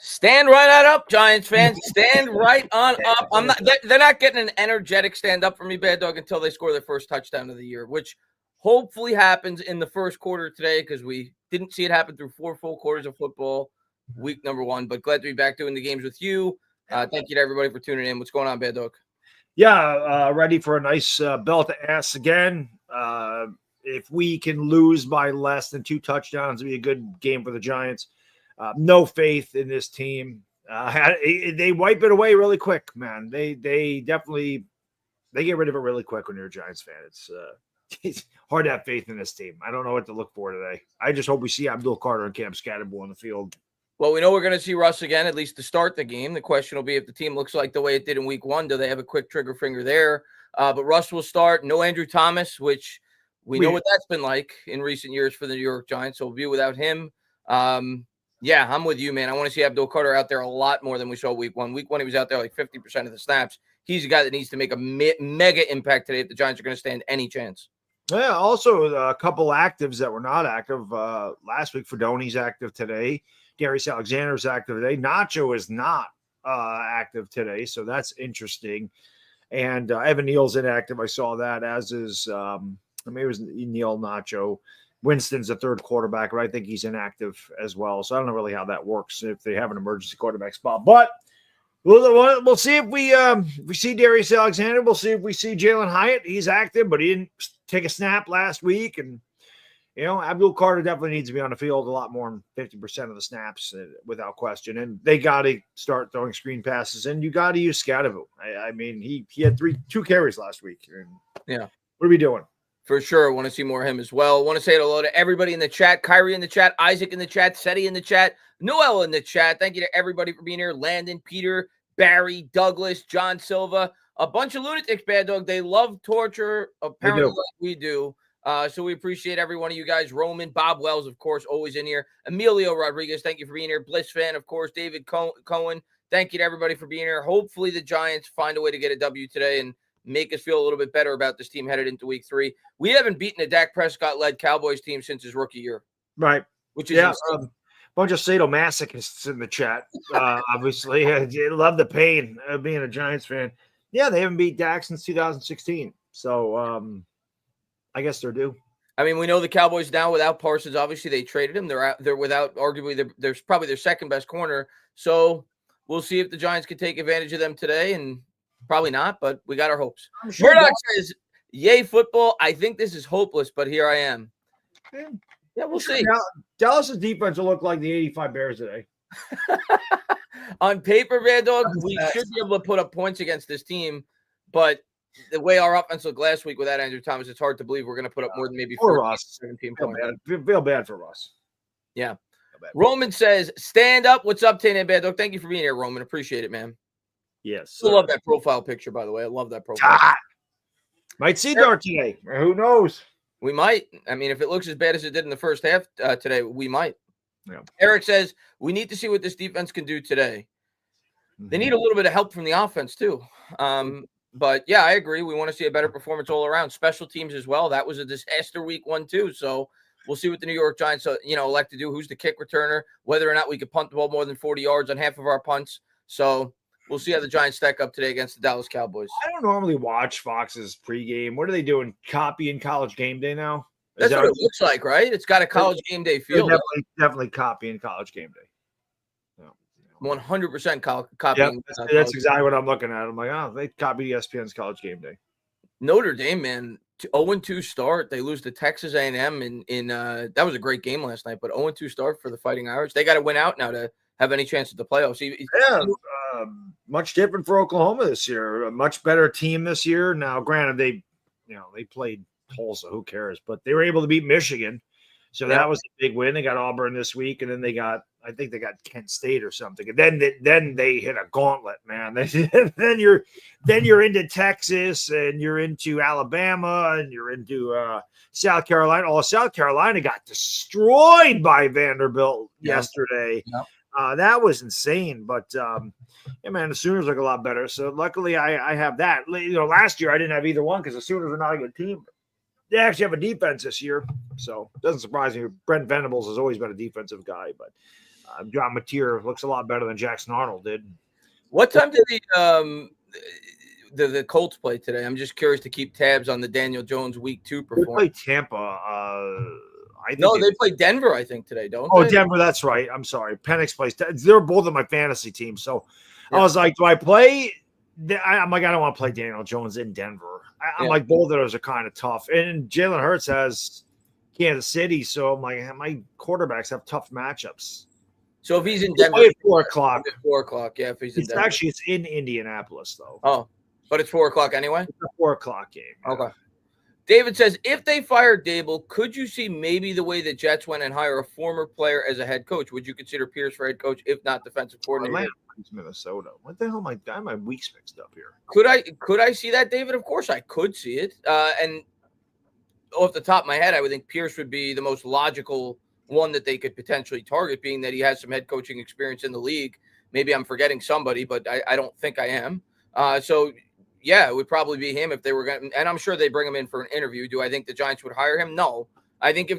Stand right on up, Giants fans. Stand right on up. They're not getting an energetic stand up for me, Bad Dog, until they score their first touchdown of the year, which hopefully happens in the first quarter today because we didn't see it happen through 4 full quarters of football, week number 1. But glad to be back doing the games with you. Thank you to everybody for tuning in. What's going on, Bad Dog? Yeah, ready for a nice belt to ass again. If we can lose by less than 2 touchdowns, it'd be a good game for the Giants. No faith in this team. They wipe it away really quick, man. They definitely get rid of it really quick when you're a Giants fan. It's hard to have faith in this team. I don't know what to look for today. I just hope we see Abdul Carter and Cam Scatterbull on the field. Well, we know we're going to see Russ again, at least to start the game. The question will be if the team looks like the way it did in week 1, do they have a quick trigger finger there? But Russ will start. No Andrew Thomas, which we know what that's been like in recent years for the New York Giants. So we'll be without him. Yeah, I'm with you, man. I want to see Abdul Carter out there a lot more than we saw week 1. Week 1, he was out there like 50% of the snaps. He's a guy that needs to make a mega impact today if the Giants are going to stand any chance. Yeah, also a couple actives that were not active last week. Fedoni's active today. Darius Alexander's active today. Nacho is not active today, so that's interesting. And Evan Neal's inactive. I saw that, as is maybe it was Neal, Nacho. Winston's the third quarterback, but I think he's inactive as well. So I don't know really how that works if they have an emergency quarterback spot. But we'll see if we see Darius Alexander. We'll see if we see Jalen Hyatt. He's active, but he didn't take a snap last week. And, Abdul Carter definitely needs to be on the field a lot more than 50% of the snaps, without question. And they got to start throwing screen passes, and you got to use Scatterbull. I mean, he had 2 carries last week. And yeah. What are we doing? For sure. I want to see more of him as well. I want to say hello to everybody in the chat. Kyrie in the chat. Isaac in the chat. Seti in the chat. Noel in the chat. Thank you to everybody for being here. Landon, Peter, Barry, Douglas, John Silva. A bunch of lunatics, Bad Dog. They love torture, apparently, like we do. So we appreciate every one of you guys. Roman, Bob Wells, of course, always in here. Emilio Rodriguez, thank you for being here. Bliss fan, of course. David Cohen, thank you to everybody for being here. Hopefully the Giants find a way to get a W today and make us feel a little bit better about this team headed into week 3. We haven't beaten a Dak Prescott-led Cowboys team since his rookie year. Right. Which is a bunch of sadomasochists in the chat, obviously. I love the pain of being a Giants fan. Yeah, they haven't beat Dak since 2016. So I guess they're due. I mean, we know the Cowboys now without Parsons. Obviously, they traded him. They're without, arguably, there's probably their second best corner. So we'll see if the Giants can take advantage of them today, and probably not, but we got our hopes. Sure Murdoch says, yay, football. I think this is hopeless, but here I am. Yeah, we'll see. Dallas' defense will look like the 85 Bears today. On paper, Bad Dog, we should be able to put up points against this team, but the way our offense looked last week without Andrew Thomas, it's hard to believe we're going to put up more than maybe 14, 17 points. Feel bad for Russ. Yeah. Roman says, stand up. What's up, Tane and Bad Dog? Thank you for being here, Roman. Appreciate it, man. Yes. I love that profile picture, by the way. I love that profile. Might see Dart today. Who knows? We might. I mean, if it looks as bad as it did in the first half today, we might. Yeah. Eric says, we need to see what this defense can do today. They need a little bit of help from the offense, too. But, yeah, I agree. We want to see a better performance all around. Special teams as well. That was a disaster week 1, too. So we'll see what the New York Giants, elect to do. Who's the kick returner? Whether or not we could punt the ball more than 40 yards on half of our punts. So we'll see how the Giants stack up today against the Dallas Cowboys. I don't normally watch Fox's pregame. What are they doing? Copying College Game Day now? That's what it looks like, right? It's got a College Game Day feel. Definitely copying College Game Day. 100% copying. Yep, that's exactly what I'm looking at. I'm like, oh, they copied ESPN's College Game Day. Notre Dame, man, 0-2 start. They lose to Texas A&M in that was a great game last night, but 0-2 start for the Fighting Irish. They got to win out now to have any chance at the playoffs. Much different for Oklahoma this year. A much better team this year. Now, granted, they played Tulsa. Who cares? But they were able to beat Michigan, so that was a big win. They got Auburn this week, and then I think they got Kent State or something. And then they hit a gauntlet, man. then you're into Texas, and you're into Alabama, and you're into South Carolina. Oh, South Carolina got destroyed by Vanderbilt yesterday. Yep. That was insane. But yeah, man, the Sooners look a lot better. So luckily, I have that. Last year I didn't have either one because the Sooners are not a good team. They actually have a defense this year, so it doesn't surprise me. Brent Venables has always been a defensive guy, but John Mateer looks a lot better than Jackson Arnold did. What time did the Colts play today? I'm just curious to keep tabs on the Daniel Jones Week 2 They performance. play Tampa. I think No, they play Denver, I think, today, don't they? Denver, that's right. I'm sorry. Penix plays. They're both of my fantasy teams. So Yeah. I was like, do I play? I'm like, I don't want to play Daniel Jones in Denver. I'm like, both of those are kind of tough. And Jalen Hurts has Kansas City. So I'm like, my quarterbacks have tough matchups. So if he's in Denver, at 4 o'clock. 4 o'clock, yeah. If he's in Denver. It's in Indianapolis, though. Oh, but it's 4 o'clock anyway? It's a 4 o'clock game. Yeah. Okay. David says, if they fired Dable, could you see maybe the way the Jets went and hire a former player as a head coach? Would you consider Pierce for head coach, if not defensive coordinator? Minnesota. What the hell am I my weeks mixed up here? Could I see that, David? Of course I could see it. And off the top of my head, I would think Pierce would be the most logical one that they could potentially target, being that he has some head coaching experience in the league. Maybe I'm forgetting somebody, but I don't think I am. So yeah, it would probably be him if they were going to, and I'm sure they bring him in for an interview. Do I think the Giants would hire him? No. I think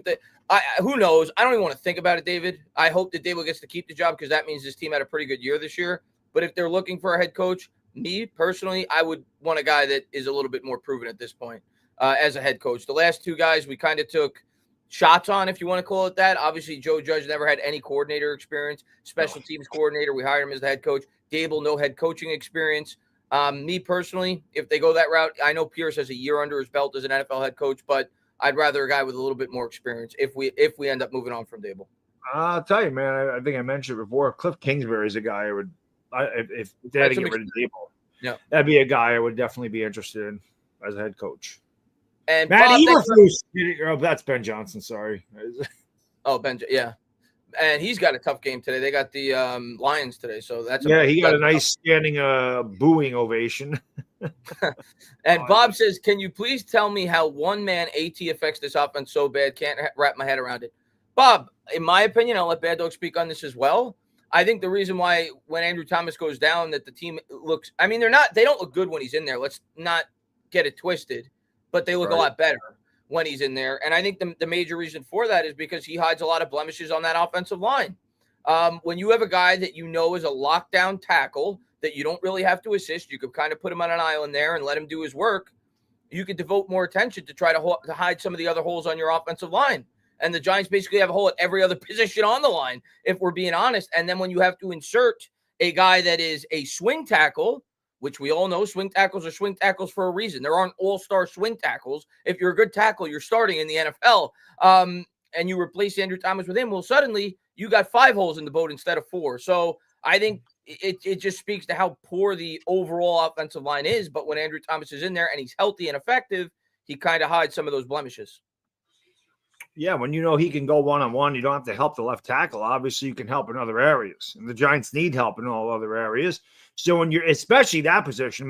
who knows? I don't even want to think about it, David. I hope that Dable gets to keep the job because that means his team had a pretty good year this year. But if they're looking for a head coach, me personally, I would want a guy that is a little bit more proven at this point as a head coach. The last two guys we kind of took shots on, if you want to call it that. Obviously, Joe Judge never had any coordinator experience, special teams coordinator. We hired him as the head coach. Dable, no head coaching experience. Me personally, if they go that route, I know Pierce has a year under his belt as an NFL head coach, but I'd rather a guy with a little bit more experience if we end up moving on from Dable. I'll tell you, man. I think I mentioned it before. Cliff Kingsbury is a guy I would, if they had to get rid of Dable, yeah, that'd be a guy I would definitely be interested in as a head coach. And Matt Eberflus. That's Ben Johnson. Sorry. Oh, Ben. Yeah. And he's got a tough game today. They got the Lions today, so that's he got a nice standing booing ovation. And Bob says, "Can you please tell me how one man AT affects this offense so bad? Can't wrap my head around it." Bob, in my opinion, I'll let Bad Dog speak on this as well. I think the reason why when Andrew Thomas goes down, that the team looks. I mean, they don't look good when he's in there. Let's not get it twisted, but they look a lot better when he's in there. And I think the major reason for that is because he hides a lot of blemishes on that offensive line. When you have a guy that you know is a lockdown tackle that you don't really have to assist, you could kind of put him on an island there and let him do his work. You could devote more attention to try to hide some of the other holes on your offensive line. And the Giants basically have a hole at every other position on the line, if we're being honest. And then when you have to insert a guy that is a swing tackle, which we all know swing tackles are swing tackles for a reason. There aren't all-star swing tackles. If you're a good tackle, you're starting in the NFL. And you replace Andrew Thomas with him, well, suddenly you got 5 holes in the boat instead of 4. So I think it just speaks to how poor the overall offensive line is. But when Andrew Thomas is in there and he's healthy and effective, he kind of hides some of those blemishes. Yeah, when you know he can go one-on-one, you don't have to help the left tackle. Obviously, you can help in other areas. And the Giants need help in all other areas. So when you're, especially that position,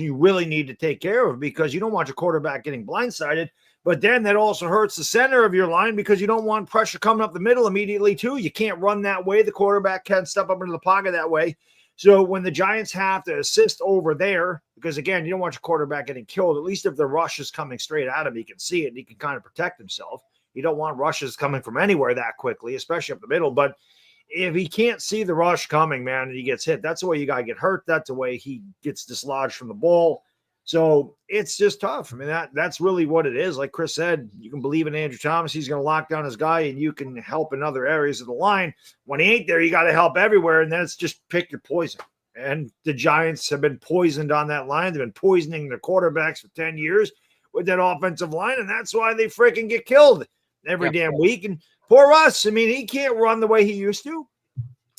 you really need to take care of because you don't want your quarterback getting blindsided. But then that also hurts the center of your line because you don't want pressure coming up the middle immediately, too. You can't run that way. The quarterback can't step up into the pocket that way. So when the Giants have to assist over there, because, again, you don't want your quarterback getting killed, at least if the rush is coming straight at him, he can see it and he can kind of protect himself. You don't want rushes coming from anywhere that quickly, especially up the middle. But if he can't see the rush coming, man, and he gets hit, that's the way you got to get hurt. That's the way he gets dislodged from the ball. So it's just tough. I mean, that's really what it is. Like Chris said, you can believe in Andrew Thomas. He's going to lock down his guy, and you can help in other areas of the line. When he ain't there, you got to help everywhere, and then it's just pick your poison. And the Giants have been poisoned on that line. They've been poisoning their quarterbacks for 10 years with that offensive line, and that's why they freaking get killed every damn week. And poor Russ, I mean, he can't run the way he used to.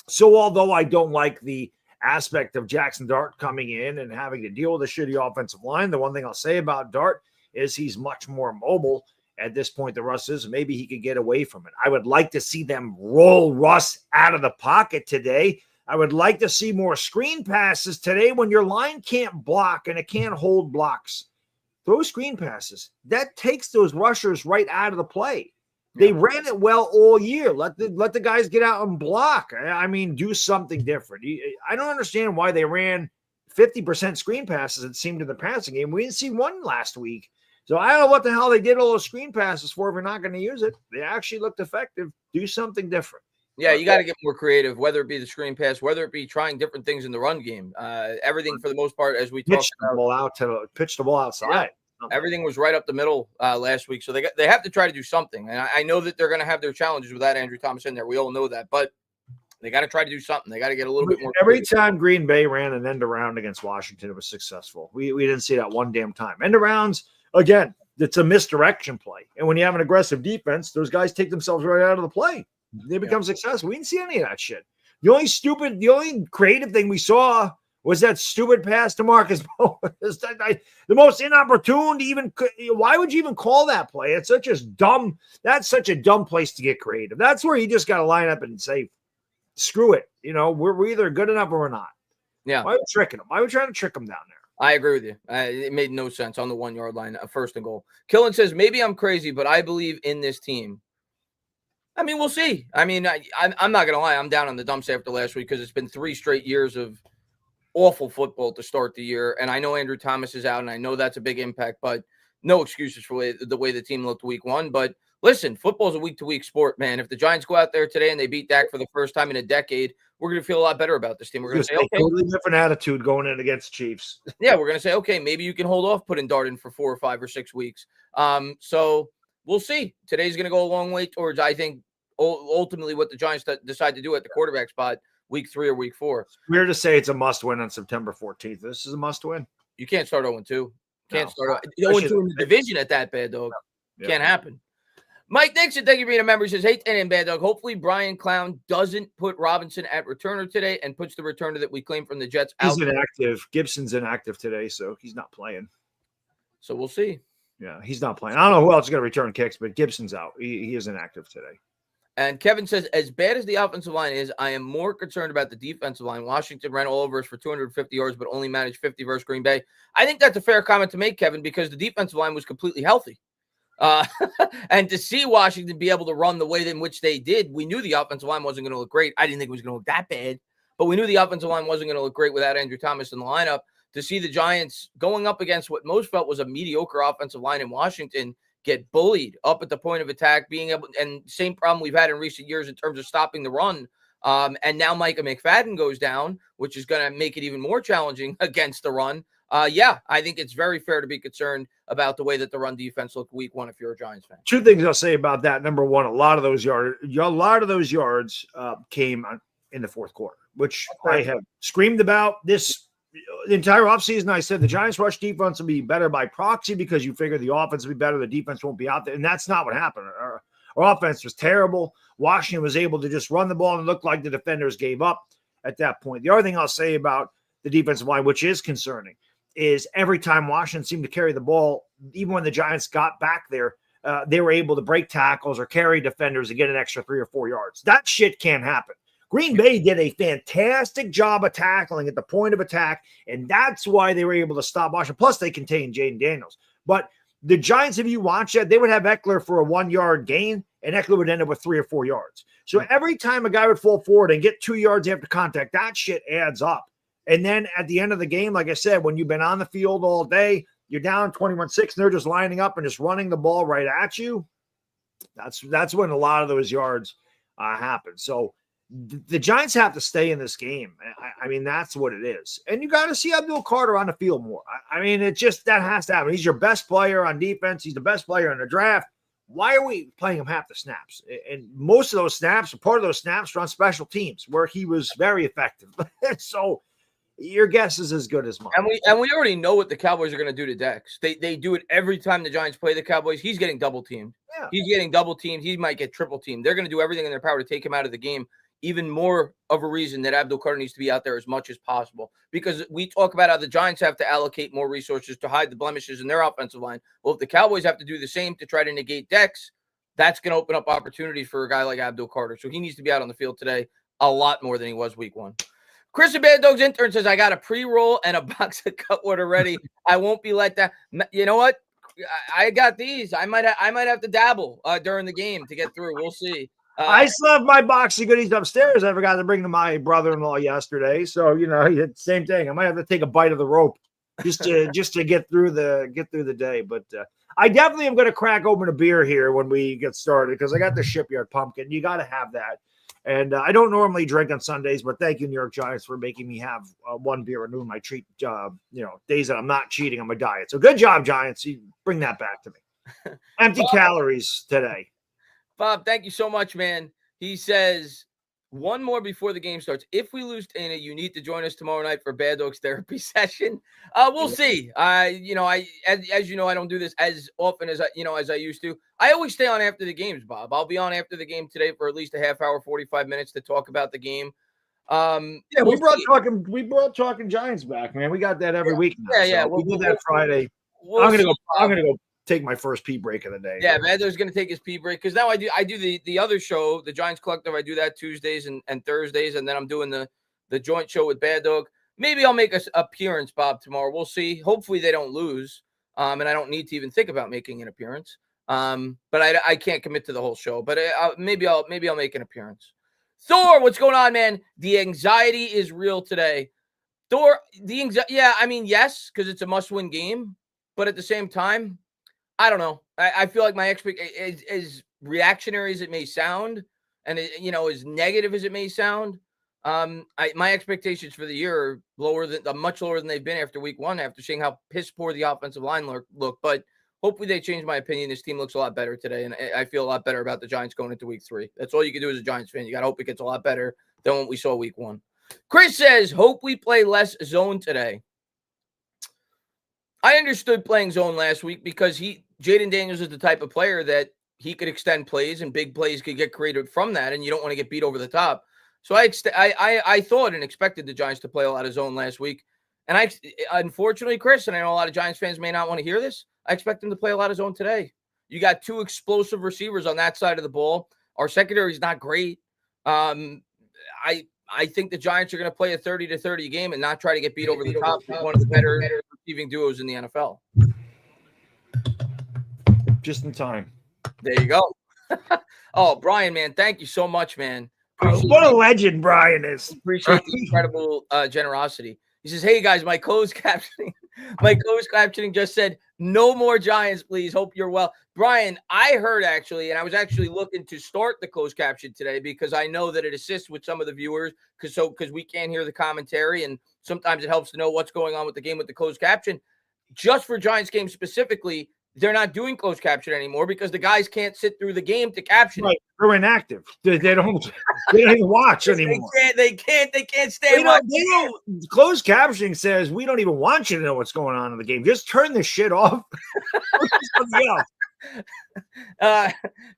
So although I don't like the aspect of Jackson Dart coming in and having to deal with a shitty offensive line, the one thing I'll say about Dart is he's much more mobile at this point than Russ is. Maybe he could get away from it. I would like to see them roll Russ out of the pocket today. I would like to see more screen passes today when your line can't block and it can't hold blocks. Throw screen passes. That takes those rushers right out of the play. They ran it well all year. Let the guys get out and block. I mean, do something different. I don't understand why they ran 50% screen passes, it seemed, in the passing game. We didn't see one last week. So I don't know what the hell they did all those screen passes for if you're not going to use it. They actually looked effective. Do something different. Yeah, you got to get more creative, whether it be the screen pass, whether it be trying different things in the run game. Everything for the most part, as we talked about, pitch the ball outside. Yeah, everything was right up the middle last week. So they have to try to do something. And I know that they're going to have their challenges without Andrew Thomas in there. We all know that. But they got to try to do something. They got to get a little bit more. Every time Green Bay ran an end around against Washington, it was successful. We didn't see that one damn time. End arounds, again, it's a misdirection play. And when you have an aggressive defense, those guys take themselves right out of the play. They become successful. We didn't see any of that shit. The only creative thing we saw was that stupid pass to Marcus Bowen. The most inopportune to even. Why would you even call that play? That's such a dumb place to get creative. That's where you just got to line up and say, screw it. We're either good enough or we're not. Yeah. Why are we tricking them? Why are we trying to trick them down there? I agree with you. It made no sense on the 1 yard line, first and goal. Killen says, maybe I'm crazy, but I believe in this team. I mean, we'll see. I mean, I'm not going to lie. I'm down on the dumps after last week because it's been 3 straight years of awful football to start the year. And I know Andrew Thomas is out, and I know that's a big impact, but no excuses for the way the team looked week 1. But listen, football is a week-to-week sport, man. If the Giants go out there today and they beat Dak for the first time in a decade, we're going to feel a lot better about this team. We're going to say, okay. Totally different attitude going in against Chiefs. Yeah, we're going to say, okay, maybe you can hold off putting Dart in for 4 or 5 or 6 weeks. So we'll see. Today's going to go a long way towards, I think, ultimately what the Giants decide to do at the quarterback spot week 3 or week 4. It's weird to say it's a must-win on September 14th. This is a must-win. You can't start 0-2. Can't start 0-2 in the division at that, bad dog. Yeah. Can't happen. Mike Dixon, thank you for being a member. He says, hey, and bad dog. Hopefully Brian Clown doesn't put Robinson at returner today and puts the returner that we claimed from the Jets out. He's inactive. Gibson's inactive today, so he's not playing. So we'll see. Yeah, he's not playing. I don't know who else is going to return kicks, but Gibson's out. He is inactive today. And Kevin says, as bad as the offensive line is, I am more concerned about the defensive line. Washington ran all over us for 250 yards, but only managed 50 versus Green Bay. I think that's a fair comment to make, Kevin, because the defensive line was completely healthy. And to see Washington be able to run the way in which they did, we knew the offensive line wasn't going to look great. I didn't think it was going to look that bad, but we knew the offensive line wasn't going to look great without Andrew Thomas in the lineup. To see the Giants going up against what most felt was a mediocre offensive line in Washington get bullied up at the point of attack, being able, and same problem we've had in recent years in terms of stopping the run. And now Micah McFadden goes down, which is going to make it even more challenging against the run. Yeah, I think it's very fair to be concerned about the way that the run defense looked week 1 if you're a Giants fan. 2 things I'll say about that. Number one, a lot of those yards came in the fourth quarter, which I have screamed about this the entire offseason. I said the Giants rush defense will be better by proxy because you figure the offense will be better, the defense won't be out there. And that's not what happened. Our offense was terrible. Washington was able to just run the ball and look like the defenders gave up at that point. The other thing I'll say about the defensive line, which is concerning, is every time Washington seemed to carry the ball, even when the Giants got back there, they were able to break tackles or carry defenders and get an extra 3 or 4 yards. That shit can't happen. Green Bay did a fantastic job of tackling at the point of attack, and that's why they were able to stop Washington. Plus, they contained Jaden Daniels. But the Giants, if you watch that, they would have Eckler for a 1-yard gain, and Eckler would end up with 3 or 4 yards. So every time a guy would fall forward and get 2 yards after contact, that shit adds up. And then at the end of the game, like I said, when you've been on the field all day, you're down 21-6, and they're just lining up and just running the ball right at you. That's when a lot of those yards happen. So the Giants have to stay in this game. I mean, that's what it is. And you got to see Abdul Carter on the field more. I mean, that has to happen. He's your best player on defense. He's the best player in the draft. Why are we playing him half the snaps? And most of those snaps, part of those snaps, are on special teams where he was very effective. So your guess is as good as mine. And we already know what the Cowboys are going to do to Dex. They do it every time the Giants play the Cowboys. He's getting double teamed. Yeah. He's getting double teamed. He might get triple teamed. They're going to do everything in their power to take him out of the game. Even more of a reason that Abdul Carter needs to be out there as much as possible, because we talk about how the Giants have to allocate more resources to hide the blemishes in their offensive line. Well, if the Cowboys have to do the same to try to negate Dex, that's going to open up opportunities for a guy like Abdul Carter. So he needs to be out on the field today a lot more than he was week 1. Chris and Bad Dog's intern says, I got a pre-roll and a box of Cutwater ready. I won't be let down. You know what? I got these. I might have to dabble during the game to get through. We'll see. I still have my box of goodies upstairs. I forgot to bring to my brother-in-law yesterday. So, same thing. I might have to take a bite of the rope just to get through the day. But I definitely am going to crack open a beer here when we get started because I got the Shipyard Pumpkin. You got to have that. And I don't normally drink on Sundays, but thank you, New York Giants, for making me have one beer and doing my treat, days that I'm not cheating on my diet. So good job, Giants. You bring that back to me. Empty calories today. Bob, thank you so much, man. He says, one more before the game starts. If we lose Dana, you need to join us tomorrow night for Bad Dogs therapy session. We'll see. As you know, I don't do this as often as I used to. I always stay on after the games, Bob. I'll be on after the game today for at least a half hour, 45 minutes to talk about the game. We brought talking Giants back, man. We got that every week now. Yeah. We did that Friday. I'm gonna go take my first pee break of the day. Yeah, Mando's going to take his pee break because now I do the other show, the Giants Collective. I do that Tuesdays and Thursdays, and then I'm doing the joint show with Bad Dog. Maybe I'll make an appearance, Bob, tomorrow. We'll see. Hopefully they don't lose, and I don't need to even think about making an appearance. But I can't commit to the whole show. But maybe I'll make an appearance. Thor, what's going on, man? The anxiety is real today. Thor, yes, because it's a must-win game, but at the same time, I don't know. I feel like my expectation, as reactionary as it may sound, and as negative as it may sound, my expectations for the year are much lower than they've been after week one, after seeing how piss poor the offensive line look. But hopefully they change my opinion. This team looks a lot better today, and I feel a lot better about the Giants going into week 3. That's all you can do as a Giants fan. You got to hope it gets a lot better than what we saw week 1. Chris says, hope we play less zone today. I understood playing zone last week because Jaden Daniels is the type of player that he could extend plays and big plays could get created from that, and you don't want to get beat over the top. So I thought and expected the Giants to play a lot of zone last week. And unfortunately, Chris, and I know a lot of Giants fans may not want to hear this, I expect them to play a lot of zone today. You got 2 explosive receivers on that side of the ball. Our secondary is not great. I think the Giants are going to play a 30-30 game and not try to get beat over the top with one of the better receiving duos in the NFL. Just in time. There you go. Oh, Brian, man, thank you so much, man. What a legend Brian is. Appreciate the incredible generosity. He says, hey, guys, my closed captioning just said, no more Giants, please. Hope you're well. Brian, I heard actually, and I was actually looking to start the closed caption today because I know that it assists with some of the viewers because we can't hear the commentary, and sometimes it helps to know what's going on with the game with the closed caption. Just for Giants games specifically, they're not doing closed caption anymore because the guys can't sit through the game to caption. Right. They're inactive. They don't even watch anymore. They can't stay. Closed captioning says we don't even want you to know what's going on in the game. Just turn this shit off.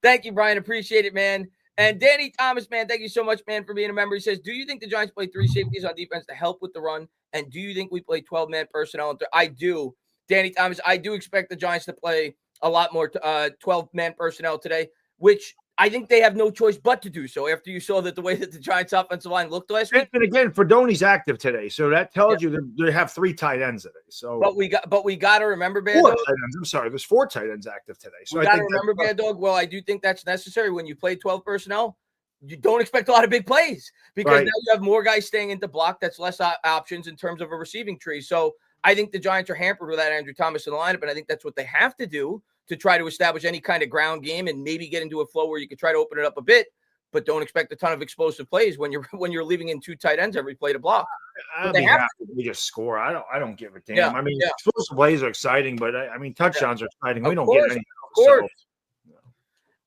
Thank you, Brian. Appreciate it, man. And Danny Thomas, man, thank you so much, man, for being a member. He says, do you think the Giants play 3 safeties on defense to help with the run? And do you think we play 12-man personnel? I do. Danny Thomas, I do expect the Giants to play a lot more 12-man personnel today, which I think they have no choice but to do so after you saw that the way that the Giants offensive line looked last week. And again, Fredoni's active today, so that tells you they have 3 tight ends today. So, but we got to remember, Bad 4 Dog. tight ends. I'm sorry, there's 4 tight ends active today. So we got to remember, Bad Dog. Well, I do think that's necessary when you play 12 personnel. You don't expect a lot of big plays because now you have more guys staying into block. That's less options in terms of a receiving tree. So I think the Giants are hampered without Andrew Thomas in the lineup, and I think that's what they have to do to try to establish any kind of ground game and maybe get into a flow where you could try to open it up a bit, but don't expect a ton of explosive plays when you're leaving in 2 tight ends every play to block. We just score. I don't give a damn. Yeah, I mean, explosive plays are exciting, but touchdowns are exciting. We don't get any. Of course. So.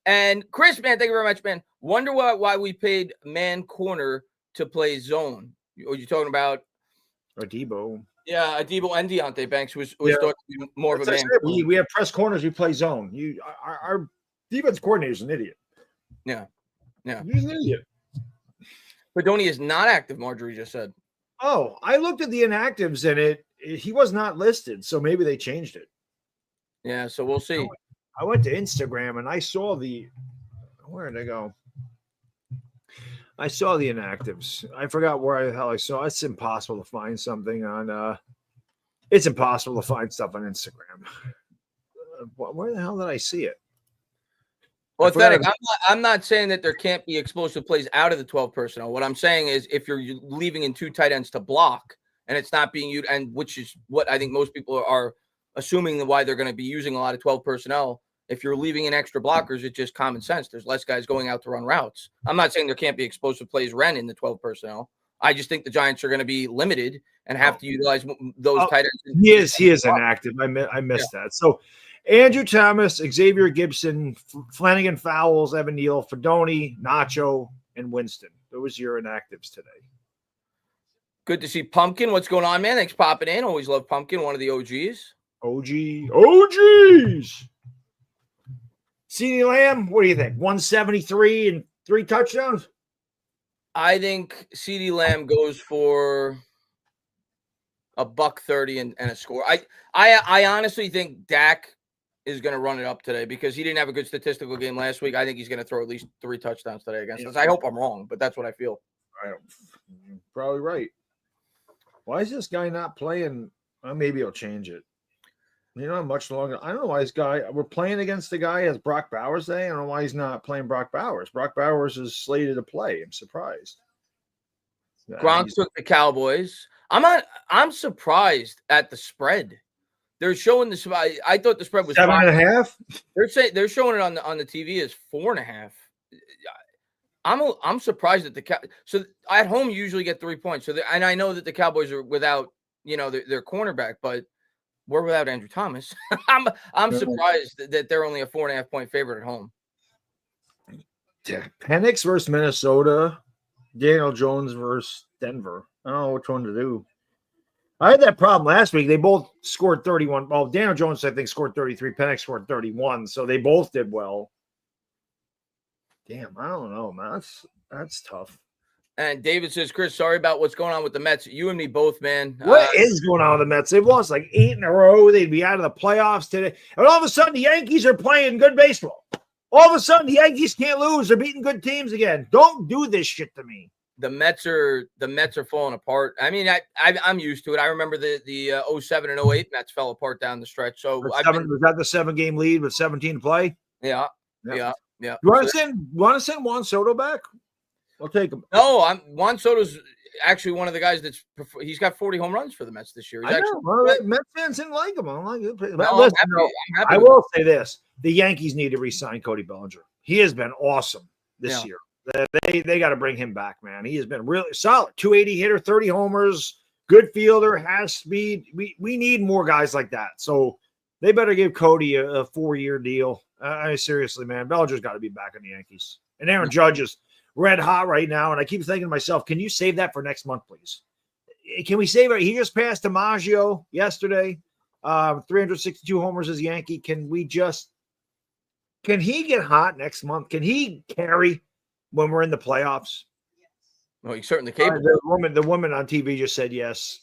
And Chris, man, thank you very much, man. Wonder why we paid man corner to play zone. Are you talking about Debo? Yeah, Debo and Deontay Banks was thought to be more of a man. We have press corners. We play zone. Our defense coordinator is an idiot. Yeah. He's an idiot. Fredoni is not active. Marjorie just said. Oh, I looked at the inactives and he was not listed, so maybe they changed it. Yeah, so we'll see. I went to Instagram and I saw where did I go? I saw the inactives. I forgot where the hell I saw. It's impossible to find something on. It's impossible to find stuff on Instagram. Where the hell did I see it? Well, I'm not saying that there can't be explosive plays out of the 12 personnel. What I'm saying is if you're leaving in 2 tight ends to block and it's not being used, and which is what I think most people are assuming why they're going to be using a lot of 12 personnel. if you're leaving in extra blockers, it's just common sense. There's less guys going out to run routes. I'm not saying there can't be explosive plays run in the 12 personnel. I just think the Giants are going to be limited and have to utilize those tight ends. He is inactive. I missed that. So Andrew Thomas, Xavier Gibson, Flanagan Fowles, Evan Neal, Fedoni, Nacho, and Winston. Those are your inactives today. Good to see Pumpkin. What's going on, man? Thanks for popping in. Always love Pumpkin, one of the OGs. OGs. CeeDee Lamb, what do you think? 173 and 3 touchdowns? I think CeeDee Lamb goes for $130 and a score. I honestly think Dak is going to run it up today because he didn't have a good statistical game last week. I think he's going to throw at least 3 touchdowns today against us. I hope I'm wrong, but that's what I feel. Probably right. Why is this guy not playing? Maybe he'll change it. You know, much longer. I don't know why we're playing against the guy as Brock Bowers Day. I don't know why he's not playing Brock Bowers. Brock Bowers is slated to play. I'm surprised. Gronk took the Cowboys. I'm surprised at the spread. They're showing this. I thought the spread was 7.5. They're showing it on the TV as 4.5. I'm surprised at so at home you usually get 3 points. So and I know that the Cowboys are without their cornerback, but we're without Andrew Thomas. I'm surprised that they're only a 4.5 point favorite at home. Penix versus Minnesota. Daniel Jones versus Denver. I don't know which one to do. I had that problem last week. They both scored 31. Well, Daniel Jones, I think, scored 33. Penix scored 31. So they both did well. Damn, I don't know, man. That's tough. And David says, Chris, sorry about what's going on with the Mets. You and me both, man. What is going on with the Mets? They've lost like 8 in a row. They'd be out of the playoffs today. And all of a sudden, the Yankees are playing good baseball. All of a sudden, the Yankees can't lose. They're beating good teams again. Don't do this shit to me. The Mets are falling apart. I mean, I'm used to it. I remember the 07 and 08 Mets fell apart down the stretch. So was that the 7-game lead with 17 to play? Yeah. You want to send Juan Soto back? I'll take him. No, Juan Soto's actually one of the guys he's got 40 home runs for the Mets this year. Mets fans didn't like him. I don't like it. No, I will say this: the Yankees need to re-sign Cody Bellinger. He has been awesome this year. They got to bring him back, man. He has been really solid. 280 hitter, 30 homers, good fielder, has speed. We need more guys like that. So they better give Cody a 4-year deal. Seriously, man, Bellinger's got to be back in the Yankees. And Aaron Judge is red hot right now. And I keep thinking to myself, can you save that for next month, please? Can we save it? He just passed DiMaggio yesterday. 362 homers as a Yankee. Can he get hot next month? Can he carry when we're in the playoffs? Well, he's certainly capable. The woman on TV just said yes.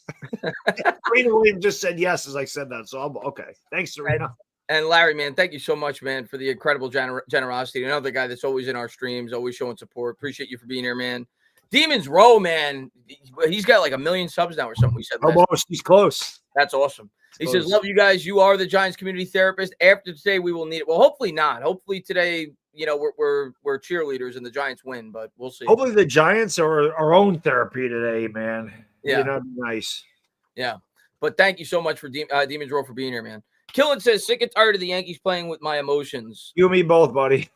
Serena Williams just said yes as I said that. So okay. Thanks, Serena. And Larry, man, thank you so much, man, for the incredible generosity. Another guy that's always in our streams, always showing support. Appreciate you for being here, man. Demons Row, man. He's got like 1 million subs now or something. We said almost. He's close. That's awesome. He says, love you guys. You are the Giants community therapist. After today, we will need it. Well, hopefully not. Hopefully today, we're cheerleaders and the Giants win, but we'll see. Hopefully the Giants are our own therapy today, man. Yeah. Nice. Yeah. But thank you so much for Demons Row for being here, man. Killen says, sick and tired of the Yankees playing with my emotions. You and me both, buddy.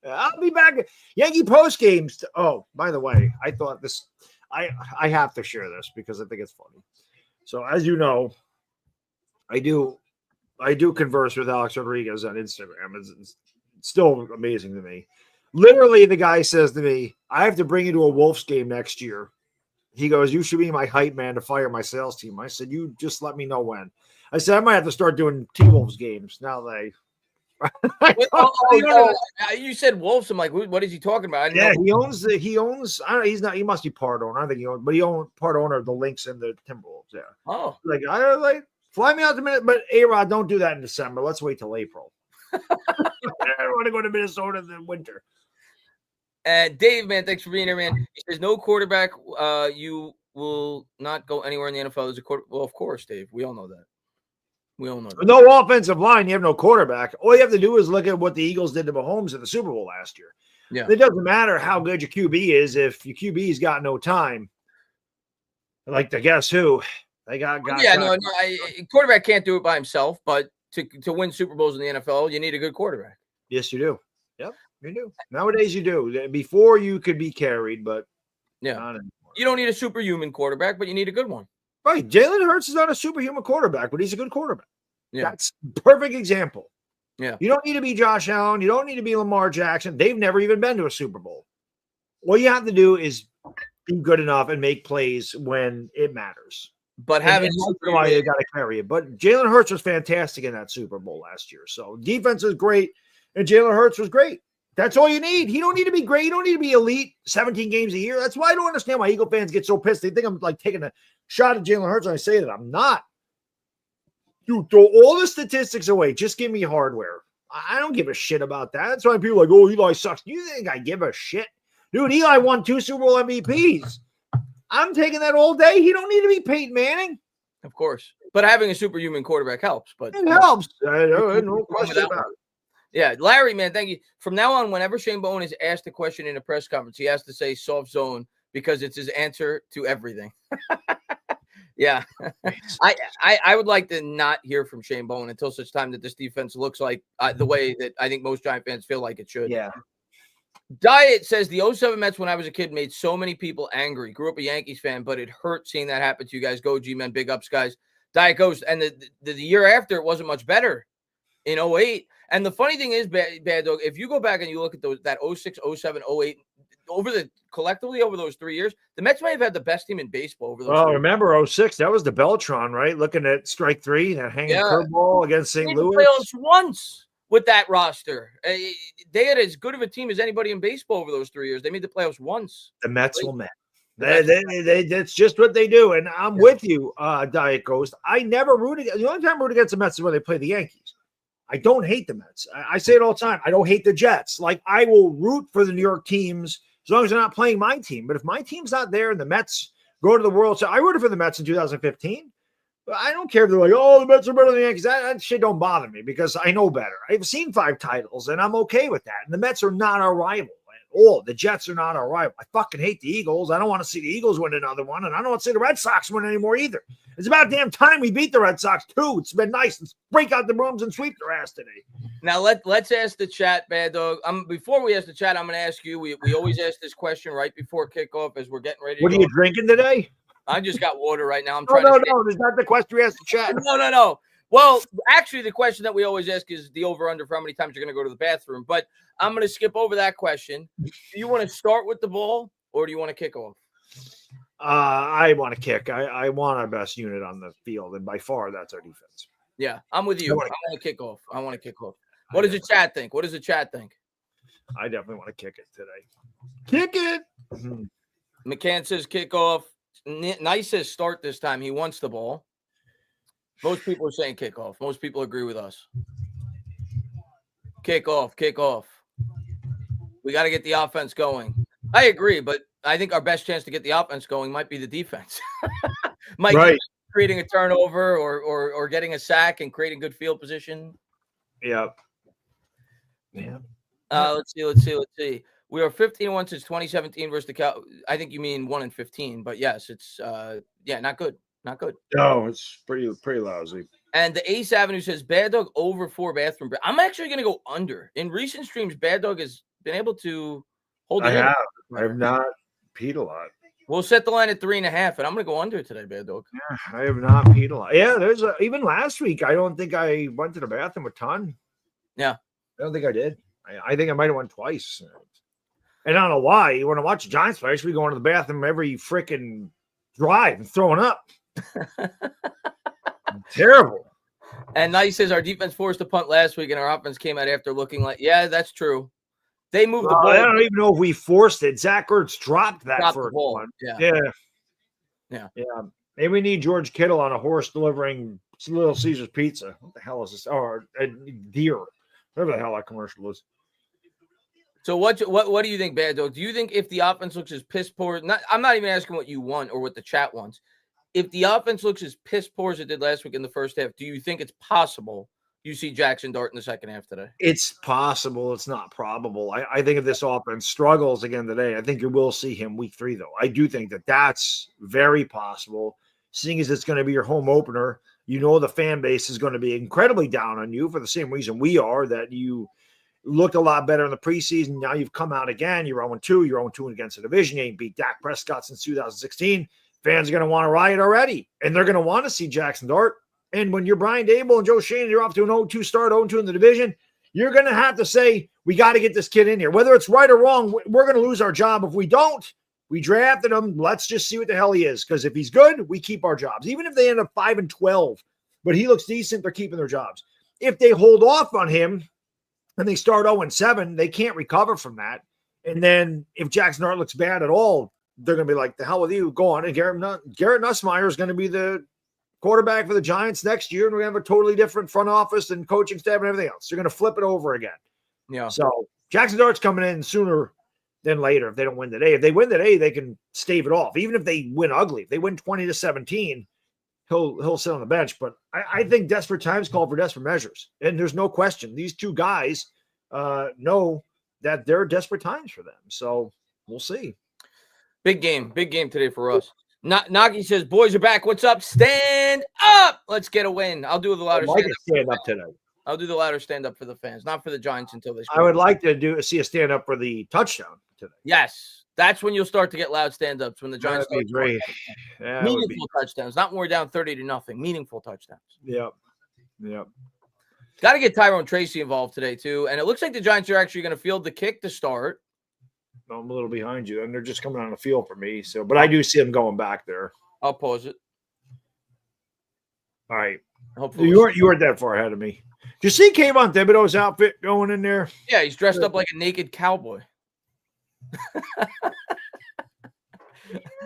I'll be back. Yankee post games. Oh, by the way, I thought this. I have to share this because I think it's funny. So, as you know, I do converse with Alex Rodriguez on Instagram. It's still amazing to me. Literally, the guy says to me, "I have to bring you to a Wolves game next year." He goes, "You should be my hype man to fire my sales team." I said, "You just let me know when." I said, I might have to start doing T-Wolves games now that you said Wolves. I'm like, what is he talking about? He owns. I don't know, he's not. He must be part owner. I think he owns, but he owns part owner of the Lynx and the Timberwolves. Yeah. Oh, I fly me out to minute, but A-Rod, don't do that in December. Let's wait till April. I don't want to go to Minnesota in the winter. And Dave, man, thanks for being here, man. He says no quarterback. You will not go anywhere in the NFL. There's a quarter. Well, of course, Dave. We all know that. No offensive line, you have no quarterback. All you have to do is look at what the Eagles did to Mahomes in the Super Bowl last year. Yeah. It doesn't matter how good your QB is if your QB's got no time. Like the guess who? They got quarterback can't do it by himself, but to win Super Bowls in the NFL, you need a good quarterback. Yes, you do. Yep, you do. Nowadays, you do. Before, you could be carried, but not anymore. You don't need a superhuman quarterback, but you need a good one. Right. Jalen Hurts is not a superhuman quarterback, but he's a good quarterback. Yeah. That's a perfect example. Yeah. You don't need to be Josh Allen. You don't need to be Lamar Jackson. They've never even been to a Super Bowl. All you have to do is be good enough and make plays when it matters. But having why you got to carry it. But Jalen Hurts was fantastic in that Super Bowl last year. So defense is great, and Jalen Hurts was great. That's all you need. He don't need to be great. You don't need to be elite 17 games a year. That's why I don't understand why Eagle fans get so pissed. They think I'm like taking a shot at Jalen Hurts when I say that. I'm not. Dude, throw all the statistics away. Just give me hardware. I don't give a shit about that. That's why people are like, oh, Eli sucks. You think I give a shit? Dude, Eli won 2 Super Bowl MVPs. I'm taking that all day. He don't need to be Peyton Manning. Of course. But having a superhuman quarterback helps. But it helps. No question about it. Yeah, Larry, man, thank you. From now on, whenever Shane Bowen is asked a question in a press conference, he has to say soft zone because it's his answer to everything. Yeah. I would like to not hear from Shane Bowen until such time that this defense looks like the way that I think most Giant fans feel like it should. Yeah. Diet says the 07 Mets when I was a kid made so many people angry. Grew up a Yankees fan, but it hurt seeing that happen to you guys. Go G-Men, big ups, guys. Diet Ghost. And the year after, it wasn't much better in 08. And the funny thing is, Bad Dog, if you go back and you look at that 06, 07, 08, collectively over those 3 years, the Mets might have had the best team in baseball over those 3 years. Remember 06, that was the Beltron, right? Looking at strike 3, that hanging curveball against St. Louis. Playoffs once with that roster. They had as good of a team as anybody in baseball over those 3 years. They made the playoffs once. The Mets will Met. That's just what they do. And I'm with you, Diet Ghost. I never root against. The only time I root against the Mets is when they play the Yankees. I don't hate the Mets. I say it all the time. I don't hate the Jets. Like, I will root for the New York teams as long as they're not playing my team. But if my team's not there and the Mets go to the World Series, I rooted for the Mets in 2015. But I don't care if they're like, oh, the Mets are better than the Yankees. That shit don't bother me because I know better. I've seen 5 titles, and I'm okay with that. And the Mets are not our rival at all. The Jets are not our rival. I fucking hate the Eagles. I don't want to see the Eagles win another one, and I don't want to see the Red Sox win anymore either. It's about damn time we beat the Red Sox, too. It's been nice. Let's break out the brooms and sweep their ass today. Now, let's ask the chat, Bad Dog. Before we ask the chat, I'm going to ask you. We always ask this question right before kickoff as we're getting ready to What are you drinking today? I just got water right now. No, that's not the question we asked the chat. No. Well, actually, the question that we always ask is the over-under for how many times you're going to go to the bathroom. But I'm going to skip over that question. Do you want to start with the ball or do you want to kick off? I want to kick. I want our best unit on the field, and by far, that's our defense. Yeah, I'm with you. I want to kick off. What does the chat think? I definitely want to kick it today. Kick it. McCann says kick off. Nice says start this time. He wants the ball. Most people are saying kick off. Most people agree with us. Kick off. We got to get the offense going. I agree, but I think our best chance to get the offense going might be the defense. Be creating a turnover or getting a sack and creating good field position. Yeah. Let's see. We are 15-1 since 2017 versus the Cow. I think you mean 1-15, but yes, it's not good. No, it's pretty lousy. And the Ace Avenue says Bad Dog over 4 bathroom breaks. I'm actually going to go under. In recent streams, Bad Dog has been able to hold it. I have not peed a lot. We'll set the line at 3.5, and I'm going to go under today, Bad Dog. Yeah, I have not peed a lot. Yeah, even last week, I don't think I went to the bathroom a ton. Yeah. I don't think I did. I think I might have went twice. And I don't know why. You want to watch Giants play, we go into the bathroom every freaking drive and throwing up. Terrible. And Nice says our defense forced a punt last week, and our offense came out after looking like, yeah, that's true. They moved the ball. I don't even know if we forced it. Zach Ertz dropped that first one. Yeah. Maybe we need George Kittle on a horse delivering Little Caesar's pizza. What the hell is this? Or a deer. Whatever the hell that commercial is. So what do you think, Bad Dog? Do you think if the offense looks as piss poor, I'm not even asking what you want or what the chat wants. If the offense looks as piss poor as it did last week in the first half, do you think it's possible you see Jackson Dart in the second half today? It's possible. It's not probable. I think if this offense struggles again today, I think you will see him week 3, though. I do think that's very possible, seeing as it's going to be your home opener You know the fan base is going to be incredibly down on you for the same reason we are, that you looked a lot better in the preseason. Now you've come out again. You're 0-2. You're 0-2 against the division. You ain't beat Dak Prescott since 2016. Fans are going to want to riot already, and they're going to want to see Jackson Dart. And when you're Brian Dable and Joe Shane, you're off to an 0-2 start, 0-2 in the division, you're going to have to say, we got to get this kid in here. Whether it's right or wrong, we're going to lose our job. If we don't, we drafted him. Let's just see what the hell he is. Because if he's good, we keep our jobs. Even if they end up 5-12, but he looks decent, they're keeping their jobs. If they hold off on him and they start 0-7, they can't recover from that. And then if Jackson Dart looks bad at all, they're going to be like, the hell with you, go on. And Garrett Nussmeier is going to be the quarterback for the Giants next year, and we're going to have a totally different front office and coaching staff and everything else. They're going to flip it over again. Yeah. So Jackson Dart's coming in sooner than later if they don't win today. If they win today, they can stave it off. Even if they win ugly, if they win 20-17, he'll sit on the bench. But I think desperate times call for desperate measures, and there's no question. These two guys know that there are desperate times for them. So we'll see. Big game today for us. Nagi says, boys are back. What's up? Stand up. Let's get a win. I'll do the louder stand up today. I'll do the louder stand up for the fans, not for the Giants until they score. I would like to see a stand up for the touchdown today. Yes. That's when you'll start to get loud stand ups, when the Giants start great. Meaningful touchdowns, not when we're down 30-0. Meaningful touchdowns. Yep. Got to get Tyrone Tracy involved today, too. And it looks like the Giants are actually going to field the kick to start. I'm a little behind you, and they're just coming on the field for me. So, but I do see them going back there. I'll pause it. All right. Hopefully you weren't that far ahead of me. Did you see Kayvon Thibodeau's outfit going in there? Yeah, he's dressed up like a naked cowboy.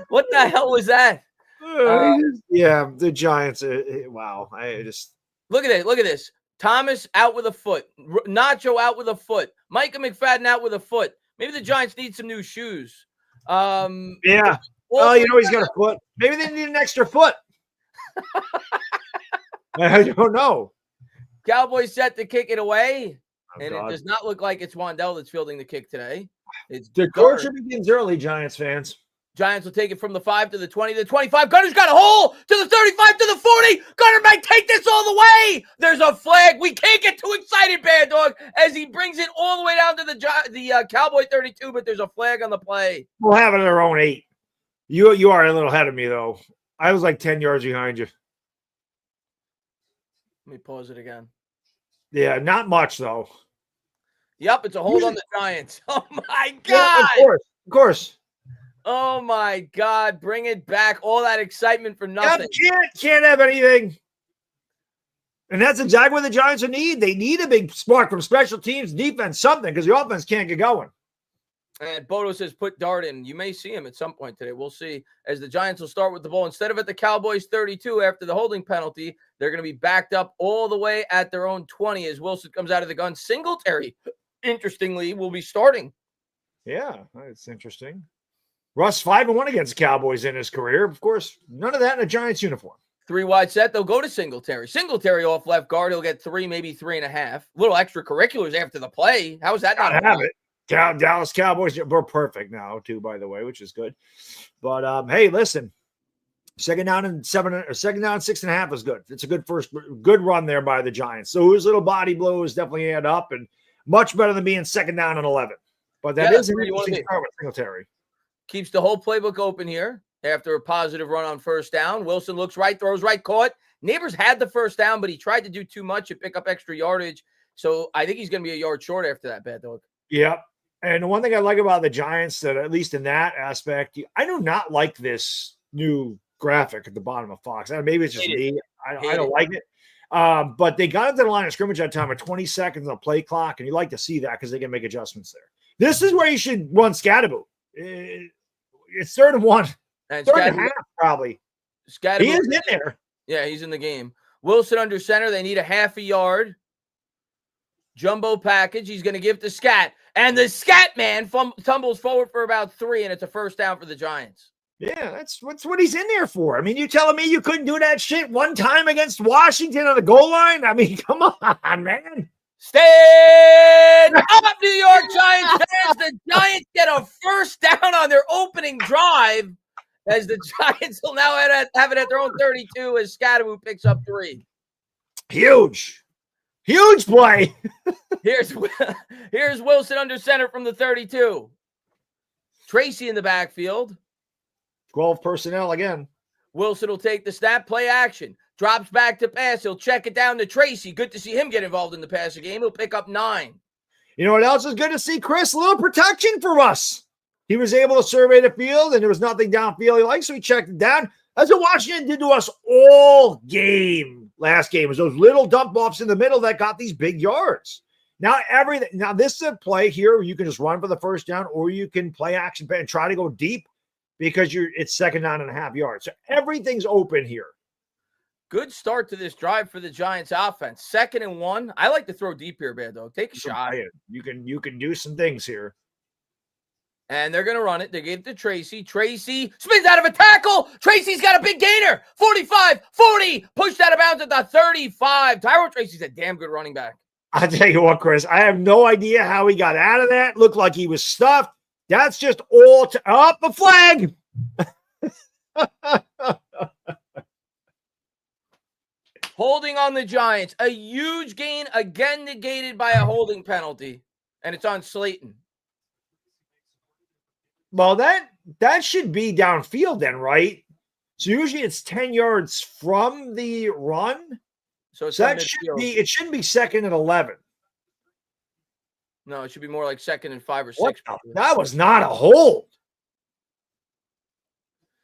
What the hell was that? Yeah, the Giants. Wow. I just look at it. Look at this. Thomas out with a foot. Nacho out with a foot. Micah McFadden out with a foot. Maybe the Giants need some new shoes. Yeah. Well, he's got a foot. Maybe they need an extra foot. I don't know. Cowboys set to kick it away, and it does not look like it's Wandell that's fielding the kick today. It's the torture begins early, Giants fans. Giants will take it from the 5 to the 20 to the 25. Gunner's got a hole to the 35 to the 40. Gunner might take this all the way. There's a flag. We can't get too excited, Bad Dog, as he brings it all the way down to the Cowboy 32, but there's a flag on the play. We'll have it at our own 8. You are a little ahead of me, though. I was like 10 yards behind you. Let me pause it again. Yeah, not much, though. Yep, it's a hold on the Giants. Oh, my God. Yeah, of course. Oh, my God. Bring it back. All that excitement for nothing. Can't have anything. And that's exactly what the Giants need. They need a big spark from special teams, defense, something, because the offense can't get going. And Bodo says, put Dart in. You may see him at some point today. We'll see. As the Giants will start with the ball. Instead of at the Cowboys 32 after the holding penalty, they're going to be backed up all the way at their own 20 as Wilson comes out of the gun. Singletary, interestingly, will be starting. Yeah, that's interesting. Russ 5-1 against the Cowboys in his career. Of course, none of that in a Giants uniform. 3 wide set. They'll go to Singletary. Singletary off left guard. He'll get 3, maybe 3.5. Little extracurriculars after the play. How is that not have it? Dallas Cowboys, we're perfect now, too, by the way, which is good. But, hey, listen, second down and 6.5 is good. It's a good run there by the Giants. So those little body blows definitely add up, and much better than being second down and 11. But that is an interesting start with Singletary. Keeps the whole playbook open here after a positive run on first down. Wilson looks right, throws right, caught. Neighbors had the first down, but he tried to do too much and pick up extra yardage. So I think he's going to be a yard short after that, Bad Dog. Yep. And the one thing I like about the Giants, that at least in that aspect, I do not like this new graphic at the bottom of Fox. Maybe it's just me. I don't like it. But they got into the line of scrimmage at time with 20 seconds on the play clock, and you like to see that because they can make adjustments there. This is where you should run Scatterboot. It's 3rd and 1. And 3rd and half, probably. He is in there. Yeah, he's in the game. Wilson under center. They need a half a yard. Jumbo package. He's going to give to Scat. And the Scat man tumbles forward for about 3, and it's a first down for the Giants. Yeah, that's what he's in there for. I mean, you telling me you couldn't do that shit one time against Washington on the goal line? I mean, come on, man. Stand up, New York Giants fans. The Giants get a first down on their opening drive, as the Giants will now have it at their own 32 as Scadaboo picks up 3. Huge play. Here's Wilson under center from the 32. Tracy in the backfield. 12 personnel again. Wilson will take the snap, play action. Drops back to pass. He'll check it down to Tracy. Good to see him get involved in the passing game. He'll pick up 9. You know what else is good to see, Chris? A little protection for Russ. He was able to survey the field, and there was nothing downfield he liked, so he checked it down. That's what Washington did to us all game. Last game was those little dump offs in the middle that got these big yards. Now this is a play here where you can just run for the first down, or you can play action and try to go deep because it's 2nd down and a half yards. So everything's open here. Good start to this drive for the Giants offense. 2nd and 1. I like to throw deep here, bad dog. Take a shot. You can do some things here. And they're going to run it. They gave it to Tracy. Tracy spins out of a tackle. Tracy's got a big gainer. 45, 40. Pushed out of bounds at the 35. Tyrone Tracy's a damn good running back. I'll tell you what, Chris. I have no idea how he got out of that. Looked like he was stuffed. That's just all up a flag. Holding on the Giants. A huge gain, again negated by a holding penalty. And it's on Slayton. Well, that should be downfield then, right? So usually it's 10 yards from the run. So that it shouldn't be 2nd and 11. No, it should be more like 2nd and 5 or 6. That was not a hold.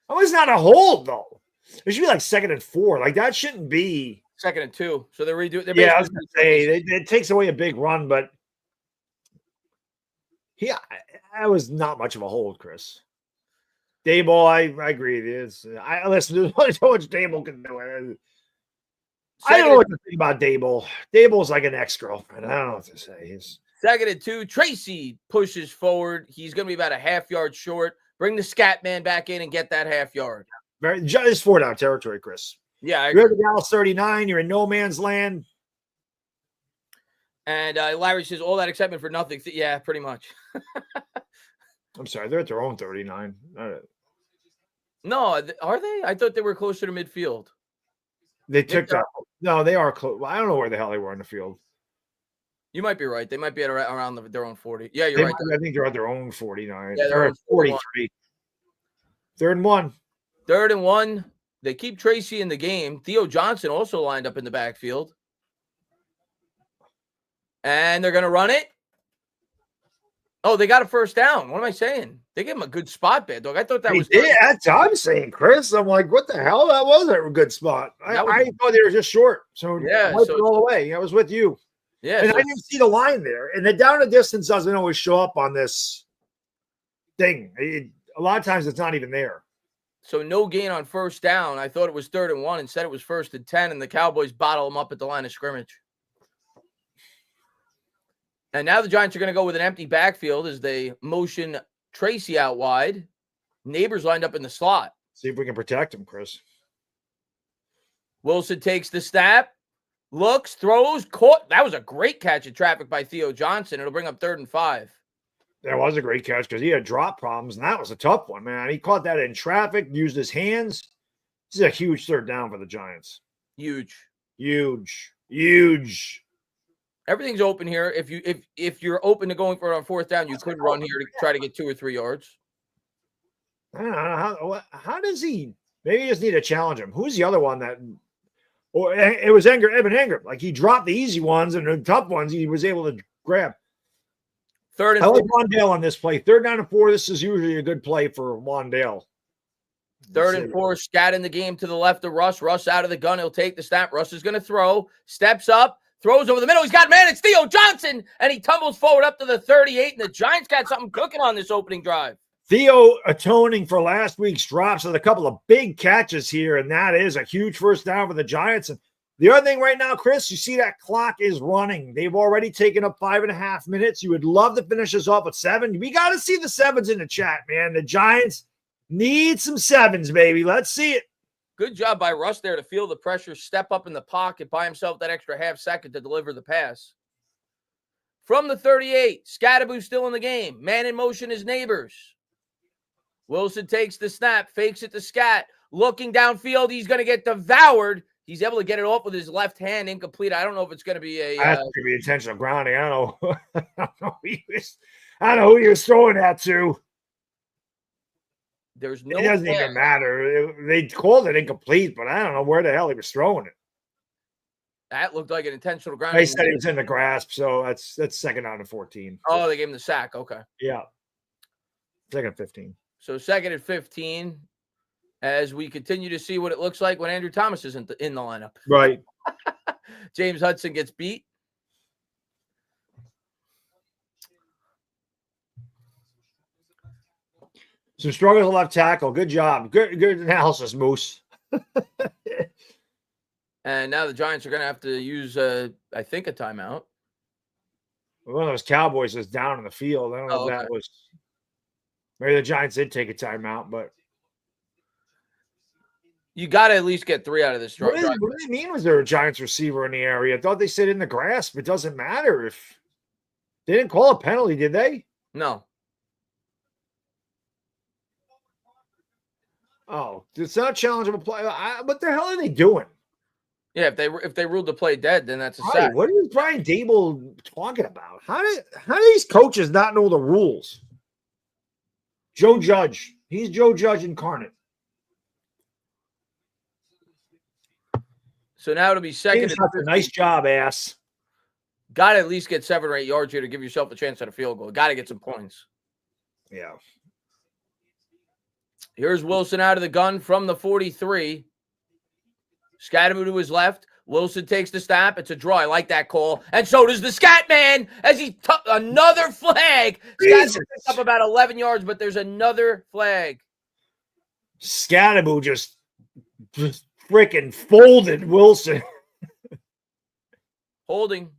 That was not a hold, though. It should be like 2nd and 4. Like, that shouldn't be 2nd and 2. So they're redoing. Yeah, I was going to say it takes away a big run, but that was not much of a hold, Chris. Daboll, I agree. It is. Listen, there's only so much Daboll can do. I don't know what to think about Daboll. Daboll's like an ex-girlfriend. I don't know what to say. He's 2nd and 2. Tracy pushes forward. He's going to be about a half yard short. Bring the scat man back in and get that half yard. It's 4-down territory, Chris. Yeah, you're at the Dallas 39. You're in no man's land. And Larry says, all that excitement for nothing. Yeah, pretty much. I'm sorry. They're at their own 39. No, are they? I thought they were closer to midfield. They took that. No, they are close. I don't know where the hell they were in the field. You might be right. They might be at around their own 40. Yeah, you're right. I think they're at their own 49. Yeah, they're at 43. 3rd and 1. 3rd and 1. They keep Tracy in the game. Theo Johnson also lined up in the backfield. And they're going to run it. Oh, they got a first down. What am I saying? They gave him a good spot, bad dog. I thought that was. Yeah, that's what I'm saying, Chris. I'm like, what the hell? That was a good spot. I thought they were just short. So yeah, I wiped it all the way. I was with you. Yeah, and I didn't see the line there. And the down and distance doesn't always show up on this thing. A lot of times it's not even there. So no gain on first down. I thought it was 3rd and 1. Instead, it was 1st and 10, and the Cowboys bottle them up at the line of scrimmage. And now the Giants are going to go with an empty backfield as they motion Tracy out wide. Neighbors lined up in the slot. See if we can protect him, Chris. Wilson takes the snap, looks, throws, caught. That was a great catch in traffic by Theo Johnson. It'll bring up 3rd and 5. That was a great catch because he had drop problems, and that was a tough one, man. He caught that in traffic, used his hands. This is a huge 3rd down for the Giants. Huge. Everything's open here. If you're open to going for it on 4th down, you could run here to try to get 2 or 3 yards. I don't know how does he? Maybe he just need to challenge him. Who's the other one that? Or it was Evan Engram. Like he dropped the easy ones and the tough ones he was able to grab. 3rd and 4. I like Wandale on this play. 3rd down and 4. This is usually a good play for Wandale. 3rd and 4. Scat in the game to the left of Russ. Russ out of the gun. He'll take the snap. Russ is going to throw. Steps up. Throws over the middle. He's got man. It's Theo Johnson. And he tumbles forward up to the 38. And the Giants got something cooking on this opening drive. Theo atoning for last week's drops with a couple of big catches here. And that is a huge first down for the Giants. And the other thing right now, Chris, you see that clock is running. They've already taken up 5.5 minutes. You would love to finish this off with 7. We got to see the 7s in the chat, man. The Giants need some 7s, baby. Let's see it. Good job by Russ there to feel the pressure, step up in the pocket, buy himself that extra half second to deliver the pass. From the 38, Scadaboo still in the game. Man in motion is Neighbors. Wilson takes the snap, fakes it to Scat. Looking downfield, he's going to get devoured. He's able to get it off with his left hand, incomplete. I don't know if it's going to be a. That's going to be intentional grounding. I don't know. I don't know who he was throwing that to. There's no. It doesn't even matter. They called it incomplete, but I don't know where the hell he was throwing it. That looked like an intentional grounding. They said he was in the grasp, so that's second down and 14. Oh, they gave him the sack. Okay. Yeah. Second 15. So second and 15, as we continue to see what it looks like when Andrew Thomas isn't in the lineup. Right. James Hudson gets beat. Some struggles left tackle. Good job. Good analysis, Moose. And now the Giants are going to have to use, I think, a timeout. One of those Cowboys was down in the field. I don't know if that was. Maybe the Giants did take a timeout, but. You got to at least get 3 out of this. What do they mean? Was there a Giants receiver in the area? I thought they said in the grasp. It doesn't matter if. They didn't call a penalty, did they? No. Oh, it's not challengeable play. What the hell are they doing? Yeah, if they ruled the play dead, then that's a sack. What is Brian Dable talking about? How do these coaches not know the rules? Joe Judge. He's Joe Judge incarnate. So now it'll be second. Nice job, ass. Got to at least get 7 or 8 yards here to give yourself a chance at a field goal. Got to get some points. Yeah. Here's Wilson out of the gun from the 43. Scatterman to his left. Wilson takes the snap. It's a draw. I like that call. And so does the Scat Man as he took another flag. Scat picks up about 11 yards, but there's another flag. Scatterman just freaking folded Wilson. Holding.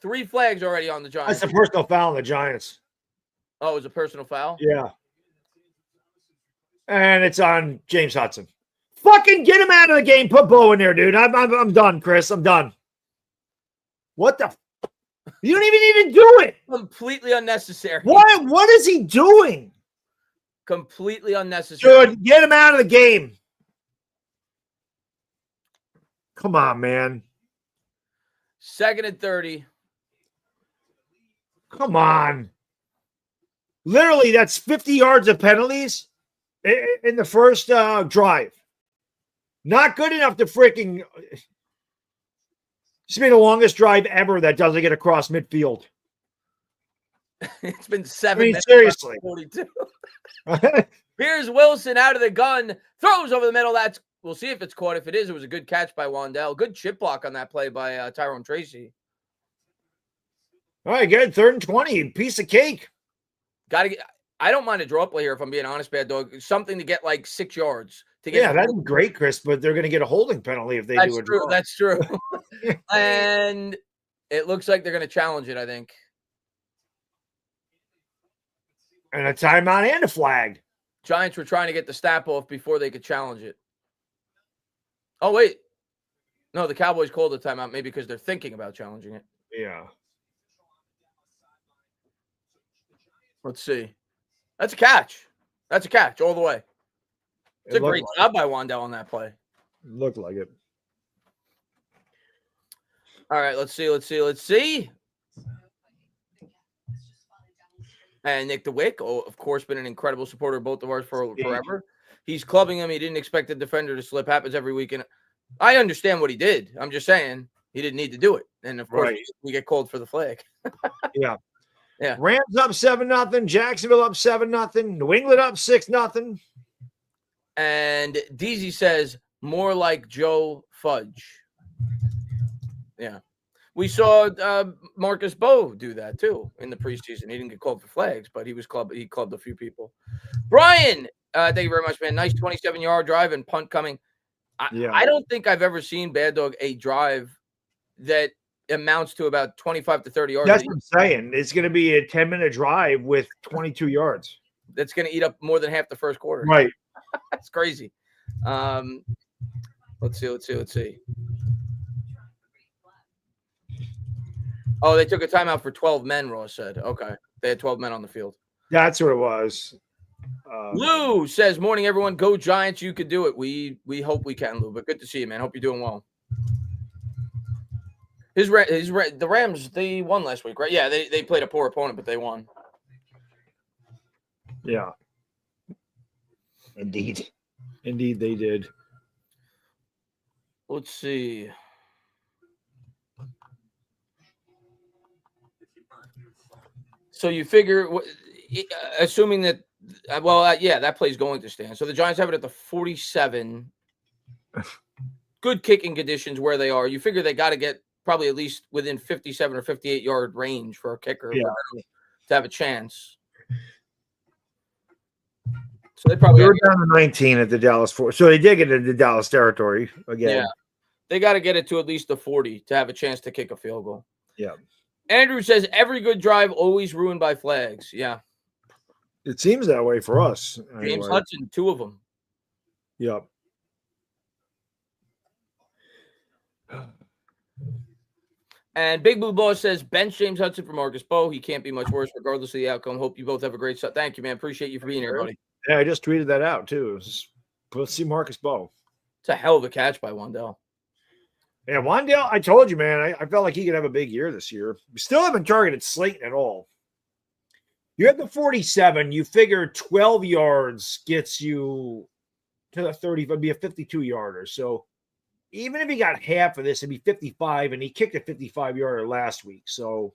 3 flags already on the Giants. That's a personal foul on the Giants. Oh, it was a personal foul? Yeah. And it's on James Hudson. Fucking get him out of the game. Put Bo in there, dude. I'm done, Chris. I'm done. What the? You don't even need to do it. Completely unnecessary. What is he doing? Completely unnecessary. Dude, get him out of the game. Come on, man. Second and 30. Come on. Literally, that's 50 yards of penalties in the first drive. Not good enough to freaking. It's been the longest drive ever that doesn't get across midfield. It's been 7 minutes. Seriously. 42. Here's Wilson out of the gun. Throws over the middle. We'll see if it's caught. If it is, it was a good catch by Wandell. Good chip block on that play by Tyrone Tracy. All right, good. 3rd and 20. Piece of cake. I don't mind a draw play here if I'm being honest, Bad Dog. Something to get like 6 yards. That'd be great, Chris, but they're going to get a holding penalty if they do a draw. That's true. And it looks like they're going to challenge it, I think. And a timeout and a flag. Giants were trying to get the snap off before they could challenge it. Oh, wait. No, the Cowboys called the timeout maybe because they're thinking about challenging it. Yeah. Let's see. That's a catch. That's a catch all the way. It's a great job by Wandell on that play. Looked like it. All right, let's see. And Nick DeWick, of course, been an incredible supporter of both of ours for forever. He's clubbing him. He didn't expect the defender to slip. Happens every week. And I understand what he did. I'm just saying he didn't need to do it. And, of course, we get called for the flag. Yeah. Yeah. Rams up 7-0. Jacksonville up 7-0. New England up 6-0. And DZ says, more like Joe Fudge. Yeah. We saw Marcus Bowe do that, too, in the preseason. He didn't get called for flags, but he clubbed a few people. Brian, thank you very much, man. Nice 27-yard drive and punt coming. I don't think I've ever seen, Bad Dog, a drive that amounts to about 25 to 30 yards. That's what I'm saying. It's going to be a 10-minute drive with 22 yards. That's going to eat up more than half the first quarter. Right. That's crazy. Let's see. Oh, they took a timeout for 12 men, Ross said. Okay. They had 12 men on the field. That's what it was. Lou says, "Morning, everyone. Go Giants. You could do it. We hope we can, Lou. But good to see you, man. Hope you're doing well." The Rams, they won last week, right? Yeah, they played a poor opponent, but they won. Yeah. Indeed they did. Let's see. So you figure, assuming that, that play's going to stand. So the Giants have it at the 47. Good kicking conditions where they are. You figure they got to get probably at least within 57 or 58 yard range for a kicker to have a chance. So they probably were down to 19 at the Dallas 4. So they did get into Dallas territory again. Yeah. They got to get it to at least the 40 to have a chance to kick a field goal. Yeah. Andrew says every good drive always ruined by flags. Yeah. It seems that way for us. Anyway. James Hudson, 2 of them. Yep. And Big Blue Boss says, bench James Hudson for Marcus Bowe. He can't be much worse regardless of the outcome. Hope you both have a great start. Thank you, man. Appreciate you for being here, buddy. Yeah, I just tweeted that out, too. Let's see Marcus Bowe. It's a hell of a catch by Wan'Dale. Yeah, Wan'Dale, I told you, man, I felt like he could have a big year this year. We still haven't targeted Slayton at all. You have the 47. You figure 12 yards gets you to the 30. It'd be a 52-yarder. So even if he got half of this, it'd be 55, and he kicked a 55-yarder last week. So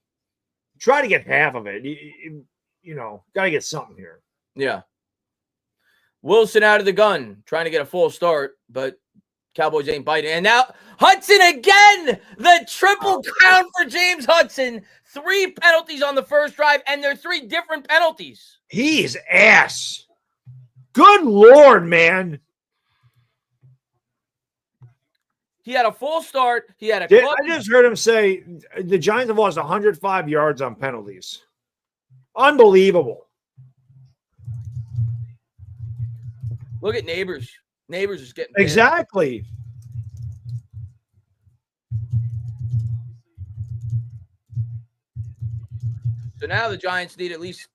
try to get half of it. Got to get something here. Yeah. Wilson out of the gun, trying to get a full start, but Cowboys ain't biting. And now Hudson again, the triple crown for James Hudson. 3 penalties on the first drive, and they're 3 different penalties. He's ass. Good Lord, man. He had a full start. He had a I just heard him say the Giants have lost 105 yards on penalties. Unbelievable. Look at Neighbors. Neighbors is getting exactly. So now the Giants need at least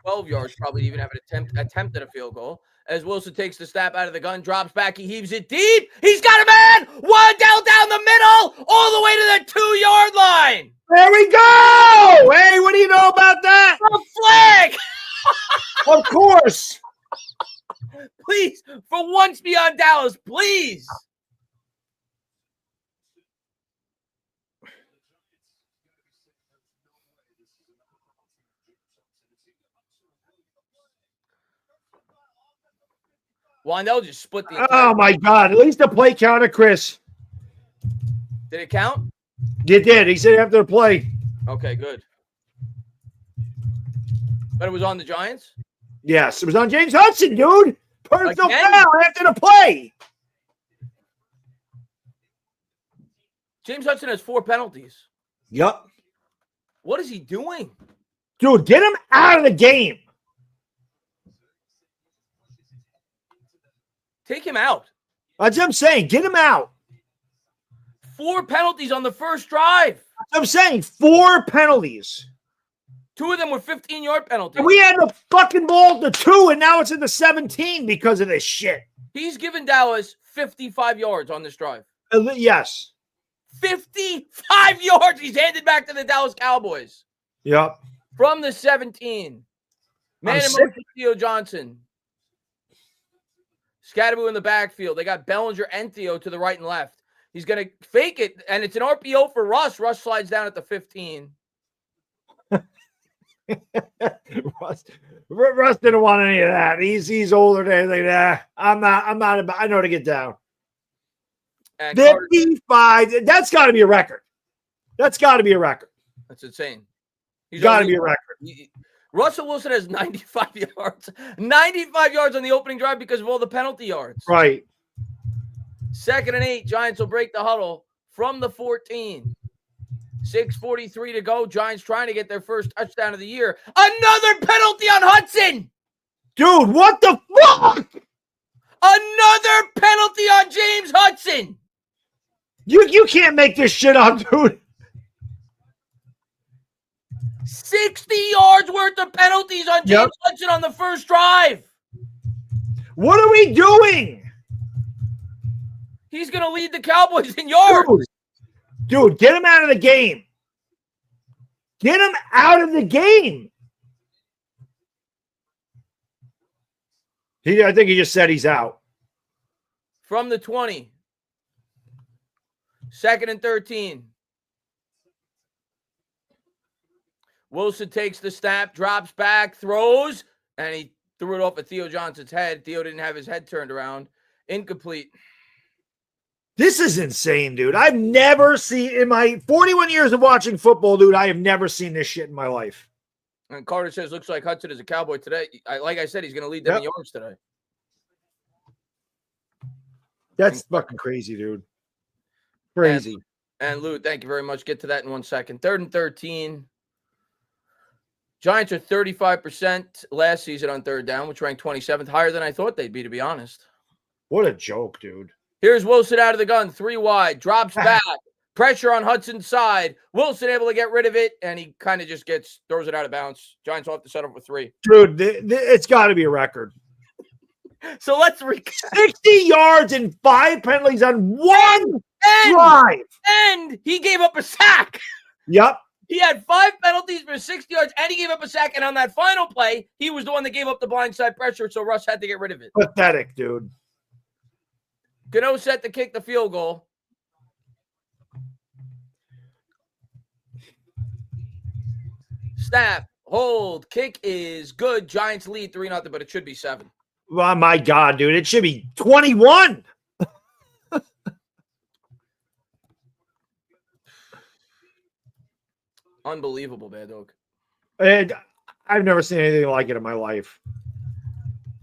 12 yards, probably even have an attempt at a field goal. As Wilson takes the snap out of the gun, drops back, he heaves it deep. He's got a man. Wan'Dale down the middle, all the way to the 2-yard line. There we go. Hey, what do you know about that? A flag. Of course. Please, for once beyond Dallas, please. Wan'Dale just split the. Oh my God! At least the play counted, Chris. Did it count? It did. He said after the play. Okay, good. But it was on the Giants? Yes, it was on James Hudson, dude. Personal Again? foul after the play. James Hudson has 4 penalties. Yep. What is he doing? Dude, get him out of the game. Take him out. That's what I'm saying. Get him out. 4 penalties on the first drive. That's what I'm saying. 4 penalties. 2 of them were 15-yard penalties. And we had the fucking ball at the 2, and now it's in the 17 because of this shit. He's given Dallas 55 yards on this drive. Yes. 55 yards he's handed back to the Dallas Cowboys. Yep. From the 17. Man in motion, Theo Johnson. Scatterboo in the backfield. They got Bellinger and Theo to the right and left. He's going to fake it, and it's an RPO for Russ. Russ slides down at the 15. Russ didn't want any of that. He's older than anything. I'm not about, I know to get down. And 55. That's got to be a record. That's got to be a record. That's insane. He's got to be a record. Russell Wilson has 95 yards. 95 yards on the opening drive because of all the penalty yards. Right. 2nd and 8. Giants will break the huddle from the 14. 6:43 to go. Giants trying to get their first touchdown of the year. Another penalty on Hudson. Dude, what the fuck? Another penalty on James Hudson. You can't make this shit up, dude. 6 60 yards worth of penalties on James Hudson on the first drive. What are we doing? He's going to lead the Cowboys in yards. Dude, get him out of the game. Get him out of the game. I think he just said he's out. From the 20. 2nd and 13. Wilson takes the snap, drops back, throws, and he threw it off at Theo Johnson's head. Theo didn't have his head turned around. Incomplete. This is insane, dude. I've never seen, in my 41 years of watching football, dude, I have never seen this shit in my life. And Carter says, looks like Hudson is a Cowboy today. Like I said, he's going to lead them in yards today. That's fucking crazy, dude. Crazy. And Lou, thank you very much. Get to that in 1 second. 3rd and 13. Giants are 35% last season on 3rd down, which ranked 27th, higher than I thought they'd be, to be honest. What a joke, dude. Here's Wilson out of the gun, 3 wide, drops back, pressure on Hudson's side. Wilson able to get rid of it, and he kind of just throws it out of bounds. Giants will have to set up with 3. Dude, it's got to be a record. So let's recap. 60 yards and 5 penalties on one drive. And he gave up a sack. Yep. He had 5 penalties for 60 yards, and he gave up a sack. And on that final play, he was the one that gave up the blindside pressure, so Russ had to get rid of it. Pathetic, dude. Gano set to kick the field goal. Snap, hold, kick is good. Giants lead 3-0, but it should be 7. Oh, my God, dude. It should be 21. Unbelievable, Bad Dog. And I've never seen anything like it in my life.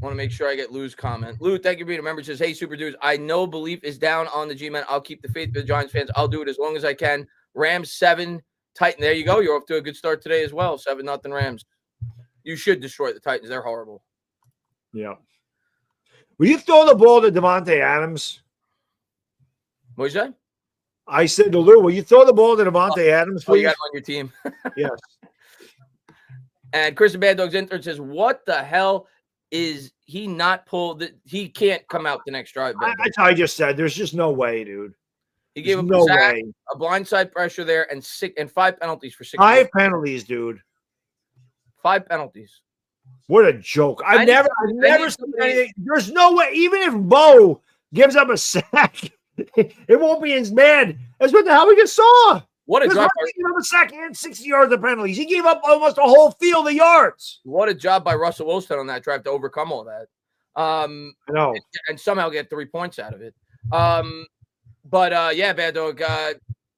Want to make sure I get Lou's comment. Lou, thank you for being a member. Says, hey, Super Dudes, I know belief is down on the G-Men. I'll keep the faith for the Giants fans. I'll do it as long as I can. Rams 7, Titan. There you go. You're off to a good start today as well. 7-0 Rams. You should destroy the Titans. They're horrible. Yeah. Will you throw the ball to Devontae Adams? What did you say? I said to Lou, will you throw the ball to Devontae Adams, please? You got him on your team. Yes. And Chris Bad Dog's intern says, what the hell is he not pulled? He can't come out the next drive. I just said, there's just no way, dude. He gave him a sack, a blindside pressure there, and 5 penalties for 6. 5 penalties, dude. 5 penalties. What a joke. I've never seen anything. There's no way, even if Bo gives up a sack, it won't be as bad as what the hell we just saw. What a job! He gave up a sack and 60 yards of penalties. He gave up almost a whole field of yards. What a job by Russell Wilson on that drive to overcome all that. I know. And somehow get 3 points out of it. Yeah, Bad Dog,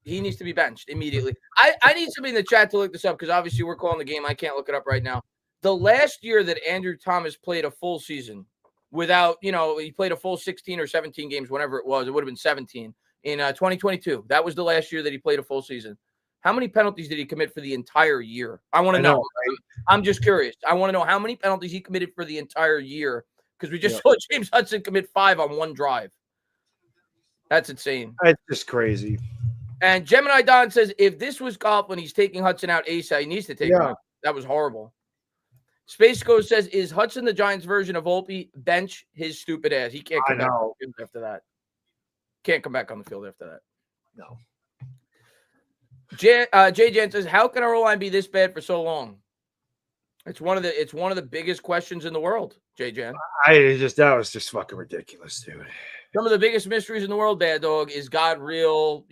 he needs to be benched immediately. I need somebody in the chat to look this up because obviously we're calling the game. I can't look it up right now. The last year that Andrew Thomas played a full season without, he played a full 16 or 17 games, whenever it was. It would have been 17 in 2022. That was the last year that he played a full season. How many penalties did he commit for the entire year? I want to know. Right? I'm just curious. I want to know how many penalties he committed for the entire year because we just saw James Hudson commit 5 on one drive. That's insane. It's just crazy. And Gemini Don says, if this was golf when he's taking Hudson out ASAP, he needs to take him out. That was horrible. Space Ghost says, is Hudson the Giants version of Volpe? Bench his stupid ass. He can't come back on the field after that. Can't come back on the field after that. No. Jay Jan says, how can our O-line be this bad for so long? It's one of the biggest questions in the world, Jay Jan. That was just fucking ridiculous, dude. Some of the biggest mysteries in the world, Bad Dog, is God real?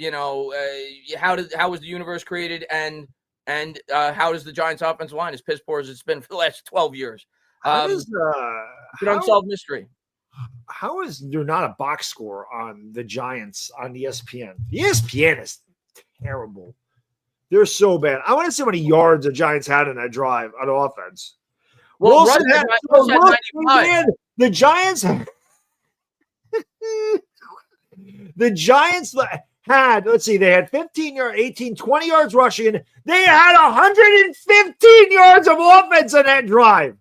How was the universe created? And how does the Giants' offensive line as piss poor as it's been for the last 12 years? It's an unsolved mystery. How is there not a box score on the Giants on ESPN? ESPN is terrible. They're so bad. I want to see how many yards the Giants had in that drive on offense. Well, Wilson had 95. The Giants the Giants had, let's see, they had 15 yards, 18, 20 yards rushing. They had 115 yards of offense on that drive.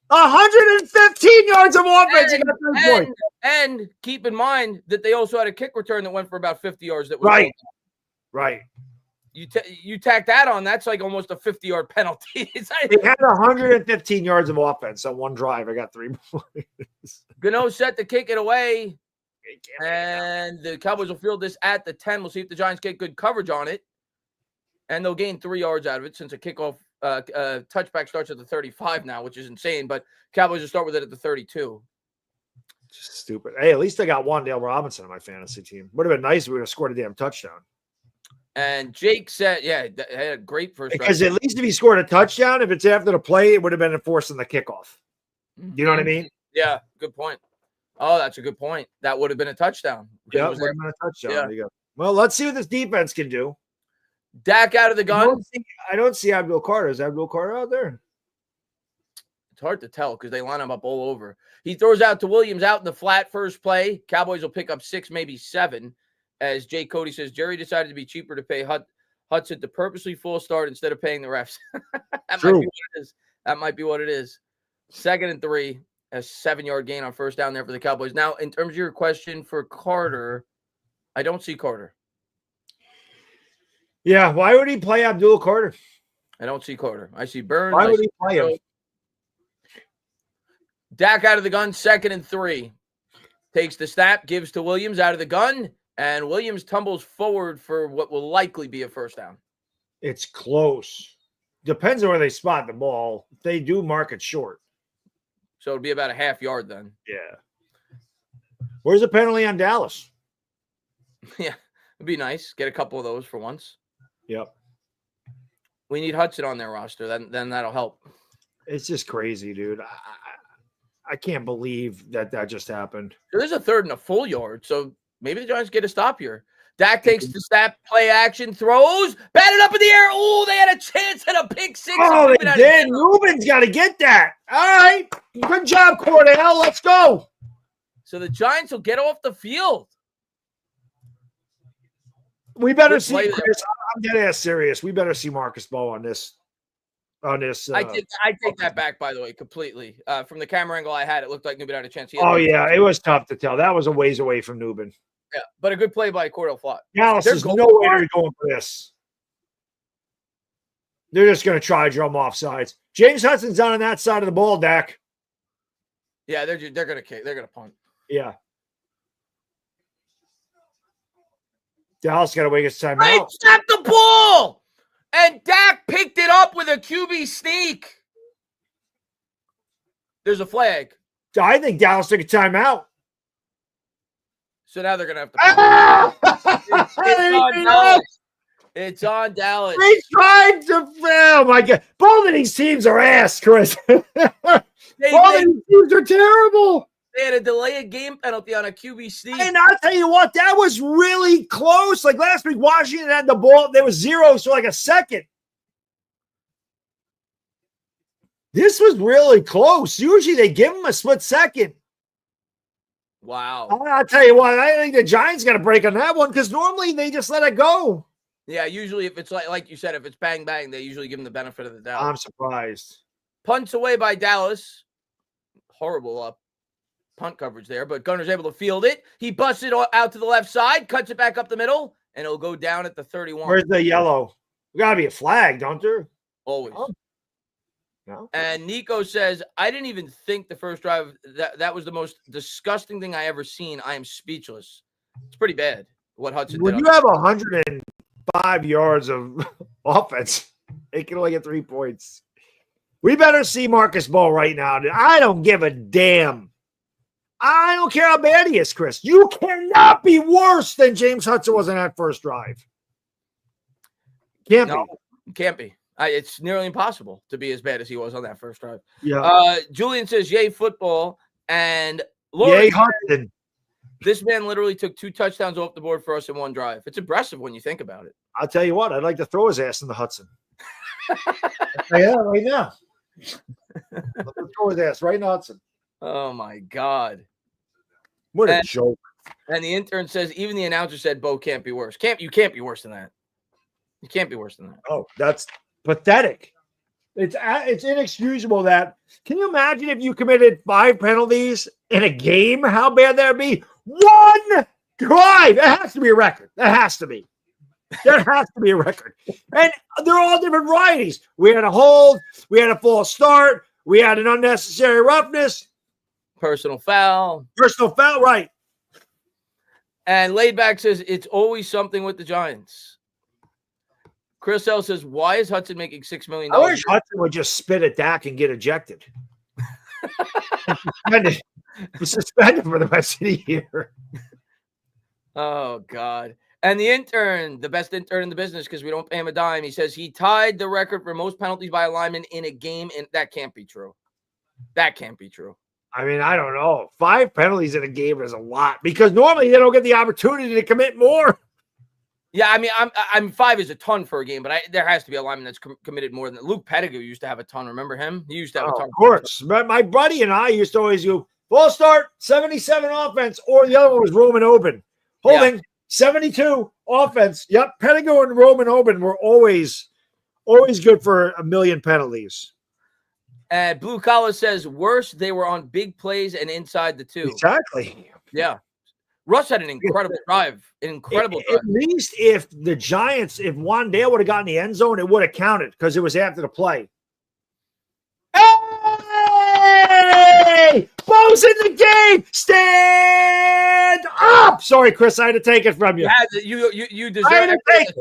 115 yards of offense. And keep in mind that they also had a kick return that went for about 50 yards. That was right. you tack that on, that's like almost a 50-yard penalty. They had 115 yards of offense on one drive. I got 3 points. Gano set to kick it away, and the Cowboys will field this at the 10. We'll see if the Giants get good coverage on it, and they'll gain 3 yards out of it since a kickoff touchback starts at the 35 now, which is insane, but Cowboys will start with it at the 32. Just stupid. Hey, at least I got Wandale Robinson on my fantasy team. Would have been nice if we would have scored a damn touchdown. And Jake said, yeah, had a great first drive. Because at least if he scored a touchdown, if it's after the play, it would have been enforcing the kickoff. You know what I mean? Yeah, good point. Oh, that's a good point. That would have been a touchdown. Yeah, would have been a touchdown. Yeah. There you go. Well, let's see what this defense can do. Dak out of the gun. I don't see Abdul Carter. Is Abdul Carter out there? It's hard to tell because they line him up all over. He throws out to Williams out in the flat first play. Cowboys will pick up 6, maybe 7. As Jay Cody says, Jerry decided to be cheaper to pay Hudson to purposely full start instead of paying the refs. That True. might be what it is. That might be what it is. 2nd and 3, a 7-yard gain on first down there for the Cowboys. Now, in terms of your question for Carter, I don't see Carter. Yeah, why would he play Abdul Carter? I don't see Carter. I see Burns. Why would he play him? Dak out of the gun, 2nd and 3. Takes the snap, gives to Williams out of the gun, and Williams tumbles forward for what will likely be a first down. It's close. Depends on where they spot the ball. They do mark it short. So it'll be about a half yard then. Yeah. Where's the penalty on Dallas? Yeah, it'd be nice. Get a couple of those for once. Yep. We need Hudson on their roster. Then that'll help. It's just crazy, dude. I can't believe that just happened. There's a 3rd and a full yard, so maybe the Giants get a stop here. Dak takes the snap, play action, throws, batted up in the air. Oh, they had a chance at a pick 6. Oh, they did. Ruben's got to get that. All right. Good job, Cordell. Let's go. So the Giants will get off the field. We better see Chris. I'm dead ass serious. We better see Marcus Bowe on this. I take that back, by the way, completely. From the camera angle I had, it looked like Newman had a chance. Yeah, it was tough to tell. That was a ways away from Newman. Yeah, but a good play by Cordell Flott. Dallas is no way they're going for this. They're just going to try to drum off sides. James Hudson's down on that side of the ball, Dak. Yeah, they're going to kick. They're going to punt. Yeah. Dallas got to wait his time out. Snap the ball! And Dak picked it up with a QB sneak. There's a flag. I think Dallas took a timeout. So now they're going to have to. It's on Dallas. It's on Dallas. They tried to. Oh, my God. Both of these teams are ass, Chris. Both of these teams are terrible. They had a delay of game penalty on a QB sneak. And I'll tell you what, that was really close. Like last week, Washington had the ball. There was 0, so like a second. This was really close. Usually they give them a split second. Wow. I'll tell you what, I think the Giants got to break on that one because normally they just let it go. Yeah, usually if it's like you said, if it's bang, bang, they usually give them the benefit of the doubt. I'm surprised. Punts away by Dallas. Horrible punt coverage there, but Gunner's able to field it. He busts it out to the left side, cuts it back up the middle, and it'll go down at the 31. Where's the yellow? There got to be a flag, don't there? Always. Oh. No. And Nico says, I didn't even think the first drive, that was the most disgusting thing I ever seen. I am speechless. It's pretty bad what Hudson did. When you have 105 yards of offense, they can only get 3 points. We better see Marcus Bowe right now. I don't give a damn. I don't care how bad he is, Chris. You cannot be worse than James Hudson was in that first drive. Can't be. It's nearly impossible to be as bad as he was on that first drive. Yeah. Julian says, yay, football. And yay, Hudson. This man literally took 2 touchdowns off the board for us in one drive. It's impressive when you think about it. I'll tell you what, I'd like to throw his ass in the Hudson. Yeah, right now. Let's throw his ass right in the Hudson. Oh, my God. What a joke. And the intern says, even the announcer said Bo can't be worse. You can't be worse than that. You can't be worse than that. Oh, that's pathetic. It's inexcusable that. Can you imagine if you committed 5 penalties in a game? How bad that would be? 1 drive. It has to be a record. It has to be. There has to be a record. And they're all different varieties. We had a hold. We had a false start. We had an unnecessary roughness. Personal foul. Personal foul, right. And Laidback says, it's always something with the Giants. Chris L says, why is Hudson making $6 million? I wish Hudson would just spit at Dak and get ejected. Suspended for the rest of the year. Oh, God. And the intern, the best intern in the business because we don't pay him a dime, he says he tied the record for most penalties by a lineman in a game, and that can't be true. That can't be true. I mean, I don't know. 5 penalties in a game is a lot because normally they don't get the opportunity to commit more. Yeah, I mean, I'm 5 is a ton for a game, but there has to be a lineman that's committed more than that. Luke Pettigrew used to have a ton. Remember him? He used to have a ton. Of course. But my buddy and I used to always go, full start, 77 offense, or the other one was Roman Oben. Holding 72 offense. Yep, Pettigrew and Roman Oben were always good for a million penalties. And Blue Collar says, worse, they were on big plays and inside the 2. Exactly. Yeah. Russ had an incredible drive. At least if the Giants, if Wandale would have gotten the end zone, it would have counted because it was after the play. Hey! Bo's in the game! Stand up! Sorry, Chris, I had to take it from you. You deserve it.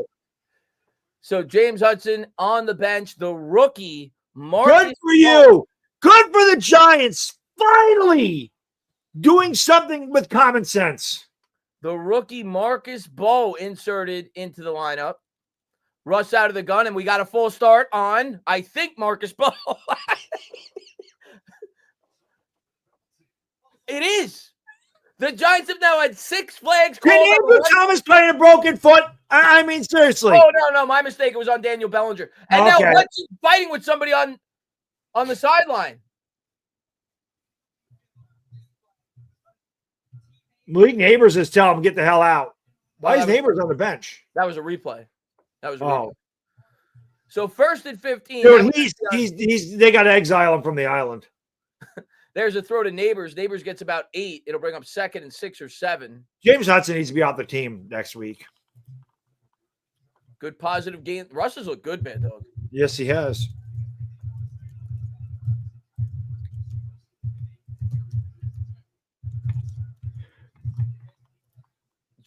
So James Hudson on the bench, the rookie. Good for you. Good for the Giants. Finally doing something with common sense. The rookie Marcus Bowe inserted into the lineup. Russ out of the gun, and we got a full start on, I think, Marcus Bowe. It is. The Giants have now had 6 flags. Can Andrew Thomas playing a broken foot? I mean, seriously. Oh, no, my mistake. It was on Daniel Bellinger. And now Hudson's fighting with somebody on the sideline. Malik Neighbors is telling him, get the hell out. Why is Neighbors on the bench? That was a replay. So 1st and 15. Dude, they got to exile him from the island. There's a throw to Neighbors. Neighbors gets about 8. It'll bring up 2nd and 6 or 7. James Hudson needs to be off the team next week. Good positive game. Russ has looked good, Bad Dog. Yes, he has.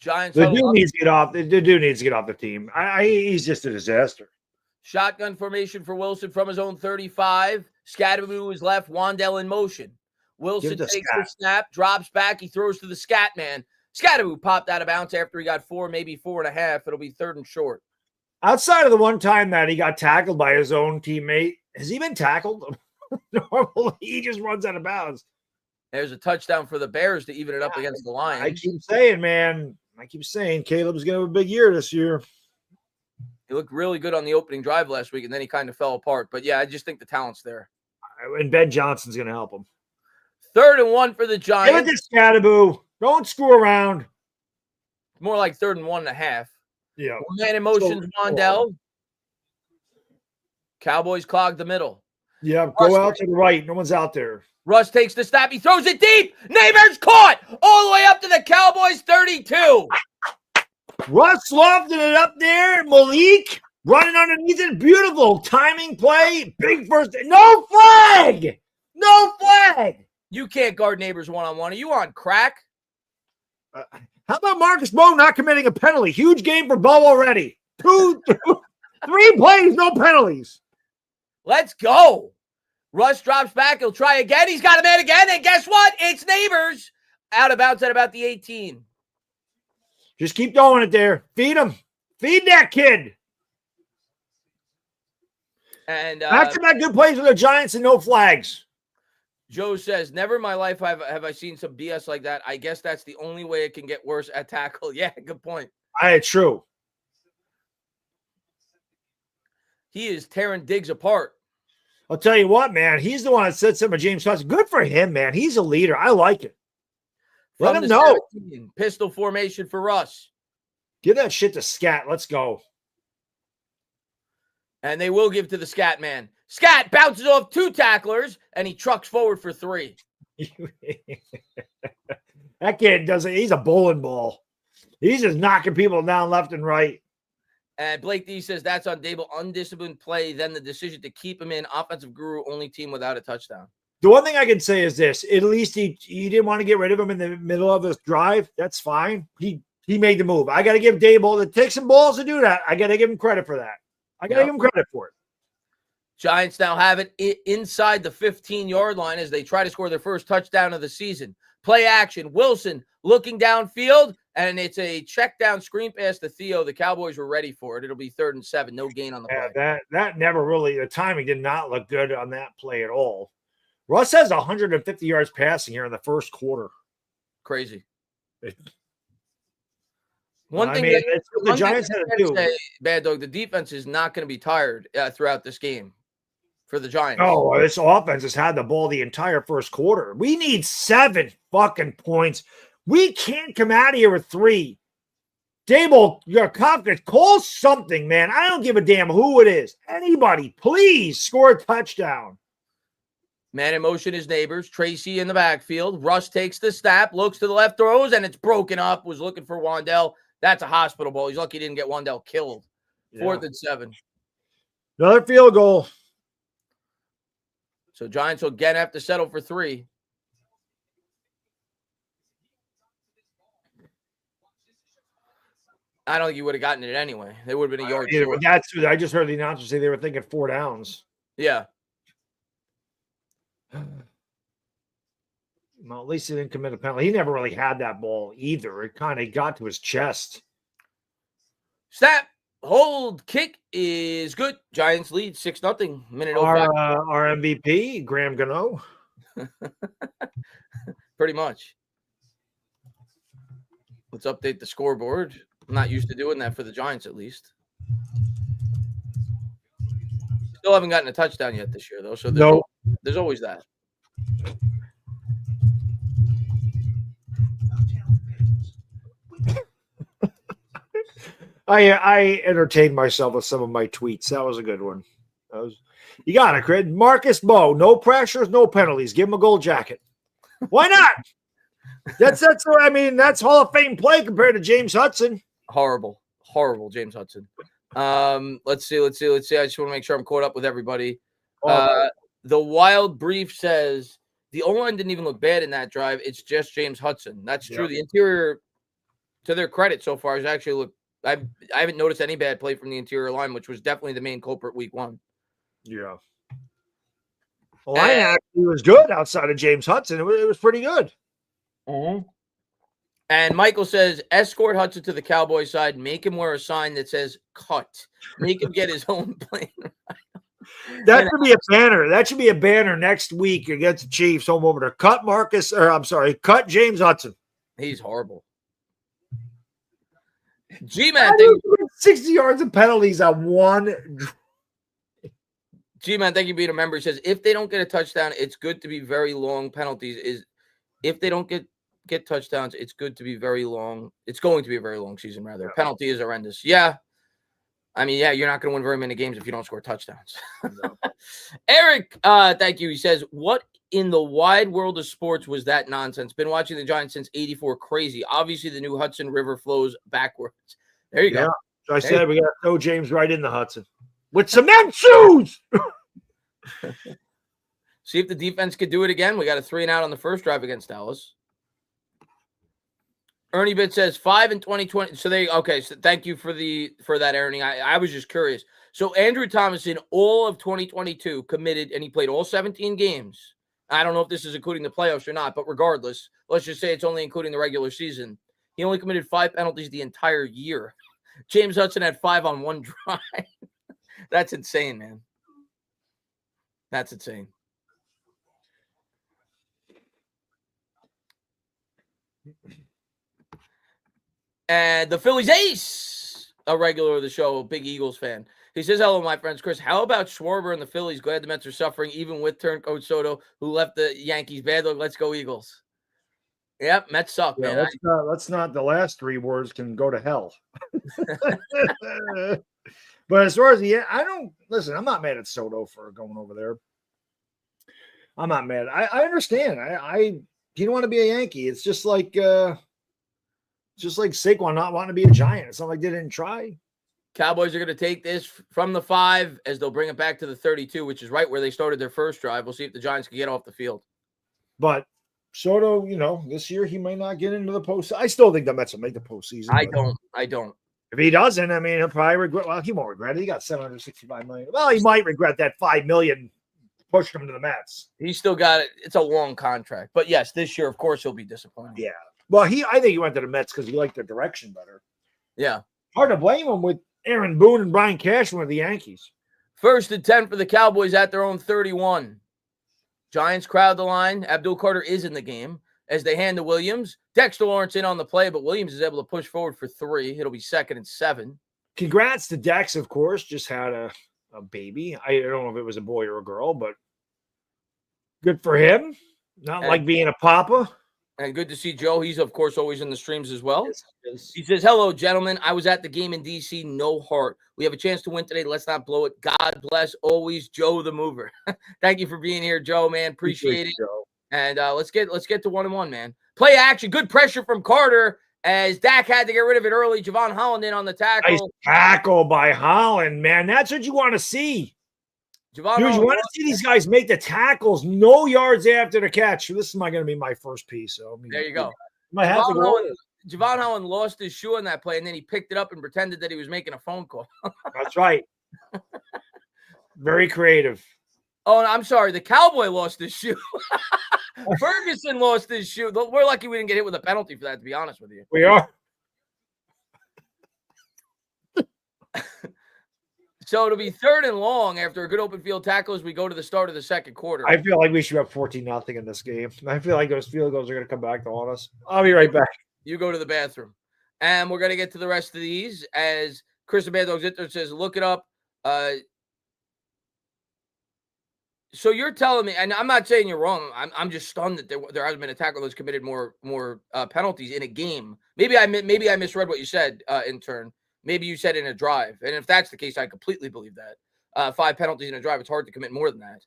Giants. The dude needs to get off. The dude needs to get off the team. He's just a disaster. Shotgun formation for Wilson from his own 35. Scatterboo is left. Wandale in motion. Wilson takes the snap, drops back. He throws to the scat man. Scatterboo popped out of bounds after he got 4, maybe 4.5. It'll be 3rd and short. Outside of the one time that he got tackled by his own teammate, has he been tackled? Normally, he just runs out of bounds. There's a touchdown for the Bears to even it up against the Lions. I keep saying, man. Caleb's going to have a big year this year. He looked really good on the opening drive last week, and then he kind of fell apart. But, yeah, I just think the talent's there. And Ben Johnson's going to help him. 3rd and 1 for the Giants. Give it to Scatterboo. Don't screw around. More like 3rd and 1.5. Yeah. Man in motion, Wandale. Cowboys clog the middle. Yeah, go out to the right. No one's out there. Russ takes the snap. He throws it deep. Neighbors caught all the way up to the Cowboys 32. Russ lofted it up there. Malik running underneath it. Beautiful timing play. Big first. No flag. No flag. You can't guard Neighbors one-on-one. Are you on crack? How about Marcus Bowe not committing a penalty? Huge game for Bowe already. 3 plays, no penalties. Let's go. Russ drops back. He'll try again. He's got a man again. And guess what? It's Neighbors. Out of bounds at about the 18. Just keep throwing it there. Feed him. Feed that kid. And back-to-back good plays for the Giants and no flags. Joe says, never in my life have I seen some BS like that. I guess that's the only way it can get worse at tackle. Yeah, good point. True. He is tearing Diggs apart. I'll tell you what, man. He's the one that said something to James Hudson. Good for him, man. He's a leader. I like it. Let him know. 17, pistol formation for Russ. Give that shit to Scat. Let's go. And they will give to the Scat man. Scat bounces off 2 tacklers, and he trucks forward for 3. That kid doesn't. He's a bowling ball. He's just knocking people down left and right. And Blake D says that's on Dable. Undisciplined play, then the decision to keep him in. Offensive guru, only team without a touchdown. The one thing I can say is this: at least he didn't want to get rid of him in the middle of this drive. That's fine. He made the move. I got to give Dable. It takes some balls to do that. I got to give him credit for that. I got to give him credit for it. Giants now have it inside the 15-yard line as they try to score their first touchdown of the season. Play action. Wilson looking downfield, and it's a check down screen pass to Theo. The Cowboys were ready for it. It'll be 3rd and 7. No gain on the play. That never really, the timing did not look good on that play at all. Russ has 150 yards passing here in the first quarter. Crazy. The Giants had to do. Bad Dog, the defense is not going to be tired throughout this game for the Giants. Oh, this offense has had the ball the entire first quarter. We need 7 fucking points. We can't come out of here with 3. Dable, your confidence, call something, man. I don't give a damn who it is. Anybody, please score a touchdown. Man in motion is Neighbors. Tracy in the backfield. Russ takes the snap, looks to the left, throws, and it's broken up. Was looking for Wandell. That's a hospital ball. He's lucky he didn't get Wandell killed. 4th and 7. Another field goal. So Giants will again have to settle for 3. I don't think you would have gotten it anyway. They would have been a yard short. I just heard the announcer say they were thinking 4 downs. Yeah. Well, at least he didn't commit a penalty. He never really had that ball either. It kind of got to his chest. Snap, hold, kick is good. Giants lead 6-0. Minute 05. Our MVP, Graham Gano. Pretty much. Let's update the scoreboard. I'm not used to doing that for the Giants, at least. Still haven't gotten a touchdown yet this year, though. So there's always that. I entertained myself with some of my tweets. That was a good one. You got it, Craig. Marcus Moe, no pressures, no penalties. Give him a gold jacket. Why not? That's Hall of Fame play compared to James Hudson. Horrible James Hudson. Let's see. I just want to make sure I'm caught up with everybody. The Wild Brief says the O-line didn't even look bad in that drive. It's just James Hudson. That's true. The interior, to their credit so far, has actually looked. I haven't noticed any bad play from the interior line, which was definitely the main culprit week 1. Yeah. The line actually was good outside of James Hudson. It was pretty good. Mm-hmm. And Michael says, escort Hudson to the Cowboys side. Make him wear a sign that says cut. Make him get his own plane. That should be a banner. That should be a banner next week against the Chiefs home over to cut James Hudson. He's horrible. G-Man, 60 yards of penalties on one. G-Man, thank you for being a member. He says, if they don't get a touchdown, it's good to be very long. Penalties if they don't get touchdowns, it's good to be very long. It's going to be a very long season, rather. Yeah. Penalty is horrendous. Yeah. I mean, yeah, you're not going to win very many games if you don't score touchdowns. No. Eric, thank you. He says, what in the wide world of sports was that nonsense? Been watching the Giants since 84. Crazy. Obviously, the new Hudson River flows backwards. There you go. So I said we got to throw James right in the Hudson with cement shoes. See if the defense could do it again. We got a 3-and-out on the first drive against Dallas. Ernie Bit says 5 in 2020. So thank you for that, Ernie. I was just curious. So Andrew Thomas in all of 2022 committed, and he played all 17 games. I don't know if this is including the playoffs or not, but regardless, let's just say it's only including the regular season. He only committed 5 penalties the entire year. James Hudson had 5 on one drive. That's insane, man. That's insane. And the Phillies ace, a regular of the show, big Eagles fan. He says, hello, my friends. Chris, how about Schwarber and the Phillies? Glad the Mets are suffering, even with turncoat Soto, who left the Yankees. Bad luck. Let's go, Eagles. Yep, Mets suck, man. Let's not. The last 3 words can go to hell. But as far as I'm not mad at Soto for going over there. I'm not mad. I understand. He don't want to be a Yankee. It's just like Saquon not wanting to be a Giant. It's not like they didn't try. Cowboys are going to take this from the 5 as they'll bring it back to the 32, which is right where they started their first drive. We'll see if the Giants can get off the field. But Soto, this year he might not get into the post. I still think the Mets will make the postseason. I don't. If he doesn't, I mean, he'll probably regret. Well, he won't regret it. He got $765 million. Well, he might regret that $5 million pushing him to the Mets. He's still got it. It's a long contract, but yes, this year, of course, he'll be disappointed. Yeah. Well, I think he went to the Mets because he liked their direction better. Yeah. Hard to blame him with Aaron Boone and Brian Cashman with the Yankees. 1st and 10 for the Cowboys at their own 31. Giants crowd the line. Abdul Carter is in the game as they hand to Williams. Dexter Lawrence in on the play, but Williams is able to push forward for 3. It'll be 2nd and 7. Congrats to Dex, of course. Just had a baby. I don't know if it was a boy or a girl, but good for him. Not like being a papa. And good to see Joe. He's, of course, always in the streams as well. Yes. He says, hello, gentlemen. I was at the game in D.C. No heart. We have a chance to win today. Let's not blow it. God bless always Joe the Mover. Thank you for being here, Joe, man. Appreciate it. Joe. And let's get to 1-1, man. Play action. Good pressure from Carter as Dak had to get rid of it early. Javon Holland in on the tackle. Nice tackle by Holland, man. That's what you want to see. Dude, you want to see these guys make the tackles no yards after the catch. This is going to be my first piece. So there you go. Javon Holland lost his shoe on that play, and then he picked it up and pretended that he was making a phone call. That's right. Very creative. Oh, I'm sorry. The Cowboy lost his shoe. Ferguson lost his shoe. We're lucky we didn't get hit with a penalty for that, to be honest with you. We are. So it'll be 3rd and long after a good open field tackle as we go to the start of the second quarter. I feel like we should have 14-0 in this game. I feel like those field goals are going to come back to haunt us. I'll be right back. You go to the bathroom. And we're going to get to the rest of these as Chris the Bad Dog Zitter says, look it up. So you're telling me, and I'm not saying you're wrong. I'm just stunned that there hasn't been a tackle that's committed more penalties in a game. Maybe I misread what you said, intern. Maybe you said in a drive. And if that's the case, I completely believe that. 5 penalties in a drive, it's hard to commit more than that.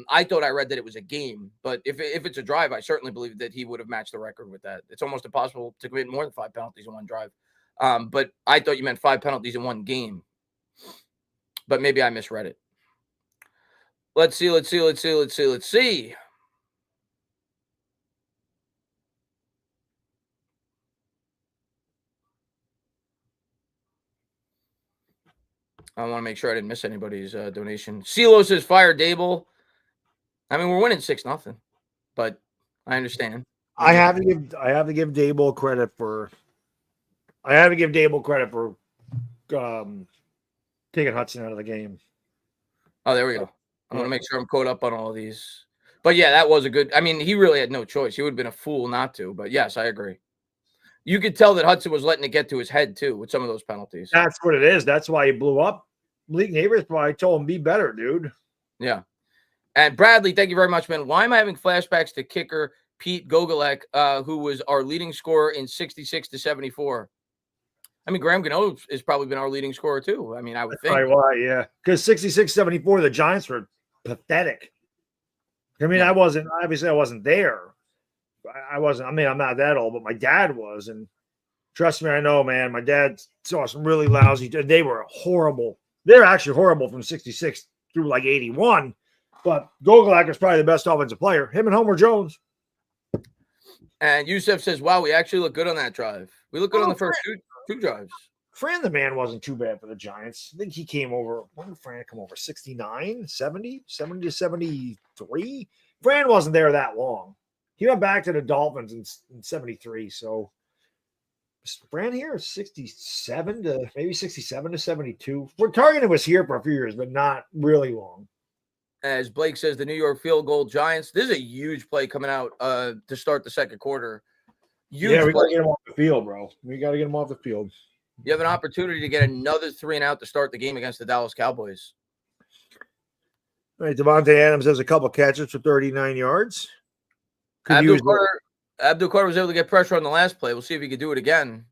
I thought I read that it was a game. But if it's a drive, I certainly believe that he would have matched the record with that. It's almost impossible to commit more than 5 penalties in one drive. But I thought you meant 5 penalties in one game. But maybe I misread it. Let's see. I want to make sure I didn't miss anybody's donation. CeeLo says fire Dable. I mean, we're winning 6-0, but I understand. I have to give Dable credit for taking Hudson out of the game. Oh, there we go. I want to make sure I'm caught up on all of these. But yeah, that was a good. I mean, he really had no choice. He would have been a fool not to. But yes, I agree. You could tell that Hudson was letting it get to his head too with some of those penalties. That's what it is. That's why he blew up. Malik Neighbors probably told him, be better, dude. Yeah. And Bradley, thank you very much, man. Why am I having flashbacks to kicker Pete Gogolek, who was our leading scorer in 66-74? I mean, Graham Gano has probably been our leading scorer too. I mean, I would think. Right, why, yeah. Because 66-74, the Giants were pathetic. I mean, I wasn't there. I'm not that old, but my dad was. And trust me, I know, man, my dad saw some really lousy. They were horrible. They're actually horrible from 66 through like 81. But Gogolak is probably the best offensive player. Him and Homer Jones. And Yusuf says, wow, we actually look good on that drive. We look good on the first two drives. Fran the man wasn't too bad for the Giants. I think he came over. When did Fran come over? 69, 70 to 73? Fran wasn't there that long. He went back to the Dolphins in 73. So Fran here is 67 to 72. We're targeting was here for a few years, but not really long. As Blake says, the New York field goal Giants. This is a huge play coming out to start the second quarter. We got to get him off the field, bro. We got to get him off the field. You have an opportunity to get another 3-and-out to start the game against the Dallas Cowboys. All right, Devontae Adams has a couple catches for 39 yards. Abdul Carter was able to get pressure on the last play. We'll see if he can do it again.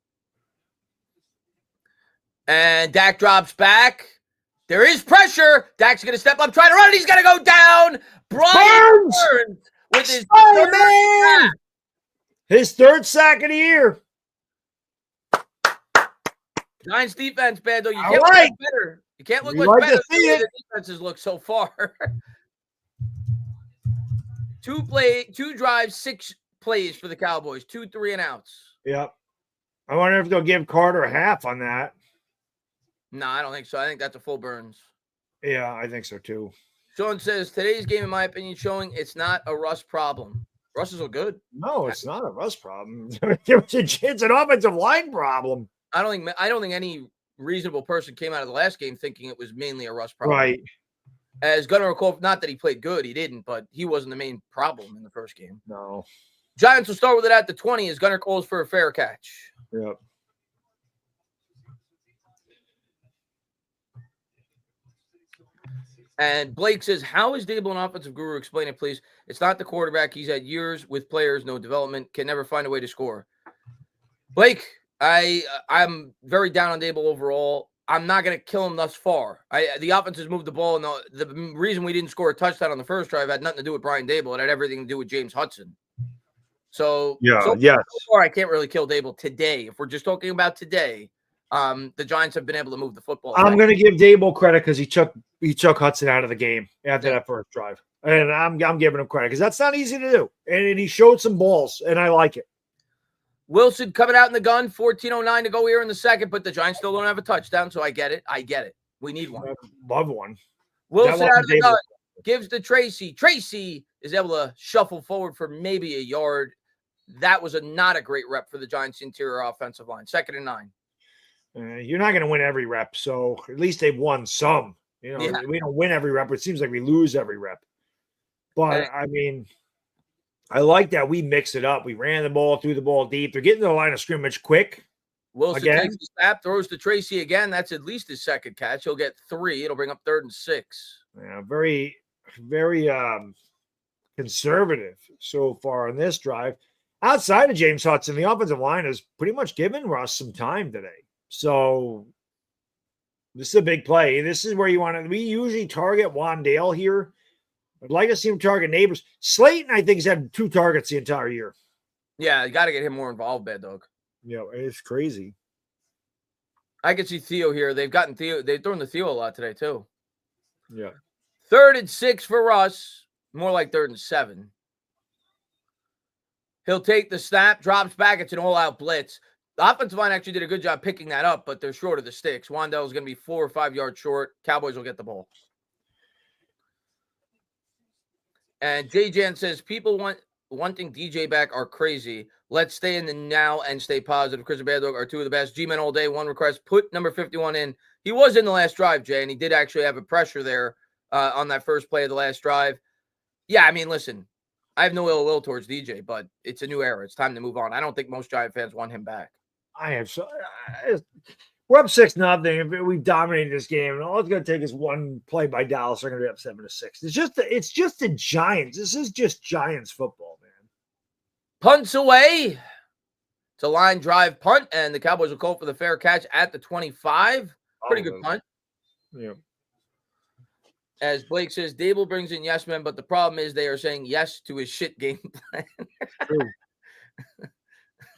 And Dak drops back. There is pressure. Dak's going to step up, try to run. He's going to go down. Brian Burns with his third sack. His third sack of the year. Giants defense bad though. You All can't look right. much better. You can't look We much like better to than see the way it. the defenses look so far. 2 drives, 6 plays for the Cowboys. 2 3-and-outs. Yep. I wonder if they'll give Carter a half on that. No, I don't think so. I think that's a full Burns. Yeah, I think so too. Sean says, today's game, in my opinion, showing it's not a Russ problem. Russes are good. No, it's not a Russ problem. It's an offensive line problem. I don't think any reasonable person came out of the last game thinking it was mainly a Russ problem. Right. As Gunnar recalled, not that he played good, he didn't, but he wasn't the main problem in the first game. No. Giants will start with it at the 20 as Gunnar calls for a fair catch. Yep. And Blake says, how is Dable an offensive guru? Explain it, please. It's not the quarterback. He's had years with players, no development, can never find a way to score. Blake, I'm very down on Dable overall. I'm not going to kill him thus far. The offense has moved the ball, and the reason we didn't score a touchdown on the first drive had nothing to do with Brian Dable. It had everything to do with James Hudson. So far, I can't really kill Dable today. If we're just talking about today, the Giants have been able to move the football. I'm going to give Dable credit because he took Hudson out of the game after that first drive, and I'm giving him credit because that's not easy to do. And he showed some balls, and I like it. Wilson coming out in the gun, 14:09 to go here in the second, but the Giants still don't have a touchdown, so I get it. We need one. Love one. Wilson out of the gun, gives to Tracy. Tracy is able to shuffle forward for maybe a yard. That was not a great rep for the Giants' interior offensive line. 2nd and 9. You're not going to win every rep, so at least they've won some. We don't win every rep. It seems like we lose every rep. But, I mean, I like that we mix it up. We ran the ball, threw the ball deep. They're getting to the line of scrimmage quick. Wilson takes the snap, throws to Tracy again. That's at least his second catch. He'll get 3. It'll bring up 3rd and 6. Yeah, very, very conservative so far on this drive. Outside of James Hudson, the offensive line has pretty much given Russ some time today. So this is a big play. This is where you want to. We usually target Wandale here. I'd like to see him target Neighbors. Slayton, I think, has had 2 targets the entire year. Yeah, you got to get him more involved, Bad Dog. Yeah, it's crazy. I can see Theo here. They've gotten Theo. They've thrown the Theo a lot today, too. Yeah. 3rd and 6 for Russ. More like 3rd and 7. He'll take the snap, drops back. It's an all-out blitz. The offensive line actually did a good job picking that up, but they're short of the sticks. Wandale is going to be 4 or 5 yards short. Cowboys will get the ball. And J-Jan says, people wanting DJ back are crazy. Let's stay in the now and stay positive. Chris and Bad Dog are 2 of the best. G-Men all day. One request, put number 51 in. He was in the last drive, Jay, and he did actually have a pressure there on that first play of the last drive. Yeah, I mean, listen, I have no ill will towards DJ, but it's a new era. It's time to move on. I don't think most Giant fans want him back. I have so we're up 6-0. We've dominated this game, and all it's going to take is one play by Dallas. They're going to be up 7-6. It's just the Giants. This is just Giants football, man. Punts away. It's a line drive punt, and the Cowboys will call for the fair catch at the 25. Pretty good punt. Yeah. As Blake says, Dable brings in yes men, but the problem is they are saying yes to his shit game plan.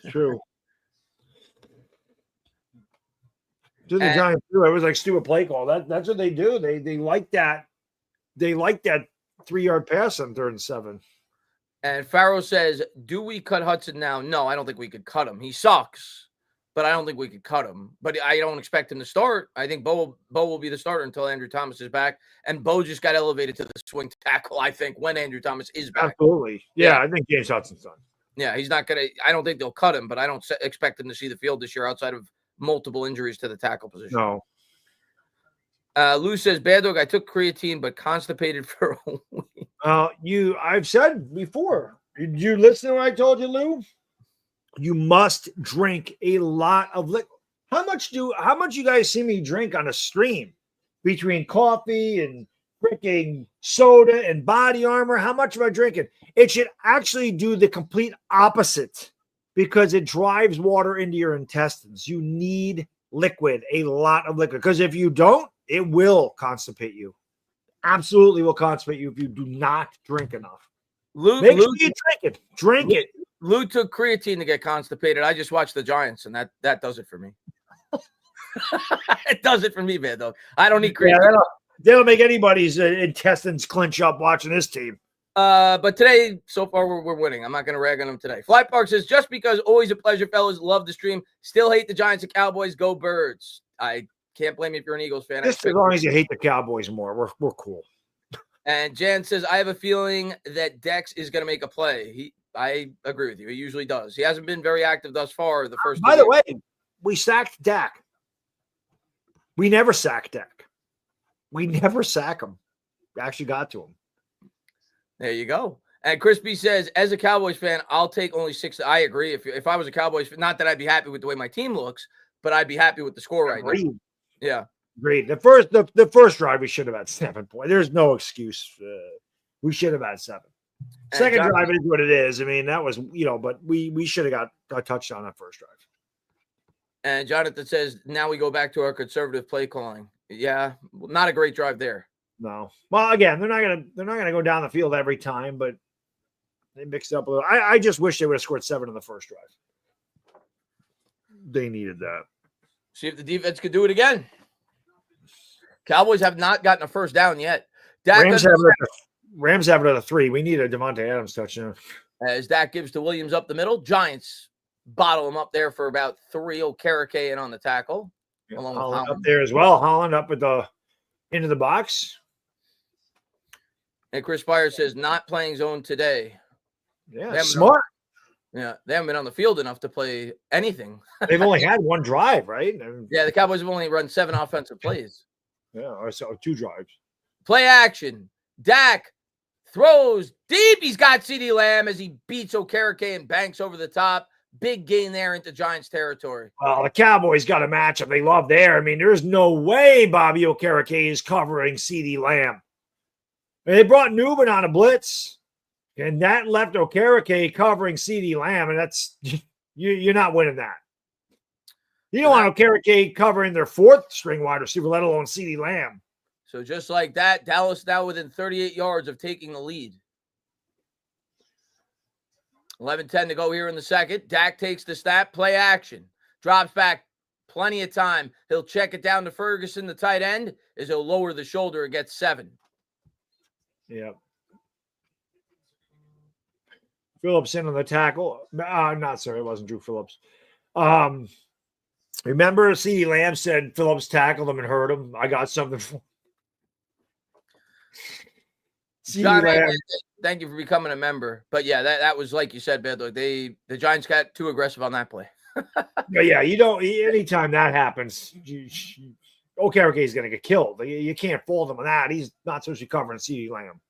True. To the Giants too. It was like stupid play call. That's what they do. They like that. They like that 3-yard pass on 3rd and 7. And Farrow says, do we cut Hudson now? No, I don't think we could cut him. He sucks, but I don't think we could cut him. But I don't expect him to start. I think Bo will be the starter until Andrew Thomas is back. And Bo just got elevated to the swing tackle, I think, when Andrew Thomas is back. Absolutely. Yeah. I think James Hudson's done. Yeah, he's not going to – I don't think they'll cut him, but I don't expect him to see the field this year outside of multiple injuries to the tackle position. No. Lou says, Bad Dog, I took creatine, but constipated for a week. I've said before, did you listen to what I told you, Lou? You must drink a lot of liquid. How much you guys see me drink on a stream between coffee and freaking soda and body armor? How much am I drinking? It should actually do the complete opposite because it drives water into your intestines. You need liquid, a lot of liquid, because if you don't, it will constipate you. Absolutely will constipate you if you do not drink enough. Make sure you drink it. Lou took creatine to get constipated. I just watched the Giants, and that does it for me. It does it for me, man, though. I don't need Yeah, crazy. that'll make anybody's intestines clench up watching this team. But today, so far, we're winning. I'm not going to rag on them today. Fly Park says, just because always a pleasure, fellas. Love the stream. Still hate the Giants and Cowboys. Go Birds. I can't blame you if you're an Eagles fan. Just as long as you hate the Cowboys more, we're cool. And Jan says, I have a feeling that Dex is going to make a play. I agree with you. He usually does. He hasn't been very active thus far. The first. By the way, we sacked Dak. We never sack Dak. We never sack him. We actually got to him. There you go. And Crispy says, as a Cowboys fan, I'll take only 6. I agree. If I was a Cowboys fan, not that I'd be happy with the way my team looks, but I'd be happy with the score right now. Yeah. Great. The first drive, we should have had 7 points. There's no excuse. We should have had 7. Second drive is what it is. I mean, that was, but we should have got a touchdown that first drive. And Jonathan says, now we go back to our conservative play calling. Yeah, not a great drive there. No. Well, again, they're not gonna go down the field every time, but they mixed up a little. I just wish they would have scored 7 in the first drive. They needed that. See if the defense could do it again. Cowboys have not gotten a first down yet. Rams have it at a 3. We need a Devontae Adams touchdown. As Dak gives to Williams up the middle, Giants bottle him up there for about 3. Okereke in on the tackle. Yeah, along Holland with Holland up there as well. Holland up into the box. And Chris Spire says, not playing zone today. Yeah, smart. They haven't been on the field enough to play anything. They've only had 1 drive, right? Yeah, the Cowboys have only run 7 offensive plays. Yeah, or so 2 drives. Play action. Dak throws deep. He's got CeeDee Lamb as he beats Okereke and banks over the top. Big gain there into Giants territory. Well, the Cowboys got a matchup they love there. I mean, there's no way Bobby Okereke is covering CeeDee Lamb. They brought Newman on a blitz, and that left Okereke covering CeeDee Lamb, and that's you're not winning that. You don't want Okereke covering their 4th string wide receiver, let alone CeeDee Lamb. So just like that, Dallas now within 38 yards of taking the lead. 11-10 to go here in the second. Dak takes the snap, play action. Drops back, plenty of time. He'll check it down to Ferguson, the tight end, as he'll lower the shoulder and get 7. Yeah. Phillips in on the tackle. It wasn't Drew Phillips. Remember CeeDee Lamb said Phillips tackled him and hurt him? I got something for John, thank you for becoming a member. But yeah, that was like you said, Bad Luck. The Giants got too aggressive on that play. Yeah, you don't. Anytime that happens, Okereke is going to get killed. You can't fault him on that. He's not supposed to be covering CeeDee Lamb.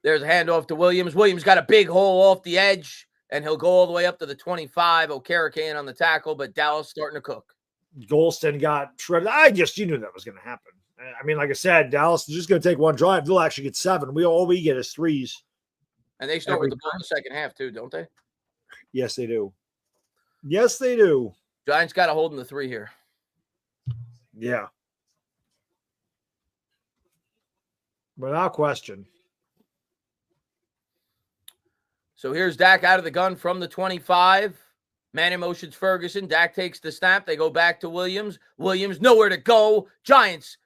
There's a handoff to Williams. Williams got a big hole off the edge, and he'll go all the way up to the 25. Okereke in on the tackle, but Dallas starting to cook. Golston got shredded. You knew that was going to happen. I mean, like I said, Dallas is just going to take 1 drive. They'll actually get 7. All we get is 3s. And they start with the ball in the second half too, don't they? Yes, they do. Yes, they do. Giants got to hold in the 3 here. Yeah. Without question. So here's Dak out of the gun from the 25. Man in motion's Ferguson. Dak takes the snap. They go back to Williams. Williams nowhere to go. Giants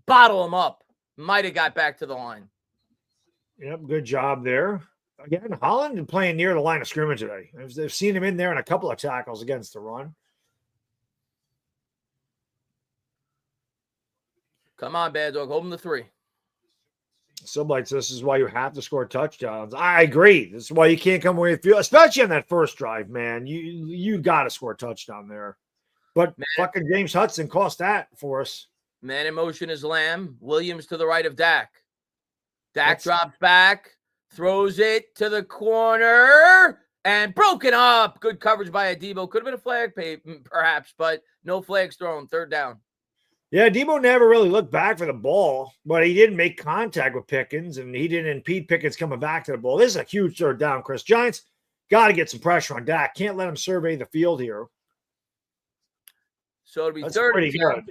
bottle him up. Might have got back to the line. Yep, good job there. Again, Holland playing near the line of scrimmage today. They've seen him in there in a couple of tackles against the run. Come on, Bad Dog. Hold him to 3. Somebody says this is why you have to score touchdowns. I agree. This is why you can't come away with field, especially on that first drive, man. You got to score a touchdown there. But fucking James Hudson cost that for us. Man in motion is Lamb. Williams to the right of Dak. Dak drops back, throws it to the corner, and broken up. Good coverage by Adebo. Could have been a flag, perhaps, but no flags thrown. 3rd down. Yeah, Debo never really looked back for the ball, but he didn't make contact with Pickens, and he didn't impede Pickens coming back to the ball. This is a huge 3rd down, Chris. Giants got to get some pressure on Dak. Can't let him survey the field here. So it'll be That's 3rd pretty good.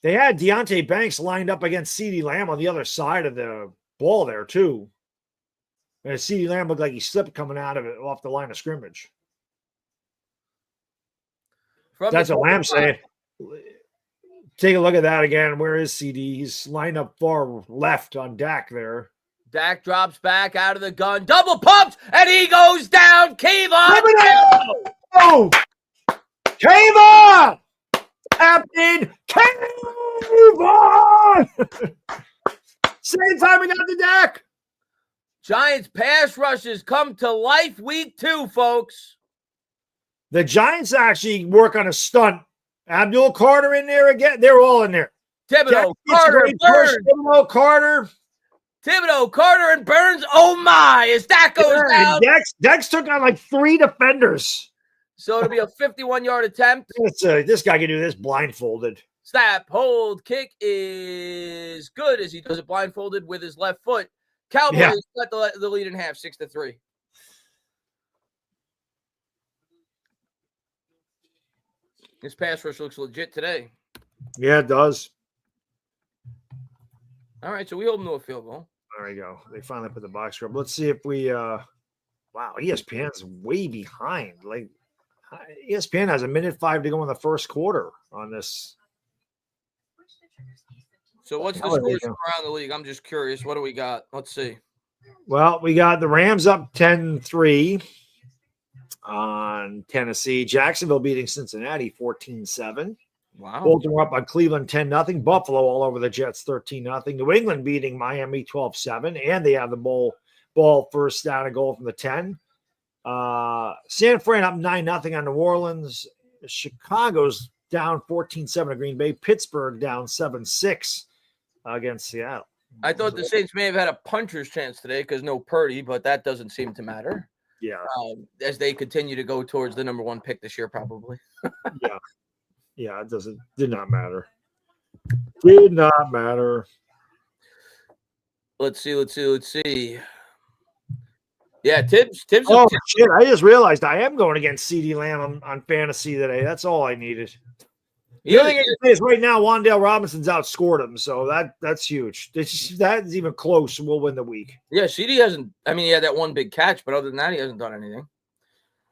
They had Deontay Banks lined up against CeeDee Lamb on the other side of the ball there, too. And CeeDee Lamb looked like he slipped coming out of it off the line of scrimmage. That's what I'm saying. Take a look at that again. Where is CD? He's lined up far left on Dak there. Dak drops back out of the gun, double pumped, and he goes down. Cave on. Oh, cave on! Captain Cave on! Same time we got the Dak. Giants pass rushes come to life week 2, folks. The Giants actually work on a stunt. Abdul Carter in there again. They're all in there. Thibodeau, Carter, Burns. Thibodeau, Carter, and Burns. Oh, my. As that goes down. Dex took on like 3 defenders. So it'll be a 51-yard attempt. This guy can do this blindfolded. Snap, hold, kick is good as he does it blindfolded with his left foot. Cowboys got the lead in half, 6-3. This pass rush looks legit today. Yeah, it does. All right, so we hold them to a field goal. There we go. They finally put the box score. Let's see if we wow, ESPN's way behind. Like ESPN has 1:05 to go in the first quarter on this. So what's the scores from around the league? I'm just curious. What do we got? Let's see. Well, we got the Rams up 10-3 on Tennessee. Jacksonville beating Cincinnati 14-7. Wow. Baltimore up on Cleveland 10-0. Buffalo all over the Jets 13-0. New England beating Miami 12-7. And they have the ball first down and goal from the 10. San Fran up 9-0 on New Orleans. Chicago's down 14-7 to Green Bay. Pittsburgh down 7-6 against Seattle. I thought the Saints may have had a puncher's chance today because no Purdy, but that doesn't seem to matter. Yeah. As they continue to go towards the number 1 pick this year, probably. Yeah, it did not matter. Did not matter. Let's see. Yeah, Tibbs. Oh, shit. I just realized I am going against CD Lamb on fantasy today. That's all I needed. The other thing I can say is right now, Wan'Dale Robinson's outscored him, so that's huge. That's even close. We'll win the week. Yeah, CD hasn't. I mean, he had that one big catch, but other than that, he hasn't done anything.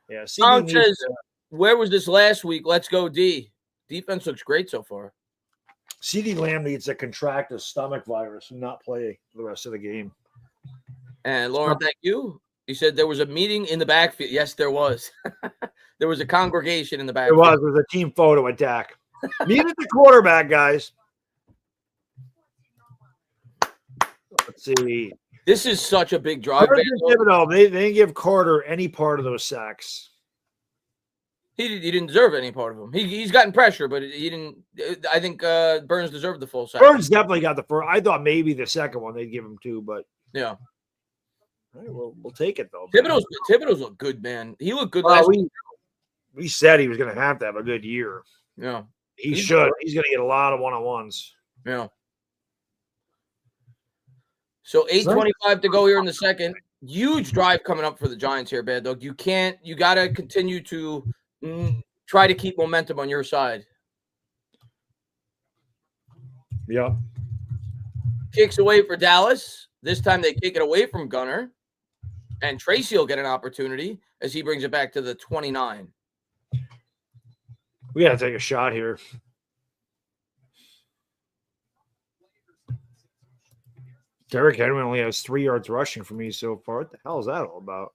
Yeah, CD says, where was this last week? Let's go, D. Defense looks great so far. CD Lamb needs to contract a stomach virus and not play the rest of the game. And Lauren, thank you. He said there was a meeting in the backfield. Yes, there was. There was a congregation in the backfield. There was a team photo at Dak. Needed the quarterback, guys. Let's see. This is such a big drive. They didn't give Carter any part of those sacks. He didn't deserve any part of them. He's gotten pressure, but he didn't. I think Burns deserved the full sack. Burns definitely got the first. I thought maybe the second one they'd give him 2, but yeah. All right, we'll take it though. Thibodeau's look good, man. He looked good last week. We said he was going to have a good year. Yeah. He should. He's going to get a lot of one-on-ones. Yeah. So 8:25 to go here in the second. Huge drive coming up for the Giants here, Bad Dog. You got to continue to try to keep momentum on your side. Yeah. Kicks away for Dallas. This time they kick it away from Gunner. And Tracy will get an opportunity as he brings it back to the 29. We got to take a shot here. Derrick Henry only has 3 yards rushing for me so far. What the hell is that all about?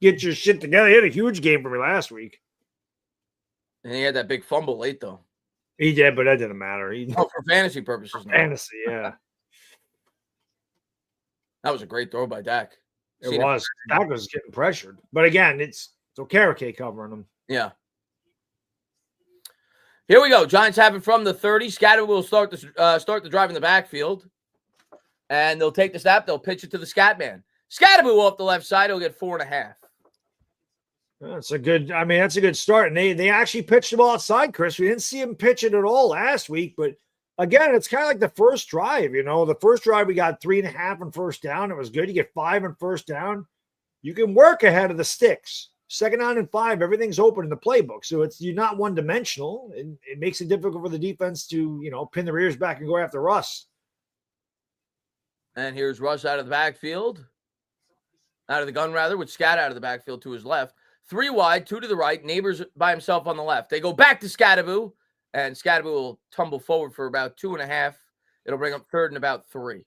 Get your shit together. He had a huge game for me last week. And he had that big fumble late, though. He did, but that didn't matter. For fantasy purposes. Fantasy, yeah. That was a great throw by Dak. It was. Dak was getting pressured. But again, it's Okereke covering him. Yeah. Here we go. Giants have it from the 30. Scatter will start the drive in the backfield. And they'll take the snap. They'll pitch it to the scat man. Scatterboo off the left side. He'll get 4.5. That's a good start. And they actually pitched the ball outside, Chris. We didn't see him pitch it at all last week. But again, it's kind of like the first drive. The first drive we got 3.5 on first down. It was good. You get 5 on first down. You can work ahead of the sticks. Second down and 5, everything's open in the playbook. So you're not one-dimensional. It makes it difficult for the defense to, pin their ears back and go after Russ. And here's Russ out of the backfield. Out of the gun, rather, with Scat out of the backfield to his left. 3 wide, 2 to the right. Neighbors by himself on the left. They go back to Scadaboo, and Scadaboo will tumble forward for about 2.5. It'll bring up third and about 3.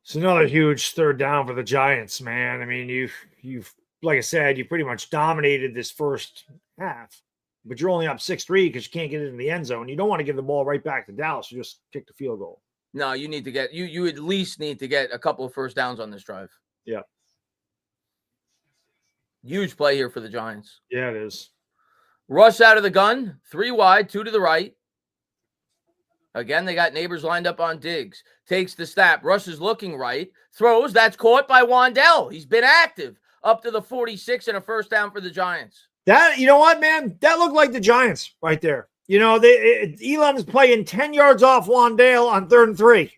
It's another huge third down for the Giants, man. I mean, you've like I said, you pretty much dominated this first half, but you're only up 6-3 because you can't get it in the end zone. You don't want to give the ball right back to Dallas. You just kick the field goal. No, you need to get you at least need to get a couple of first downs on this drive. Yeah. Huge play here for the Giants. Yeah, it is. Russ out of the gun, 3 wide, 2 to the right. Again, they got Neighbors lined up on Diggs. Takes the snap. Russ is looking right. Throws. That's caught by Wan'Dale. He's been active up to the 46 and a first down for the Giants. That, you know what, man? That looked like the Giants right there. You know, Elam's playing 10 yards off Wan'Dale on 3rd and 3.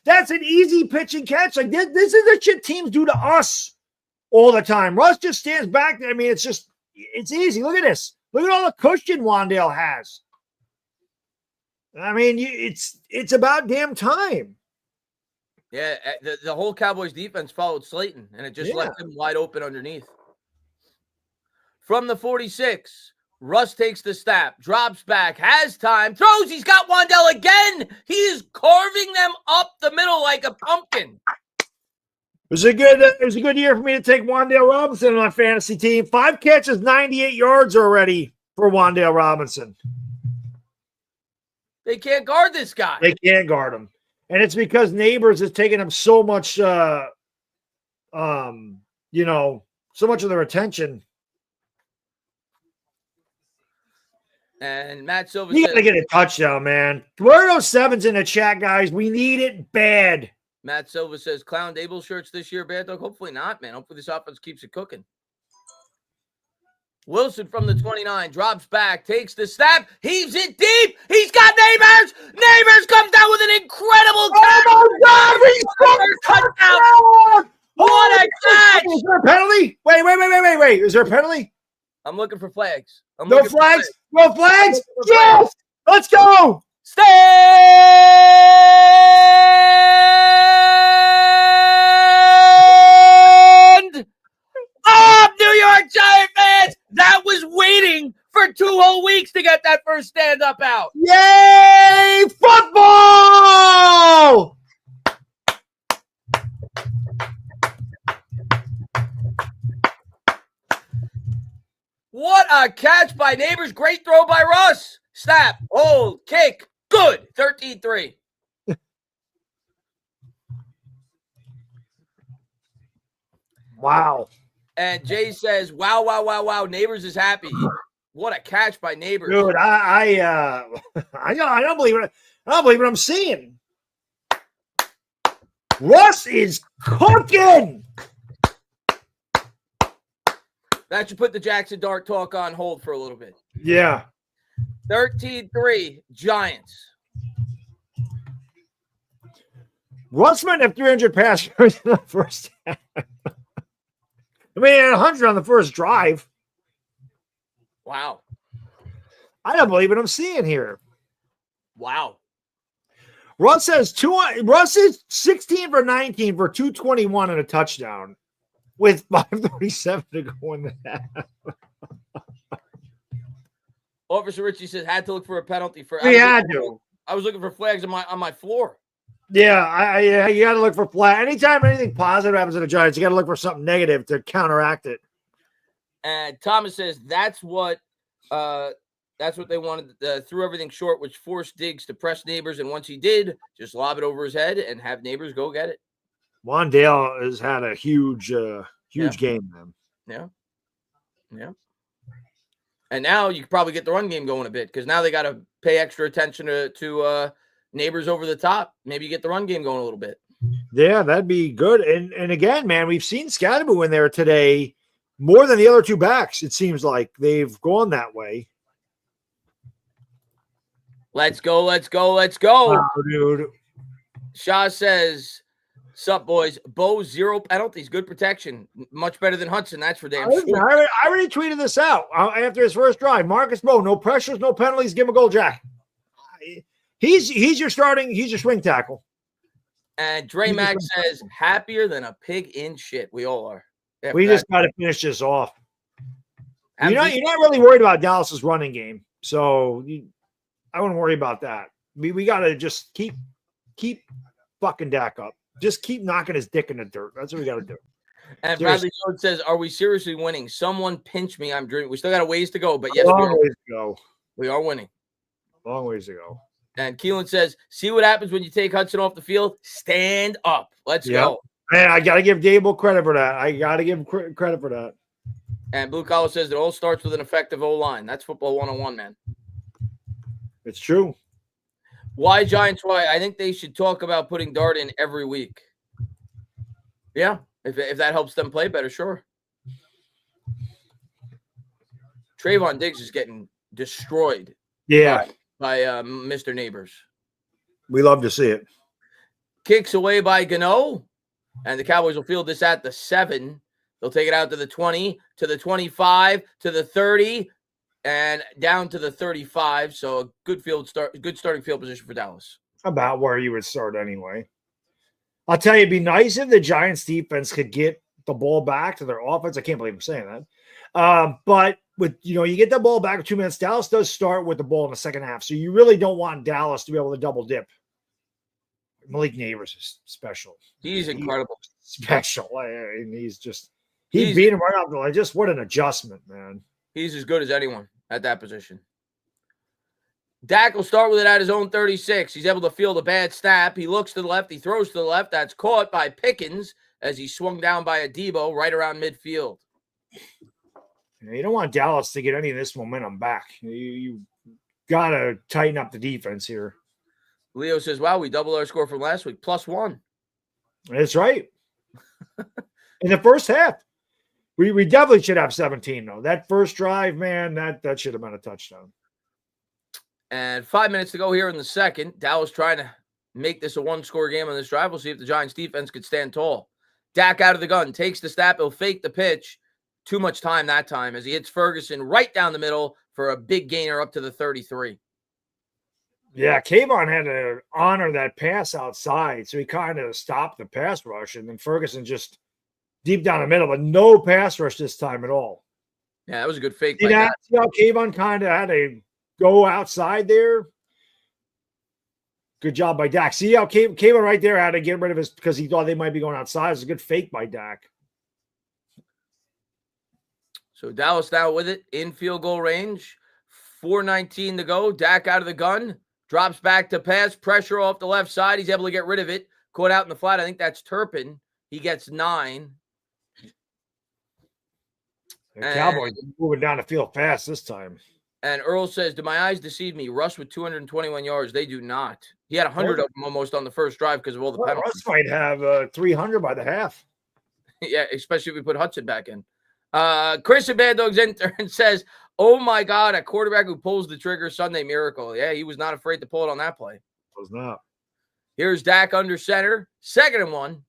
That's an easy pitch and catch. Like this is the shit teams do to us all the time. Russ just stands back there. I mean, it's easy. Look at this. Look at all the cushion Wan'Dale has. I mean, it's about damn time. Yeah, the whole Cowboys defense followed Slayton, and it just left him wide open underneath. From the 46, Russ takes the snap, drops back, has time, throws. He's got Wan'Dale again. He is carving them up the middle like a pumpkin. It was a good year for me to take Wan'Dale Robinson on my fantasy team. 5 catches, 98 yards already for Wan'Dale Robinson. They can't guard this guy. They can't guard him. And it's because Neighbors is taking him so much, so much of their attention. And Matt Silva You says, got to get a touchdown, man. Where are those 7s in the chat, guys? We need it bad. Matt Silva says, Clown Dable shirts this year, bad dog? Hopefully not, man. Hopefully this offense keeps it cooking. Wilson from the 29 drops back, takes the snap, heaves it deep. He's got Neighbors. Neighbors comes down with an incredible catch. Oh my God! Touchdown! What a catch! Is there a penalty? Wait. Is there a penalty? I'm looking for flags. No flags? No flags? Yes! Let's go! Stand up, New York Giant fans! That was waiting for 2 whole weeks to get that first stand up out. Yay! Football! What a catch by Neighbors. Great throw by Russ. Snap, hold, kick. Good. 13-3. Wow. And Jay says, wow. Neighbors is happy. What a catch by Neighbors. Dude, I don't believe it. I don't believe what I'm seeing. Russ is cooking. That should put the Jackson Dart talk on hold for a little bit. Yeah. 13-3, Giants. Russ might have 300 pass yards in the first half. I mean, 100 on the first drive. Wow. I don't believe what I'm seeing here. Wow. Russ is 16 for 19 for 221 and a touchdown with 5:37 to go in the half. Officer Richie says, had to look for a penalty for. I was looking for flags on my floor. Yeah, you got to look for flag. Anytime anything positive happens to the Giants, you got to look for something negative to counteract it. And Thomas says that's what they wanted. Threw everything short, which forced Diggs to press Neighbors, and once he did, just lob it over his head and have Neighbors go get it. Wan'Dale has had a huge game, man. Yeah. And now you could probably get the run game going a bit because now they got to pay extra attention to Neighbors over the top. Maybe you get the run game going a little bit. Yeah, that'd be good. And again, man, we've seen Scadaboo in there today more than the other 2 backs. It seems like they've gone that way. Let's go. Wow, dude. Shaw says, sup, boys. Bo, 0 penalties. Good protection. Much better than Hudson. That's for damn sure. I already tweeted this out after his first drive. Marcus Bo, no pressures, no penalties. Give him a goal, Jack. He's your swing tackle. And Dre Max says, happier than a pig in shit. We all are. We just got to finish this off. You're not really worried about Dallas's running game, so I wouldn't worry about that. We got to just keep fucking Dak up. Just keep knocking his dick in the dirt. That's what we got to do. And Bradley Jones says, "Are we seriously winning? Someone pinch me. I'm dreaming." We still got a ways to go, but yes, we are winning. Long ways to go. And Keelan says, "See what happens when you take Hudson off the field? Stand up. Let's go." Man, I got to give Dable credit for that. I got to give him credit for that. And Blue Collar says it all starts with an effective O-line. That's football 101, man. It's true. Why Giants? Why? I think they should talk about putting Dart in every week. Yeah, if that helps them play better, sure. Trayvon Diggs is getting destroyed. Yeah. By Mr. Neighbors. We love to see it. Kicks away by Gano, and the Cowboys will field this at the 7. They'll take it out to the 20, to the 25, to the 30, and down to the 35. So a good starting field position for Dallas. About where you would start anyway. I'll tell you, it'd be nice if the Giants defense could get the ball back to their offense. I can't believe I'm saying that. But with you get the ball back with 2 minutes. Dallas does start with the ball in the second half, so you really don't want Dallas to be able to double dip. Malik Neighbors is special. He's incredible. Special. He beat him right off the line. Just what an adjustment, man. He's as good as anyone at that position. Dak will start with it at his own 36. He's able to field a bad snap. He looks to the left. He throws to the left. That's caught by Pickens as he swung down by a Debo right around midfield. You don't want Dallas to get any of this momentum back. You got to tighten up the defense here. Leo says, wow, we doubled our score from last week, +1. That's right. In the first half. We definitely should have 17, though. That first drive, man, that should have been a touchdown. And 5 minutes to go here in the second. Dallas trying to make this a one-score game on this drive. We'll see if the Giants defense could stand tall. Dak out of the gun, takes the snap. He'll fake the pitch. Too much time that time as he hits Ferguson right down the middle for a big gainer up to the 33. Yeah, Kayvon had to honor that pass outside, so he kind of stopped the pass rush, and then Ferguson just deep down the middle, but no pass rush this time at all. Yeah, that was a good fake. See how Kayvon kind of had to go outside there? Good job by Dak. See how Kayvon right there had to get rid of his because he thought they might be going outside. It was a good fake by Dak. So Dallas now with it in field goal range. 4:19 to go. Dak out of the gun. Drops back to pass. Pressure off the left side. He's able to get rid of it. Caught out in the flat. I think that's Turpin. He gets 9. The Cowboys moving down the field fast this time. And Earl says, do my eyes deceive me? Russ with 221 yards. They do not. He had 100 of them almost on the first drive because of all the penalties. Russ might have 300 by the half. Yeah, especially if we put Hudson back in. Christian Bad Dogs intern says, oh my God, a quarterback who pulls the trigger, Sunday miracle. Yeah, he was not afraid to pull it on that play. Was not. Here's Dak under center, 2nd and 1.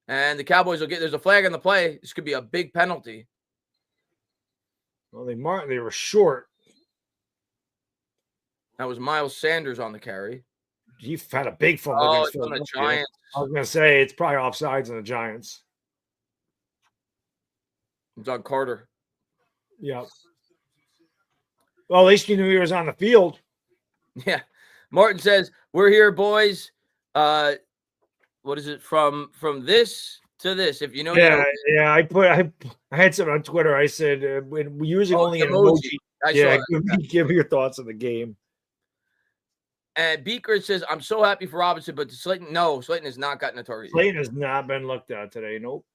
And the Cowboys will there's a flag on the play. This could be a big penalty. Well, they were short. That was Miles Sanders on the carry. You've had a big fumble. Oh, it's on the Giants. I was going to say it's probably offsides on the Giants. It's on Carter. Yeah. Well, at least you knew he was on the field. Yeah. Martin says, we're here, boys. What is it? From this to this. If you know. Yeah, yeah. I had something on Twitter. I said, we're using only an emoji. Give me your thoughts on the game. And Beaker says, I'm so happy for Robinson, but Slayton has not gotten a target. Slayton has not been looked at today. Nope.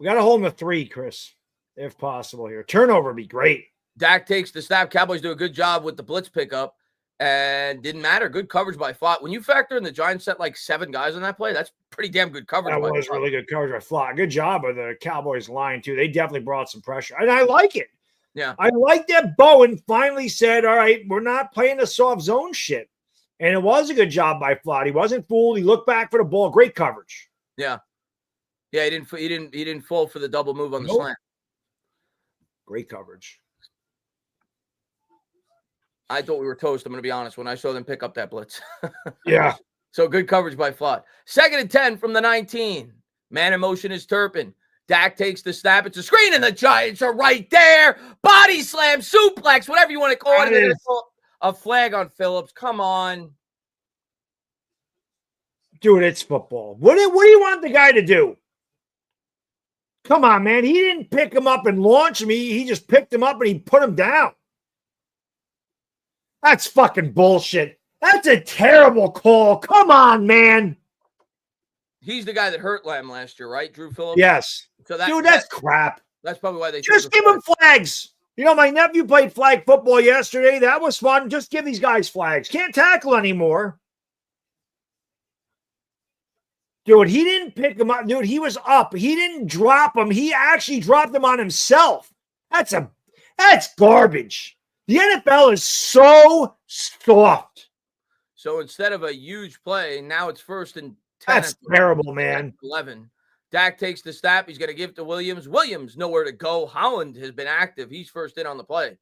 We got to hold him to 3, Chris, if possible here. Turnover would be great. Dak takes the snap. Cowboys do a good job with the blitz pickup, and didn't matter. Good coverage by Flott. When you factor in the Giants set like 7 guys on that play, that's pretty damn good coverage. That was really good coverage by Flott. Good job of the Cowboys line, too. They definitely brought some pressure, and I like it. Yeah. I like that Bowen finally said, all right, we're not playing the soft zone shit. And it was a good job by Flott. He wasn't fooled. He looked back for the ball. Great coverage. Yeah. Yeah, he didn't fall for the double move on the slant. Great coverage. I thought we were toast, I'm going to be honest, when I saw them pick up that blitz. Yeah. So good coverage by Flott. 2nd and 10 from the 19. Man in motion is Turpin. Dak takes the snap. It's a screen, and the Giants are right there. Body slam, suplex, whatever you want to call it. They're going to call a flag on Phillips. Come on. Dude, it's football. What do you want the guy to do? Come on, man. He didn't pick him up and launch him. He just picked him up and he put him down. That's fucking bullshit. That's a terrible call. Come on, man. He's the guy that hurt Lamb last year, right? Drew Phillips? Yes. So that's crap. That's probably why they just give him flags. You know, my nephew played flag football yesterday. That was fun. Just give these guys flags. Can't tackle anymore. Dude, he didn't pick him up. Dude, he was up. He didn't drop him. He actually dropped him on himself. That's garbage. The NFL is so soft. So instead of a huge play, now it's 1st and 10. That's terrible, man. 11. Dak takes the snap. He's going to give to Williams. Williams, nowhere to go. Holland has been active. He's first in on the play.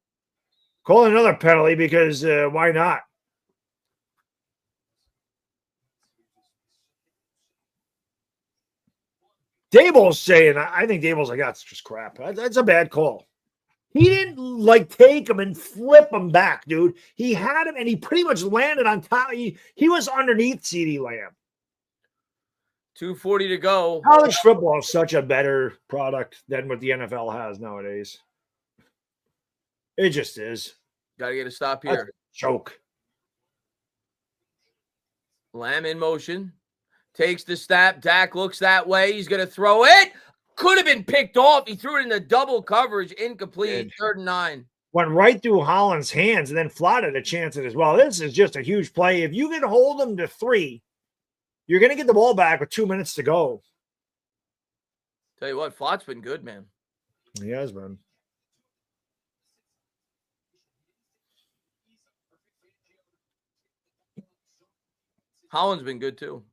Call another penalty because why not? Dable's saying, I think Dable's like, that's just crap. That's a bad call. He didn't take him and flip him back, dude. He had him and he pretty much landed on top. He was underneath CeeDee Lamb. 2:40 to go. College football is such a better product than what the NFL has nowadays. It just is. Got to get a stop here. That's a choke. Lamb in motion. Takes the snap. Dak looks that way. He's going to throw it. Could have been picked off. He threw it into double coverage. Incomplete. 3rd and 9. Went right through Holland's hands and then Flotta a chance at it as well. This is just a huge play. If you can hold them to 3, you're going to get the ball back with 2 minutes to go. Tell you what, Flott's been good, man. He has been. Holland's been good, too.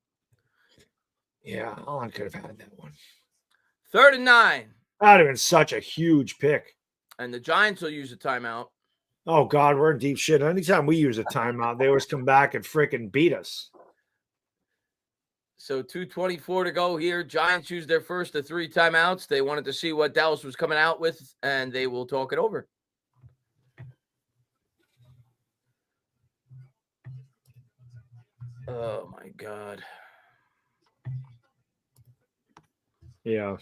Yeah, Holland could have had that one. 3rd and 9. That would have been such a huge pick. And the Giants will use a timeout. Oh, God, we're in deep shit. Anytime we use a timeout, they always come back and freaking beat us. So 2:24 to go here. Giants use their first of 3 timeouts. They wanted to see what Dallas was coming out with, and they will talk it over. Oh, my God. Yeah.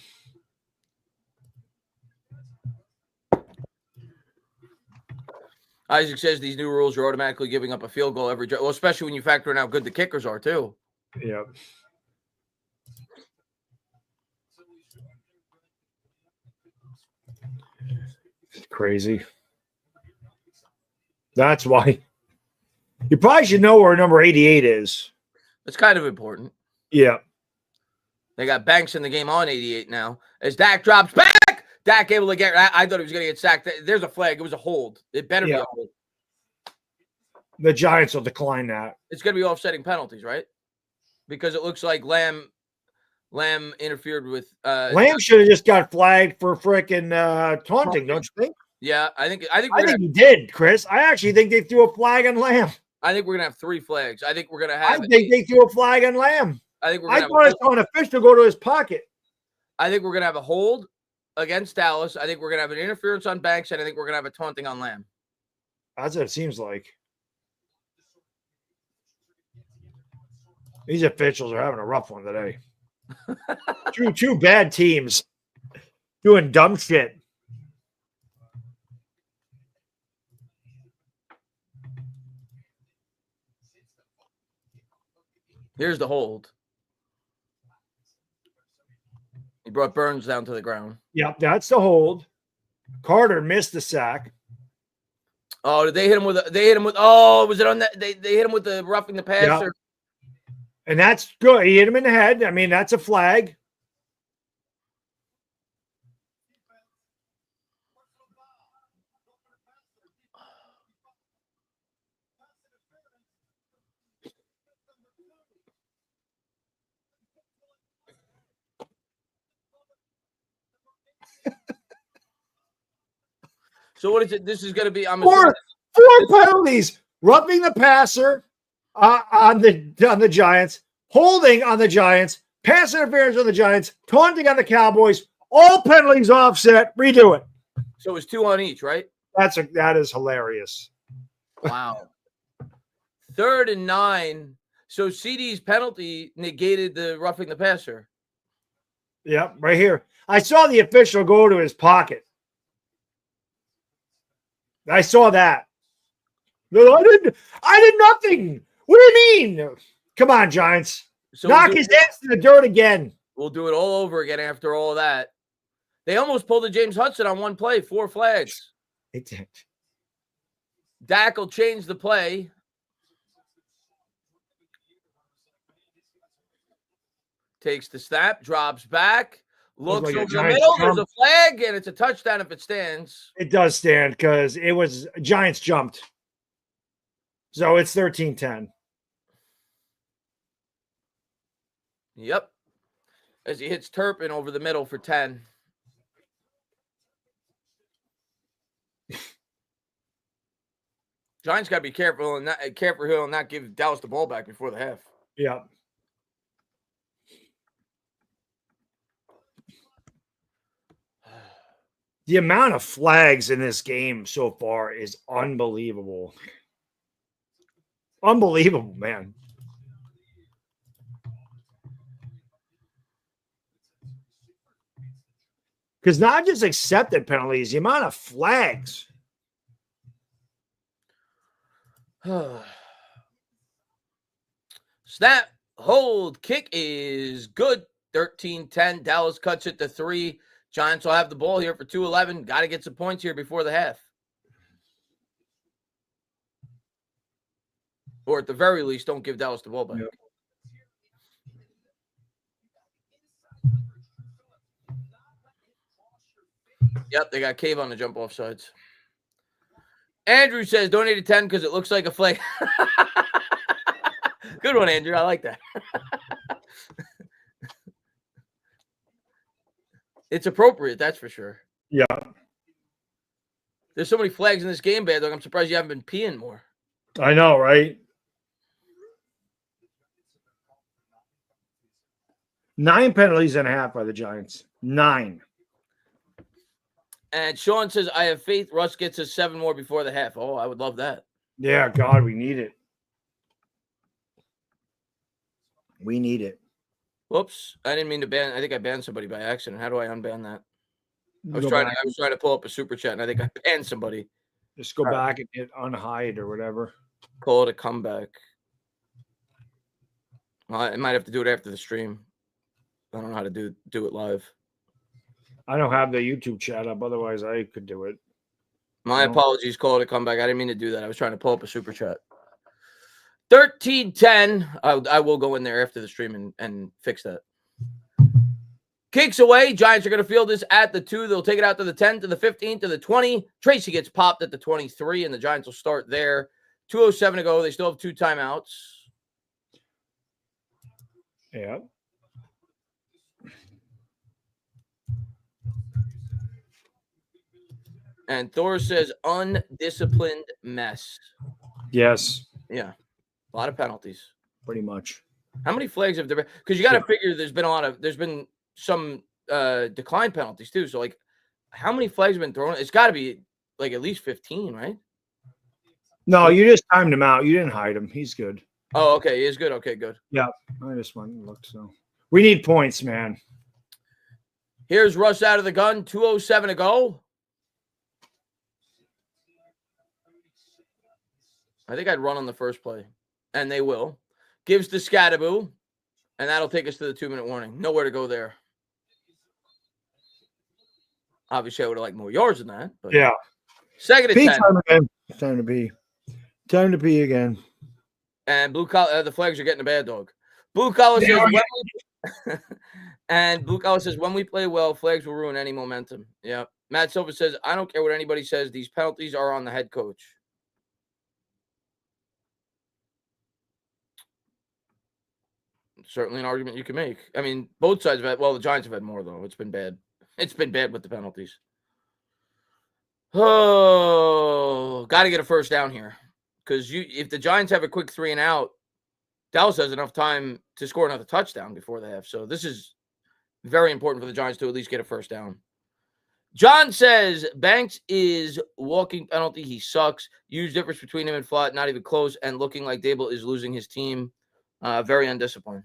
Isaac says these new rules are automatically giving up a field goal every drive. Well, especially when you factor in how good the kickers are, too. Yep. It's crazy. That's why you probably should know where number 88 is. It's kind of important. Yeah. They got Banks in the game on 88 now. As Dak drops back, Dak able to get. I thought he was going to get sacked. There's a flag. It was a hold. It better be a hold. The Giants will decline that. It's going to be offsetting penalties, right? Because it looks like Lamb interfered with. Lamb should have just got flagged for freaking taunting, don't you think? Yeah, I think he did, Chris. I actually think they threw a flag on Lamb. I think we're gonna have 3 flags. I think we're gonna have. I think they threw a flag on Lamb. I think we're. I thought I saw an official go to his pocket. I think we're gonna have a hold against Dallas. I think we're gonna have an interference on Banks, and I think we're gonna have a taunting on Lamb. That's what it seems like. These officials are having a rough one today. two bad teams doing dumb shit. Here's the hold. He brought Burns down to the ground. Yep, that's the hold. Carter missed the sack. Oh, did they hit him with? Oh, was it on that? They hit him with the roughing the passer. Yep. And that's good. He hit him in the head. I mean, that's a flag. So what is it? This is going to be. Four penalties: roughing the passer on the Giants, holding on the Giants, pass interference on the Giants, taunting on the Cowboys, All penalties offset. Redo it. So it was 2 on each, right? That is hilarious. Wow. 3rd and 9. So CD's penalty negated the roughing the passer. Yep, right here. I saw the official go to his pocket. I saw that. No, I did nothing. What do you mean? Come on, Giants. So Knock his ass in the dirt again. We'll do it all over again after all that. They almost pulled a James Hudson on one play, 4 flags. They did. Dak will change the play. Takes the snap, drops back, looks like over the middle. There's a flag, and it's a touchdown if it stands. It does stand because it was Giants jumped. So it's 13-10. Yep. As he hits Turpin over the middle for 10. Giants got to be careful and not give Dallas the ball back before the half. Yeah. The amount of flags in this game so far is unbelievable. Unbelievable, man. Because not just accepted penalties, the amount of flags. Snap, hold, kick is good. 13-10. Dallas cuts it to 3. Giants will have the ball here for 2:11. Got to get some points here before the half. Or at the very least, don't give Dallas the ball back. Yep, they got Cave on the jump off sides. Andrew says donated 10 because it looks like a flag. Good one, Andrew. I like that. It's appropriate, that's for sure. Yeah. There's so many flags in this game, Bad Dog. I'm surprised you haven't been peeing more. I know, right? 9 penalties and a half by the Giants. 9. And Sean says, I have faith Russ gets us 7 more before the half. Oh, I would love that. Yeah, God, we need it. We need it. Whoops. I didn't mean to ban. I think I banned somebody by accident. How do I unban that? I was trying to pull up a super chat, and I think I banned somebody. Just go back and hit unhide or whatever. Call it a comeback. Well, I might have to do it after the stream. I don't know how to do it live. I don't have the YouTube chat up. Otherwise, I could do it. My apologies. Call it a comeback. I didn't mean to do that. I was trying to pull up a super chat. 13-10. I will go in there after the stream and fix that. Kicks away. Giants are going to field this at the 2. They'll take it out to the 10, to the 15, to the 20. Tracy gets popped at the 23, and the Giants will start there. 2:07 to go. They still have 2 timeouts. Yeah. And Thor says, undisciplined mess. Yes. Yeah. A lot of penalties. Pretty much. How many flags have there been? Because you got to figure there's been some decline penalties too. So, like, how many flags have been thrown? It's got to be, like, at least 15, right? No, you just timed him out. You didn't hide him. He's good. Oh, okay. He is good. Okay, good. Yeah. I just went and looked. So we need points, man. Here's Russ out of the gun. 2:07 to go. I think I'd run on the first play. And they will. Gives to Scadaboo. And that'll take us to the 2-minute warning. Nowhere to go there. Obviously, I would have liked more yards than that. But yeah. 2nd and 10. Time again. Time to pee. Time to pee again. And Blue Collar, the flags are getting a bad dog. Blue Collar says, and Blue Collar says, when we play well, flags will ruin any momentum. Yeah. Matt Silva says, I don't care what anybody says. These penalties are on the head coach. Certainly an argument you can make. I mean, both sides have had, well, the Giants have had more, though. It's been bad. It's been bad with the penalties. Oh, got to get a first down here. Because if the Giants have a quick 3 and out, Dallas has enough time to score another touchdown before the half. So this is Very important for the Giants to at least get a first down. John says Banks is walking penalty. He sucks. Huge difference between him and Flott. Not even close. And looking like Dable is losing his team. Very undisciplined.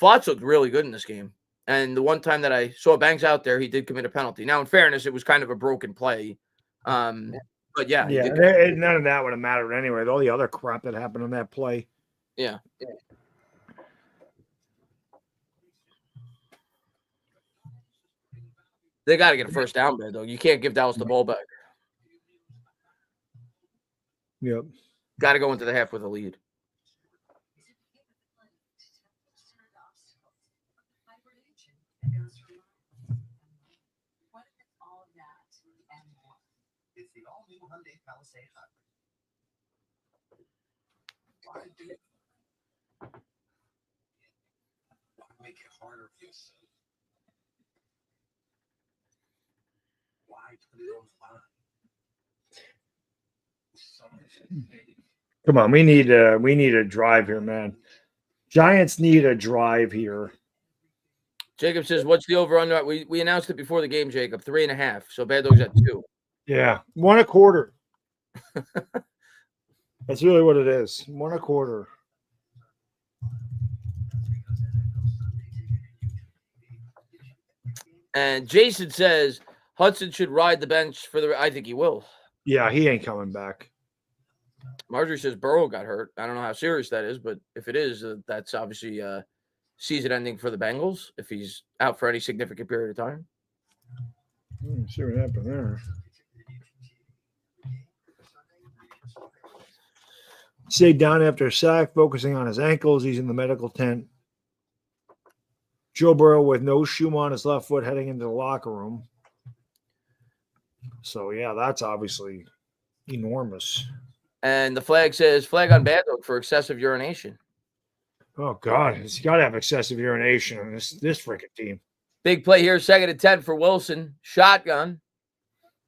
Flott looked really good in this game. And the one time that I saw Banks out there, he did commit a penalty. Now, in fairness, it was kind of a broken play. But yeah. None of that would have mattered anyway. All the other crap that happened on that play. Yeah. They got to get a first down there, though. You can't give Dallas the ball back. Yep. Got to go into the half with a lead. Make it harder for yourself. Why put it on the line? Come on, we need a drive here, man. Giants need a drive here. Jacob says, "What's the over under?" We announced it before the game, Jacob. 3.5. So Bad Dogs at 2. Yeah, 1.25. That's really what it is. 1.25. And Jason says Hudson should ride the bench for the. I think he will. Yeah, he ain't coming back. Marjorie says Burrow got hurt. I don't know how serious that is, but if it is, that's obviously season ending for the Bengals if he's out for any significant period of time. See what happened there. Stayed down after a sack, focusing on his ankles. He's in the medical tent. Joe Burrow with no shoe on his left foot heading into the locker room. So, yeah, that's obviously enormous. And the flag says flag on Bad Dog for excessive urination. Oh, God. He's got to have excessive urination on this freaking team. Big play here, 2nd and 10 for Wilson. Shotgun.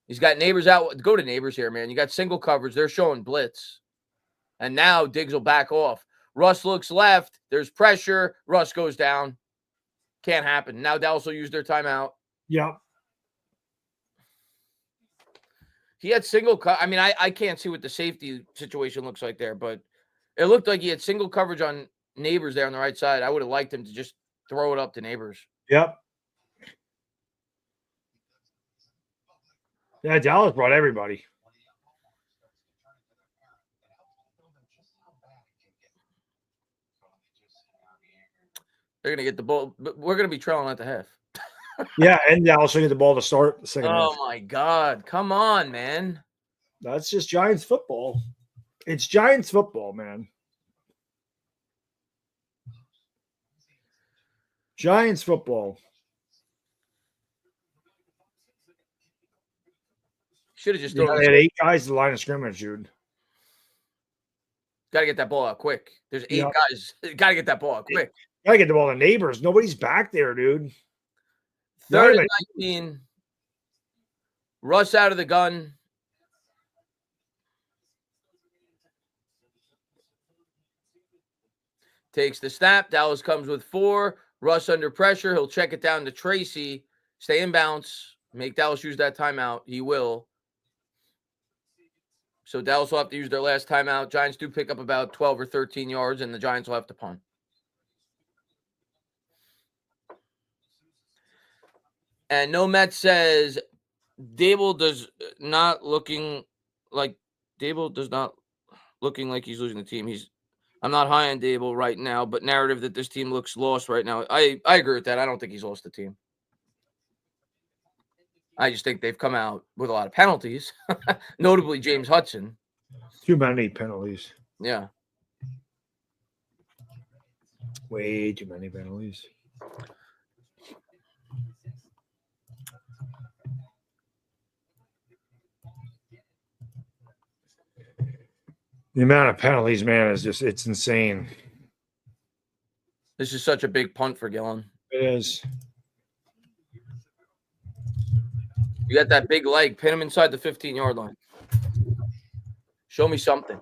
He's got Neighbors out. Go to Neighbors here, man. You got single coverage. They're showing blitz. And now Diggs will back off. Russ looks left. There's pressure. Russ goes down. Can't happen. Now Dallas will use their timeout. Yep. He had single I mean, I can't see what the safety situation looks like there, but it looked like he had single coverage on Neighbors there on the right side. I would have liked him to just throw it up to Neighbors. Yep. Yeah, Dallas brought everybody. They're going to get the ball, but we're going to be trailing at the half. Yeah, and Dallas will get the ball to start the second half. Oh, my God. Come on, man. That's just Giants football. It's Giants football, man. Giants football. Should have just thrown. They had 8 guys at the line of scrimmage, dude. Got to get that ball out quick. There's 8 guys. Got to get that ball out quick. Got to get the ball to Neighbors. Nobody's back there, dude. 3rd and 19. Russ out of the gun. Takes the snap. Dallas comes with 4. Russ under pressure. He'll check it down to Tracy. Stay in bounce. Make Dallas use that timeout. He will. So Dallas will have to use their last timeout. Giants do pick up about 12 or 13 yards, and the Giants will have to punt. And No Met says Dable does not looking like he's losing the team. I'm not high on Dable right now, but narrative that this team looks lost right now. I agree with that. I don't think he's lost the team. I just think they've come out with a lot of penalties, notably James Hudson. Too many penalties. Yeah. Way too many penalties. The amount of penalties, man, it's insane. This is such a big punt for Gillen. It is. You got that big leg. Pin him inside the 15-yard line. Show me something.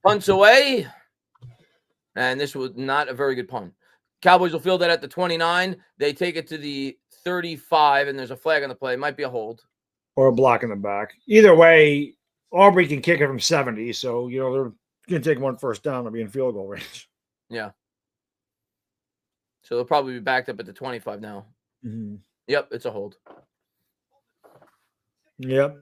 Punts away. And this was not a very good punt. Cowboys will field that at the 29. They take it to the 35, and there's a flag on the play. It might be a hold. Or a block in the back. Either way, Aubrey can kick it from 70. So, they're going to take one first down and be in field goal range. Yeah. So they'll probably be backed up at the 25 now. Mm-hmm. Yep, it's a hold. Yep.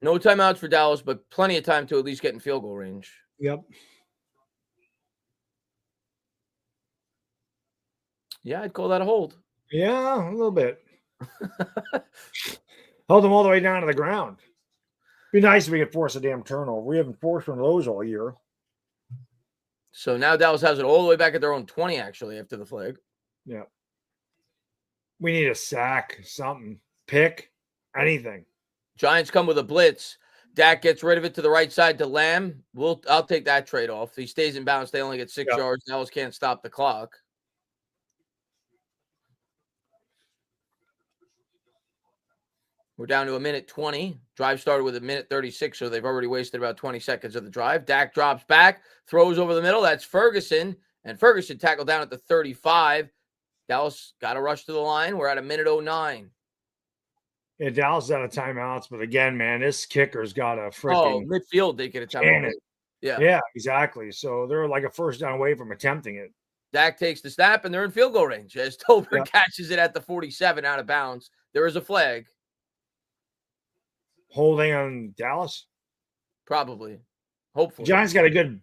No timeouts for Dallas, but plenty of time to at least get in field goal range. Yep. Yeah, I'd call that a hold. Yeah, a little bit. Hold them all the way down to the ground. Be nice if we could force a damn turnover. We haven't forced one of those all year. So now Dallas has it all the way back at their own 20, actually, after the flag. Yeah. We need a sack, something. Pick, anything. Giants come with a blitz. Dak gets rid of it to the right side to Lamb. I'll take that trade-off. If he stays in bounds, they only get 6 yards. Dallas can't stop the clock. We're down to 1:20. Drive started with 1:36, so they've already wasted about 20 seconds of the drive. Dak drops back, throws over the middle. That's Ferguson, and Ferguson tackled down at the 35. Dallas got to rush to the line. We're at 1:09. Yeah, Dallas is out of timeouts, but again, man, this kicker's got a freaking midfield. They get a timeout. Yeah, exactly. So they're like a first down away from attempting it. Dak takes the snap, and they're in field goal range as Tolbert catches it at the 47 out of bounds. There is a flag. Holding on Dallas? Probably. Hopefully. Giants got a good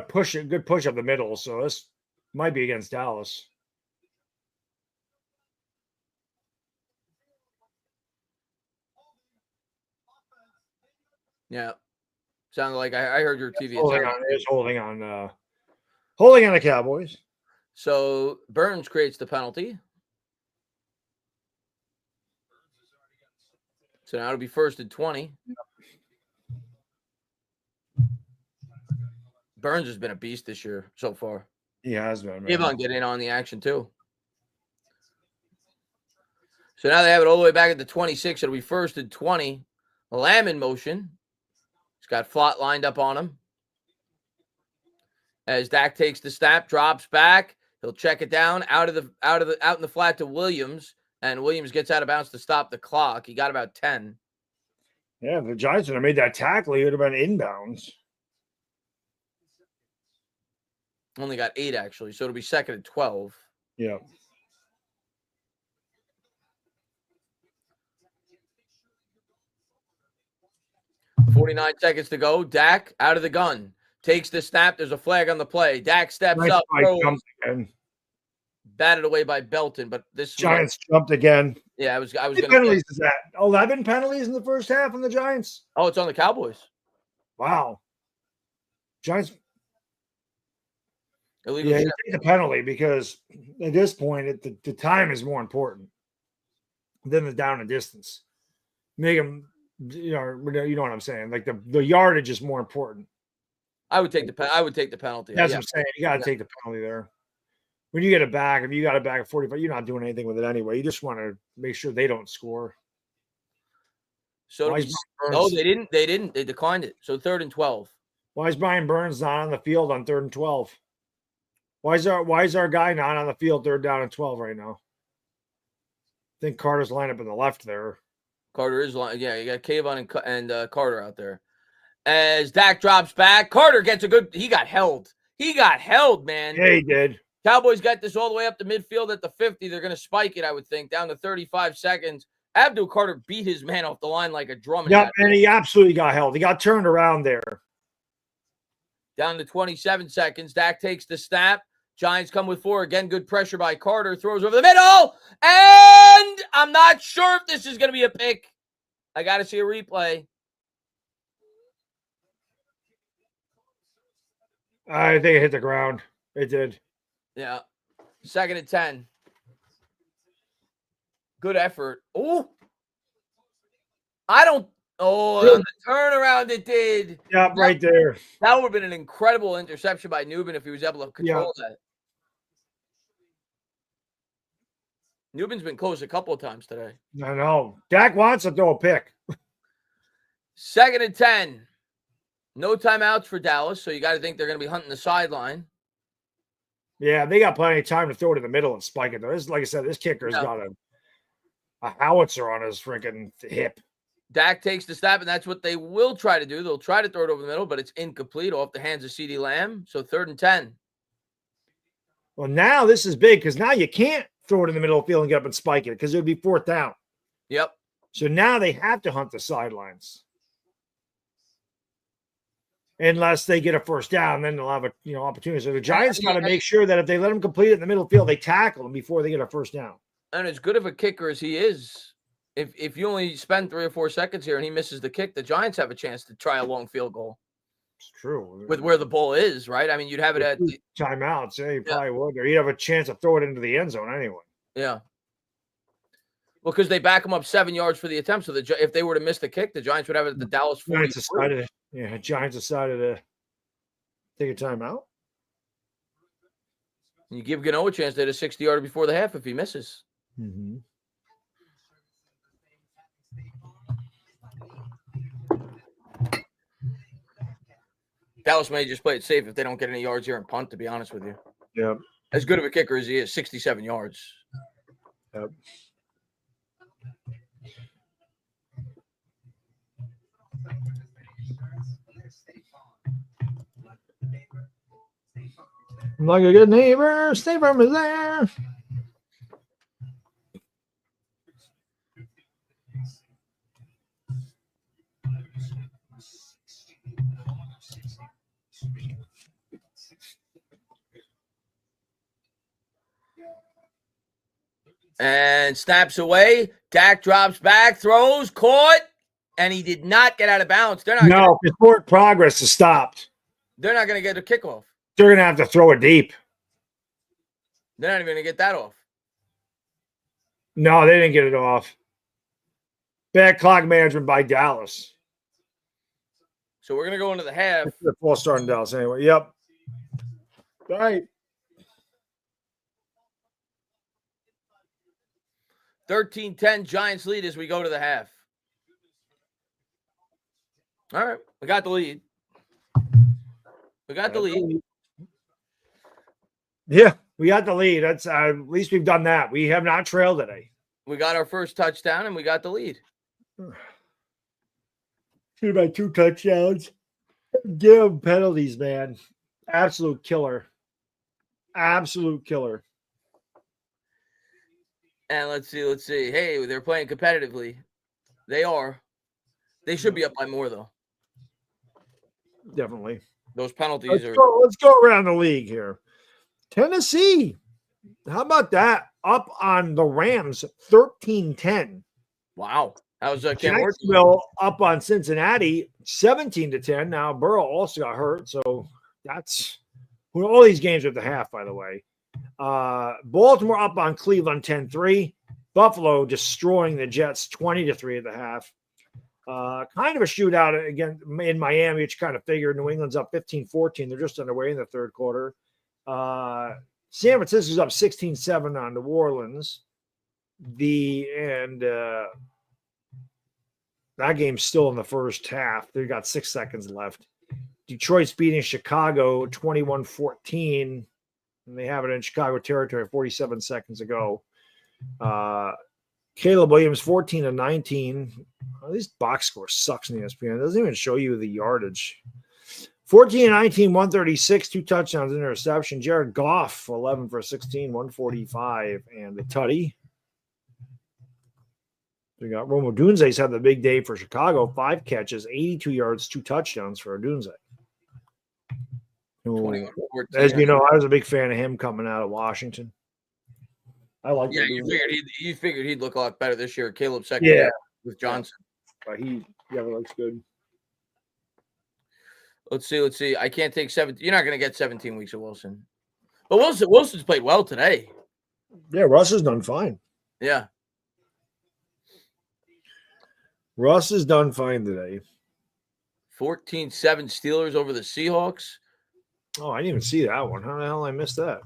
push up the middle, so this might be against Dallas. Yeah. Sounded like I heard your TV. Holding on the Cowboys. So Burns creates the penalty. So now it'll be 1st and 20. Burns has been a beast this year so far. He has been. Avon get in on the action too. So now they have it all the way back at the 26. It'll be 1st and 20. Lamb in motion. He's got Flott lined up on him. As Dak takes the snap, drops back. He'll check it down out in the flat to Williams. And Williams gets out of bounds to stop the clock. He got about 10. Yeah, if the Giants would have made that tackle, he would have been inbounds. Only got 8, actually. So it'll be 2nd and 12. Yeah. $49 seconds to go. Dak out of the gun. Takes the snap. There's a flag on the play. Dak steps up. Batted away by Belton, but this Giants jumped again. Yeah, I was going to penalties is that 11 penalties in the first half on the Giants? Oh, it's on the Cowboys. Wow. Giants. Illegal take the penalty because at this point, the time is more important than the down and distance. Make them, you know what I'm saying. Like the yardage is more important. I would take the penalty. That's what I'm saying. You got to take the penalty there. When you get it back, if you got it back at 45, you're not doing anything with it anyway. You just want to make sure they don't score. So they didn't. They declined it. So 3rd and 12. Why is Brian Burns not on the field on 3rd and 12? Why is our guy not on the field 3rd down and 12 right now? I think Carter's lined up in the left there. Carter is lined. Yeah, you got Kayvon and Carter out there. As Dak drops back, Carter gets he got held. He got held, man. Yeah, he did. Cowboys got this all the way up to midfield at the 50. They're going to spike it, I would think, down to 35 seconds. Abdul Carter beat his man off the line like a drum. Yep, and he absolutely got held. He got turned around there. Down to 27 seconds. Dak takes the snap. Giants come with 4. Again, good pressure by Carter. Throws over the middle. And I'm not sure if this is going to be a pick. I got to see a replay. I think it hit the ground. It did. Yeah. 2nd and 10. Good effort. Oh, on the turnaround it did. Yeah, right there. That would have been an incredible interception by Newman if he was able to control that. Newman's been close a couple of times today. I know. Dak wants to throw a pick. 2nd and 10. No timeouts for Dallas, so you got to think they're going to be hunting the sideline. Yeah, they got plenty of time to throw it in the middle and spike it. Though. This, like I said, this kicker's got a howitzer on his freaking hip. Dak takes the snap, and that's what they will try to do. They'll try to throw it over the middle, but it's incomplete off the hands of CeeDee Lamb. So 3rd and 10. Well, now this is big because now you can't throw it in the middle of the field and get up and spike it because it would be 4th down. Yep. So now they have to hunt the sidelines. Unless they get a 1st down, then they'll have a opportunity. So the Giants got to make sure that if they let them complete it in the middle of the field, they tackle them before they get a 1st down. And as good of a kicker as he is, if you only spend 3 or 4 seconds here and he misses the kick, the Giants have a chance to try a long field goal. It's true. With where the ball is, right? I mean, you'd have it at timeouts. Yeah, you probably would. Or you'd have a chance to throw it into the end zone anyway. Yeah. Well, because they back them up 7 yards for the attempt. So if they were to miss the kick, the Giants would have it at the Dallas 40. Giants decided to take a timeout. You give Gano a chance to hit a 60-yarder before the half if he misses. Mm-hmm. Dallas may just play it safe if they don't get any yards here and punt, to be honest with you. Yep. As good of a kicker as he is, 67 yards. Yep. Like a good neighbor, State Farm is there. And snaps away. Dak drops back, throws, caught, and he did not get out of bounds. Sport progress is stopped. They're not going to get a kickoff. They're going to have to throw it deep. They're not even going to get that off. No, they didn't get it off. Bad clock management by Dallas. So we're going to go into the half. The false start in Dallas anyway. Yep. All right. 13-10 Giants lead as we go to the half. All right. We got the lead. Yeah, we got the lead. That's at least we've done that. We have not trailed today. We got our first touchdown and we got the lead. Should have had 2 touchdowns. Give penalties, man. Absolute killer. Absolute killer. And let's see. Hey, they're playing competitively. They are. They should be up by more, though. Definitely. Those penalties Let's go around the league here. Tennessee. How about that? Up on the Rams, 13-10. Wow. How's Jacksonville up on Cincinnati, 17-10. Now, Burrow also got hurt, so that's all these games are at the half, by the way. Baltimore up on Cleveland 10-3. Buffalo destroying the Jets 20-3 at the half. Kind of a shootout again in Miami, which kind of figured. New England's up 15-14. They're just underway in the 3rd quarter. San Francisco's up 16-7 on New Orleans. That game's still in the first half. They've got 6 seconds left. Detroit's beating Chicago 21-14. And they have it in Chicago territory 47 seconds ago. Caleb Williams, 14-19. This box score sucks in the ESPN. It doesn't even show you the yardage. 14-19, 136, 2 touchdowns, interception. Jared Goff, 11 for 16, 145. And the tutty. We got Romo Dunze's had the big day for Chicago. 5 catches, 82 yards, 2 touchdowns for Dunze. As you know, I was a big fan of him coming out of Washington. I like. Yeah, you figured he'd look a lot better this year. Caleb second with Johnson. But he looks good. Let's see. I can't take 17. You're not going to get 17 weeks of Wilson. But Wilson's played well today. Yeah, Russ has done fine. Yeah. Russ has done fine today. 14-7 Steelers over the Seahawks. Oh, I didn't even see that one. How the hell did I miss that?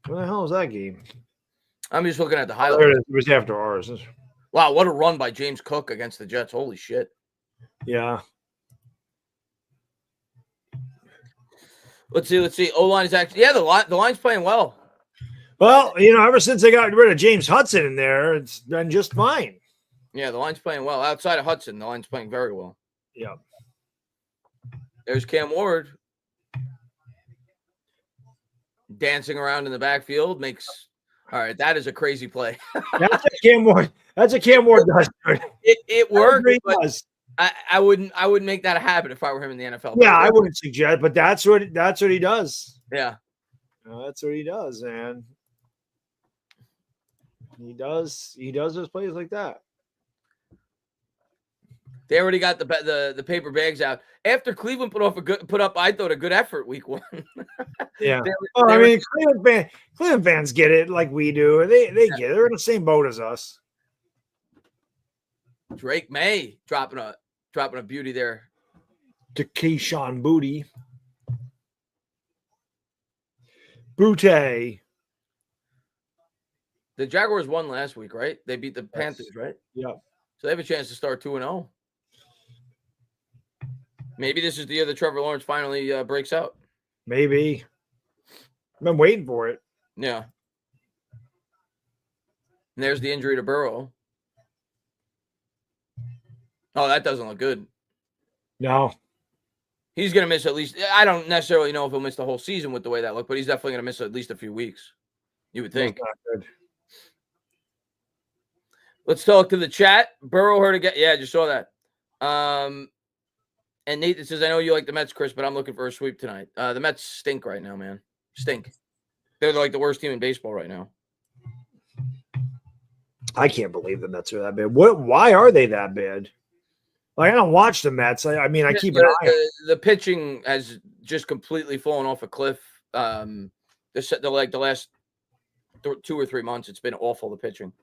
What the hell is that game? I'm just looking at the highlights. It was after ours. Wow, what a run by James Cook against the Jets. Holy shit. Yeah. Let's see. O-line is actually, the line's playing well. Well, ever since they got rid of James Hudson in there, it's been just fine. Yeah, the line's playing well. Outside of Hudson, the line's playing very well. Yeah. There's Cam Ward dancing around in the backfield. All right, that is a crazy play. That's a Cam Ward. That's a Cam Ward does. It worked, but does. I wouldn't make that a habit if I were him in the NFL. Yeah, I wouldn't suggest, but that's what he does. Yeah. That's what he does, man. He does those plays like that. They already got the paper bags out after Cleveland put up. I thought a good effort week 1. Yeah. Cleveland fans get it like we do. They get it. They're in the same boat as us. Drake May dropping a beauty there. To Keyshawn Butte. The Jaguars won last week, right? They beat the Panthers, right? Yeah. So they have a chance to start 2-0. Maybe this is the year that Trevor Lawrence finally breaks out. Maybe. I've been waiting for it. Yeah. And there's the injury to Burrow. Oh, that doesn't look good. No. He's going to miss at least – I don't necessarily know if he'll miss the whole season with the way that looked, but he's definitely going to miss at least a few weeks. You would think. That's not good. Let's talk to the chat. Burrow heard again. Yeah, I just saw that. And Nathan says, I know you like the Mets, Chris, but I'm looking for a sweep tonight. The Mets stink right now, man. Stink. They're like the worst team in baseball right now. I can't believe the Mets are that bad. Why are they that bad? Like, I don't watch the Mets. I keep an eye. The pitching has just completely fallen off a cliff. The last 2 or 3 months, it's been awful, the pitching.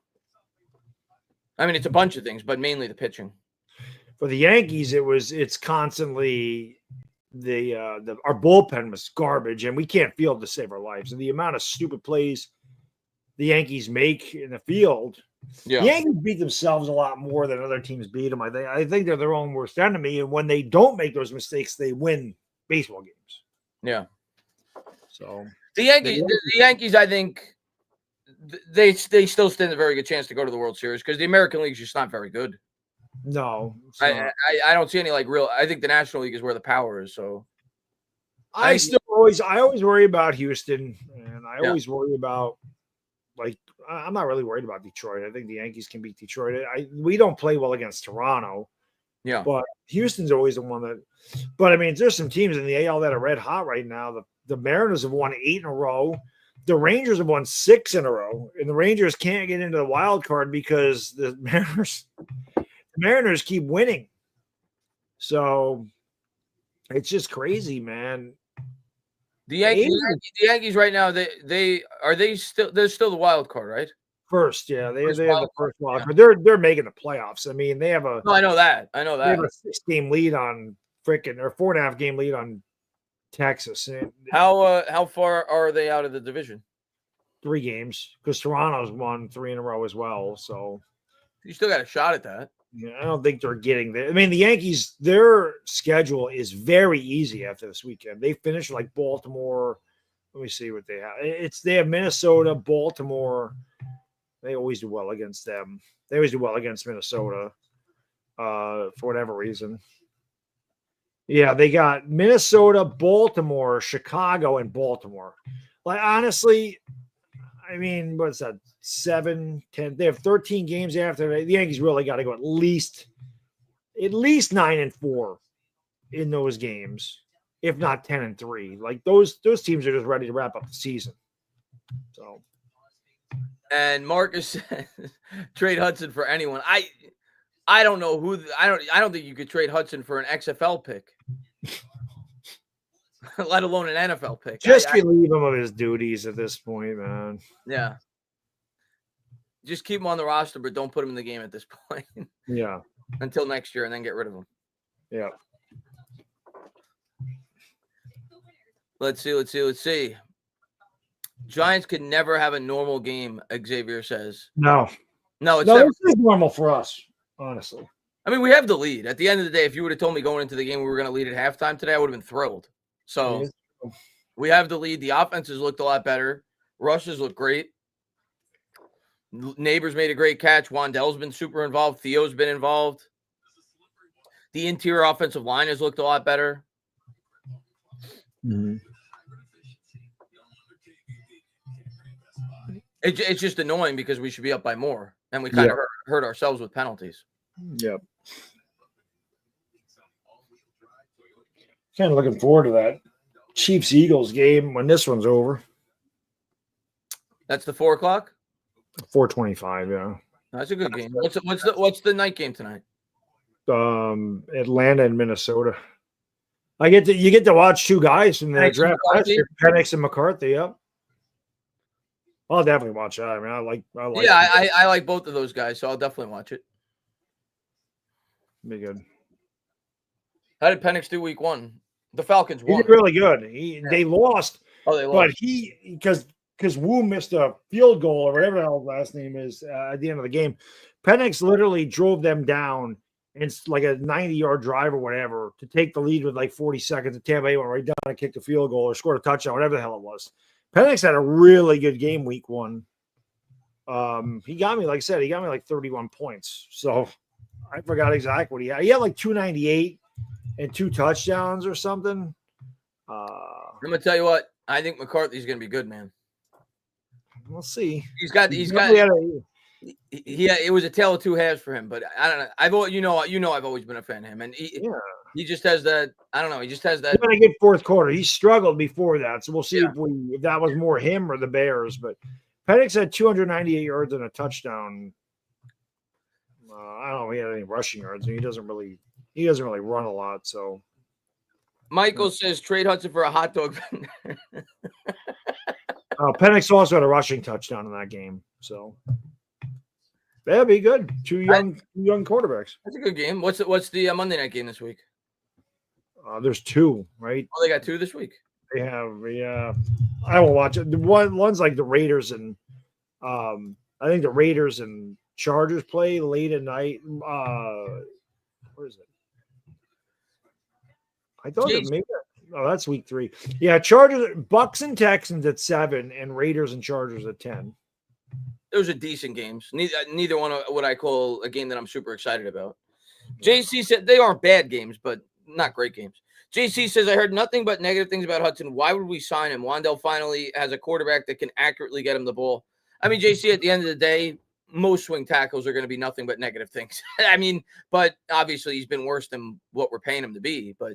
I mean, it's a bunch of things, but mainly the pitching. For the Yankees, it's constantly our bullpen was garbage, and we can't field to save our lives. And the amount of stupid plays the Yankees make in the field, the Yankees beat themselves a lot more than other teams beat them. I think they're their own worst enemy, and when they don't make those mistakes, they win baseball games. Yeah. So the Yankees, I think they still stand a very good chance to go to the World Series because the American League is just not very good. No, I don't see any real. I think the National League is where the power is. So I always worry about Houston, and I always worry about I'm not really worried about Detroit. I think the Yankees can beat Detroit. We don't play well against Toronto. Yeah, but Houston's always the one that. But I mean, there's some teams in the AL that are red hot right now. The Mariners have won 8 in a row. The Rangers have won 6 in a row, and the Rangers can't get into the wild card because the Mariners keep winning. So it's just crazy, man. The Yankees right now, they're still the wild card, right? First, yeah, they have the first wild card. They're making the playoffs. I mean, they have a. No, I know that. They have a 6-game lead on or 4.5 game lead on Texas. How far are they out of the division? 3 games, because Toronto's won 3 in a row as well. So you still got a shot at that. Yeah, I don't think they're getting there. I mean, the Yankees, their schedule is very easy after this weekend. They finish like Baltimore. Let me see what they have. They have Minnesota, Baltimore. They always do well against them. They always do well against Minnesota for whatever reason. Yeah, they got Minnesota, Baltimore, Chicago, and Baltimore. Like, honestly, I mean, what's that? 7, 10. They have 13 games after. The Yankees really got to go at least 9-4 in those games, if not 10-3. Like those teams are just ready to wrap up the season. So, and Marcus says, trade Hudson for anyone. I don't know who. I don't think you could trade Hudson for an XFL pick, let alone an NFL pick. Just relieve him of his duties at this point, man. Yeah. Just keep him on the roster, but don't put him in the game at this point. Yeah. Until next year, and then get rid of him. Yeah. Let's see. Giants could never have a normal game, Xavier says. No. No, it's No, never. this is normal for us, honestly. I mean, we have the lead. At the end of the day, if you would have told me going into the game we were going to lead at halftime today, I would have been thrilled. So we have the lead. The offenses looked a lot better. Rushes look great. Neighbors made a great catch. Wandell's been super involved. Theo's been involved. The interior offensive line has looked a lot better. Mm-hmm. It's just annoying because we should be up by more, and we kind of hurt ourselves with penalties. Yep. Kind of looking forward to that Chiefs-Eagles game when this one's over. That's the 4 o'clock? 4:25, yeah. That's a good game. What's the night game tonight? Atlanta and Minnesota. You get to watch two guys from the draft last year, Penix and McCarthy. Yep. I'll definitely watch that. I mean, I like. Yeah, I like both of those guys, so I'll definitely watch it. Be good. How did Penix do week 1? The Falcons won. He did really good. They lost. Oh, they lost. But because Wu missed a field goal or whatever the hell his last name is at the end of the game, Penix literally drove them down. It's like a 90-yard drive or whatever to take the lead with like 40 seconds. And Tampa Bay went right down and kicked a field goal or scored a touchdown, whatever the hell it was. Penix had a really good game week 1. He got me, like I said, like 31 points. So I forgot exactly what he had. He had like 298 and 2 touchdowns or something. I'm gonna tell you what. I think McCarthy's gonna be good, man. We'll see. It was a tale of two halves for him, but I don't know. I've always been a fan of him, and he just has that. I don't know. He just has that. He's gonna get fourth quarter. He struggled before that, so we'll see if that was more him or the Bears. But Penix had 298 yards and a touchdown. I don't know. If he had any rushing yards. He doesn't really run a lot. So Michael says trade Hudson for a hot dog. Penix also had a rushing touchdown in that game. So. That'd be good. Two young quarterbacks. That's a good game. What's the Monday night game this week? There's 2, right? Oh, they got 2 this week. They have, yeah. I won't watch it. One's like the Raiders and I think the Raiders and Chargers play late at night. Where is it? I thought that's week 3. Yeah, Chargers, Bucks and Texans at 7, and Raiders and Chargers at 10. Those are decent games. Neither one what I call a game that I'm super excited about. JC said they aren't bad games, but not great games. JC says, I heard nothing but negative things about Hudson. Why would we sign him? Wandell finally has a quarterback that can accurately get him the ball. I mean, JC, at the end of the day, most swing tackles are going to be nothing but negative things. I mean, but obviously he's been worse than what we're paying him to be. But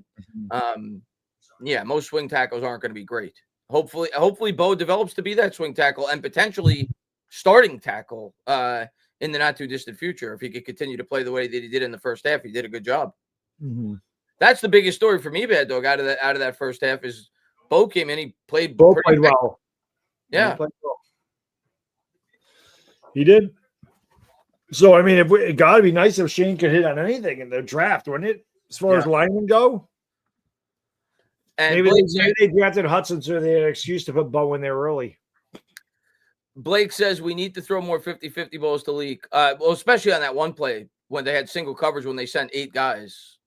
most swing tackles aren't going to be great. Hopefully Bo develops to be that swing tackle and potentially starting tackle in the not too distant future. If he could continue to play the way that he did in the first half, he did a good job. Mm-hmm. That's the biggest story for me, Bad Dog, out of that first half is Bo came in, he played well. Yeah. He did. So I mean, it got to be nice if Shane could hit on anything in the draft, wouldn't it? As far as linemen go. And maybe they drafted Hudson so they had an excuse to put Bo in there early. Blake says we need to throw more 50-50 balls to Leak. Well, especially on that one play when they had single coverage when they sent 8 guys.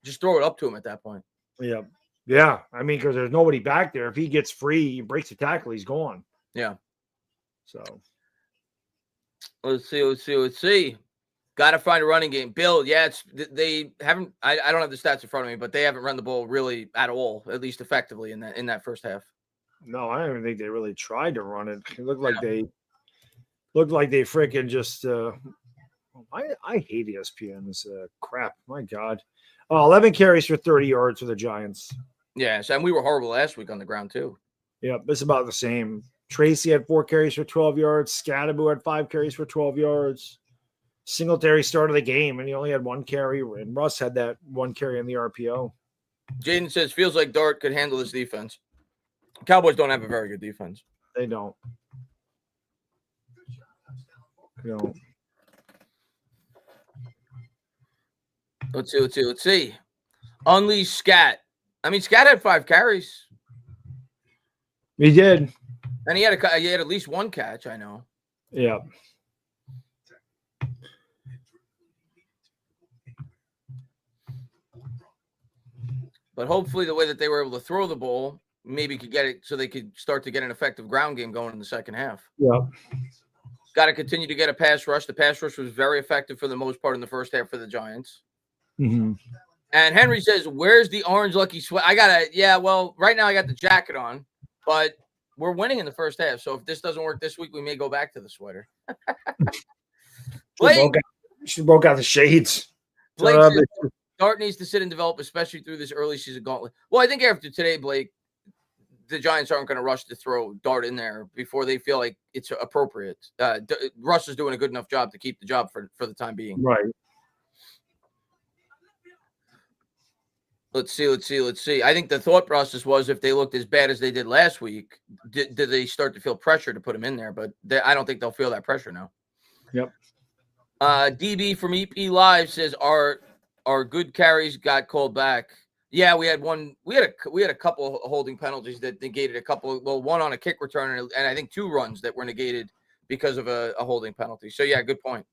Just throw it up to him at that point. Yeah. Yeah. I mean, because there's nobody back there. If he gets free, he breaks the tackle, he's gone. Yeah. So let's see. Got to find a running game. Bill, they haven't. I don't have the stats in front of me, but they haven't run the ball really at all, at least effectively in that first half. No, I don't even think they really tried to run it. It looked like they freaking just. I hate ESPN's crap. My God, 11 carries for 30 yards for the Giants. Yes, and we were horrible last week on the ground too. Yeah, it's about the same. Tracy had 4 carries for 12 yards. Scatterbo had 5 carries for 12 yards. Singletary started the game, and he only had 1 carry. And Russ had that 1 carry in the RPO. Jaden says, feels like Dart could handle this defense. Cowboys don't have a very good defense. They don't. No. Let's see. Unleash Scat. I mean, Scat had 5 carries. He did. And he had at least 1 catch, I know. Yeah. But hopefully the way that they were able to throw the ball maybe could get it so they could start to get an effective ground game going in the second half. Yeah. Got to continue to get a pass rush. The pass rush was very effective for the most part in the first half for the Giants. Mm-hmm. And Henry says, where's the orange lucky sweat? Well, right now I got the jacket on, but we're winning in the first half. So if this doesn't work this week, we may go back to the sweater. She broke out the shades. Blake says, Dart needs to sit and develop, especially through this early season gauntlet. Well, I think after today, Blake, the Giants aren't going to rush to throw Dart in there before they feel like it's appropriate. Russ is doing a good enough job to keep the job for the time being. Right. Let's see. I think the thought process was if they looked as bad as they did last week, did they start to feel pressure to put him in there? But I don't think they'll feel that pressure now. Yep. DB from EP Live says our good carries got called back. Yeah, we had one. We had a couple of holding penalties that negated a couple. Well, one on a kick return and I think 2 runs that were negated because of a holding penalty. So yeah, good point.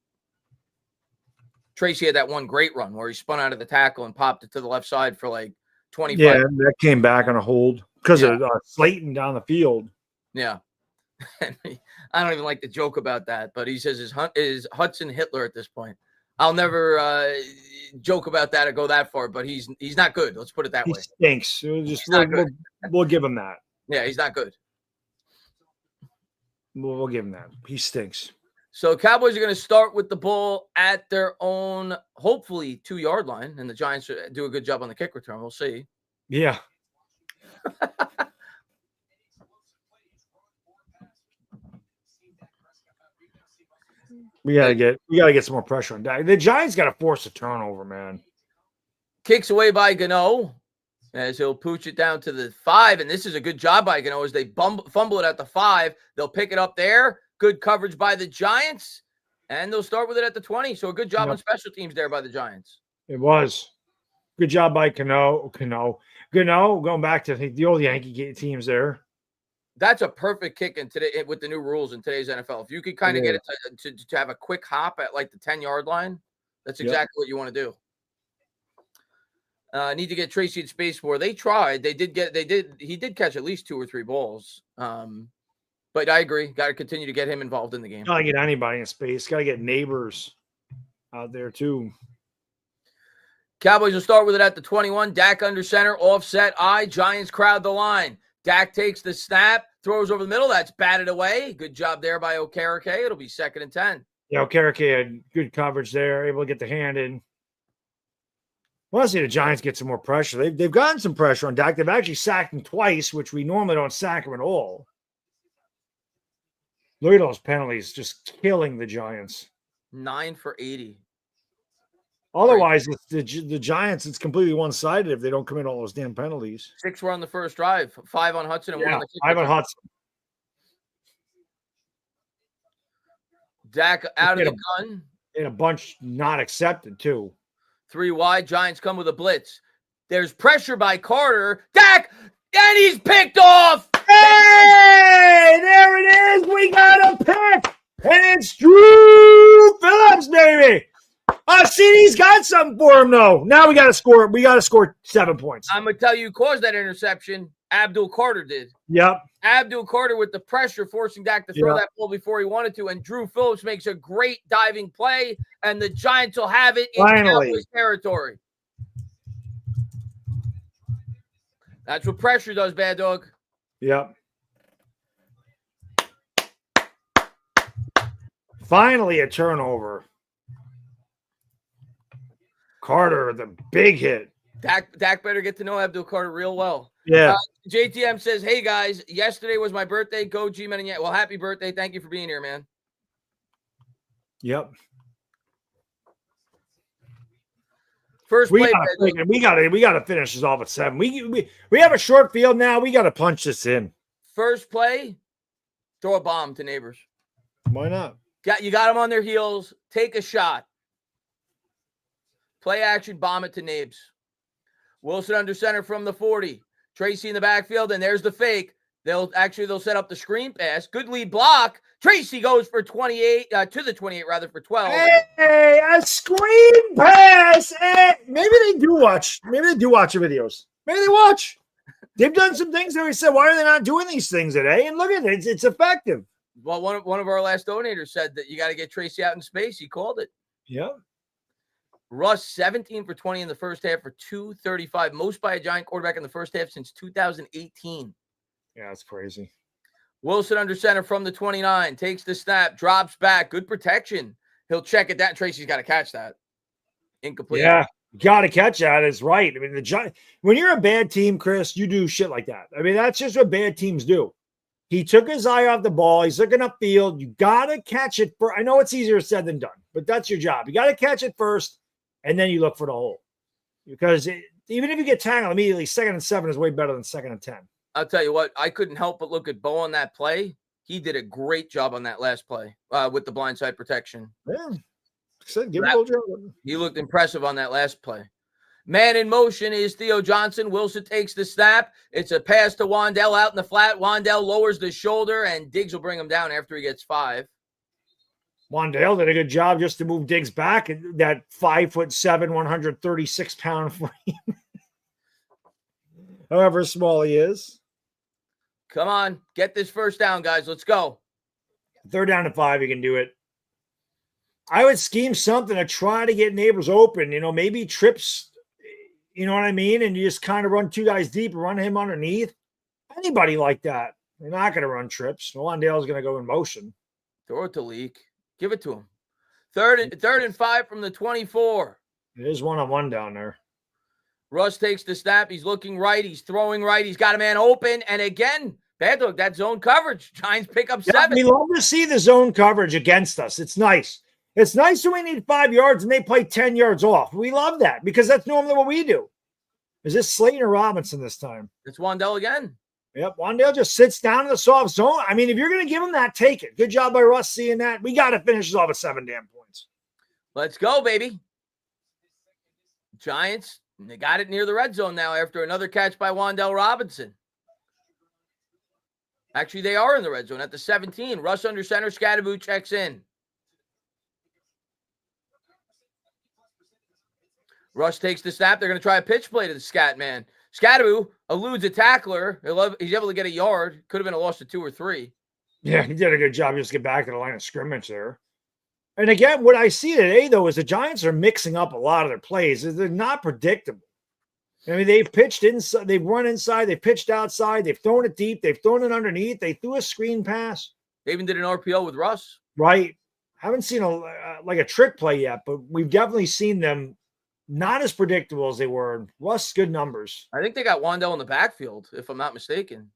Tracy had that one great run where he spun out of the tackle and popped it to the left side for like 25. Yeah, that came back on a hold because of Slayton down the field. Yeah. I don't even like to joke about that, but he says is Hudson Hitler at this point. I'll never joke about that or go that far, but he's not good. Let's put it that way. He stinks. We'll give him that. Yeah, he's not good. We'll give him that. He stinks. So Cowboys are going to start with the ball at their own, hopefully 2-yard line, and the Giants do a good job on the kick return. We'll see. Yeah. We gotta get some more pressure on Dak. The Giants got to force a turnover, man. Kicks away by Gano as he'll pooch it down to the 5, and this is a good job by Gano as they fumble it at the 5. They'll pick it up there. Good coverage by the Giants, and they'll start with it at the 20. So a good job on special teams there by the Giants. It was. Good job by Gano, going back to the old Yankee teams there. That's a perfect kick in today with the new rules in today's NFL. If you could kind of get it to have a quick hop at like the 10-yard line, that's exactly what you want to do. Need to get Tracy in space for. They tried. He did catch at least 2 or 3 balls. But I agree. Got to continue to get him involved in the game. Got to get anybody in space. Got to get neighbors out there too. Cowboys will start with it at the 21. Dak under center, offset eye. Giants crowd the line. Dak takes the snap, throws over the middle. That's batted away. Good job there by Okereke. It'll be 2nd and 10. Yeah, Okereke had good coverage there, able to get the hand in. I want to see the Giants get some more pressure. They've gotten some pressure on Dak. They've actually sacked him twice, which we normally don't sack him at all. Look at those penalties, just killing the Giants. 9 for 80. Otherwise, the Giants, it's completely one-sided if they don't commit all those damn penalties. 6 were on the first drive, 5 on Hudson, and 1 on the kick. 5 on Hudson. Dak out of the gun. And a bunch not accepted, too. 3 wide. Giants come with a blitz. There's pressure by Carter. Dak, and he's picked off. Hey, there it is. We got a pick. And it's Drew Phillips, baby. CD's got something for him, though. Now we got to score. We got to score 7 points. I'm going to tell you who caused that interception. Abdul Carter did. Yep. Abdul Carter with the pressure, forcing Dak to throw that ball before he wanted to. And Drew Phillips makes a great diving play, and the Giants will have it in Cowboys territory. That's what pressure does, Bad Dog. Yep. Finally, a turnover. Carter, the big hit. Dak better get to know Abdul Carter real well. Yeah. JTM says, hey, guys, yesterday was my birthday. Go G-Men. And well, happy birthday. Thank you for being here, man. Yep. First we play. got to finish this off at 7. We have a short field now. We got to punch this in. First play, throw a bomb to neighbors. Why not? You got them on their heels. Take a shot. Play action, bomb it to Nabes. Wilson under center from the 40. Tracy in the backfield, and there's the fake. They'll set up the screen pass. Good lead block. Tracy goes for 28 to the 28 rather for 12. Hey, a screen pass. Hey, maybe they do watch the videos. Maybe they watch. They've done some things that we said, why are they not doing these things today? And look at it. It's effective. Well, one of our last donators said that you got to get Tracy out in space. He called it. Yeah. Russ, 17 for 20 in the first half for 235. Most by a Giant quarterback in the first half since 2018. Yeah, that's crazy. Wilson under center from the 29. Takes the snap. Drops back. Good protection. He'll check it down. Tracy's got to catch that. Incomplete. Yeah. Got to catch that. It's right. I mean, when you're a bad team, Chris, you do shit like that. I mean, that's just what bad teams do. He took his eye off the ball. He's looking upfield. You got to catch it. I know it's easier said than done, but that's your job. You got to catch it first, and then you look for the hole. Because even if you get tangled immediately, 2nd and 7 is way better than 2nd and 10. I'll tell you what, I couldn't help but look at Bo on that play. He did a great job on that last play with the blindside protection. Yeah. Give him a job. He looked impressive on that last play. Man in motion is Theo Johnson. Wilson takes the snap. It's a pass to Wandell out in the flat. Wandell lowers the shoulder, and Diggs will bring him down after he gets 5. Wandell did a good job just to move Diggs back. That 5'7", 136-pound frame. However small he is. Come on, get this first down, guys. Let's go. 3rd down and 5, you can do it. I would scheme something to try to get Neighbors open. Maybe trips, you know what I mean? And you just kind of run 2 guys deep and run him underneath. Anybody like that. They're not going to run trips. Wandale's going to go in motion. Throw it to Leak. Give it to him. Third and 5 from the 24. It is 1-on-1 down there. Russ takes the snap. He's looking right. He's throwing right. He's got a man open. And again, Bad Dog, that zone coverage. Giants pick up 7. We love to see the zone coverage against us. It's nice. It's nice when we need 5 yards and they play 10 yards off. We love that because that's normally what we do. Is this Slayton or Robinson this time? It's Wandell again. Yep, Wandell just sits down in the soft zone. I mean, if you're going to give him that, take it. Good job by Russ seeing that. We got to finish this off with 7 damn points. Let's go, baby. Giants, they got it near the red zone now after another catch by Wandell Robinson. Actually, they are in the red zone at the 17. Russ under center. Scadaboo checks in. Russ takes the snap. They're going to try a pitch play to the scat man. Scadaboo eludes a tackler. He's able to get a yard. Could have been a loss of 2 or 3. Yeah, he did a good job just to get back to the line of scrimmage there. And again, what I see today, though, is the Giants are mixing up a lot of their plays. They're not predictable. I mean, they've pitched inside, they've run inside, they've pitched outside, they've thrown it deep, they've thrown it underneath, they threw a screen pass. They even did an RPO with Russ. Right. Haven't seen a trick play yet, but we've definitely seen them not as predictable as they were. Russ, good numbers. I think they got Wandell in the backfield, if I'm not mistaken.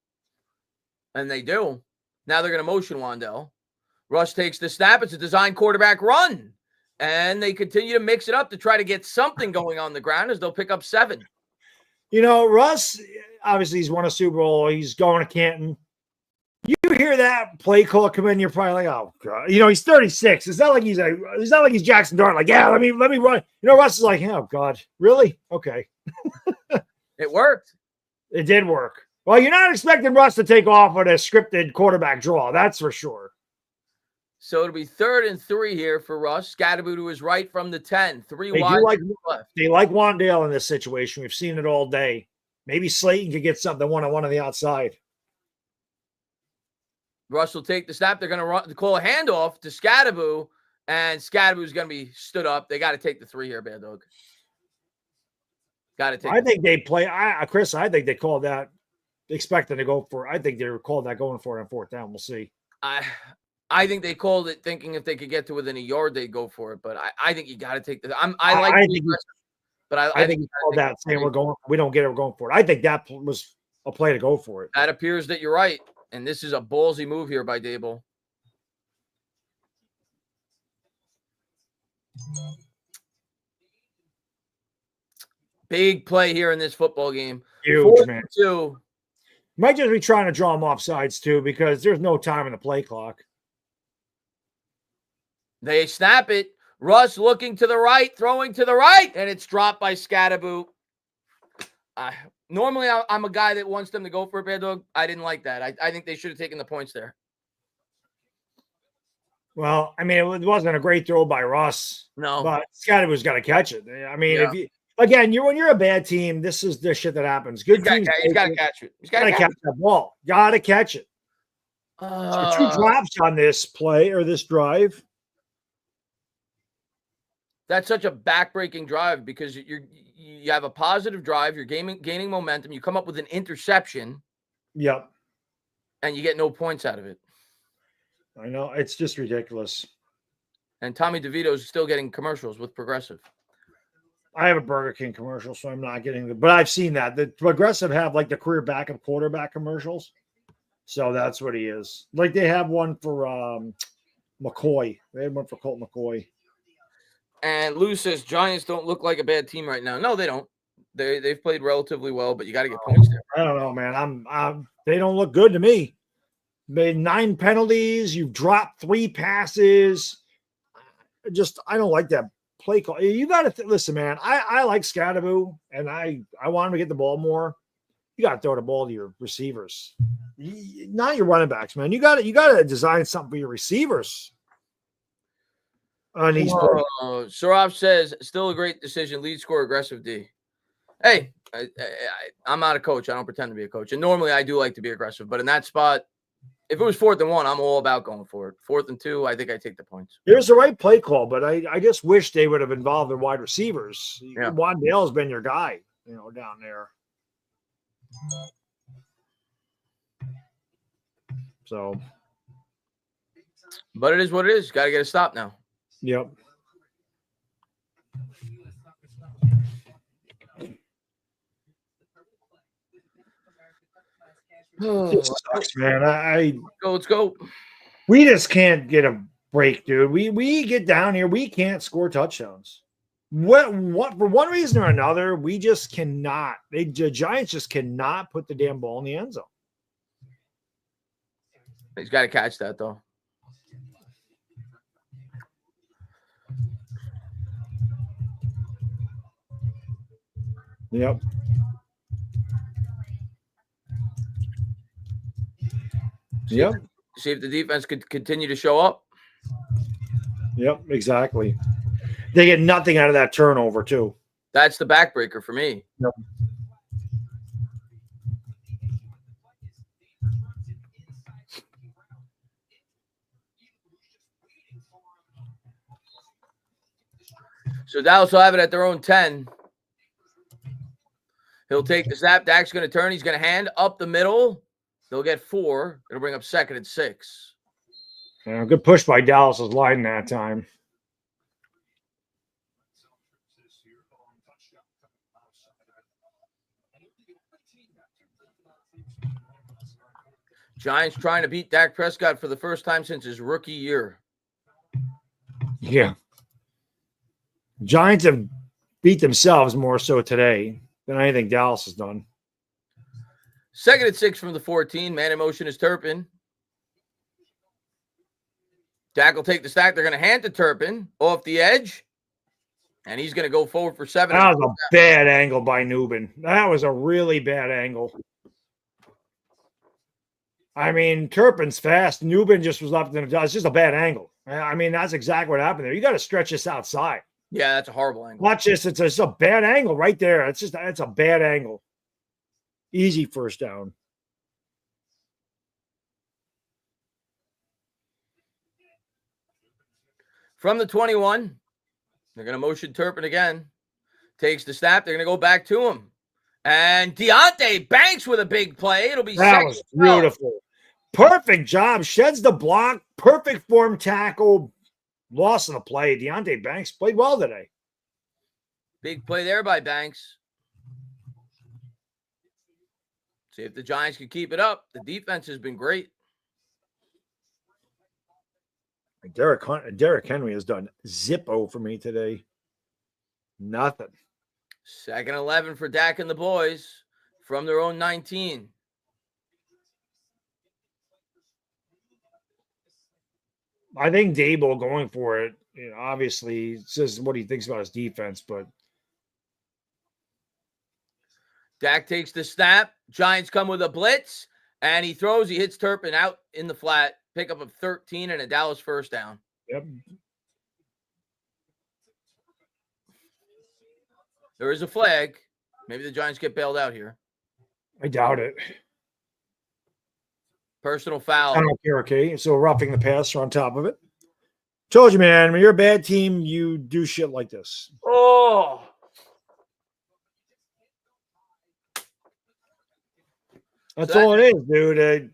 And they do. Now they're going to motion Wandell. Russ takes the snap. It's a design quarterback run. And they continue to mix it up to try to get something going on the ground as they'll pick up 7. Russ, obviously he's won a Super Bowl. He's going to Canton. You hear that play call come in, you're probably like, oh God. He's 36. It's not like he's Jackson Dart. Like, yeah, let me run. Russ is like, oh God, really? Okay. It worked. It did work. Well, you're not expecting Russ to take off on a scripted quarterback draw. That's for sure. So it'll be 3rd and 3 here for Russ. Scadaboo to his right from the 10. 3 wide. They like Wandale in this situation. We've seen it all day. Maybe Slayton could get something one-on-one on the outside. Russ will take the snap. They're going to call a handoff to Scadaboo, and Scadaboo's going to be stood up. They got to take the 3 here, Bad Dog. Got to take. I think they play. Chris, I think they called that expecting to go for. I think they were called that going for it on 4th down. We'll see. I think they called it thinking if they could get to within a yard, they'd go for it. But I think you got to take the. I think he called that saying we don't get it, we're going for it. I think that was a play to go for it. That appears that you're right. And this is a ballsy move here by Dable. Big play here in this football game. Huge, man. 2. Might just be trying to draw them off sides, too, because there's no time in the play clock. They snap it. Russ looking to the right, throwing to the right, and it's dropped by Scadaboo. Normally, I'm a guy that wants them to go for a Bad Dog. I didn't like that. I think they should have taken the points there. Well, I mean, it wasn't a great throw by Russ. No. But Scadaboo's got to catch it. I mean, again, when you're a bad team, this is the shit that happens. Good teams, He's got to catch it. He's got to catch that ball. Got to catch it. So 2 drops on this play or this drive. That's such a backbreaking drive because you have a positive drive. You're gaining momentum. You come up with an interception. Yep. And you get no points out of it. I know. It's just ridiculous. And Tommy DeVito's still getting commercials with Progressive. I have a Burger King commercial, so I'm not getting the. But I've seen that. The Progressive have like the career backup quarterback commercials. So that's what he is. Like they have one for McCoy. They had one for Colt McCoy. And Lou says Giants don't look like a bad team right now. No, they don't. They've played relatively well, but you got to get points there. I don't know, man. They don't look good to me. Made 9 penalties. You've dropped 3 passes. I don't like that play call. You got to listen, man. I like Scatteroo, and I want him to get the ball more. You got to throw the ball to your receivers, not your running backs, man. You got to design something for your receivers. On these Saraf says, still a great decision. Lead score, aggressive D. Hey, I'm not a coach. I don't pretend to be a coach. And normally I do like to be aggressive. But in that spot, if it was 4th and 1, I'm all about going for it. 4th and 2, I think I take the points. Here's the right play call, but I just wish they would have involved their wide receivers. Yeah. Wandale's been your guy, down there. So. But it is what it is. Got to get a stop now. Yep. It sucks, man. Let's go. We just can't get a break, dude. We get down here, we can't score touchdowns. What for one reason or another, we just cannot. The Giants just cannot put the damn ball in the end zone. He's got to catch that though. Yep. Yep. See if the defense could continue to show up. Yep, exactly. They get nothing out of that turnover, too. That's the backbreaker for me. Yep. So Dallas will have it at their own 10. He'll take the snap. Dak's going to turn. He's going to hand up the middle. They'll get 4. It'll bring up 2nd and 6. Yeah, good push by Dallas's line that time. Giants trying to beat Dak Prescott for the first time since his rookie year. Yeah. Giants have beat themselves more so today than anything Dallas has done. 2nd and 6 from the 14. Man in motion is Turpin. Dak will take the stack. They're going to hand to Turpin off the edge. And he's going to go forward for 7. That was a bad angle by Nubin. That was a really bad angle. I mean, Turpin's fast. Nubin just was left in the. It's just a bad angle. I mean, that's exactly what happened there. You got to stretch this outside. Yeah, that's a horrible angle. Watch this. It's a bad angle right there. It's a bad angle. Easy first down. From the 21, they're going to motion Turpin again. Takes the snap. They're going to go back to him. And Deontay Banks with a big play. It'll be that was beautiful. Perfect job. Sheds the block. Perfect form tackle. Loss in the play. Deontay Banks played well today. Big play there by Banks. See if the Giants can keep it up. The defense has been great. Derrick Henry has done zippo for me today. Nothing. 2nd 11 for Dak and the boys from their own 19. I think Dable going for it, obviously says what he thinks about his defense, but Dak takes the snap. Giants come with a blitz, and he throws. He hits Turpin out in the flat. Pickup of 13 and a Dallas first down. Yep. There is a flag. Maybe the Giants get bailed out here. I doubt it. Personal foul. I don't care, okay? So roughing the passer on top of it. Told you, man, when you're a bad team, you do shit like this. Oh. That's all it is, dude.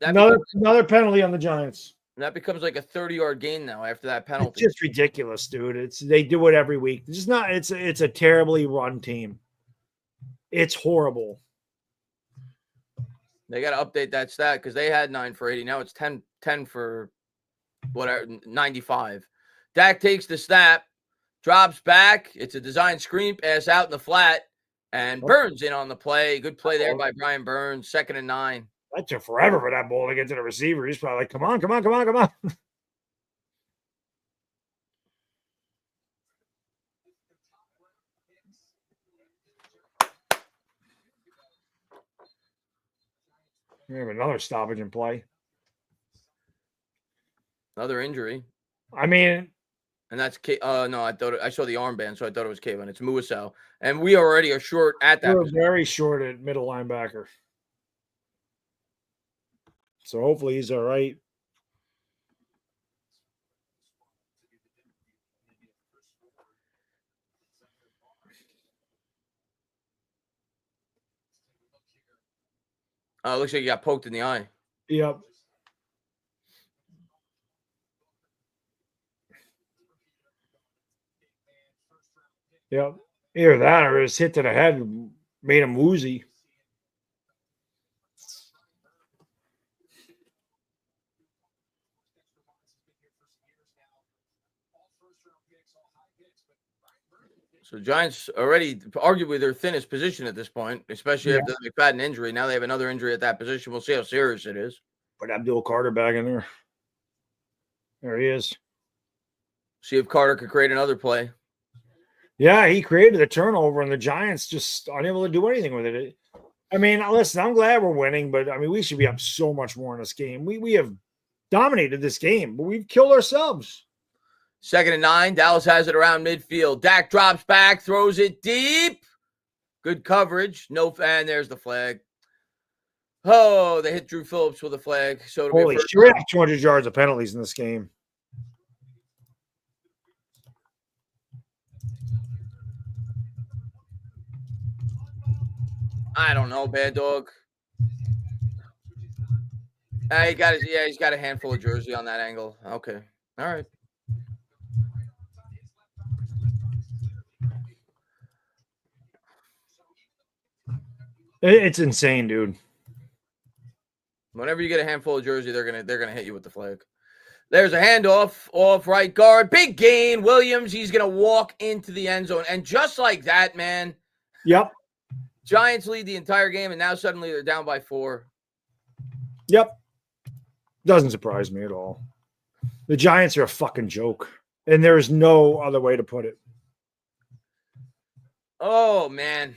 Another penalty on the Giants. That becomes like a 30-yard gain now after that penalty. It's just ridiculous, dude. They do it every week. It's just not. It's a terribly run team. It's horrible. They got to update that stat because they had 9 for 80. Now it's 10 for whatever 95. Dak takes the snap, drops back. It's a design screen pass out in the flat, and Burns in on the play. Good play there by Brian Burns. 2nd and 9. That took forever for that ball to get to the receiver. He's probably like, come on. We have another stoppage in play. Another injury. I mean, and that's no, I saw the armband, so I thought it was Kevin. It's Muasau, and we already are short at that. We're very short at middle linebacker, so hopefully he's all right. Looks like you got poked in the eye. Yep. Yep. Either that or his hit to the head made him woozy. So Giants already arguably their thinnest position at this point, especially after the McFadden injury. Now they have another injury at that position. We'll see how serious it is. Put Abdul Carter back in there. There he is. See if Carter could create another play. Yeah, he created a turnover, and the Giants just unable to do anything with it. I mean, listen, I'm glad we're winning, but I mean, we should be up so much more in this game. We have dominated this game, but we've killed ourselves. 2nd and 9. Dallas has it around midfield. Dak drops back, throws it deep. Good coverage. No, and there's the flag. Oh, they hit Drew Phillips with a flag. So holy shit, we have 200 yards of penalties in this game. I don't know, bad dog. He's got a handful of jersey on that angle. Okay. All right. It's insane, dude. Whenever you get a handful of jersey, they're gonna hit you with the flag. There's a handoff off right guard. Big gain. Williams, he's gonna walk into the end zone. And just like that, man. Yep. Giants lead the entire game, and now suddenly they're down by 4. Yep. Doesn't surprise me at all. The Giants are a fucking joke, and there's no other way to put it. Oh, man.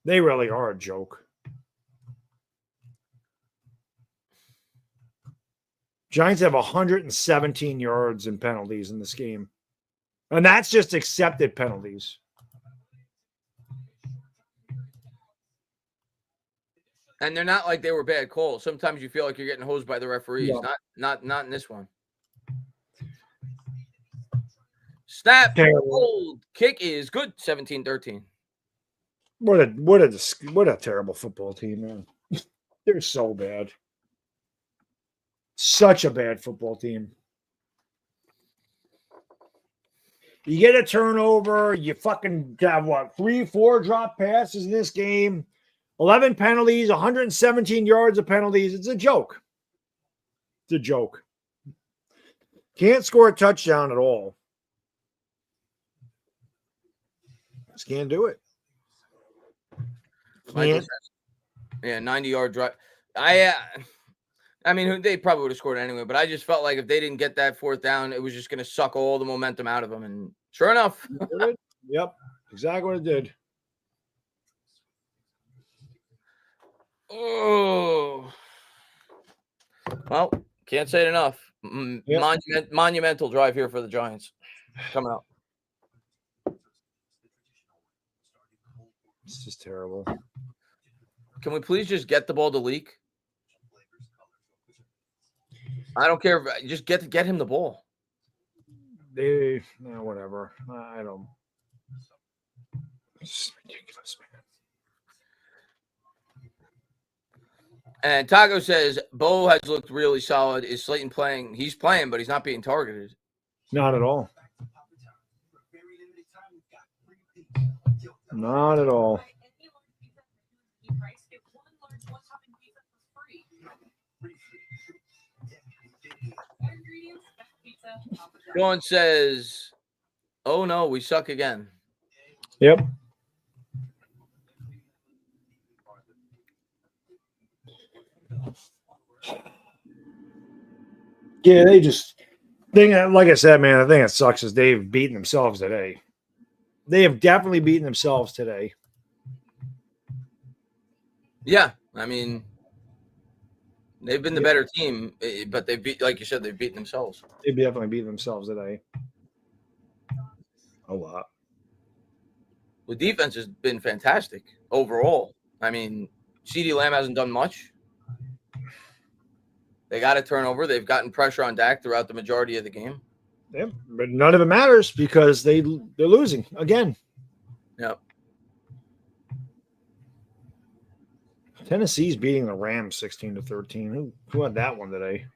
They really are a joke. Giants have 117 yards in penalties in this game, and that's just accepted penalties. And they're not like they were bad calls. Sometimes you feel like you're getting hosed by the referees. Yeah. Not in this one. Snap. Hold. Kick is good. 17-13. What a terrible football team, man. They're so bad. Such a bad football team. You get a turnover, you fucking have what, 3-4 drop passes in this game. 11 penalties, 117 yards of penalties. It's a joke. It's a joke. Can't score a touchdown at all. Just can't do it. Can't. Yeah, 90-yard drive. I mean, they probably would have scored anyway, but I just felt like if they didn't get that 4th down, it was just going to suck all the momentum out of them. And sure enough. Yep, exactly what it did. Oh, well, can't say it enough. Monumental drive here for the Giants coming up. It's just terrible. Can we please just get the ball to Leak? I don't care. Just get him the ball. Whatever. I don't. It's ridiculous, man. And Taco says, Bo has looked really solid. Is Slayton playing? He's playing, but he's not being targeted. Not at all. Not at all. Sean says, oh no, we suck again. Yep. Yeah, like I said, man, I think it sucks is they've beaten themselves today. They have definitely beaten themselves today. Yeah, I mean, they've been the better team, but like you said, they've beaten themselves. They've definitely beaten themselves today. A lot. The defense has been fantastic overall. I mean, CeeDee Lamb hasn't done much. They got a turnover. They've gotten pressure on Dak throughout the majority of the game. Yeah, but none of it matters because they're losing again. Yep. Tennessee's beating the Rams 16-13. Who had that one today?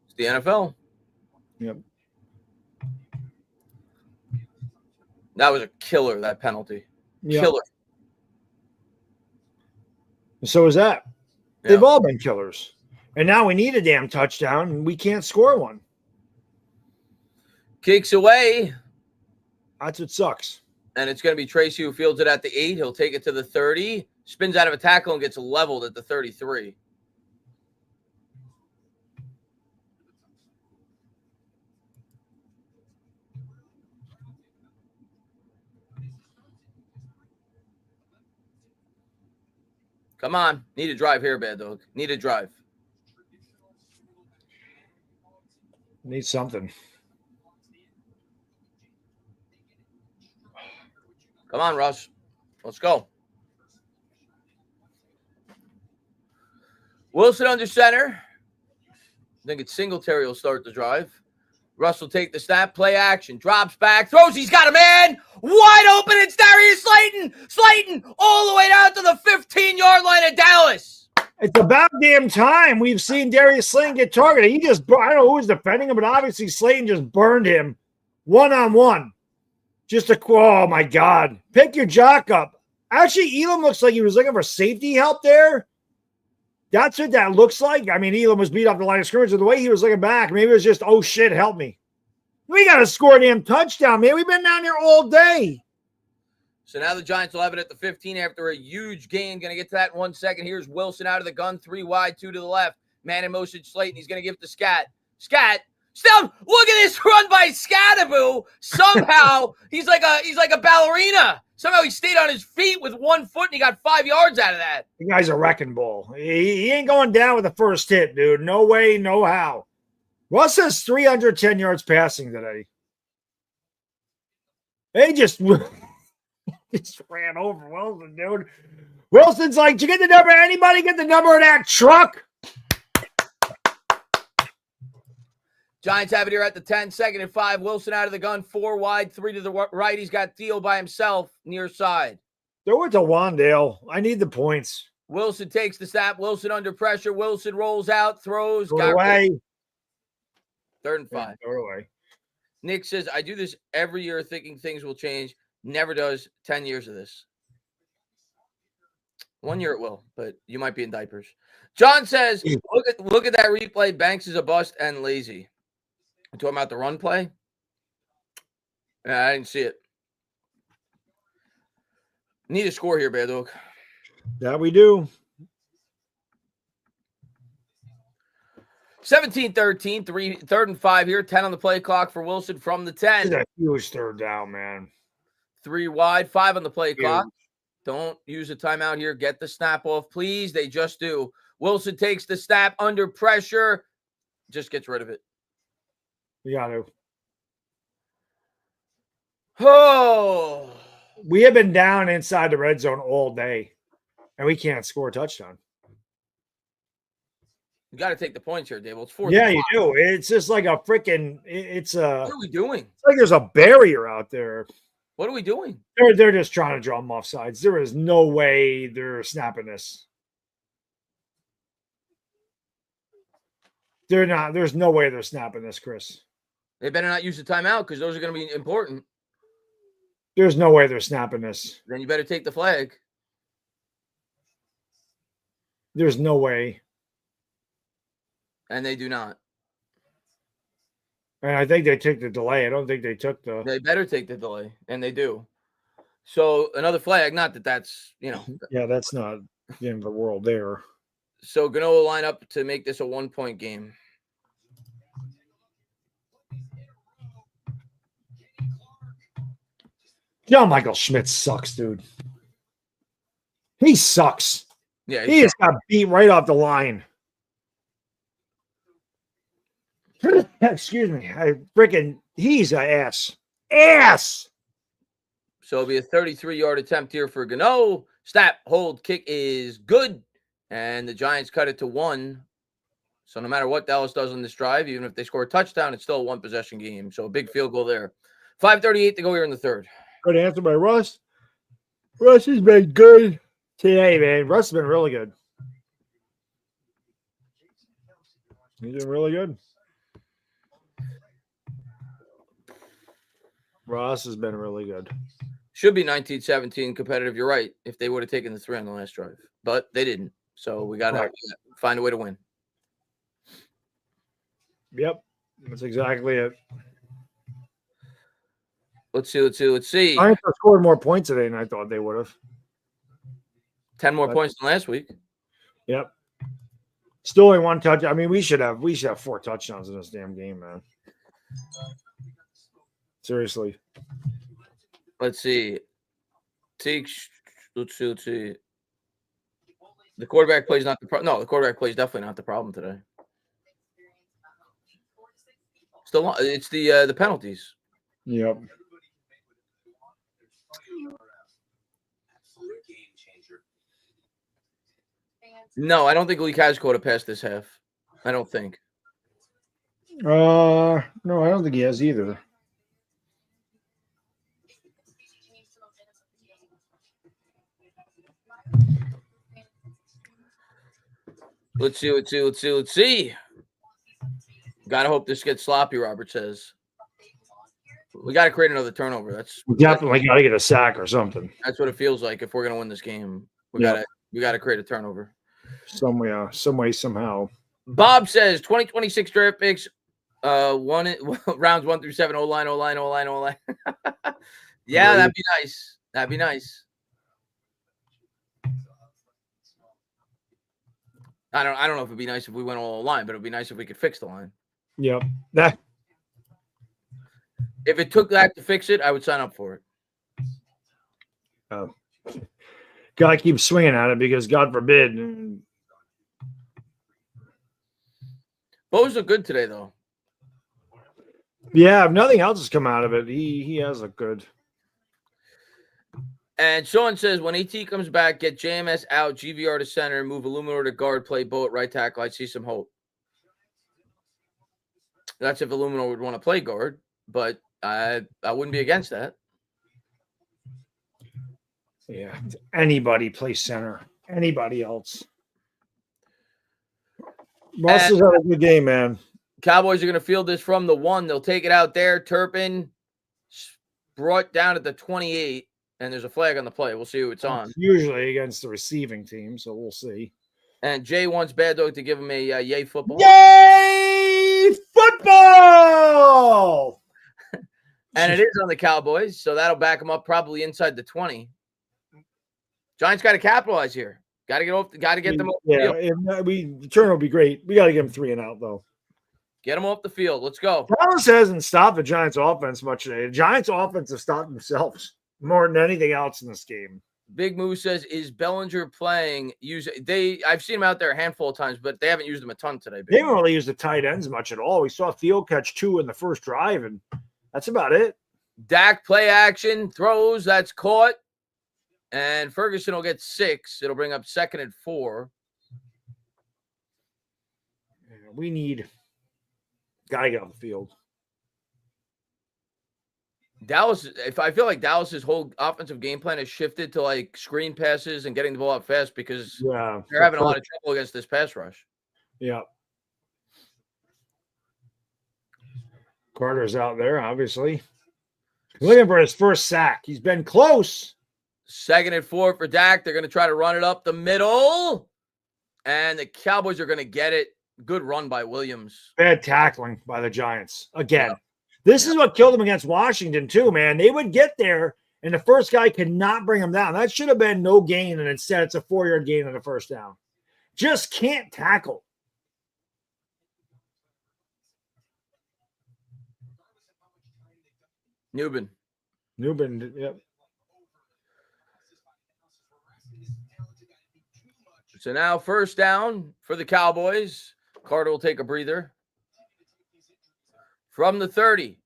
It's the NFL. Yep. That was a killer, that penalty. Yep. Killer. So is that. Yep. They've all been killers. And now we need a damn touchdown, and we can't score one. Kicks away. That's what sucks. And it's going to be Tracy who fields it at the 8. He'll take it to the 30. Spins out of a tackle and gets leveled at the 33. Come on. Need a drive here, Bad Dog. Need a drive. Need something. Come on, Russ. Let's go. Wilson under center. I think it's Singletary will start the drive. Russ will take the snap, play action, drops back, throws. He's got a man wide open. It's Darius Slayton. Slayton all the way down to the 15-yard line of Dallas. It's about damn time we've seen Darius Slayton get targeted. I don't know who was defending him, but obviously Slayton just burned him one-on-one. Oh, my God. Pick your jock up. Actually, Elam looks like he was looking for safety help there. That's what that looks like. I mean, Elam was beat off the line of scrimmage. The way he was looking back, maybe it was just, oh, shit, help me. We got to score a damn touchdown, man. We've been down here all day. So now the Giants will have it at the 15 after a huge gain. Going to get to that in 1 second. Here's Wilson out of the gun, 3 wide, 2 to the left. Man in motion, Slayton. He's going to give it to Scat. Scat. Still, look at this run by Scattaboo. Somehow he's like a ballerina. Somehow he stayed on his feet with 1 foot and he got 5 yards out of that. The guy's a wrecking ball. He ain't going down with the first hit, dude. No way, no how. Russ has 310 yards passing today. They just ran over Wilson, dude. Wilson's like, did you get the number? Anybody get the number of that truck? Giants have it here at the 10, 2nd and 5. Wilson out of the gun, 4 wide, 3 to the right. He's got Theo by himself near side. Throw it to Wandale. I need the points. Wilson takes the snap. Wilson under pressure. Wilson rolls out, throws. Throw it away. 3rd and 5. Throw it away. Nick says, I do this every year thinking things will change. Never does. 10 years of this. 1 year it will, but you might be in diapers. John says, look at that replay. Banks is a bust and lazy. I'm talking about the run play. I didn't see it. Need a score here, Bear Dog. That we do. 17-13, 3rd and 5 here. 10 on the play clock for Wilson from the 10. That's a huge third down, man. 3 wide, 5 on the play clock. Don't use a timeout here. Get the snap off, please. They just do. Wilson takes the snap under pressure. Just gets rid of it. We got to. Oh, We have been down inside the red zone all day, and we can't score a touchdown. You got to take the points here, Dave. It's 4th. Yeah, you do. It's just like a freaking. It's What are we doing? It's like there's a barrier out there. What are we doing? They're just trying to draw them off sides. There is no way they're snapping this. They're not. There's no way they're snapping this, Chris. They better not use the timeout because those are going to be important. There's no way they're snapping this. Then you better take the flag. There's no way. And they do not. And I think they took the delay. I don't think they took the. They better take the delay, and they do. So another flag. Not that that's, you know. Yeah, that's not the end of the world there. So Gano will line up to make this a 1-point game. John Michael Schmidt sucks, dude. He sucks. Yeah, He just got beat right off the line. Excuse me. He's an ass. Ass. So it'll be a 33-yard attempt here for Gano. Snap, hold, kick is good. And the Giants cut it to 1. So no matter what Dallas does on this drive, even if they score a touchdown, it's still a 1-possession game. So a big field goal there. 5:38 to go here in the 3rd. Good answer by Russ. Russ has been good today, man. Russ has been really good. He's been really good. Ross has been really good. Should be 19-17 competitive. You're right. If they would have taken the 3 on the last drive, but they didn't. So we got to find a way to win. Yep. That's exactly it. Let's see. Giants have scored more points today than I thought they would have. 10 more points than last week. Yep. Still only 1 touch. I mean, we should have 4 touchdowns in this damn game, man. Seriously. Let's see. Let's see. The quarterback play is not the problem. No, the quarterback play is definitely not the problem today. Still, it's the penalties. Yep. No, I don't think Leak has caught a pass this half. I don't think. No, I don't think he has either. Let's see. Gotta hope this gets sloppy, Robert says. We got to create another turnover. We definitely got to get a sack or something. That's what it feels like if we're going to win this game. We got to create a turnover. Some way, somehow. Bob says 2026 draft picks, rounds 1 through 7. O-line. Yeah, that'd be nice. That'd be nice. I don't know if it'd be nice if we went all line, but it'd be nice if we could fix the line. Yep. If it took that to fix it, I would sign up for it. Gotta keep swinging at it because God forbid. Bows look good today, though. Yeah, if nothing else has come out of it, he has looked good. And Sean says, when AT comes back, get JMS out, GVR to center, move Illuminor to guard, play Bo at right tackle. I see some hope. That's if Illuminor would want to play guard, but I wouldn't be against that. Yeah, anybody play center. Anybody else. Ross has had a good game, man. Cowboys are going to field this from the 1. They'll take it out there. Turpin brought down at the 28, and there's a flag on the play. We'll see who it's on. Usually against the receiving team, so we'll see. And Jay wants Bad Dog to give him a yay football. Yay football! And it is on the Cowboys, so that'll back them up probably inside the 20. Giants got to capitalize here. Got to get off. Got to get them off the field. The turn will be great. We got to get them 3 and out though. Get them off the field. Let's go. Dallas hasn't stopped the Giants' offense much today. The Giants' offense have stopped themselves more than anything else in this game. Big Moo says, "Is Bellinger playing? I've seen him out there a handful of times, but they haven't used him a ton today. They haven't really used the tight ends much at all. We saw Theo catch 2 in the first drive, and that's about it. Dak play action, throws, that's caught. And Ferguson will get 6. It'll bring up 2nd and 4. We need got to get on the field. Dallas, if I feel like Dallas's whole offensive game plan has shifted to like screen passes and getting the ball out fast because they're having a lot of trouble against this pass rush. Yeah. Carter's out there, obviously. Looking for his first sack. He's been close. 2nd and 4 for Dak. They're going to try to run it up the middle. And the Cowboys are going to get it. Good run by Williams. Bad tackling by the Giants. Again, this is what killed them against Washington too, man. They would get there, and the first guy could not bring them down. That should have been no gain, and instead it's a 4-yard gain on the first down. Just can't tackle. Newbin, yep. So now 1st down for the Cowboys. Carter will take a breather. From the 30.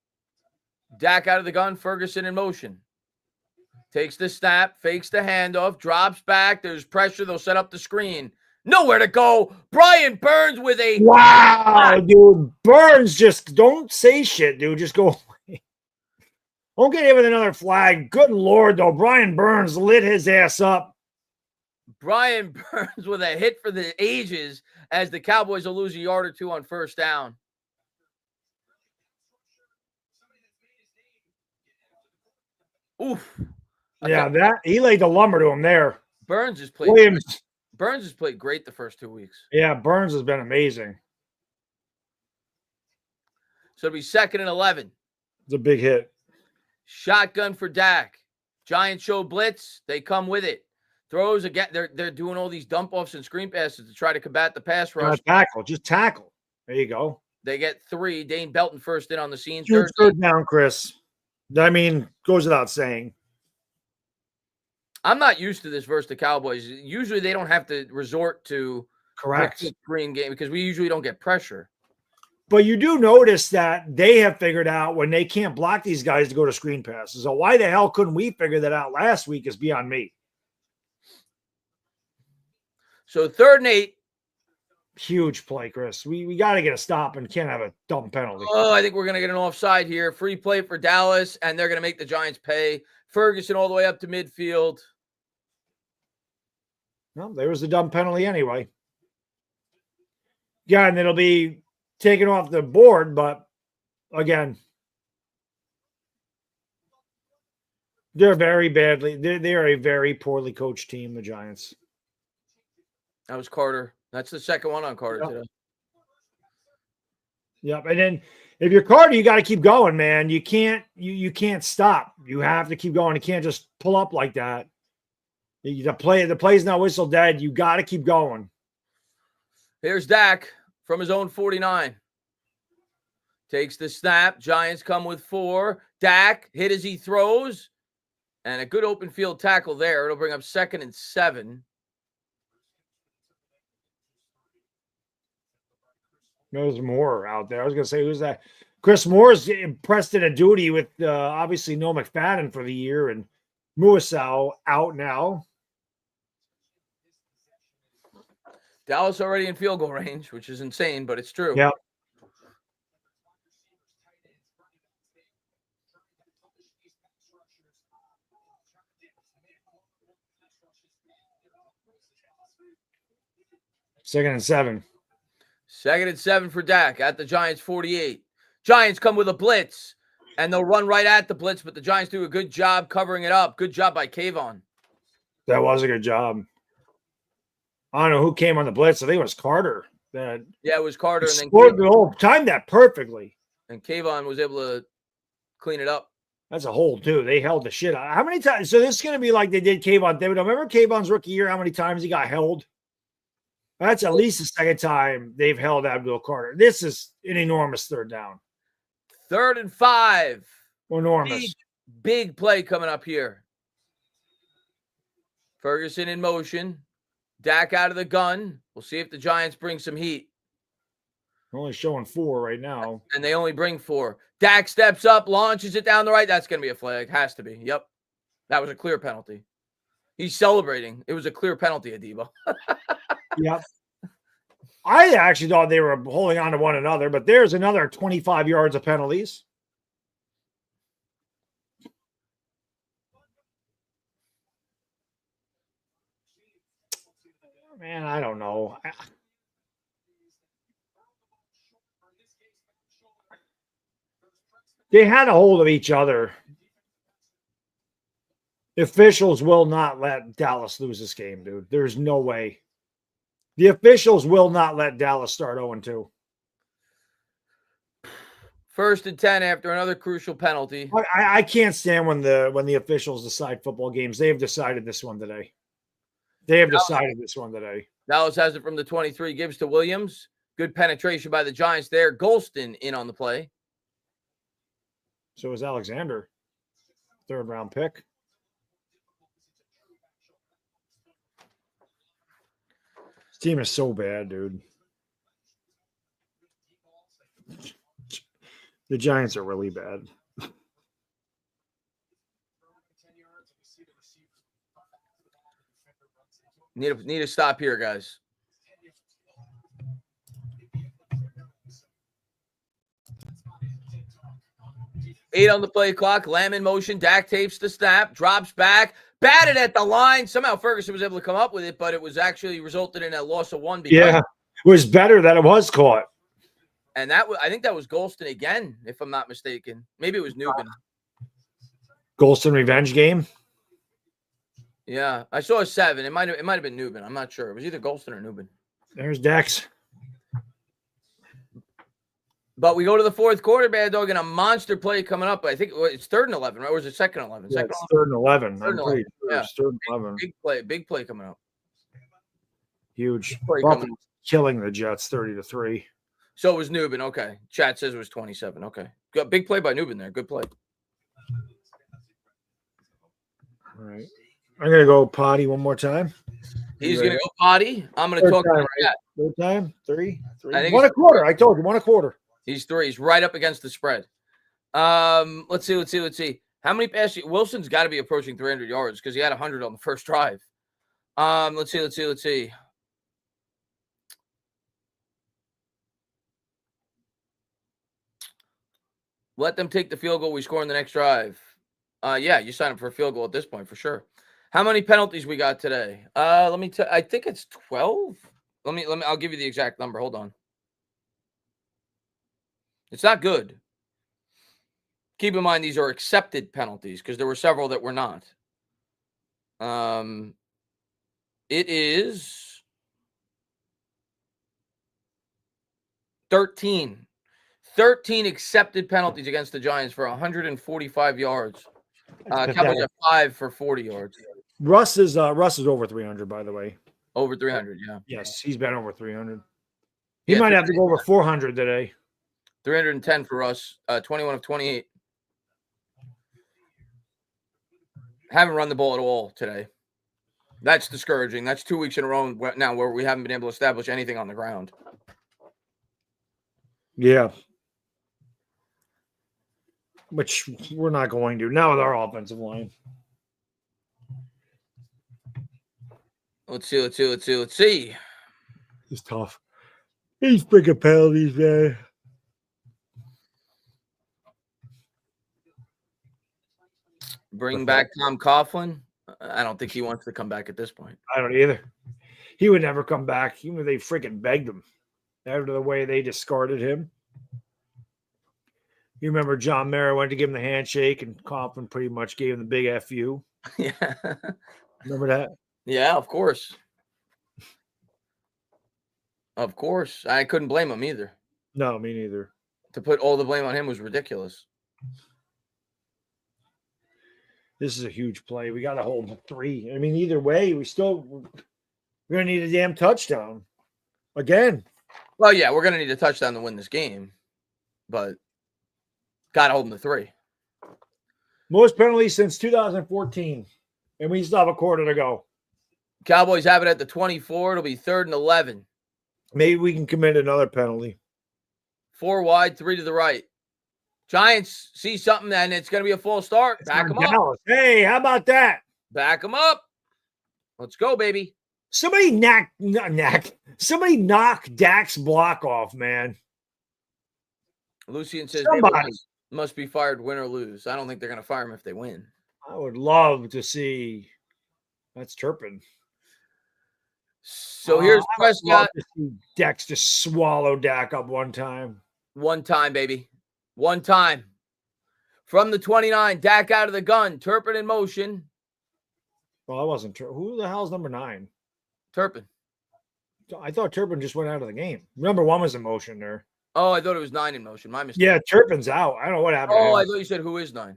Dak out of the gun. Ferguson in motion. Takes the snap. Fakes the handoff. Drops back. There's pressure. They'll set up the screen. Nowhere to go. Brian Burns with a... Wow, dude. Burns, just don't say shit, dude. Just go away. Don't get hit with another flag. Good Lord, though. Brian Burns lit his ass up. Brian Burns with a hit for the ages as the Cowboys will lose a yard or 2 on 1st down. Oof. Yeah, that he laid the lumber to him there. Burns has played. Williams. Burns has played great the first 2 weeks. Yeah, Burns has been amazing. So it'll be 2nd and 11. It's a big hit. Shotgun for Dak. Giants show blitz. They come with it. Throws again. They're doing all these dump offs and screen passes to try to combat the pass rush. Just tackle. There you go. They get 3. Dane Belton first in on the scene. Third down, Chris. I mean, goes without saying. I'm not used to this versus the Cowboys. Usually they don't have to resort to Correct screen game because we usually don't get pressure. But you do notice that they have figured out when they can't block these guys to go to screen passes. So why the hell couldn't we figure that out last week is beyond me. So 3rd and 8. Huge play, Chris. We got to get a stop and can't have a dumb penalty. Oh, I think we're going to get an offside here. Free play for Dallas, and they're going to make the Giants pay. Ferguson all the way up to midfield. Well, there was the dumb penalty anyway. Yeah, and it'll be taken off the board, but again, they're very badly. They're a very poorly coached team, the Giants. That was Carter. That's the 2nd one on Carter today. Yep. And then if you're Carter, you got to keep going, man. You can't stop. You have to keep going. You can't just pull up like that. The play's not whistle dead. You got to keep going. Here's Dak from his own 49. Takes the snap. Giants come with 4. Dak hit as he throws. And a good open field tackle there. It'll bring up 2nd and 7. There's Moore out there. I was going to say, who's that? Chris Moore's impressed in a duty with obviously no McFadden for the year and Muasau out now. Dallas already in field goal range, which is insane, but it's true. Yeah. Second and 7. 2nd and 7 for Dak at the Giants 48. Giants come with a blitz, and they'll run right at the blitz, but the Giants do a good job covering it up. Good job by Kayvon. That was a good job. I don't know who came on the blitz. I think it was Carter. Yeah, it was Carter. And then scored the whole time that perfectly. And Kayvon was able to clean it up. That's a hole, too. They held the shit out. How many times? So this is going to be like they did Kayvon. Remember Kayvon's rookie year, how many times he got held? That's at least the 2nd time they've held Abdul Carter. This is an enormous 3rd down. 3rd and 5. Enormous. Big play coming up here. Ferguson in motion. Dak out of the gun. We'll see if the Giants bring some heat. We're only showing 4 right now. And they only bring 4. Dak steps up, launches it down the right. That's going to be a flag. Has to be. Yep. That was a clear penalty. He's celebrating. It was a clear penalty, Adebo. Yep. I actually thought they were holding on to one another, but there's another 25 yards of penalties. Man, I don't know. They had a hold of each other. The officials will not let Dallas lose this game, dude. There's no way. The officials will not let Dallas start 0-2. 1st and 10 after another crucial penalty. I can't stand when the officials decide football games. They have decided this one today. Dallas has it from the 23, gives to Williams. Good penetration by the Giants there. Golston in on the play. So is Alexander, 3rd round pick. This team is so bad, dude. The Giants are really bad. Need to stop here, guys. Eight on the play clock. Lamb in motion. Dak tapes the snap. Drops back. Batted at the line. Somehow Ferguson was able to come up with it, but it was actually resulted in a loss of 1. Yeah, it was better that it was caught. And I think that was Golston again, if I'm not mistaken. Maybe it was Newman. Golston revenge game. Yeah, I saw a 7. It might have been Newman. I'm not sure. It was either Golston or Newman. There's Dex. But we go to the 4th quarter, Bad Dog, and a monster play coming up. I think it's 3rd and 11, right? Or was it 2nd and 11? Yeah, it's 3rd and 11. Third and 11. Yeah. 3rd and 11. Big play coming up. Huge. Play Buffalo killing the Jets 30-3. So it was Newman. Okay. Chat says it was 27. Okay. Got big play by Newman there. Good play. All right. I'm going to go potty one more time. He's going to go potty. I'm going to talk about that. Third time? 3? I think 1/4. I told you, 1/4. He's 3. He's right up against the spread. Let's see. How many passes? Wilson's got to be approaching 300 yards because he had 100 on the first drive. Let's see. Let them take the field goal. We score in the next drive. Yeah, you sign up for a field goal at this point for sure. How many penalties we got today? Let me tell. I think it's 12. Let me. I'll give you the exact number. Hold on. It's not good. Keep in mind these are accepted penalties because there were several that were not. It is 13. 13 accepted penalties against the Giants for 145 yards. Cowboys have 5 for 40 yards. Russ is over 300, by the way. Over 300, yeah. Yes, he's been over 300. He might have to go over 400 today. 310 for us. 21 of 28. Haven't run the ball at all today. That's discouraging. That's 2 weeks in a row now where we haven't been able to establish anything on the ground. Yeah. Which we're not going to. Now with our offensive line. Let's see. It's tough. These freaking penalties, man. Bring back Tom Coughlin. I don't think he wants to come back at this point. I don't either. He would never come back. Even if they freaking begged him. After the way they discarded him. You remember John Mara went to give him the handshake and Coughlin pretty much gave him the big FU. Yeah. Remember that? Yeah, of course. Of course. I couldn't blame him either. No, me neither. To put all the blame on him was ridiculous. This is a huge play. We got to hold 3. I mean, either way, we're going to need a damn touchdown. Again. Well, yeah, we're going to need a touchdown to win this game. But got to hold them to 3. Most penalties since 2014. And we still have a quarter to go. Cowboys have it at the 24. It'll be 3rd and 11. Maybe we can commit another penalty. 4 wide, 3 to the right. Giants see something, and it's going to be a full start. Back them up. Dallas. Hey, how about that? Back them up. Let's go, baby. Somebody Somebody knock Dak's block off, man. Lucian says Somebody must be fired, win or lose. I don't think they're going to fire him if they win. I would love to see. That's Turpin. So here's Prescott. Dex just swallow Dak up one time. One time, baby. One time. From the 29, Dak out of the gun. Turpin in motion. Well, I wasn't. Who the hell's number 9? Turpin. I thought Turpin just went out of the game. Number 1 was in motion there. Oh, I thought it was 9 in motion. My mistake. Yeah, Turpin's out. I don't know what happened. Oh, I thought you said who is 9.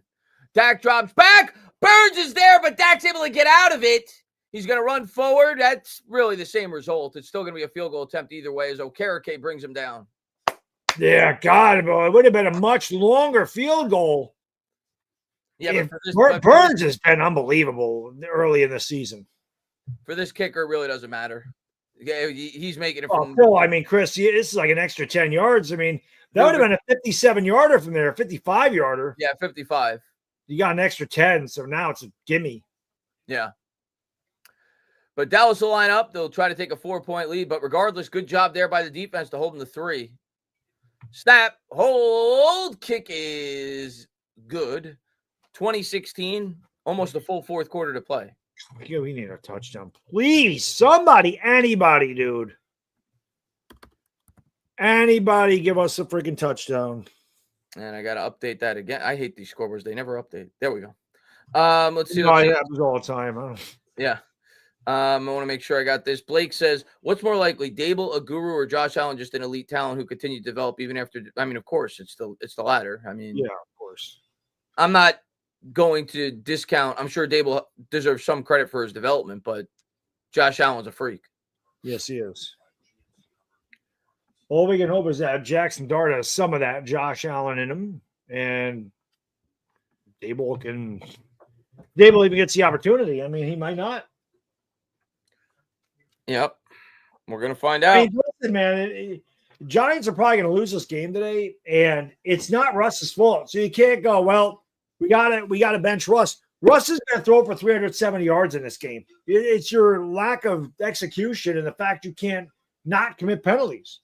Dak drops back. Burns is there, but Dak's able to get out of it. He's going to run forward. That's really the same result. It's still going to be a field goal attempt either way as Okereke brings him down. Yeah, God, bro. It would have been a much longer field goal. Yeah, but Burns has been unbelievable early in the season. For this kicker, it really doesn't matter. He's making it from. Phil, I mean, Chris, this is like an extra 10 yards. I mean, that would have been a 57-yarder from there, a 55-yarder. Yeah, 55. You got an extra 10, so now it's a gimme. Yeah. But Dallas will line up. They'll try to take a 4-point lead. But regardless, good job there by the defense to hold them to 3. Snap, hold, kick is good. 2016, almost a full 4th quarter to play. Yeah, we need a touchdown. Please, somebody, anybody, dude. Anybody give us a freaking touchdown. And I got to update that again. I hate these scoreboards. They never update. There we go. Let's see. No, it happens all the time. Yeah. I want to make sure I got this. Blake says, what's more likely, Dable, a guru, or Josh Allen, just an elite talent who continue to develop even after? I mean, of course, it's the latter. I mean, yeah, of course. I'm not going to discount. I'm sure Dable deserves some credit for his development, but Josh Allen's a freak. Yes, he is. All we can hope is that Jackson Dart has some of that Josh Allen in him, and Dable even gets the opportunity. I mean, he might not. Yep. We're going to find out. I mean, listen, man, Giants are probably going to lose this game today, and it's not Russ's fault. So you can't go, well, we got to bench Russ. Russ is going to throw for 370 yards in this game. It's your lack of execution and the fact you can't not commit penalties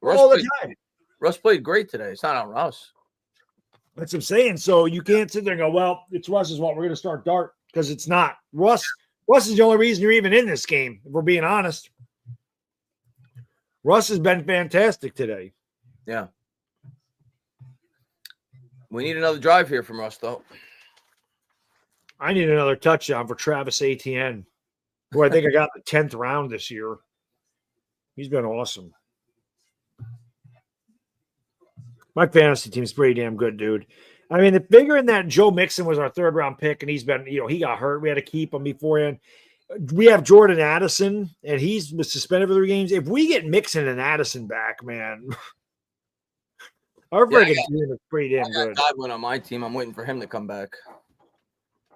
all the time. Russ played great today. It's not on Russ. That's what I'm saying. So you can't sit there and go, well, it's Russ's fault. We're going to start Dart, because it's not. Russ is the only reason you're even in this game, if we're being honest. Russ has been fantastic today. Yeah. We need another drive here from Russ, though. I need another touchdown for Travis Etienne, who I think I got the 10th round this year. He's been awesome. My fantasy team's pretty damn good, dude. I mean, figuring that Joe Mixon was our 3rd-round pick, and he's been, he got hurt. We had to keep him beforehand. We have Jordan Addison, and he's suspended for 3 games. If we get Mixon and Addison back, man, our freaking team is pretty damn good. Godwin on my team. I'm waiting for him to come back.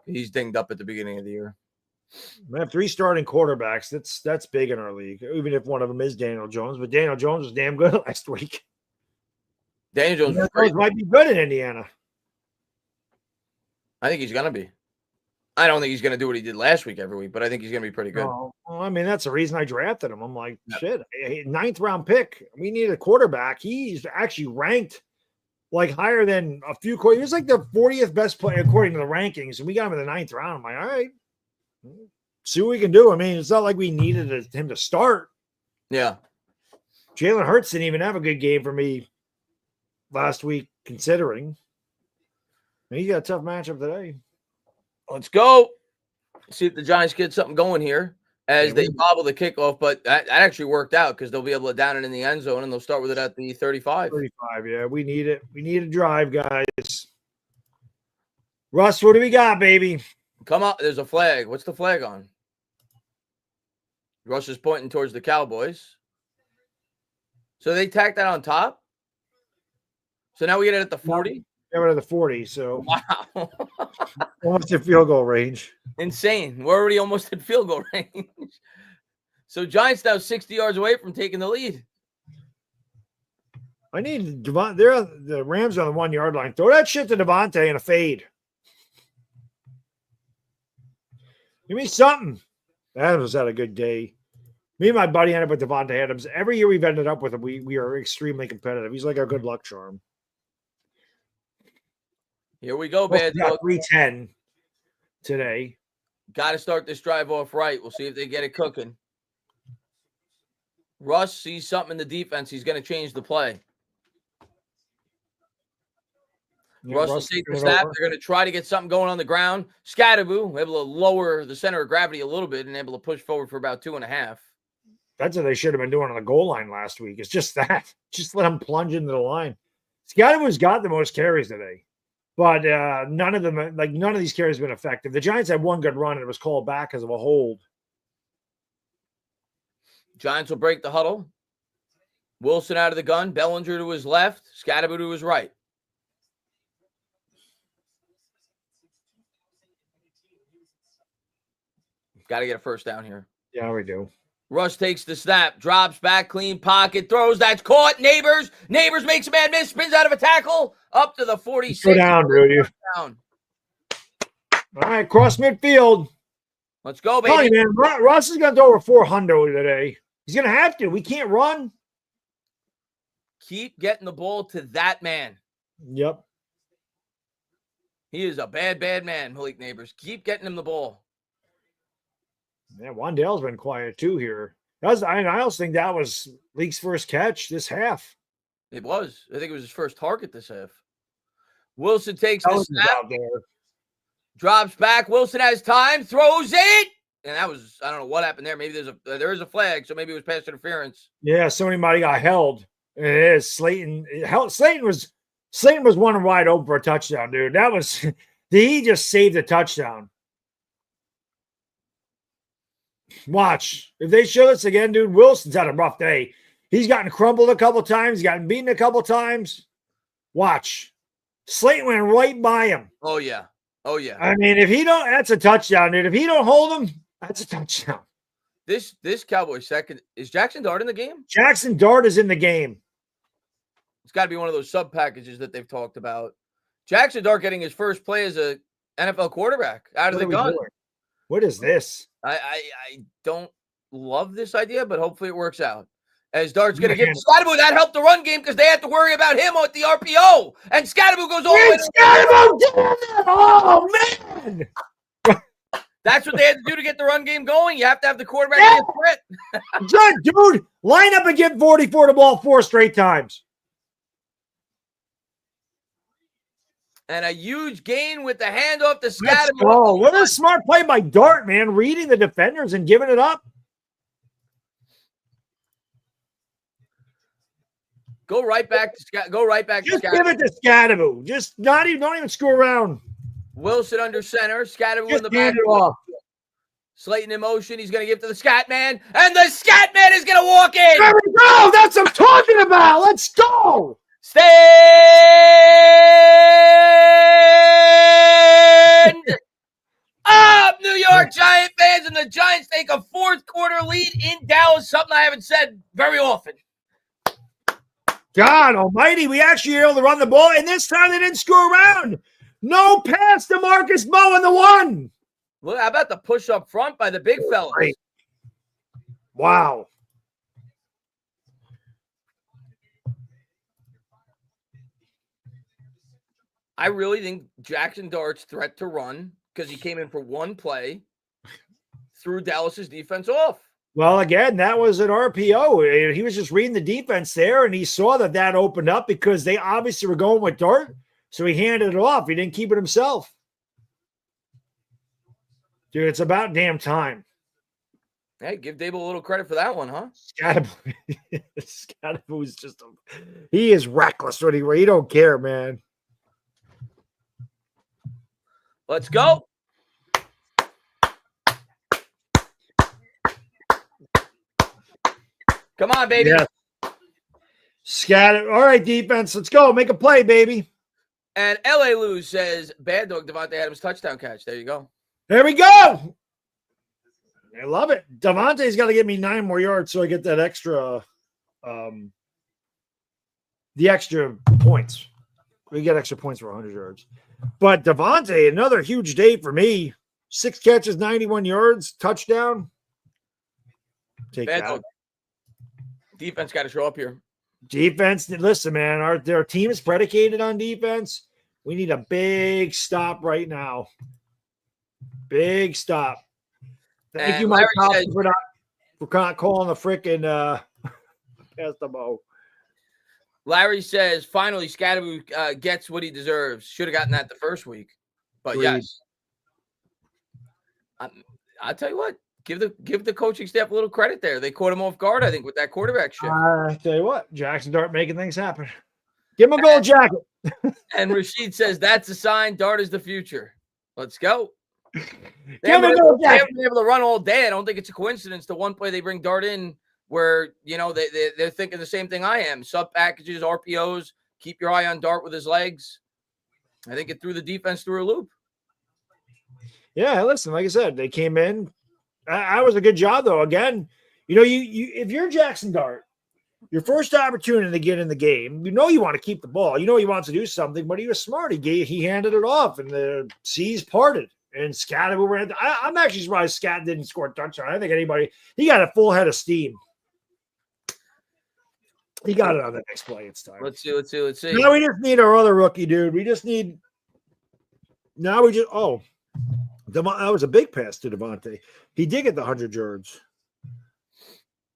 He's dinged up at the beginning of the year. We have 3 starting quarterbacks. That's big in our league, even if one of them is Daniel Jones. But Daniel Jones was damn good last week. Daniel Jones might be good in Indiana. I think he's going to be. I don't think he's going to do what he did last week every week, but I think he's going to be pretty good. Well, I mean, that's the reason I drafted him. I'm like, shit, 9th-round pick. We need a quarterback. He's actually ranked like higher than a few quarterbacks. He was like the 40th best player according to the rankings, and we got him in the 9th round. I'm like, all right, see what we can do. I mean, it's not like we needed him to start. Yeah. Jalen Hurts didn't even have a good game for me last week, considering. He got a tough matchup today. Let's go. See if the Giants get something going here as they bobble the kickoff, but that actually worked out because they'll be able to down it in the end zone, and they'll start with it at the 35. 35, yeah. We need it. We need a drive, guys. Russ, what do we got, baby? Come on. There's a flag. What's the flag on? Russ is pointing towards the Cowboys. So they tack that on top? So now we get it at the 40? Yeah, we're at the 40, so wow. almost at field goal range. Insane. We're already almost at field goal range. So Giants now 60 yards away from taking the lead. I need Devon. They're the Rams on the 1 yard line. Throw that shit to Devontae in a fade. Give me something. Adams had a good day. Me and my buddy ended up with Devontae Adams. Every year we've ended up with him, we are extremely competitive. He's like our good luck charm. Here we go, Bad Dog. 310 today. Got to start this drive off right. We'll see if they get it cooking. Russ sees something in the defense. He's going to change the play. Yeah, Russ will take the snap. They're going to try to get something going on the ground. Scatterboo able to lower the center of gravity a little bit and able to push forward for about 2.5. That's what they should have been doing on the goal line last week. It's just that. Just let them plunge into the line. Scatterboo's got the most carries today. But none of these carries have been effective. The Giants had one good run, and it was called back because of a hold. Giants will break the huddle. Wilson out of the gun. Bellinger to his left. Scatterboo to his right. Got to get a first down here. Yeah, we do. Russ takes the snap, drops back, clean pocket, throws. That's caught. Neighbors makes a man miss, spins out of a tackle, up to the 46. Go down, dude. Down. All right, cross midfield. Let's go, baby. Hey, man, Russ is going to throw over 400 today. He's going to have to. We can't run. Keep getting the ball to that man. Yep. He is a bad, bad man, Malik Neighbors. Keep getting him the ball. Yeah, Wandale's been quiet too here. I also think that was Leake's first catch this half. It was. I think it was his first target this half. Wilson takes the snap, out there. Drops back. Wilson has time, throws it. And that was, I don't know what happened there. Maybe there is a flag, so maybe it was pass interference. Yeah, somebody got held. It is Slayton. Slayton was one wide open for a touchdown, dude. He just saved the touchdown. Watch. If they show this again, dude, Wilson's had a rough day. He's gotten crumbled a couple times. He's gotten beaten a couple times. Watch. Slayton went right by him. Oh, yeah. Oh, yeah. I mean, that's a touchdown, dude. If he don't hold him, that's a touchdown. This Cowboys second, is Jackson Dart in the game? Jackson Dart is in the game. It's got to be one of those sub packages that they've talked about. Jackson Dart getting his first play as a NFL quarterback out of the gun. What is this? I don't love this idea, but hopefully it works out. As Dart's going to get Scatterboo, that helped the run game because they had to worry about him with the RPO. And Scatterboo goes all the way. Oh, man. That's what they had to do to get the run game going. You have to have the quarterback be a threat. Dude, line up and get 44 to ball 4 straight times. And a huge gain with the handoff to Scatterboo. Let's go. What a smart play by Dart, man. Reading the defenders and giving it up. Go right back to Scatterboo. Just give it to Scatterboo. Just don't even screw around. Wilson under center. Scatterboo Just in the back. hand it off. Slayton in motion. He's going to give to the Scat Man. And the Scat Man is going to walk in. There we go. That's what I'm talking about. Let's go. Stand up, New York Giant fans. And the Giants take a fourth quarter lead in Dallas. Something I haven't said very often. God almighty, we actually were able to run the ball, and this time they didn't screw around. No pass to Marcus Moe in the one. Well, how about the push up front by the big fellas? Great. Wow. I really think Jackson Dart's threat to run, because he came in for one play, threw Dallas's defense off. Well, again, that was an RPO. He was just reading the defense there, and he saw that opened up because they obviously were going with Dart, so he handed it off. He didn't keep it himself. Dude, it's about damn time. Hey, give Dable a little credit for that one, huh? Scatterboo is just he is reckless when he don't care, man. Let's go. Come on, baby. Yeah. Scatter. All right, defense. Let's go. Make a play, baby. And LA Lou says, Bad Dog Devontae Adams touchdown catch. There you go. There we go. I love it. Devontae's got to give me 9 more yards so I get that extra the extra points. We get extra points for 100 yards. But Devontae, another huge day for me. 6 catches, 91 yards, touchdown. Take Bad that. dog. Defense got to show up here. Defense, listen, man, their team is predicated on defense. We need a big stop right now. Big stop. Thank And you, Mike Larry Thompson, says- for not calling the freaking pass the ball. Larry says, finally, Scadaboo gets what he deserves. Should have gotten that the first week. But Agreed. yes. I'll tell you what. Give the coaching staff a little credit there. They caught him off guard, I think, with that quarterback shift. I tell you what, Jackson Dart making things happen. Give him a gold jacket. And Rashid says, that's a sign. Dart is the future. Let's go. They Give him a haven't gold they haven't jacket. been able to run all day. I don't think it's a coincidence. The one play they bring Dart in where, they're thinking the same thing I am. Sub packages, RPOs, keep your eye on Dart with his legs. I think it threw the defense through a loop. Yeah, listen, like I said, they came in. I was a good job, though. Again, you if you're Jackson Dart, your first opportunity to get in the game, you want to keep the ball. He wants to do something, but he was smart. He handed it off, and the seas parted. And Scadaboo ran. I'm actually surprised Scat didn't score a touchdown. I think he got a full head of steam. He got it on the next play. It's time. Let's see. Now we just need our other rookie, dude. That was a big pass to Devontae. He did get the 100 yards.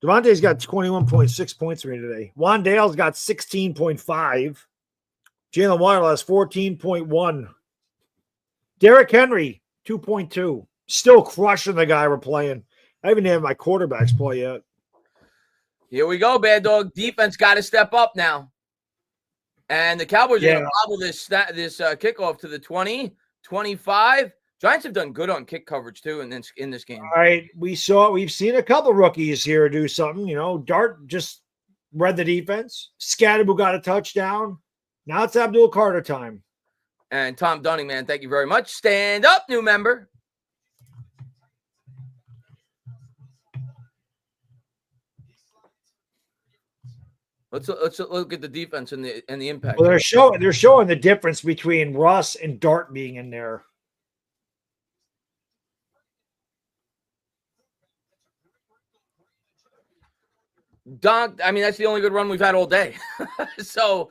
Devontae's got 21.6 points for me today. Wandale's got 16.5. Jalen Waddle has 14.1. Derrick Henry, 2.2. Still crushing the guy we're playing. I haven't had my quarterbacks play yet. Here we go, Bad Dog. Defense got to step up now. And the Cowboys are going to bobble this kickoff to the 20, 25. Giants have done good on kick coverage, too, in this game. All right. We've seen a couple rookies here do something. Dart just read the defense. Scadaboo got a touchdown. Now it's Abdul Carter time. And Tom Dunning, man, thank you very much. Stand up, new member. Let's look at the defense and the impact. Well, they're showing the difference between Russ and Dart being in there. Donk, I mean, that's the only good run we've had all day. So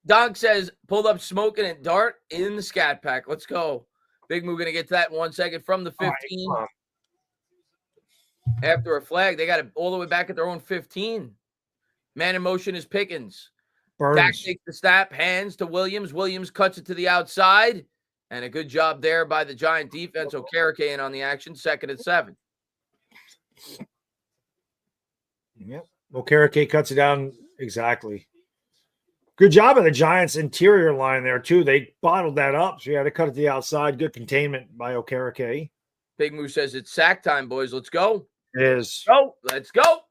Donk says, pulled up smoking at Dart in the scat pack. Let's go. Big Moo going to get to that in 1 second from the 15. Right. After a flag, they got it all the way back at their own 15. Man in motion is Pickens. Burns. Dak takes the snap, hands to Williams. Williams cuts it to the outside. And a good job there by the Giant defense. Okereke in on the action, 2nd and 7. Yep. Okereke cuts it down. Exactly. Good job of the Giants' interior line there, too. They bottled that up, so you had to cut it to the outside. Good containment by Okereke. Big Moo says it's sack time, boys. Let's go. It is. Go. Let's go.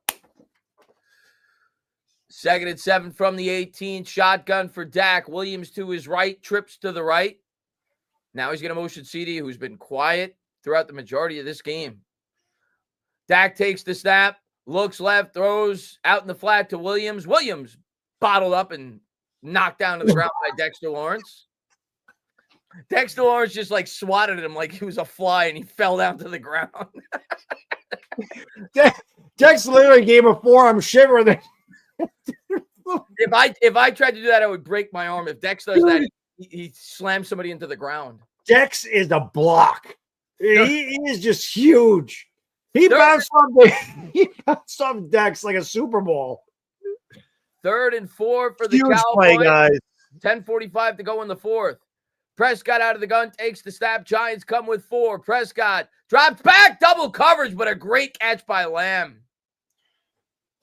2nd and 7 from the 18. Shotgun for Dak. Williams to his right, trips to the right. Now he's going to motion CD, who's been quiet throughout the majority of this game. Dak takes the snap, looks left, throws out in the flat to Williams. Williams bottled up and knocked down to the ground by Dexter Lawrence. Dexter Lawrence just like swatted at him like he was a fly and he fell down to the ground. Dexter literally gave a forearm shiver there. If I tried to do that, I would break my arm. If Dex does that, he slams somebody into the ground. Dex is a block. He is just huge. He bounced off Dex like a Super Bowl. 3rd and 4 for the Huge Cowboys. play, guys. 10:45 to go in the 4th. Prescott out of the gun, takes the snap. Giants come with 4. Prescott drops back, double coverage, but a great catch by Lamb.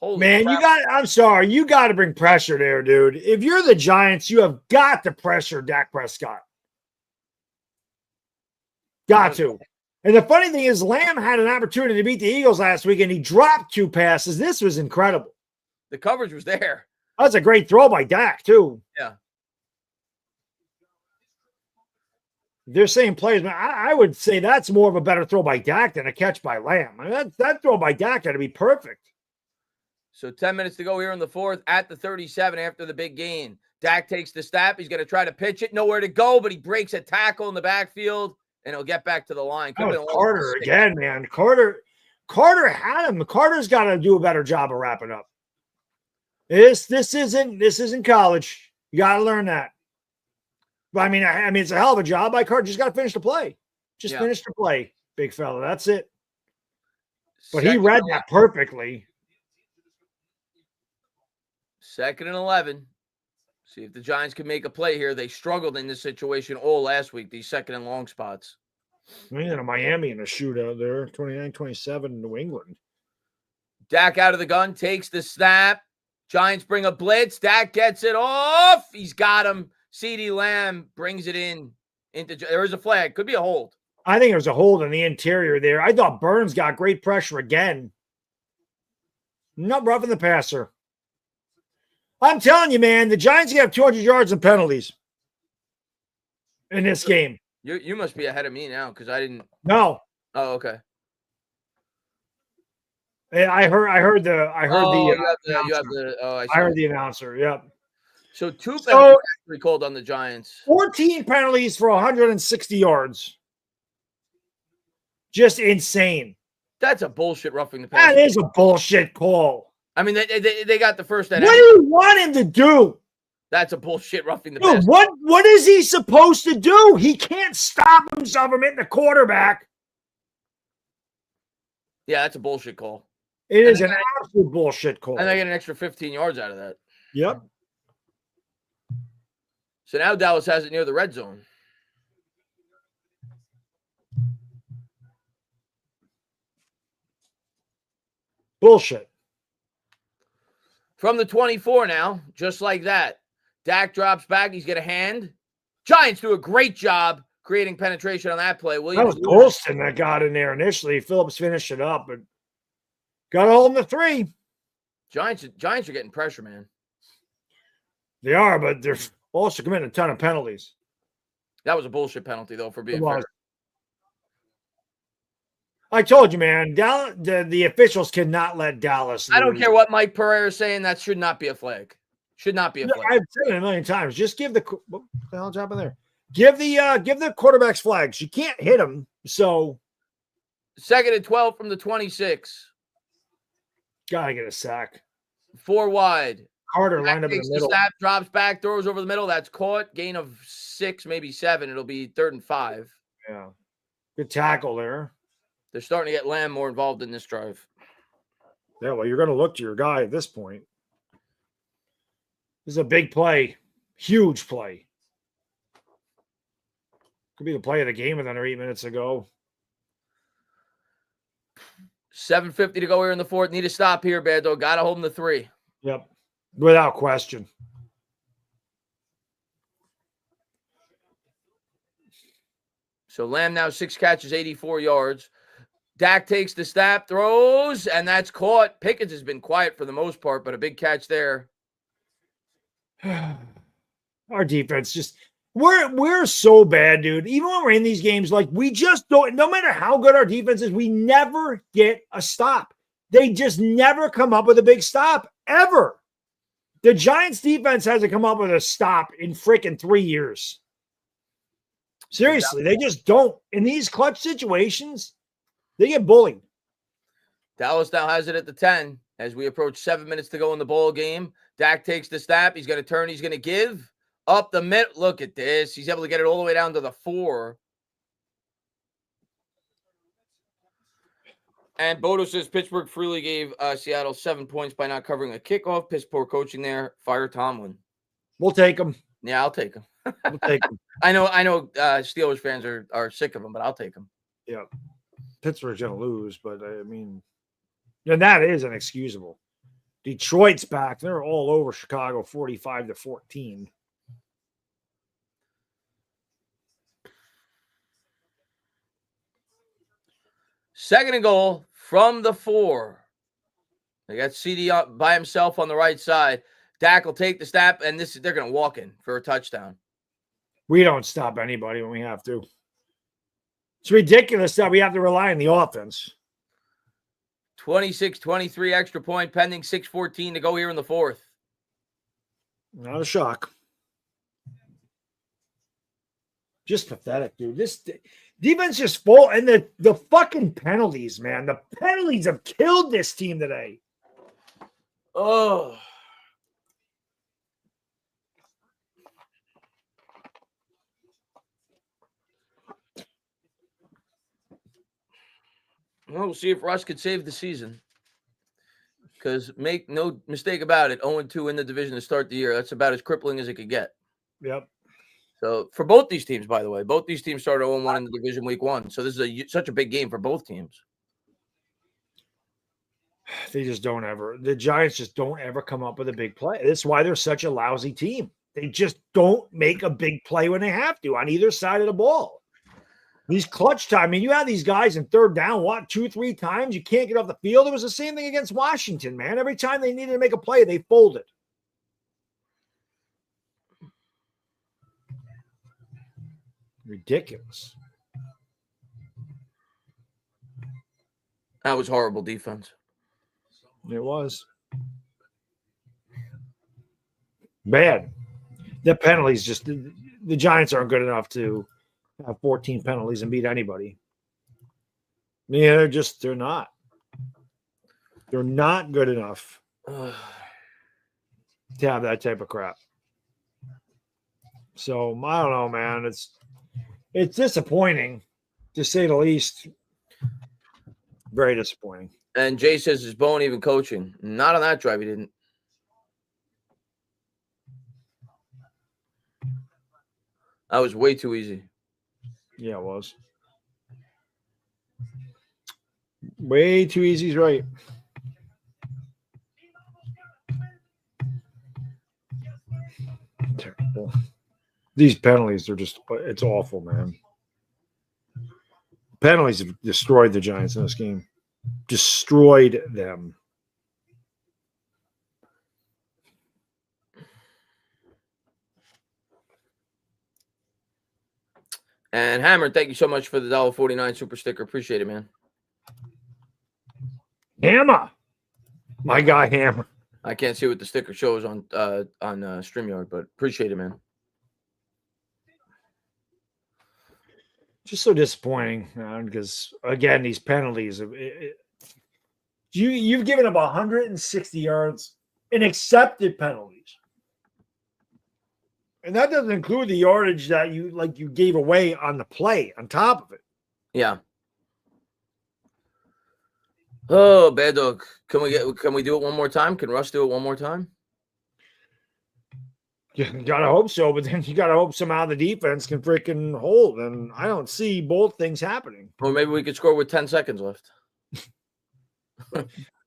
Holy Man, crap. I'm sorry. You got to bring pressure there, dude. If you're the Giants, you have got to pressure Dak Prescott. Got to. And the funny thing is, Lamb had an opportunity to beat the Eagles last week, and he dropped 2 passes. This was incredible. The coverage was there. That's a great throw by Dak, too. Yeah. They're saying plays, man. I would say that's more of a better throw by Dak than a catch by Lamb. I mean, that throw by Dak got to be perfect. So 10 minutes to go here in the fourth at the 37 after the big gain. Dak takes the snap. He's going to try to pitch it. Nowhere to go, but he breaks a tackle in the backfield, and he'll get back to the line. That was Carter again, man. Carter had him. Carter's got to do a better job of wrapping up. This isn't college. You got to learn that. But I mean, it's a hell of a job by Carter. Just got to finish the play. Finish the play, big fella. That's it. But he read that perfectly. 2nd and 11. See if the Giants can make a play here. They struggled in this situation all last week, these 2nd and long spots. Miami in a shootout there, 29-27 in New England. Dak out of the gun, takes the snap. Giants bring a blitz. Dak gets it off. He's got him. CeeDee Lamb brings it in. There is a flag. Could be a hold. I think it was a hold in the interior there. I thought Burns got great pressure again. Not roughing the passer. I'm telling you, man, the Giants have 200 yards and penalties in this game. You must be ahead of me now because I didn't. No. Oh, okay. I heard the announcer. Yep. So 2 penalties recalled on the Giants. 14 penalties for 160 yards. Just insane. That's a bullshit roughing the passer. That is a bullshit call. I mean, they got the first. What do you want him to do? That's a bullshit roughing the passer. What is he supposed to do? He can't stop himself from hitting the quarterback. Yeah, that's a bullshit call. It is an absolute bullshit call. And they get an extra 15 yards out of that. Yep. So now Dallas has it near the red zone. Bullshit. From the 24 now, just like that. Dak drops back. He's got a hand. Giants do a great job creating penetration on that play. That was Golston that got in there initially. Phillips finished it up, but got to hold him to 3. Giants are getting pressure, man. They are, but they're also committing a ton of penalties. That was a bullshit penalty, though, for being fair. I told you, man, the officials cannot let Dallas lose. I don't care what Mike Pereira is saying. That should not be a flag. Should not be a flag. I've said it a million times. Just give what the hell's happening there? Give the quarterbacks flags. You can't hit them. So 2nd and 12 from the 26. Gotta get a sack. 4 wide. Carter lined up in the middle. Snap, drops back, throws over the middle. That's caught. Gain of 6, maybe 7. It'll be 3rd and 5. Yeah. Good tackle there. They're starting to get Lamb more involved in this drive. Yeah, well, you're going to look to your guy at this point. This is a big play. Huge play. Could be the play of the game within 8 minutes ago. 7:50 to go here in the fourth. Need a stop here, Bando. Got to hold him to 3. Yep. Without question. So Lamb now 6 catches, 84 yards. Dak takes the snap, throws, and that's caught. Pickens has been quiet for the most part, but a big catch there. Our defense just we're so bad, dude. Even when we're in these games, like we just don't, no matter how good our defense is, we never get a stop. They just never come up with a big stop, ever. The Giants defense hasn't come up with a stop in freaking 3 years. Seriously, they just don't. In these clutch situations, they get bullied. Dallas now has it at the 10 as we approach 7 minutes to go in the ball game. Dak takes the snap. He's going to turn. He's going to give up the mid. Look at this. He's able to get it all the way down to the 4. And Bodo says Pittsburgh freely gave Seattle 7 points by not covering a kickoff. Piss poor coaching there. Fire Tomlin. We'll take him. Yeah, I'll take him. We'll take him. I know Steelers fans are sick of him, but I'll take him. Yeah. Pittsburgh's going to lose, but I mean, and that is inexcusable. Detroit's back. They're all over Chicago, 45-14. Second and goal from the 4. They got CD by himself on the right side. Dak will take the snap, and they're going to walk in for a touchdown. We don't stop anybody when we have to. It's ridiculous that we have to rely on the offense. 26-23 extra point pending, 6:14 to go here in the fourth. Not a shock. Just pathetic, dude. This defense just full, and the fucking penalties, man. The penalties have killed this team today. Oh. Well, we'll see if Russ could save the season. Because make no mistake about it, 0-2 in the division to start the year. That's about as crippling as it could get. Yep. So for both these teams, by the way, both these teams started 0-1 in the division week 1. So this is such a big game for both teams. They just don't ever. The Giants just don't ever come up with a big play. That's why they're such a lousy team. They just don't make a big play when they have to on either side of the ball. These clutch time. I mean, you have these guys in third down, 2-3 times. You can't get off the field. It was the same thing against Washington, man. Every time they needed to make a play, they folded. Ridiculous. That was horrible defense. It was. Bad. The penalties just, the Giants aren't good enough to have 14 penalties and beat anybody. Yeah, they're not. They're not good enough to have that type of crap. So I don't know, man. It's disappointing, to say the least. Very disappointing. And Jay says, is Bowen even coaching? Not on that drive, he didn't. That was way too easy. Yeah, it was. Way too easy is right. Terrible. These penalties are just, it's awful, man. Penalties have destroyed the Giants in this game. Destroyed them. And Hammer, thank you so much for the $1.49 super sticker. Appreciate it, man. Hammer. My guy, Hammer. I can't see what the sticker shows on StreamYard, but appreciate it, man. Just so disappointing, man, because, again, these penalties. You've given up 160 yards in accepted penalties. And that doesn't include the yardage that you gave away on the play on top of it. Yeah. Oh, bad dog. Can we do it one more time? Can Russ do it one more time? You gotta hope so, but then you gotta hope somehow the defense can freaking hold. And I don't see both things happening. Or maybe we could score with 10 seconds left.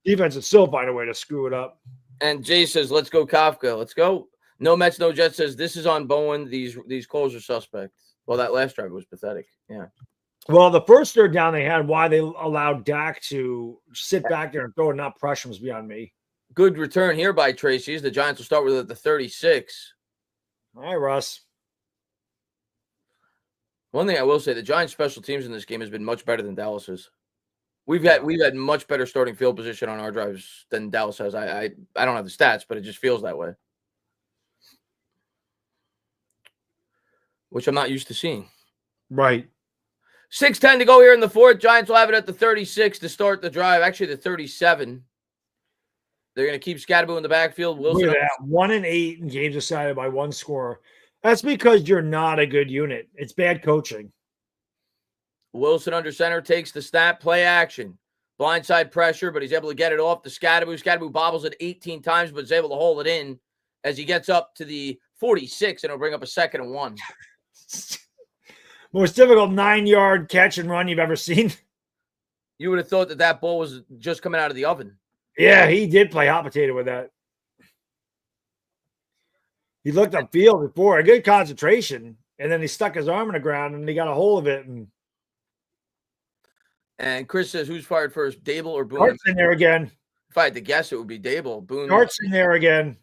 Defense would still find a way to screw it up. And Jay says, let's go, Kafka. Let's go. No Mets, no Jets says, this is on Bowen. These calls are suspect. Well, that last drive was pathetic. Yeah. Well, the first third down they had, why they allowed Dak to sit back there and throw and not pressure was beyond me. Good return here by Tracy's. The Giants will start with it at the 36. All right, Russ. One thing I will say, the Giants' special teams in this game has been much better than Dallas's. We've had much better starting field position on our drives than Dallas has. I don't have the stats, but it just feels that way, which I'm not used to seeing. Right. 6:10 to go here in the fourth. Giants will have it at the 36 to start the drive. Actually, the 37. They're going to keep Scatterbo in the backfield. Wilson. Look at that. 1-8 in games decided by one score. That's because you're not a good unit. It's bad coaching. Wilson under center takes the snap, play action. Blindside pressure, but he's able to get it off to Scatterbo. Scatterbo bobbles it 18 times, but is able to hold it in as he gets up to the 46, and it'll bring up a 2nd and 1. Most difficult 9-yard catch and run you've ever seen. You would have thought that ball was just coming out of the oven. Yeah, he did play hot potato with that. He looked upfield before, a good concentration, and then he stuck his arm in the ground, and he got a hold of it. And Chris says, who's fired first, Dable or Boone? Dart's in there again. If I had to guess, it would be Dable. Boone. Dart's in there again.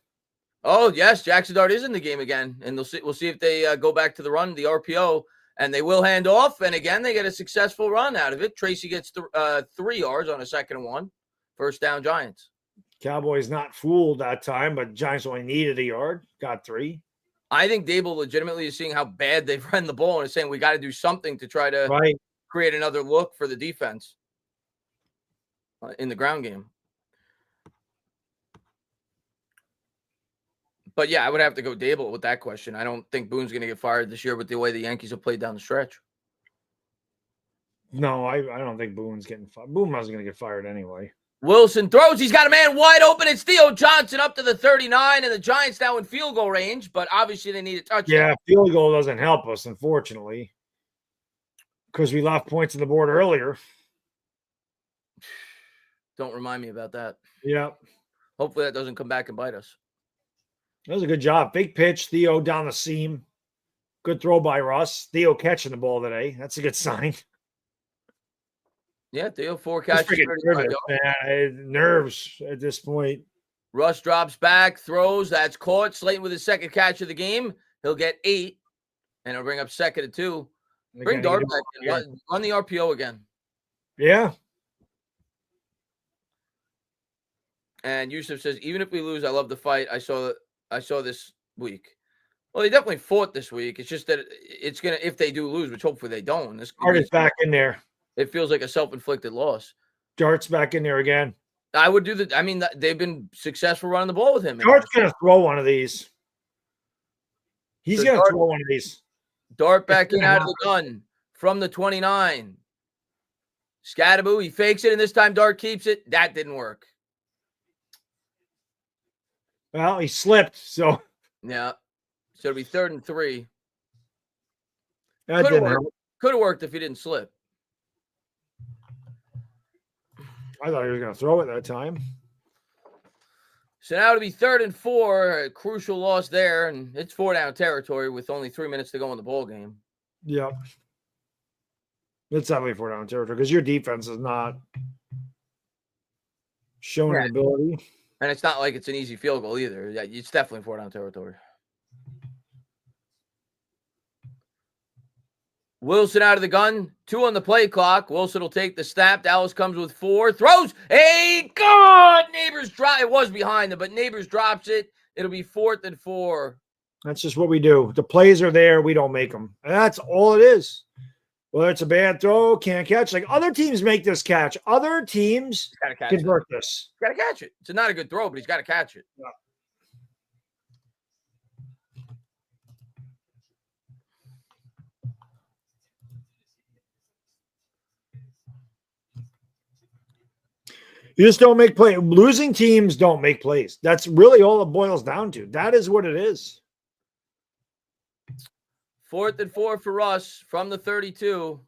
Oh, yes, Jackson Dart is in the game again. And we'll see if they go back to the run, the RPO, and they will hand off. And again, they get a successful run out of it. Tracy gets 3 yards on a 2nd and 1. First down, Giants. Cowboys not fooled that time, but Giants only needed a yard. Got 3. I think Dable legitimately is seeing how bad they've run the ball and is saying we got to do something to try to create another look for the defense in the ground game. But yeah, I would have to go Dable with that question. I don't think Boone's going to get fired this year with the way the Yankees have played down the stretch. No, I don't think Boone's getting fired. Boone wasn't going to get fired anyway. Wilson throws. He's got a man wide open. It's Theo Johnson up to the 39, and the Giants now in field goal range, but obviously they need a touchdown. Yeah, field goal doesn't help us, unfortunately, because we left points on the board earlier. Don't remind me about that. Yeah. Hopefully that doesn't come back and bite us. That was a good job. Big pitch, Theo down the seam. Good throw by Russ. Theo catching the ball today. That's a good sign. Yeah, Theo, 4 catches. Nerves at this point. Russ drops back, throws. That's caught. Slayton with his second catch of the game. He'll get 8, and it'll bring up 2nd and 2. Bring Dart back in. Run the RPO again. Yeah. And Yusuf says, even if we lose, I love the fight. I saw this week. Well, they definitely fought this week. It's just that it's going to, if they do lose, which hopefully they don't. Dart is back in there. It feels like a self-inflicted loss. Dart's back in there again. I would do that. I mean, they've been successful running the ball with him. Dart's going to throw one of these. He's going to throw one of these. Dart back in out of the gun from the 29. Scattaboo, he fakes it, and this time Dart keeps it. That didn't work. Well, he slipped, so. Yeah. So it'll be 3rd and 3. That didn't hurt. Could have worked if he didn't slip. I thought he was going to throw it that time. So now it'll be 3rd and 4. A crucial loss there, and it's 4-down territory with only 3 minutes to go in the ball game. Yep. It's definitely 4-down territory because your defense is not showing an ability. And it's not like it's an easy field goal either. Yeah, it's definitely 4-down territory. Wilson out of the gun. 2 on the play clock. Wilson will take the snap. Dallas comes with 4. Throws. A good. Neighbors drop. It was behind them, but Neighbors drops it. It'll be 4th and 4. That's just what we do. The plays are there. We don't make them. And that's all it is. Whether it's a bad throw, can't catch. Like other teams make this catch. Other teams convert this. Got to catch it. It's not a good throw, but he's got to catch it. Yeah. You just don't make plays. Losing teams don't make plays. That's really all it boils down to. That is what it is. 4th and 4 for Russ from the 32.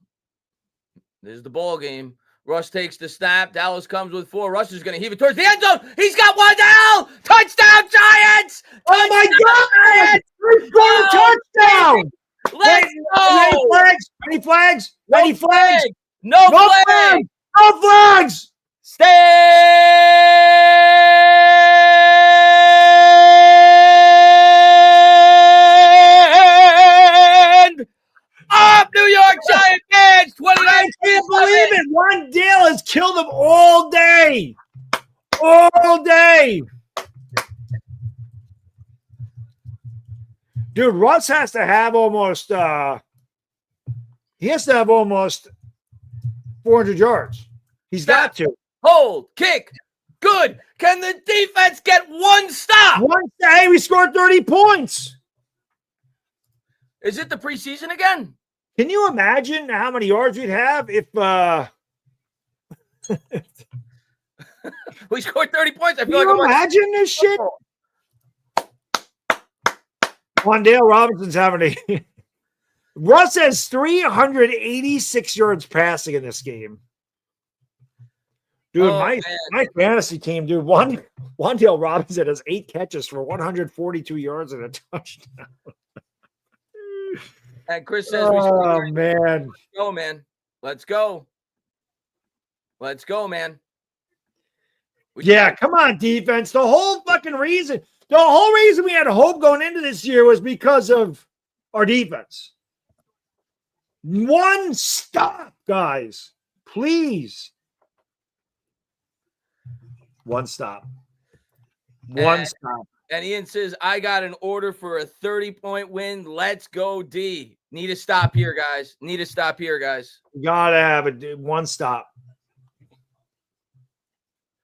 There's the ball game. Russ takes the snap. Dallas comes with 4. Russ is going to heave it towards the end zone. He's got one down. Touchdown, Giants! Oh, my God! Touchdown! Let's go! Any flags? Any flags? No flags! No flags! Stand up, New York Giant fans! 29. I can't believe it. One deal has killed them all day. All day. Dude, Russ has to have almost 400 yards. He's got to. Hold, kick, good. Can the defense get one stop? Hey, we scored 30 points. Is it the preseason again? Can you imagine how many yards we'd have if we scored 30 points? I Can feel you like imagine this shit? Wandale Robinson's having a Russ has 386 yards passing in this game. Dude, my fantasy team, dude, Wandale Robinson has 8 catches for 142 yards and a touchdown. And Chris says, oh, man. Go, man. Let's go. Let's go, man. Come on, defense. The whole reason we had hope going into this year was because of our defense. One stop, guys. Please. One stop. One stop. And Ian says, I got an order for a 30-point win. Let's go, D. Need to stop here, guys. Need to stop here, guys. Gotta have one stop.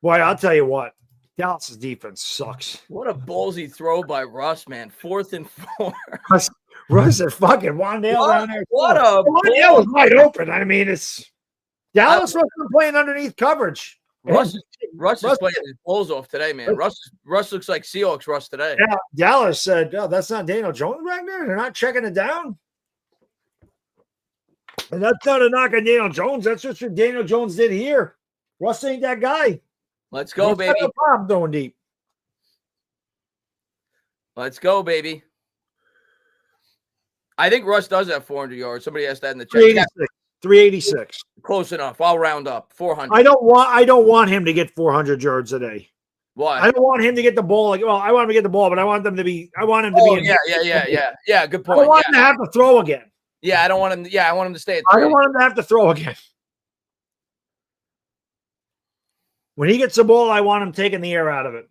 Boy, I'll tell you what. Dallas's defense sucks. What a ballsy throw by Russ, man. 4th and 4. Russ is fucking Wandale down there. What a Wandale was wide open. I mean, it's Dallas wasn't playing underneath coverage. Russ is playing his balls off today, man. Russ looks like Seahawks Russ today. Yeah, Dallas said, "Oh, that's not Daniel Jones back there. They're not checking it down." And that's not a knock on Daniel Jones. That's just what Daniel Jones did here. Russ ain't that guy. Let's go, baby. Problem going deep. Let's go, baby. I think Russ does have 400 yards. Somebody asked that in the chat. 386. Close enough. I'll round up. 400. I don't want him to get 400 yards a day. Why? I don't want him to get the ball. I want him to get the ball, but I want him to be. Good point. I don't want him to have to throw again. Yeah, I don't want him. I want him to stay at 3. I don't want him to have to throw again. When he gets the ball, I want him taking the air out of it.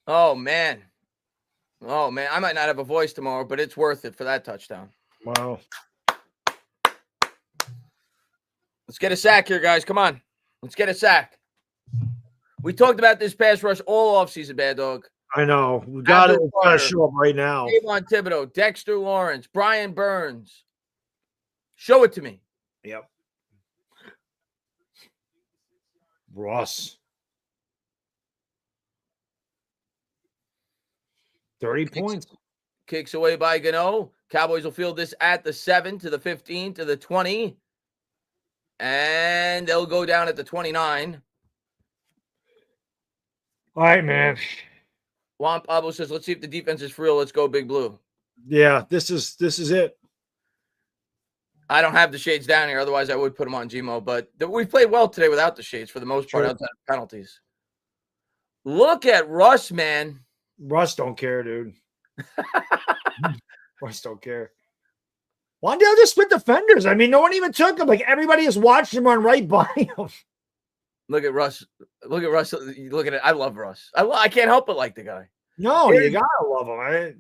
Oh, man. I might not have a voice tomorrow, but it's worth it for that touchdown. Wow. Let's get a sack here, guys. Come on. Let's get a sack. We talked about this pass rush all offseason, Bad Dog. I know. We got to show up right now. Kayvon Thibodeau, Dexter Lawrence, Brian Burns. Show it to me. Yep. Russ. 30 points. Kicks away by Gano. Cowboys will field this at the 7 to the 15 to the 20. And they'll go down at the 29. All right, man. Juan Pablo says, let's see if the defense is for real. Let's go, Big Blue. Yeah, this is it. I don't have the shades down here. Otherwise, I would put them on Gmo. But we played well today without the shades for the most part, outside of penalties. Look at Russ, man. Russ don't care, dude. Russ don't care. Wandale just split defenders. I mean, no one even took him. Like, everybody has watched him run right by him. Look at Russ. Look at Russ. Look at it. I love Russ. I can't help but like the guy. No, you got to love him. Right?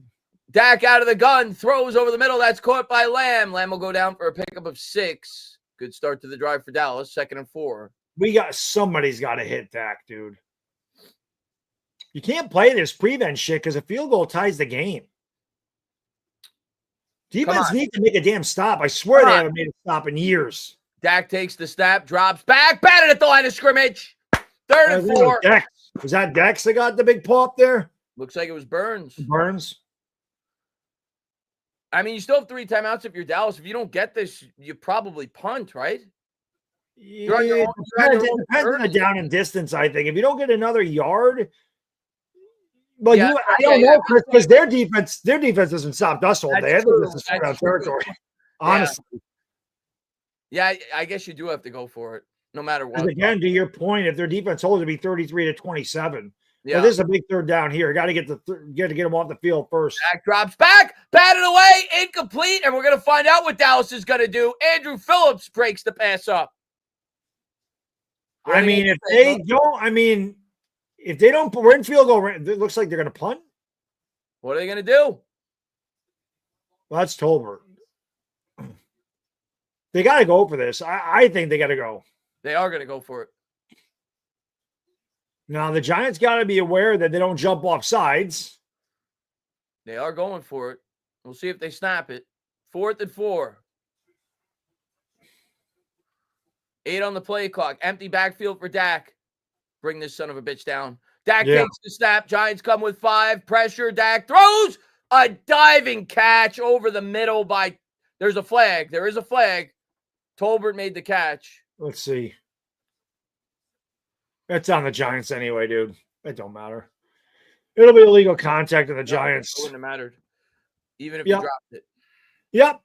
Dak out of the gun. Throws over the middle. That's caught by Lamb. Lamb will go down for a pickup of 6. Good start to the drive for Dallas. 2nd and 4. Somebody's got to hit Dak, dude. You can't play this prevent shit because a field goal ties the game. Defense needs to make a damn stop. I swear they haven't made a stop in years. Dak takes the snap, drops back, batted at the line of scrimmage. 3rd and 4. Was that Dex that got the big pop there? Looks like it was Burns. Burns. I mean, you still have 3 timeouts if you're Dallas. If you don't get this, you probably punt, right? Yeah, it depends on the down and distance, I think. If you don't get another yard, I don't know, Chris, because their defense doesn't stop us all day. This is territory. Honestly. Yeah, I guess you do have to go for it, no matter what. Again, to your point, if their defense holds, it'd be 33-27. Yeah, so this is a big 3rd down here. Got to get them off the field first. Dak drops back, batted away, incomplete, and we're gonna find out what Dallas is gonna do. Andrew Phillips breaks the pass up. I mean, if they don't, we're in field goal. It looks like they're gonna punt. What are they gonna do? Well, that's Tolbert. They got to go for this. I think they got to go. They are going to go for it. Now, the Giants got to be aware that they don't jump off sides. They are going for it. We'll see if they snap it. 4th and 4. 8 on the play clock. Empty backfield for Dak. Bring this son of a bitch down. Dak takes the snap. Giants come with 5. Pressure. Dak throws a diving catch over the middle by... There's a flag. There is a flag. Tolbert made the catch. Let's see. It's on the Giants anyway, dude. It don't matter. It'll be illegal contact of the Giants. It wouldn't have mattered. Even if you dropped it. Yep.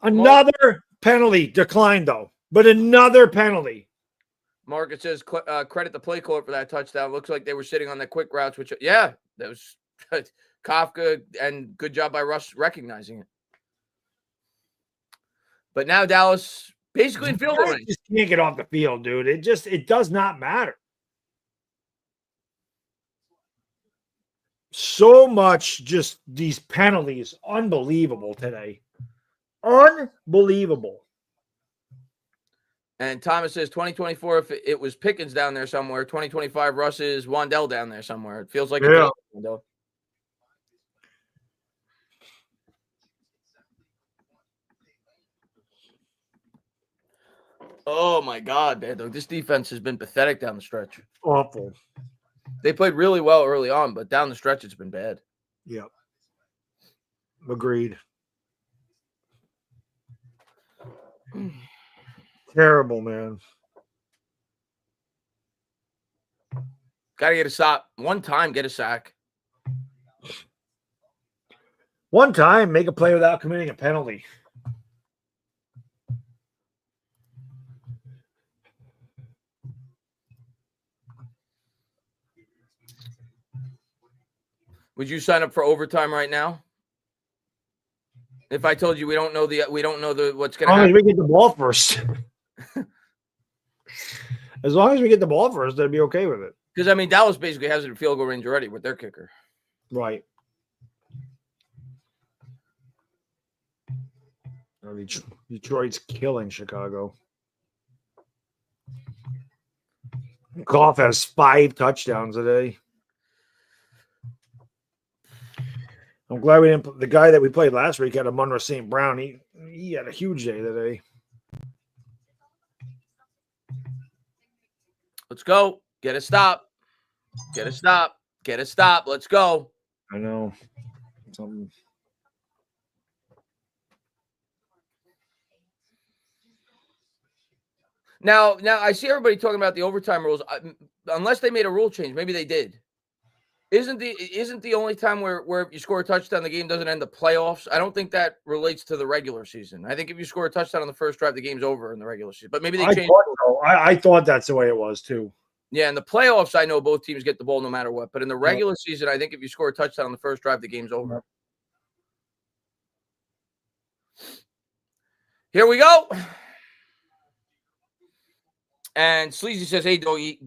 Another penalty declined, though. But another penalty. Market says credit the play caller for that touchdown. Looks like they were sitting on the quick routes, which, that was Kafka, and good job by Russ recognizing it. But now Dallas Basically in field goal range. Just can't get off the field, dude. It does not matter. So much just these penalties. Unbelievable today. Unbelievable. And Thomas says 2024, if it was Pickens down there somewhere, 2025 Russ is Wandell down there somewhere. It feels like Yeah. Wandell. Oh my God, man. This defense has been pathetic down the stretch. Awful. They played really well early on, but down the stretch it's been bad. Yep. Agreed. Terrible, man. Got to get a stop. One time, get a sack. One time, make a play without committing a penalty. Would you sign up for overtime right now? If I told you we don't know what's going to happen. As long as we get the ball first. As long as we get the ball first, I'd be okay with it. Because, I mean, Dallas basically has it in field goal range already with their kicker. Right. Detroit's killing Chicago. Kickoff has 5 touchdowns today. I'm glad we didn't. The guy that we played last week had a Monroe St. Brown. He had a huge day today. Let's go. Get a stop. Get a stop. Get a stop. Let's go. I know. Something. Now I see everybody talking about the overtime rules. Unless they made a rule change, maybe they did. Isn't the only time where if you score a touchdown, the game doesn't end the playoffs? I don't think that relates to the regular season. I think if you score a touchdown on the first drive, the game's over in the regular season. But maybe they changed. I thought that's the way it was too. Yeah, in the playoffs, I know both teams get the ball no matter what. But in the regular season, I think if you score a touchdown on the first drive, the game's over. Here we go. And Sleazy says, "Hey, Doggy,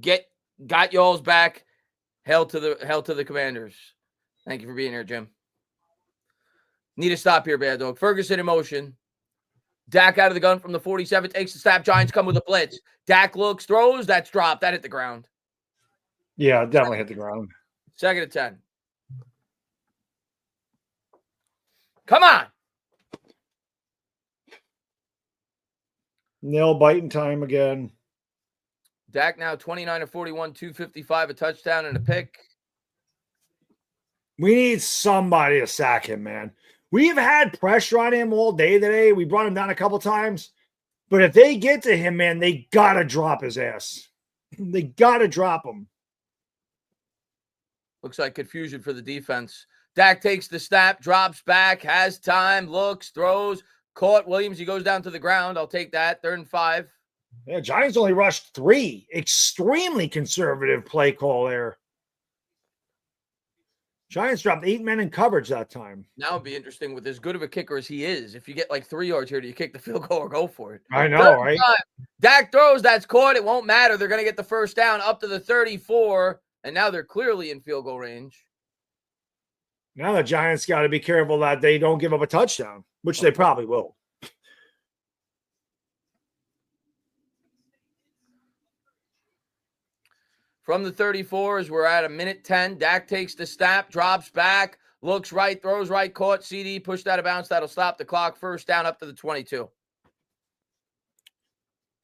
got y'all's back. Hell to the Commanders." Thank you for being here, Jim. Need a stop here, Bad Dog. Ferguson in motion. Dak out of the gun from the 47, takes the snap. Giants come with a blitz. Dak looks, throws, that's dropped. That hit the ground. Yeah, definitely hit the ground. 2nd and 10. Come on. Nail biting time again. Dak now 29 of 41, 255, a touchdown and a pick. We need somebody to sack him, man. We've had pressure on him all day today. We brought him down a couple times. But if they get to him, man, they got to drop his ass. They got to drop him. Looks like confusion for the defense. Dak takes the snap, drops back, has time, looks, throws, caught. Williams, he goes down to the ground. I'll take that. 3rd and 5. Yeah, Giants only rushed 3. Extremely conservative play call there. Giants dropped 8 men in coverage that time. Now it'd be interesting with as good of a kicker as he is. If you get like 3 yards here, do you kick the field goal or go for it? I know, right? Dak throws, that's caught. It won't matter. They're going to get the first down up to the 34, and now they're clearly in field goal range. Now the Giants got to be careful that they don't give up a touchdown, which they probably will. From the 34s, we're at 1:10. Dak takes the snap, drops back, looks right, throws right, caught, CD, pushed out of bounds. That'll stop the clock. 1st down up to the 22.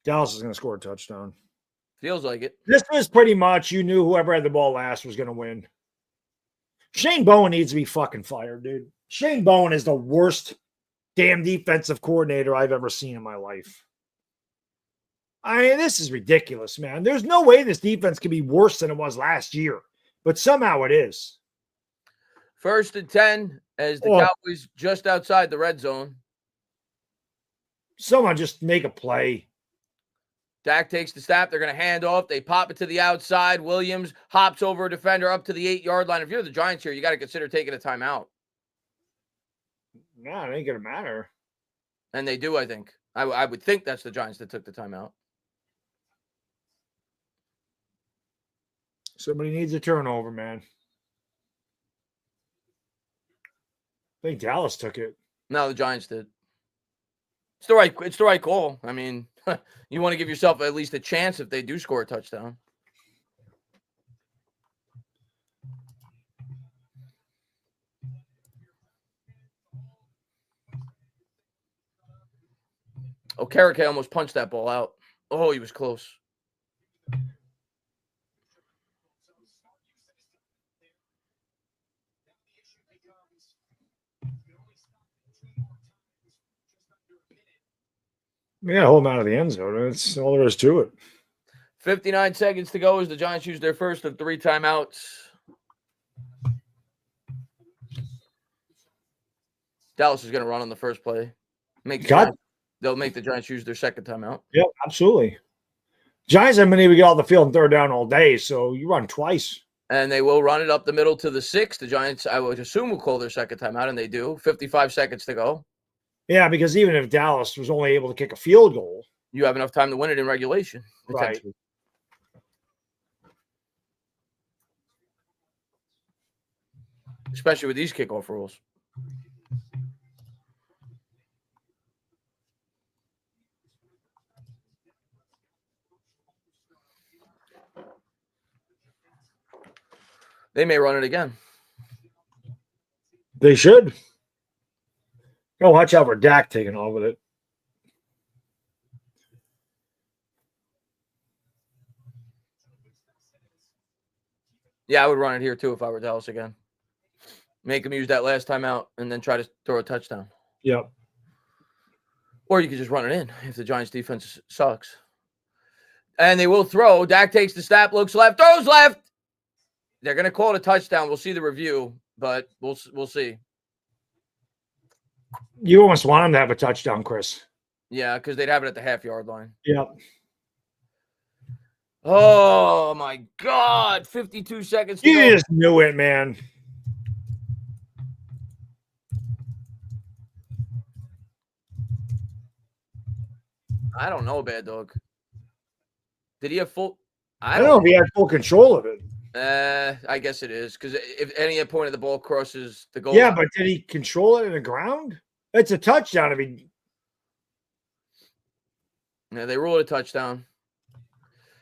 Dallas is going to score a touchdown. Feels like it. This was pretty much, you knew whoever had the ball last was going to win. Shane Bowen needs to be fucking fired, dude. Shane Bowen is the worst damn defensive coordinator I've ever seen in my life. I mean, this is ridiculous, man. There's no way this defense can be worse than it was last year, but somehow it is. 1st and 10 as the Cowboys just outside the red zone. Someone just make a play. Dak takes the snap. They're going to hand off. They pop it to the outside. Williams hops over a defender up to the 8-yard line. If you're the Giants here, you got to consider taking a timeout. No, it ain't going to matter. And they do, I think. I would think that's the Giants that took the timeout. Somebody needs a turnover, man. I think Dallas took it. No, the Giants did. It's the right call. I mean, you want to give yourself at least a chance if they do score a touchdown. Oh, Okereke almost punched that ball out. Oh, he was close. Yeah, hold him out of the end zone. That's all there is to it. 59 seconds to go as the Giants use their first of 3 timeouts. Dallas is going to run on the first play. They'll make the Giants use their second timeout. Yep, absolutely. Giants haven't been able to get off the field and third down all day, so you run twice. And they will run it up the middle to the 6. The Giants, I would assume, will call their second timeout, and they do. 55 seconds to go. Yeah, because even if Dallas was only able to kick a field goal, you have enough time to win it in regulation. Right. Especially with these kickoff rules. They may run it again. They should. Oh, watch out for Dak taking off with it. Yeah, I would run it here too if I were Dallas again. Make them use that last time out and then try to throw a touchdown. Yep. Or you could just run it in if the Giants defense sucks. And they will throw. Dak takes the snap, looks left, throws left. They're going to call it a touchdown. We'll see the review, but we'll see. You almost want them to have a touchdown, Chris. Yeah, because they'd have it at the half-yard line. Yep. Oh, my God. 52 seconds to You go. just knew it, man. I don't know, Bad Dog. Did he have full? I don't know if he had full control of it. I guess it is because if any point of the ball crosses the goal. Yeah, line. but did he control it in the ground? It's a touchdown if he. Yeah, they ruled a touchdown.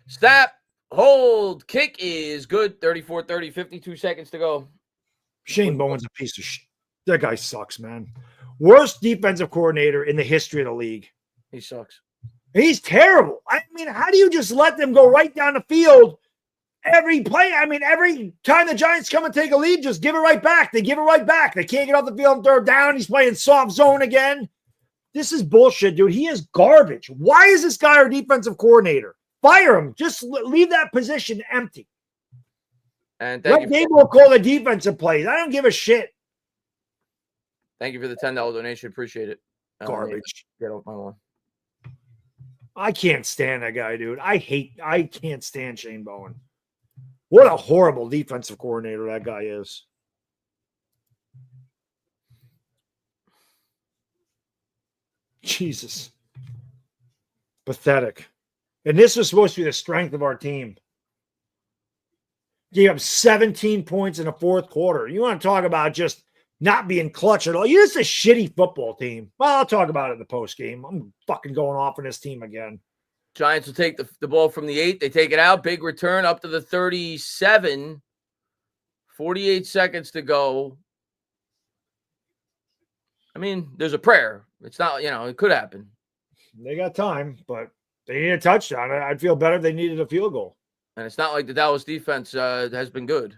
Snap, hold, kick is good. 34-30, 52 seconds to go. Shane Bowen's a piece of shit. That guy sucks, man. Worst defensive coordinator in the history of the league. He sucks. He's terrible. I mean, how do you just let them go right down the field every play? I mean, every time the Giants come and take a lead, just give it right back. They give it right back. They can't get off the field and third down. He's playing soft zone again. This is bullshit, dude. He is garbage. Why is this guy our defensive coordinator? Fire him. Just leave that position empty. And Let Gable call the defensive plays. I don't give a shit. Thank you for the $10 donation. Appreciate it. Garbage. Get off my lawn. I can't stand that guy, dude. I can't stand Shane Bowen. What a horrible defensive coordinator that guy is. Jesus. Pathetic. And this was supposed to be the strength of our team. You have 17 points in the fourth quarter. You want to talk about just not being clutch at all. You're just a shitty football team. Well, I'll talk about it in the post game. I'm fucking going off on this team again. Giants will take the ball from the 8. They take it out. Big return up to the 37. 48 seconds to go. I mean, there's a prayer. It's not, it could happen. They got time, but they need a touchdown. I'd feel better if they needed a field goal. And it's not like the Dallas defense has been good.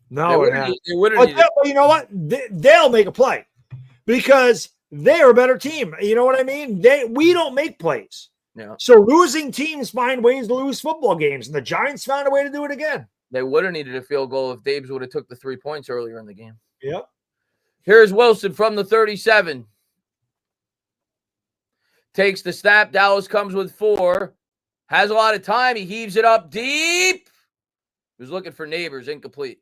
No, they wouldn't. You know what? They'll make a play because they are a better team. You know what I mean? We don't make plays. Yeah. So losing teams find ways to lose football games, and the Giants found a way to do it again. They would have needed a field goal if Daves would have took the 3 points earlier in the game. Yep. Here's Wilson from the 37. Takes the snap. Dallas comes with 4. Has a lot of time. He heaves it up deep. He was looking for Neighbors. Incomplete.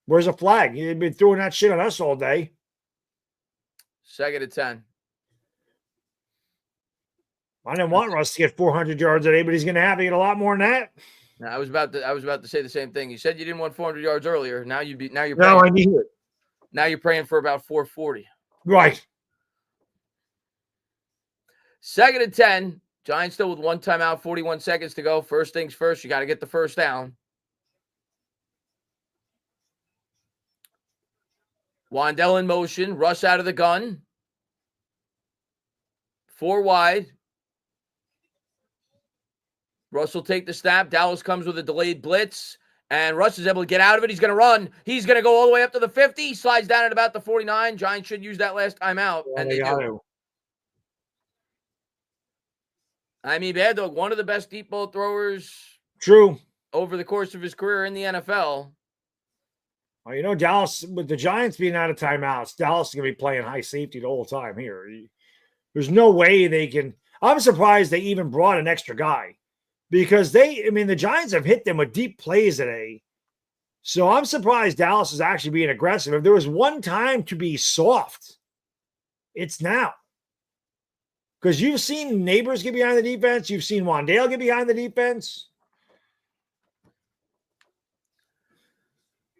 Where's a flag? You've been throwing that shit on us all day. 2nd and 10. I didn't want Russ to get 400 yards today, but he's going to have to get a lot more than that. Now, I was about to say the same thing. You said you didn't want 400 yards earlier. Now you're No, praying, I need it. now you're praying for about 440. Right. 2nd and 10. Giants still with one timeout, 41 seconds to go. First things first, you got to get the first down. Wandell in motion. Russ out of the gun. 4 wide. Russ will take the snap. Dallas comes with a delayed blitz. And Russ is able to get out of it. He's going to run. He's going to go all the way up to the 50. He slides down at about the 49. Giants should use that last timeout. Yeah, and they do. I mean, Bad Dog, one of the best deep ball throwers. True. Over the course of his career in the NFL. Well, you know, Dallas, with the Giants being out of timeouts, Dallas is going to be playing high safety the whole time here. There's no way they can. I'm surprised they even brought an extra guy because the Giants have hit them with deep plays today. So I'm surprised Dallas is actually being aggressive. If there was one time to be soft, it's now. Because you've seen Neighbors get behind the defense. You've seen Wandale get behind the defense.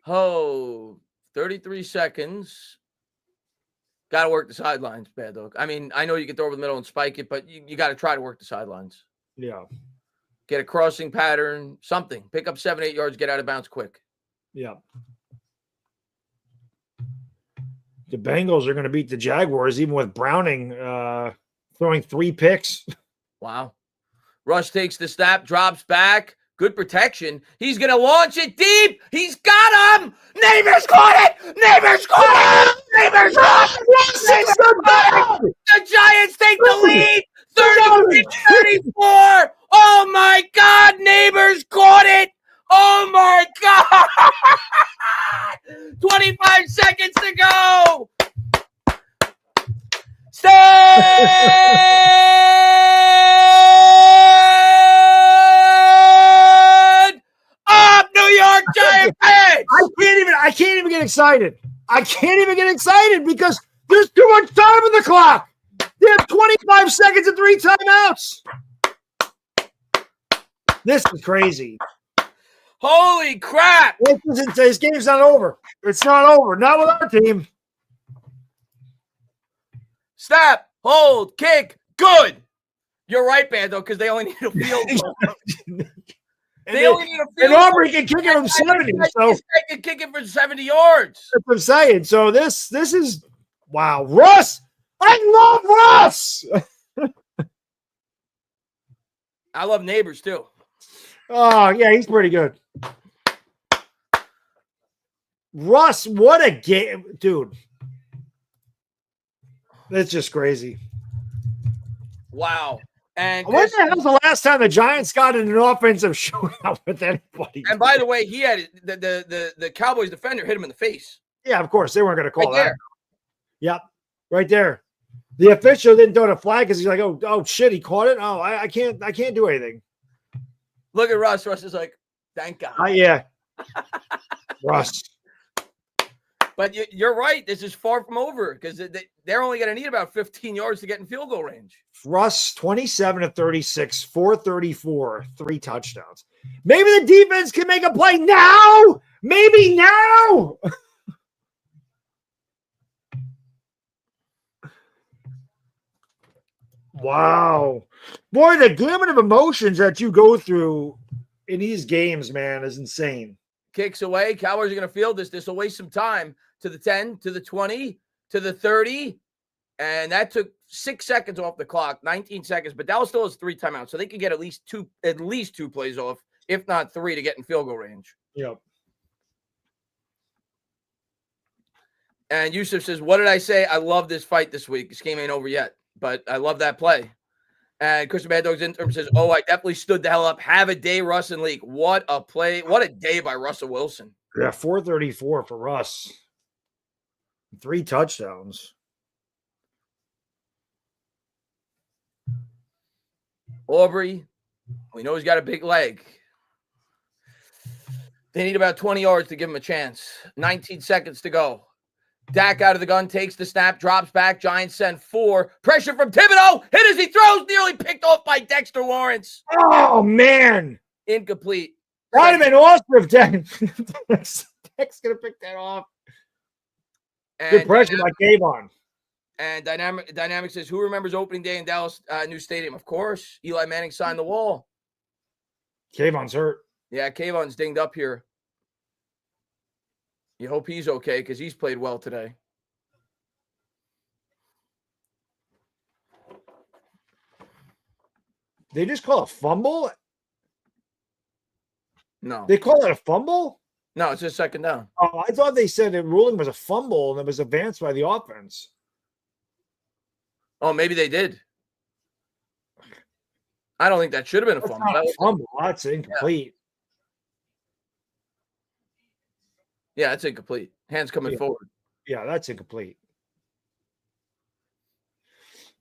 Oh, 33 seconds. Got to work the sidelines, Bad Dog. I mean, I know you can throw over the middle and spike it, but you got to try to work the sidelines. Yeah. Get a crossing pattern, something. Pick up 7-8 yards, get out of bounds quick. Yeah. The Bengals are going to beat the Jaguars, even with Browning throwing 3 picks. Wow. Russ takes the snap, drops back. Good protection. He's going to launch it deep. He's got him. Neighbors caught it. Neighbors caught it. Neighbors caught it. The Giants take the lead. 33-34. Oh, my God. Neighbors caught it. Oh, my God. 25 seconds to go. Up, New York Giants fans! I can't even get excited. I can't even get excited because there's too much time on the clock. They have 25 seconds and 3 timeouts. This is crazy. Holy crap! This game's not over. It's not over. Not with our team. Snap, hold, kick, good. You're right, Bando, because they only need a field goal. They only need a field goal. And Aubrey can kick it from 70. So they can kick it for 70 yards. That's what I'm saying. So this is wow. Russ, I love Russ. I love Neighbors too. Oh, yeah, he's pretty good. Russ, what a game, dude. That's just crazy. Wow. And when the hell was the last time the Giants got in an offensive shootout with anybody? And by the way, he had the Cowboys defender hit him in the face. Yeah, of course. They weren't going to call right that. There. Yep. Right there. The official didn't throw the flag because he's like, oh shit, he caught it. Oh, I can't do anything. Look at Russ. Russ is like, thank God. Yeah. Russ. But you're right. This is far from over because they're only going to need about 15 yards to get in field goal range. Russ, 27 of 36, 434, 3 touchdowns. Maybe the defense can make a play now. Maybe now. Wow. Boy, the gamut of emotions that you go through in these games, man, is insane. Kicks away. Cowboys are going to field this. This will waste some time to the 10, to the 20, to the 30. And that took 6 seconds off the clock, 19 seconds. But Dallas still has 3 timeouts. So they could get at least two plays off, if not 3, to get in field goal range. Yep. And Yusuf says, what did I say? I love this fight this week. This game ain't over yet, but I love that play. And Christian Bad Dogs Interim says, I definitely stood the hell up. Have a day, Russ and Leak. What a play. What a day by Russell Wilson. Yeah, 434 for Russ. 3 touchdowns. Aubrey, we know he's got a big leg. They need about 20 yards to give him a chance. 19 seconds to go. Dak out of the gun, takes the snap, drops back. Giants send 4. Pressure from Thibodeau. Hit as he throws, nearly picked off by Dexter Lawrence. Oh, man. Incomplete. That would have been awesome if Dak's going to pick that off. Good pressure by Kayvon. And Dynamic says, who remembers opening day in Dallas new stadium? Of course. Eli Manning signed the wall. Kayvon's hurt. Yeah, Kayvon's dinged up here. You hope he's okay because he's played well today. They just call a fumble? No. They call it a fumble? No, it's just second down. Oh, I thought they said the ruling was a fumble and it was advanced by the offense. Oh, maybe they did. I don't think that should have been a fumble. Not a fumble. That's incomplete. Yeah, it's incomplete. Hands coming forward. Yeah, that's incomplete.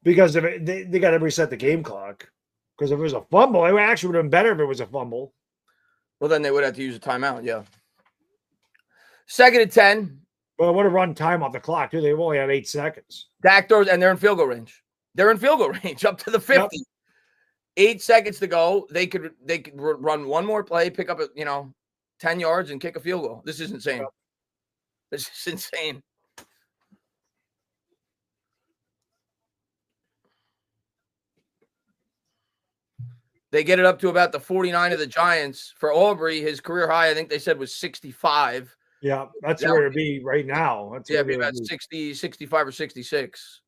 Because if they got to reset the game clock. Because if it was a fumble, it actually would have been better if it was a fumble. Well, then they would have to use a timeout, yeah. 2nd and 10. Well, it would have run time off the clock, too. They only had 8 seconds. Dak throws, and they're in field goal range. They're in field goal range up to the 50. Yep. 8 seconds to go. They could run one more play, pick up 10 yards and kick a field goal. This is insane. Yep. This is insane. They get it up to about the 49 of the Giants. For Aubrey, his career high, I think they said, was 65. Yeah, that's where it'd be right now. That's it'd be about 60, 65 or 66.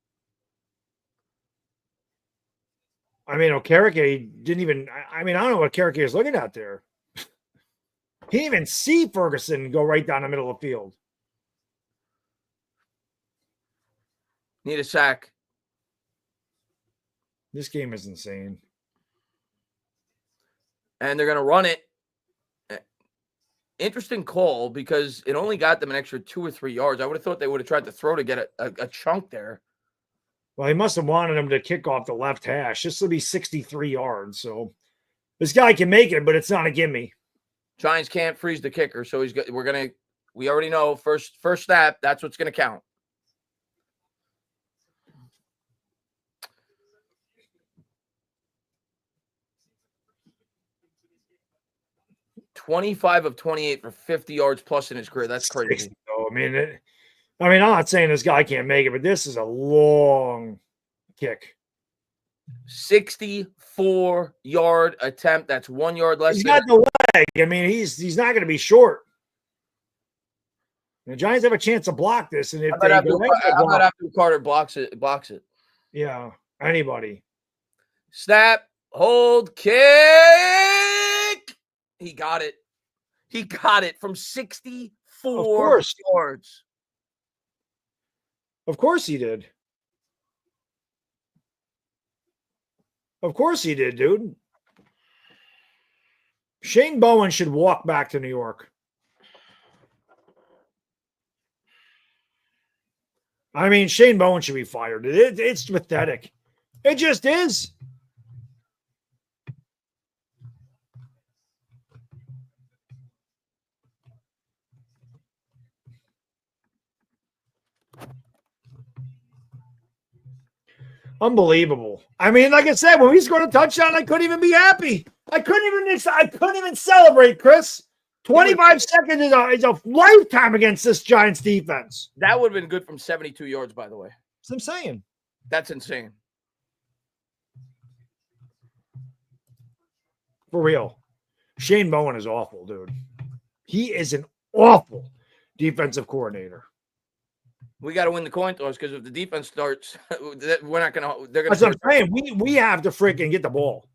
I mean, Okereke didn't even – I don't know what Okereke is looking at there. He didn't even see Ferguson go right down the middle of the field. Need a sack. This game is insane. And they're going to run it. Interesting call because it only got them an extra 2 or 3 yards. I would have thought they would have tried to throw to get a chunk there. Well, he must have wanted him to kick off the left hash. This will be 63 yards. So this guy can make it, but it's not a gimme. Giants can't freeze the kicker. So we already know first snap, that's what's going to count. $25 of 28 for 50 yards plus in his career. That's crazy. 60, though. I'm not saying this guy can't make it, but this is a long kick. 64-yard attempt. That's 1 yard less. He's got the leg. He's not going to be short. The Giants have a chance to block this, and if how about after Carter blocks it? Yeah, anybody. Snap, hold, kick. He got it. He got it from 64 yards. Of course he did. Of course he did, dude. Shane Bowen should walk back to New York. Shane Bowen should be fired. It's pathetic. It just is. Unbelievable. Like I said, when he scored a touchdown, I couldn't even be happy. I couldn't even celebrate, Chris. 25 seconds is a lifetime against this Giants defense. That would have been good from 72 yards, by the way. That's what I'm saying. That's insane. For real. Shane Bowen is awful, dude. He is an awful defensive coordinator. We got to win the coin toss because if the defense starts, we're not going to. They're going to. That's what I'm saying. We have to freaking get the ball.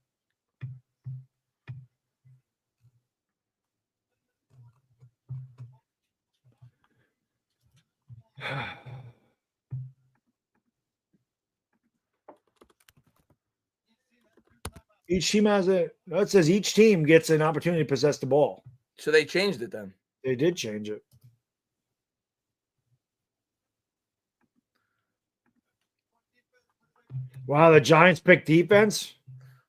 Each team has it says each team gets an opportunity to possess the ball. So they changed it then. They did change it. Wow, the Giants picked defense.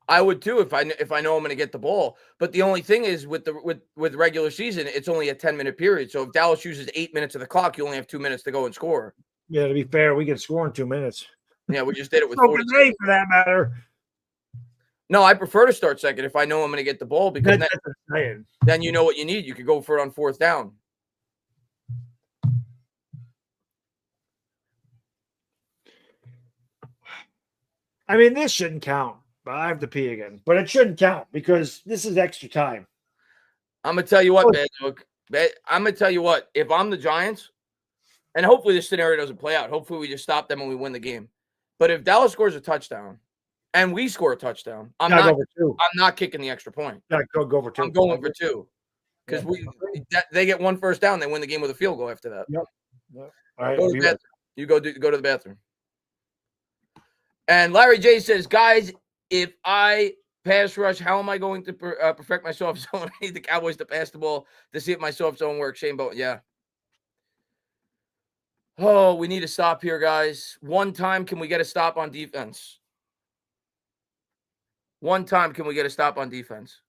I would too if I know I'm going to get the ball. But the only thing is with regular season, it's only a 10-minute period. So if Dallas uses 8 minutes of the clock, you only have 2 minutes to go and score. Yeah, to be fair, we can score in 2 minutes. Yeah, we just did it with So 40 can they, for that matter. No, I prefer to start second if I know I'm going to get the ball because That's what I'm saying. then you know what you need. You could go for it on 4th down. I mean, this shouldn't count. But I have to pee again. But it shouldn't count because this is extra time. I'm going to tell you what, man. Look, I'm going to tell you what. If I'm the Giants, and hopefully this scenario doesn't play out. Hopefully we just stop them and we win the game. But if Dallas scores a touchdown and we score a touchdown, I'm not kicking the extra point. Yeah, go for 2. I'm going for 2 because they get 1 first down. They win the game with a field goal after that. Yep. All right. Go to the bathroom. You go to the bathroom. And Larry J says, guys, if I pass rush, how am I going to perfect my soft zone? I need the Cowboys to pass the ball to see if my soft zone works. Shane Bowen, yeah. Oh, we need to stop here, guys. One time, can we get a stop on defense? One time, can we get a stop on defense?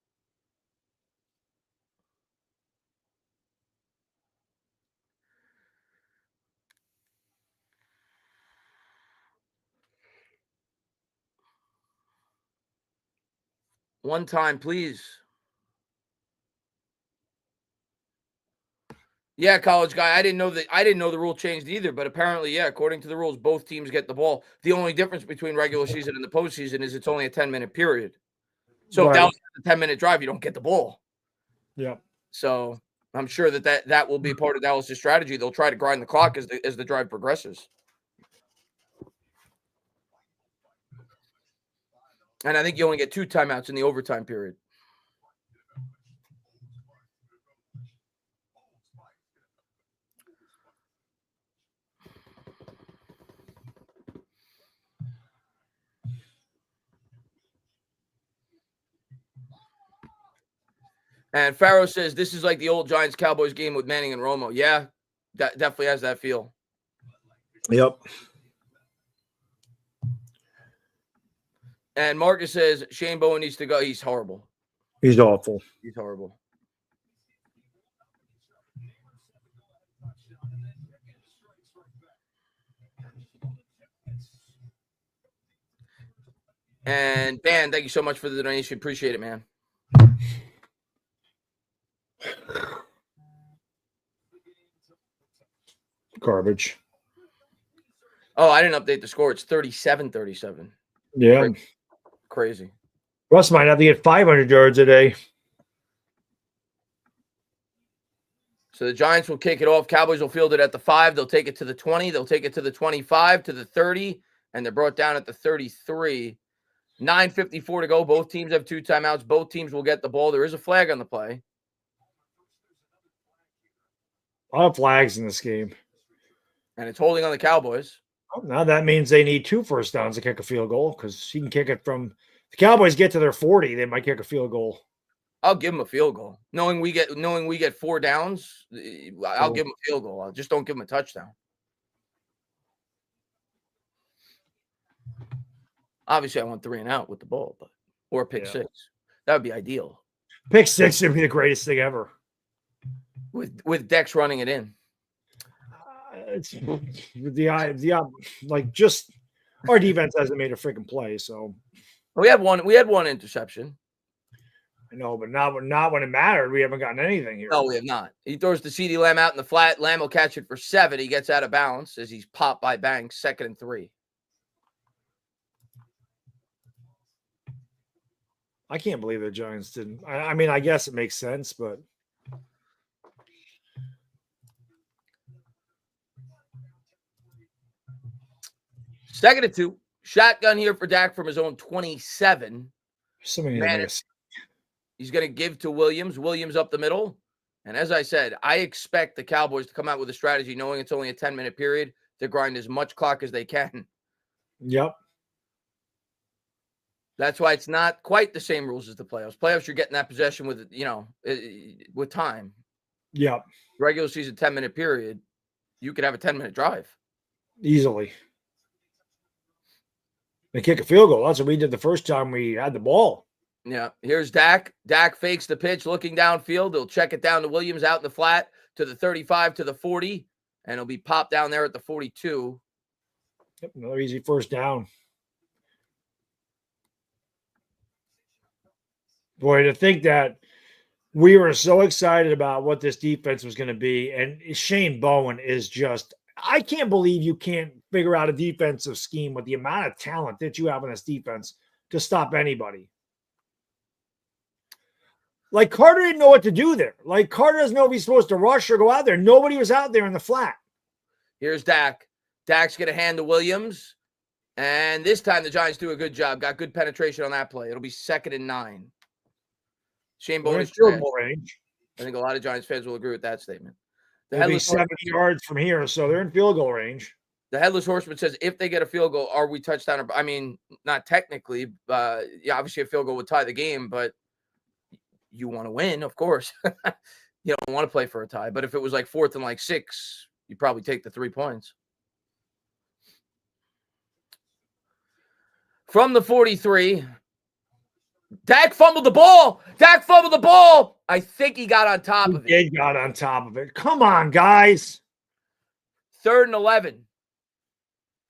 One time, please. Yeah, college guy. I didn't know the rule changed either, but apparently, yeah, according to the rules, both teams get the ball. The only difference between regular season and the postseason is it's only a 10-minute period. So if Dallas has a 10-minute drive, you don't get the ball. Yeah. So I'm sure that will be part of Dallas' strategy. They'll try to grind the clock as the drive progresses. And I think you only get 2 timeouts in the overtime period. And Farrow says this is like the old Giants-Cowboys game with Manning and Romo. Yeah, that definitely has that feel. Yep. And Marcus says Shane Bowen needs to go. He's horrible. He's awful. He's horrible. And Dan, thank you so much for the donation. Appreciate it, man. Garbage. Oh, I didn't update the score. It's 37-37. Yeah. Crazy. Russ might have to get 500 yards a day. So the Giants will kick it off. Cowboys will field it at the 5. They'll take it to the 20. They'll take it to the 25, to the 30, and they're brought down at the 33. 9:54 to go. Both teams have 2 timeouts. Both teams will get the ball. There is a flag on the play. A lot of flags in this game. And it's holding on the Cowboys. Oh, now that means they need 2 first downs to kick a field goal because he can kick it from the Cowboys get to their 40, they might kick a field goal. I'll give them a field goal. Knowing we get 4 downs, I'll give them a field goal. I just don't give them a touchdown. Obviously, I want 3 and out with the ball, or a pick 6. That would be ideal. Pick 6 would be the greatest thing ever. With Dex running it in. It's like just our defense hasn't made a freaking play. So we had one interception. I know, but not when it mattered. We haven't gotten anything here. No, we have not. He throws the CeeDee Lamb out in the flat. Lamb will catch it for 7. He gets out of bounds as he's popped by Banks. 2nd and 3. I can't believe the Giants didn't. I mean, I guess it makes sense, but 2nd and 2. Shotgun here for Dak from his own 27. He's going to give to Williams. Williams up the middle. And as I said, I expect the Cowboys to come out with a strategy knowing it's only a 10-minute period to grind as much clock as they can. Yep. That's why it's not quite the same rules as the playoffs. Playoffs, you're getting that possession with, with time. Yep. Regular season 10-minute period, you could have a 10-minute drive. Easily. They kick a field goal. That's what we did the first time we had the ball. Yeah, here's Dak. Dak fakes the pitch, looking downfield. He'll check it down to Williams out in the flat to the 35 to the 40, and it'll be popped down there at the 42. Yep, another easy first down. Boy, to think that we were so excited about what this defense was going to be, and Shane Bowen is just, I can't believe you can't figure out a defensive scheme with the amount of talent that you have in this defense to stop anybody. Like, Carter didn't know what to do there. Like, Carter doesn't know if he's supposed to rush or go out there. Nobody was out there in the flat. Here's Dak. Dak's going to hand to Williams. And this time the Giants do a good job. Got good penetration on that play. It'll be 2nd and 9. Shane Bowen is field goal range. I think a lot of Giants fans will agree with that statement. They'll be 70 yards from here, so they're in field goal range. The Headless Horseman says, if they get a field goal, are we touchdown? I mean, not technically. Yeah, obviously a field goal would tie the game, but you want to win, of course. You don't want to play for a tie. But if it was like 4th and like 6, you probably take the 3 points. From the 43, Dak fumbled the ball. Dak fumbled the ball. I think he got on top of it. He got on top of it. Come on, guys. 3rd and 11.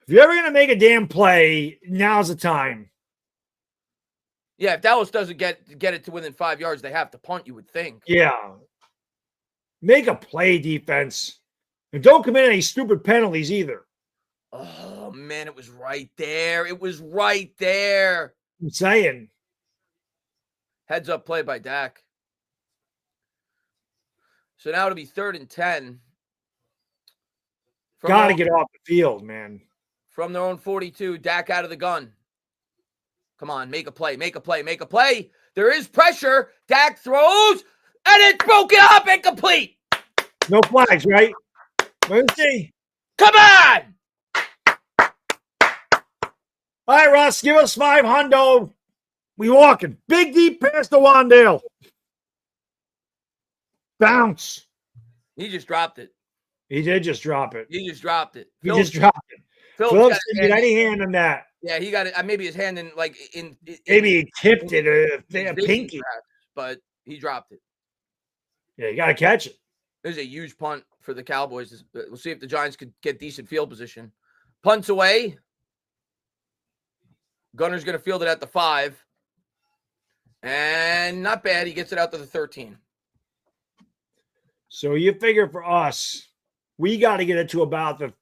If you're ever going to make a damn play, now's the time. Yeah, if Dallas doesn't get it to within 5 yards, they have to punt, you would think. Yeah. Make a play, defense. And don't commit any stupid penalties either. Oh, man, it was right there. It was right there. I'm saying. Heads up play by Dak. So now it'll be 3rd and 10. Got to get off the field, man. From their own 42, Dak out of the gun. Come on, make a play, make a play, make a play. There is pressure. Dak throws, and it's broken up and complete. No flags, right? Let me see. Come on! All right, Russ, give us 500. We walking. Big deep pass to Wandale. Bounce. He just dropped it. He did just drop it. He just dropped it. He just dropped it. Phillips didn't get any hand on that. Yeah, he got it. Maybe his hand in maybe he tipped it a pinky, perhaps, but he dropped it. Yeah, you got to catch it. There's a huge punt for the Cowboys. We'll see if the Giants could get decent field position. Punts away. Gunner's going to field it at the 5. And not bad. He gets it out to the 13. So you figure for us, we got to get it to about the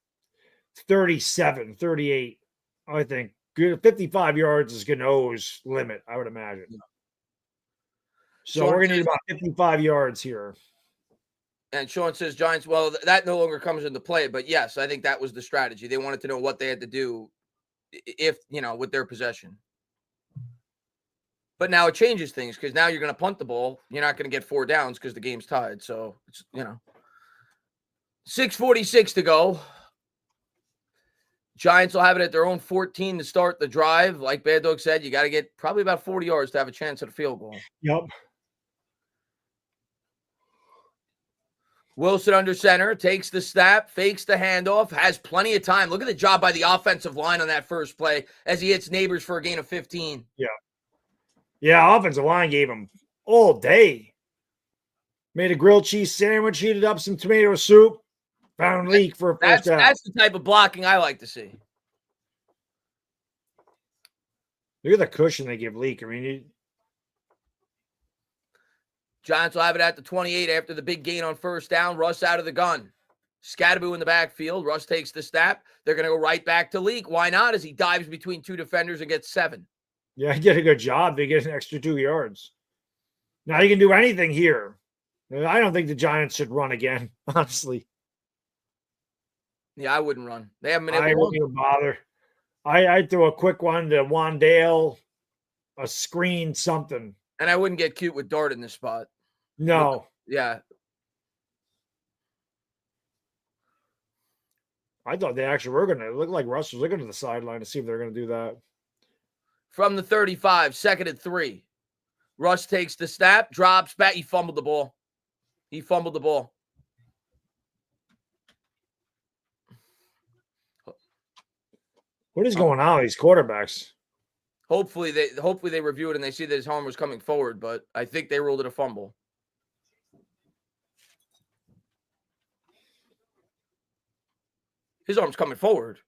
37, 38. I think 55 yards is Gano's limit, I would imagine. Yeah. So we're going to need about 55 yards here. And Sean says, Giants, well, that no longer comes into play. But yes, I think that was the strategy. They wanted to know what they had to do if, with their possession. But now it changes things because now you're going to punt the ball. You're not going to get 4 downs because the game's tied. So, it's 6:46 to go. Giants will have it at their own 14 to start the drive. Like Bad Dog said, you got to get probably about 40 yards to have a chance at a field goal. Yep. Wilson under center, takes the snap, fakes the handoff, has plenty of time. Look at the job by the offensive line on that first play as he hits Neighbors for a gain of 15. Yeah. Yeah, offensive line gave him all day. Made a grilled cheese sandwich, heated up some tomato soup, found leak for a first down. That's the type of blocking I like to see. Look at the cushion they give Leak. I mean, Giants will have it at the 28 after the big gain on first down. Russ out of the gun. Scatterboo in the backfield. Russ takes the snap. They're going to go right back to Leak. Why not? As he dives between 2 defenders and gets 7. Yeah, he did a good job. They get an extra 2 yards. Now you can do anything here. I don't think the Giants should run again, honestly. Yeah, I wouldn't run. They haven't been able to. I wouldn't even bother. I'd throw a quick one to Wandale, a screen, something. And I wouldn't get cute with Dart in this spot. No. Yeah. I thought they actually were going to look like Russ was looking to the sideline to see if they're going to do that. From the 35, 2nd and 3. Russ takes the snap, drops back. He fumbled the ball. What is going on with these quarterbacks? Hopefully they review it and they see that his arm was coming forward, but I think they ruled it a fumble. His arm's coming forward.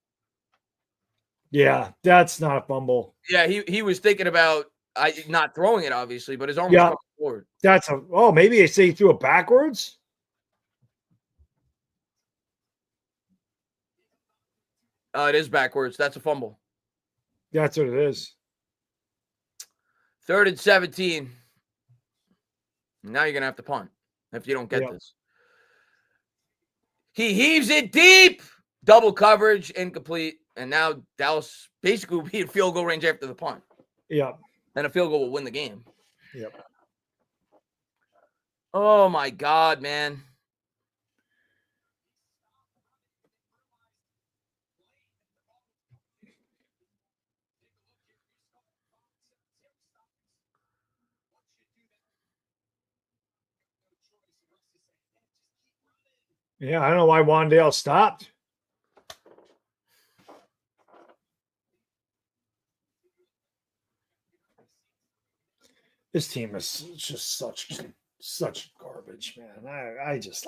Yeah, that's not a fumble. Yeah, he was thinking about not throwing it, obviously, but his arm was coming forward. Maybe they say he threw it backwards. It is backwards. That's a fumble. That's what it is. 3rd and 17. Now you're going to have to punt if you don't get this. He heaves it deep. Double coverage, incomplete. And now Dallas basically will be in field goal range after the punt. Yep. And a field goal will win the game. Yep. Oh, my God, man. Yeah, I don't know why Wandale stopped. This team is just such garbage, man.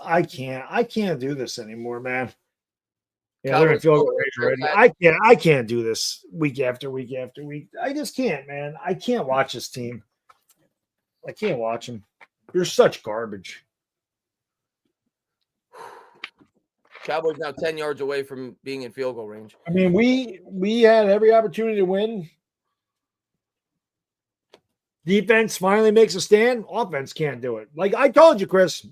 I can't do this anymore, man. Yeah, they're in field goal range already. I can't do this week after week after week. I just can't, man. I can't watch this team. I can't watch them. They're such garbage. Cowboys now 10 yards away from being in field goal range. I mean, we had every opportunity to win. Defense finally makes a stand. Offense can't do it. Like I told you, Chris,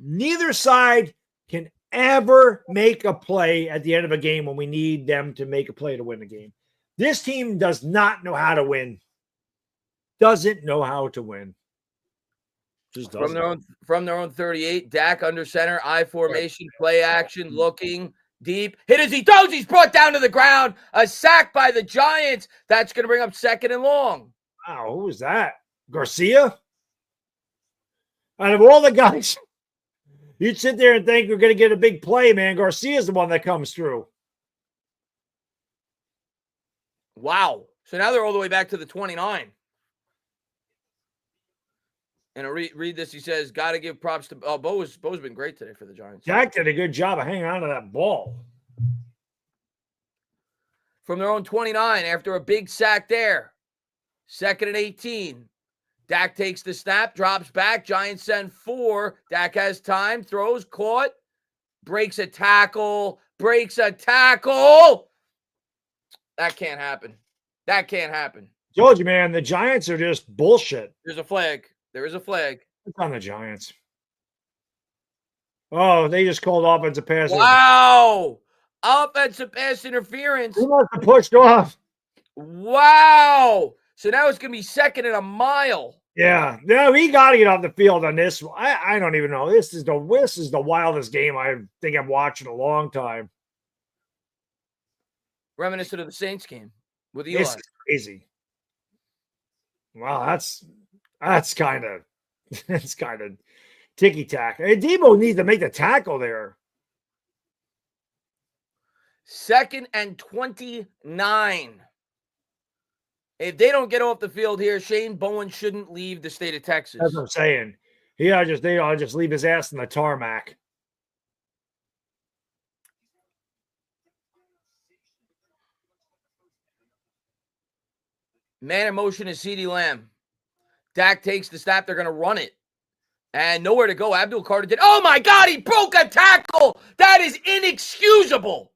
neither side can ever make a play at the end of a game when we need them to make a play to win the game. This team does not know how to win. Doesn't know how to win. Just doesn't. From their own 38, Dak under center, I formation, play action, looking deep. Hit as he throws. He's brought down to the ground. A sack by the Giants. That's going to bring up 2nd and long. Wow, who was that? Garcia? Out of all the guys, you'd sit there and think we're going to get a big play, man. Garcia's the one that comes through. Wow. So now they're all the way back to the 29. And I read this. He says, got to give props to Bo's been great today for the Giants. Dak did a good job of hanging on to that ball. From their own 29 after a big sack there. 2nd and 18. Dak takes the snap, drops back. Giants send 4. Dak has time, throws, caught, breaks a tackle. That can't happen. Told you, man, the Giants are just bullshit. There is a flag. It's on the Giants. Oh, they just called offensive pass. Wow. Offensive pass interference. Who must have pushed off? Wow. So now it's going to be 2nd and a mile. Yeah. No, he got to get off the field on this. I don't even know. This is the wildest game I think I've watched in a long time. Reminiscent of the Saints game with Eli. This is crazy. Wow, that's kind of ticky-tack. Hey, Debo needs to make the tackle there. 2nd and 29. If they don't get off the field here, Shane Bowen shouldn't leave the state of Texas. That's what I'm saying. They ought to just leave his ass in the tarmac. Man in motion is CeeDee Lamb. Dak takes the snap. They're going to run it. And nowhere to go. Abdul Carter did. Oh, my God. He broke a tackle. That is inexcusable.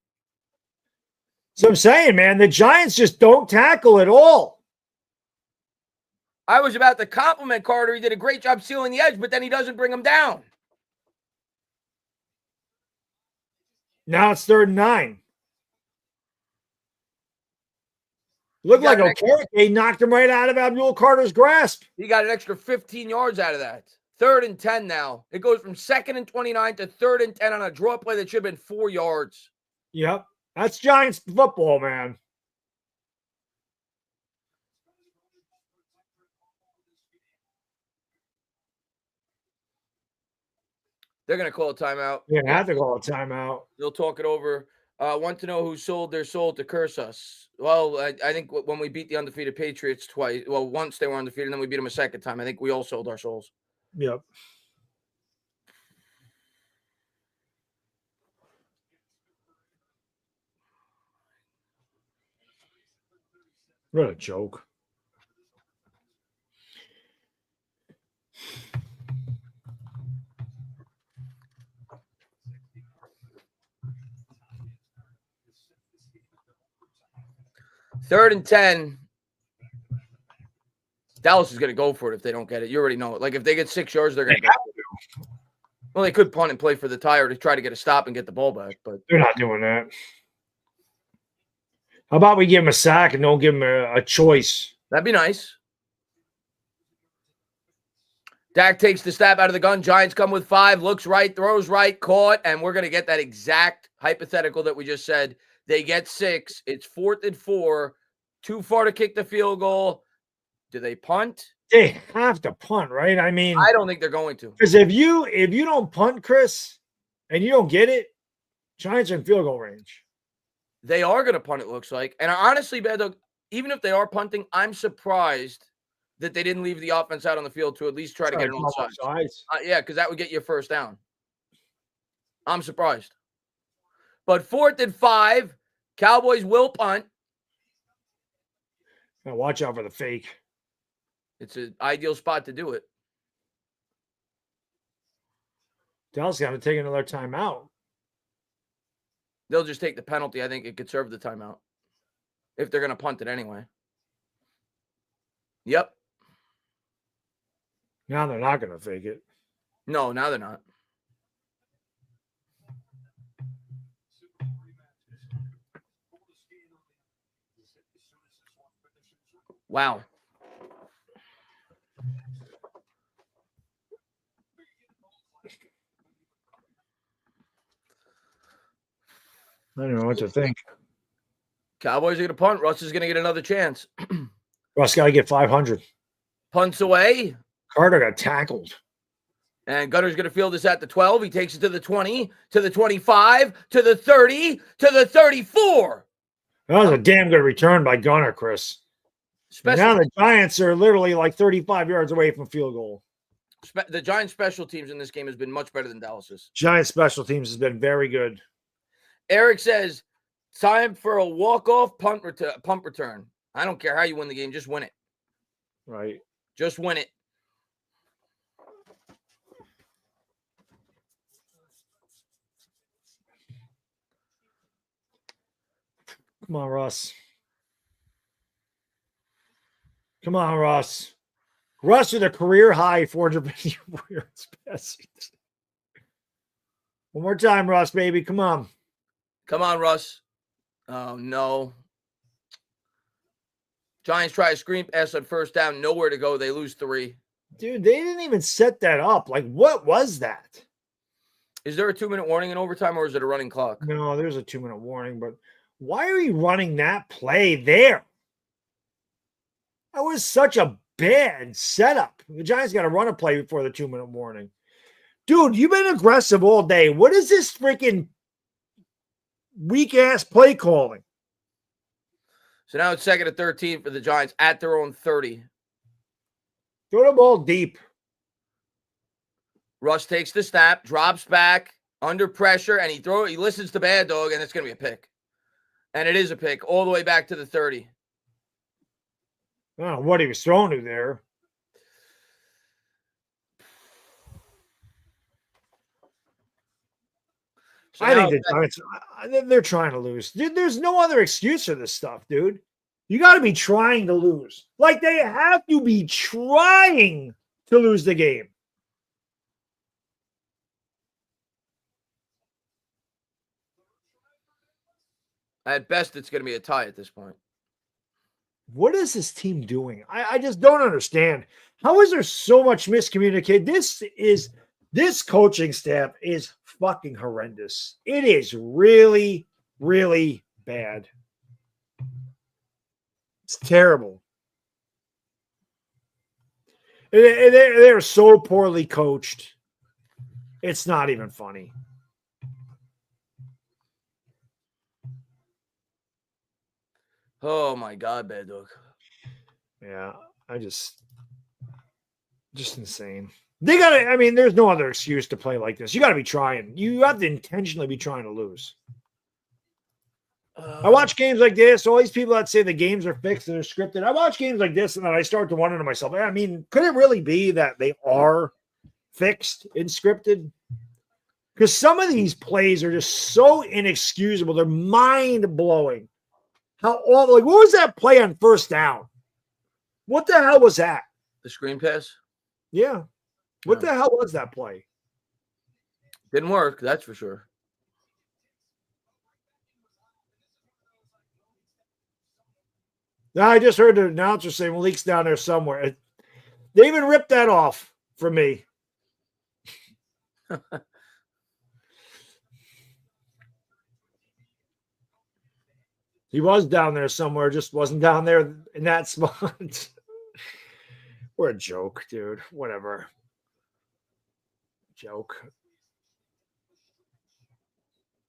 So I'm saying, man, the Giants just don't tackle at all. I was about to compliment Carter. He did a great job sealing the edge, but then he doesn't bring him down. Now it's 3rd and 9. Looked like Okereke knocked him right out of Abdul Carter's grasp. He got an extra 15 yards out of that. 3rd and 10 now. It goes from 2nd and 29 to 3rd and 10 on a draw play that should have been 4 yards. Yep. That's Giants football, man. They're going to call a timeout. You're going to have to call a timeout. They'll talk it over. Want to know who sold their soul to curse us? Well, I think when we beat the undefeated Patriots twice, well, once they were undefeated, and then we beat them a second time. I think we all sold our souls. Yep. What a joke. Third and 10. Dallas is going to go for it if they don't get it. You already know it. Like, if they get 6 yards, they're going to go. Well, they could punt and play for the tie or to try to get a stop and get the ball back, but they're not doing that. How about we give him a sack and don't give him a choice? That'd be nice. Dak takes the snap out of the gun. Giants come with 5, looks right, throws right, caught, and we're going to get that exact hypothetical that we just said. They get 6. It's 4th and 4. Too far to kick the field goal. Do they punt? They have to punt, right? I mean, I don't think they're going to. Because if you don't punt, Chris, and you don't get it, Giants are in field goal range. They are going to punt, it looks like. And honestly, Bad Dog, even if they are punting, I'm surprised that they didn't leave the offense out on the field to at least try to get it on sides. Yeah, because that would get you a first down. I'm surprised. But 4th and 5, Cowboys will punt. Now watch out for the fake. It's an ideal spot to do it. Dallas got to take another timeout. They'll just take the penalty. I think it could serve the timeout if they're going to punt it anyway. Yep. Now they're not going to fake it. No, now they're not. Wow. I don't know what to think. Cowboys are going to punt. Russ is going to get another chance. Russ got to get 500. Punts away. Carter got tackled. And Gunner's going to field this at the 12. He takes it to the 20, to the 25, to the 30, to the 34. That was a damn good return by Gunner, Chris. Now the Giants are literally like 35 yards away from field goal. The Giants' special teams in this game has been much better than Dallas's. Giants' special teams has been very good. Eric says, time for a walk-off punt return. I don't care how you win the game. Just win it. Right. Just win it. Come on, Russ. Come on, Russ. Russ with a career high 450 yards passing. One more time, Russ, baby. Come on. Come on, Russ. Oh, no. Giants try a screen pass on first down. Nowhere to go. They lose 3. Dude, they didn't even set that up. Like, what was that? Is there a 2-minute warning in overtime, or is it a running clock? No, there's a 2-minute warning, but why are you running that play there? That was such a bad setup. The Giants got to run a play before the 2-minute warning. Dude, you've been aggressive all day. What is this freaking weak-ass play calling? So now it's 2nd and 13 for the Giants at their own 30. Throw the ball deep. Russ takes the snap, drops back, under pressure, and he listens to Bad Dog, and it's going to be a pick. And it is a pick all the way back to the 30. I don't know what he was throwing to there. So I think the Giants, they're trying to lose. Dude, there's no other excuse for this stuff, dude. You got to be trying to lose. Like, they have to be trying to lose the game. At best, it's going to be a tie at this point. What is this team doing? I just don't understand. How is there so much miscommunication? This coaching staff is fucking horrendous. It is really, really bad. It's terrible. They're so poorly coached. It's not even funny. Oh my God, bad dog. Yeah, I just insane. They gotta. I mean, there's no other excuse to play like this. You got to be trying. You have to intentionally be trying to lose. I watch games like this. All these people that say the games are fixed and they're scripted. I watch games like this, and then I start to wonder to myself, I mean, could it really be that they are fixed and scripted? Because some of these plays are just so inexcusable. They're mind blowing. How awful! Like, what was that play on first down? What the hell was that? The screen pass? Yeah. What the hell was that play? Didn't work, that's for sure. Now, I just heard the announcer say Malik's down there somewhere. They even ripped that off for me. He was down there somewhere, just wasn't down there in that spot. We're a joke, dude. Whatever. Joke.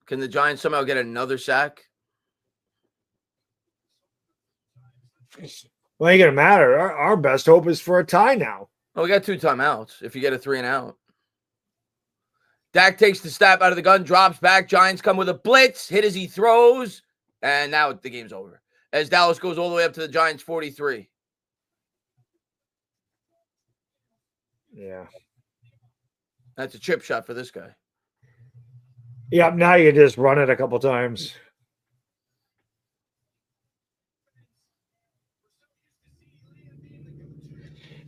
Can the Giants somehow get another sack? Well, ain't gonna matter. Our best hope is for a tie now. Oh, we got 2 timeouts. If you get a 3 and out. Dak takes the snap out of the gun, drops back. Giants come with a blitz, hit as he throws, and now the game's over. As Dallas goes all the way up to the Giants 43. Yeah. That's a chip shot for this guy. Yeah, now you just run it a couple times.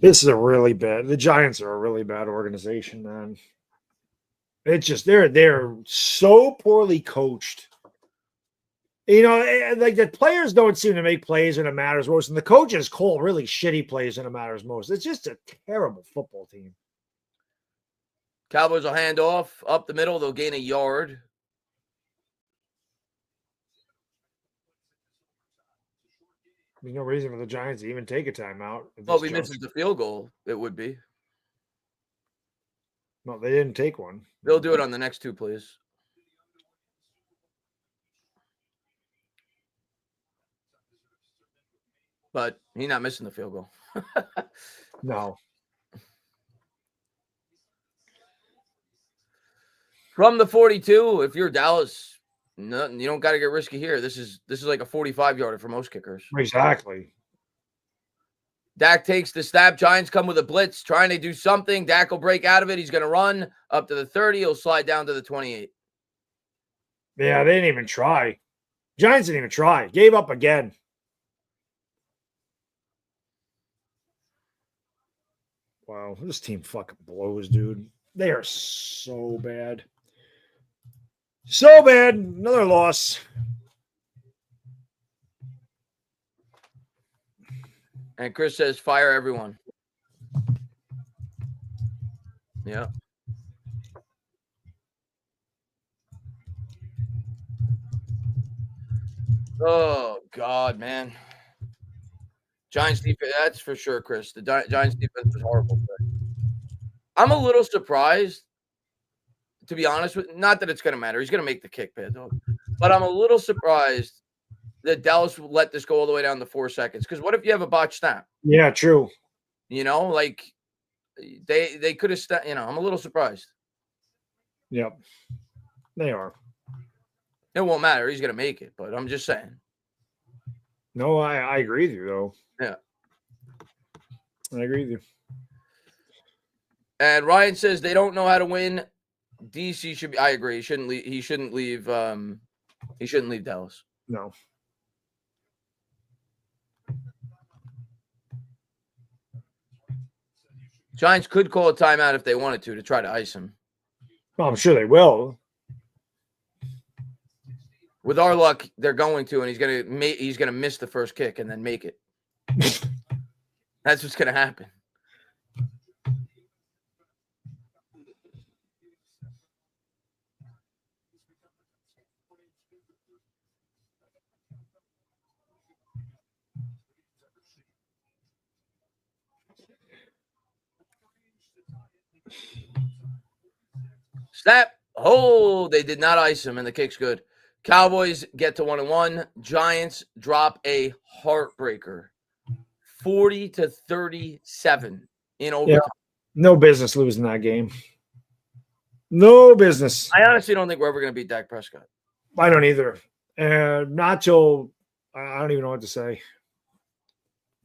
This is a really bad. The Giants are a really bad organization, man. It's just they're so poorly coached. You know, like the players don't seem to make plays when it matters most, and the coaches call really shitty plays when it matters most. It's just a terrible football team. Cowboys will hand off up the middle. They'll gain a yard. There's no reason for the Giants to even take a timeout. Well, if he misses the field goal, it would be. No, they didn't take one. They'll do it on the next 2 plays. But he's not missing the field goal. No. From the 42, if you're Dallas, nothing, you don't got to get risky here. This is like a 45-yarder for most kickers. Exactly. Dak takes the snap. Giants come with a blitz, trying to do something. Dak will break out of it. He's going to run up to the 30. He'll slide down to the 28. Yeah, they didn't even try. Giants didn't even try. Gave up again. Wow, this team fucking blows, dude. They are so bad. So bad. Another loss. And Chris says, fire everyone. Yeah. Oh, God, man. Giants defense, that's for sure, Chris. The Giants defense is horrible. I'm a little surprised, to be honest with you. Not that it's going to matter. He's going to make the kick, bad dog. But I'm a little surprised that Dallas will let this go all the way down to 4 seconds. Because what if you have a botched snap? Yeah, true. You know, like they could have, I'm a little surprised. Yep. They are. It won't matter. He's going to make it. But I'm just saying. No, I agree with you, though. Yeah. I agree with you. And Ryan says they don't know how to win. DC should be. I agree. He shouldn't leave. He shouldn't leave Dallas. No. Giants could call a timeout if they wanted to try to ice him. Well, I'm sure they will. With our luck, they're going to, and he's gonna miss the first kick and then make it. That's what's gonna happen. Snap. Oh, they did not ice him, and the kick's good. Cowboys get to 1-1. Giants drop a heartbreaker, 40-37 in overtime. No business losing that game. No business. I honestly don't think we're ever going to beat Dak Prescott. I don't either. Not till I don't even know what to say.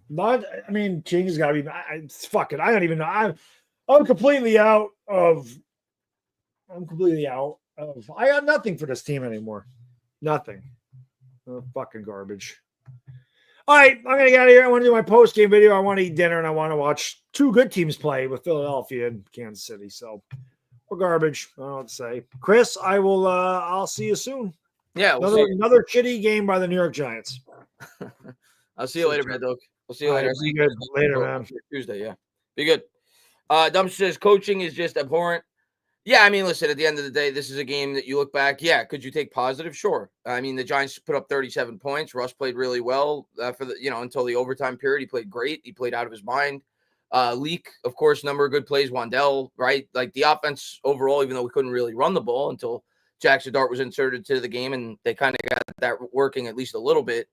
King has got to be. Fuck it. I don't even know. I'm completely out of. I got nothing for this team anymore. Nothing. Oh, fucking garbage. All right, I'm gonna get out of here. I want to do my post-game video. I want to eat dinner and I want to watch two good teams play with Philadelphia and Kansas City. So we're garbage. I don't know what to say. Chris, I will. I'll see you soon. Yeah, another shitty game by the New York Giants. I'll see you later, man, Doug. I'll see you later. Be good later, man. Tuesday, yeah. Be good. Dumpster says coaching is just abhorrent. Yeah, I mean, listen, at the end of the day, this is a game that you look back. Yeah, could you take positive? Sure. I mean, the Giants put up 37 points. Russ played really well for the, until the overtime period. He played great. He played out of his mind. Leak, of course, number of good plays. Wandell, right? Like the offense overall, even though we couldn't really run the ball until Jackson Dart was inserted to the game and they kind of got that working at least a little bit.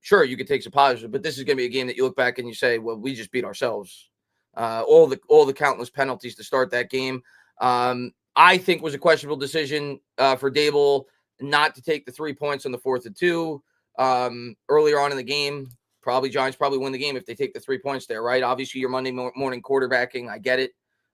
Sure, you could take some positives, but this is going to be a game that you look back and you say, well, we just beat ourselves. All the countless penalties to start that game. I think was a questionable decision for Dable not to take the 3 points on the 4th and 2 earlier on in the game. Giants probably win the game if they take the 3 points there, right? Obviously, your Monday morning quarterbacking, I get it.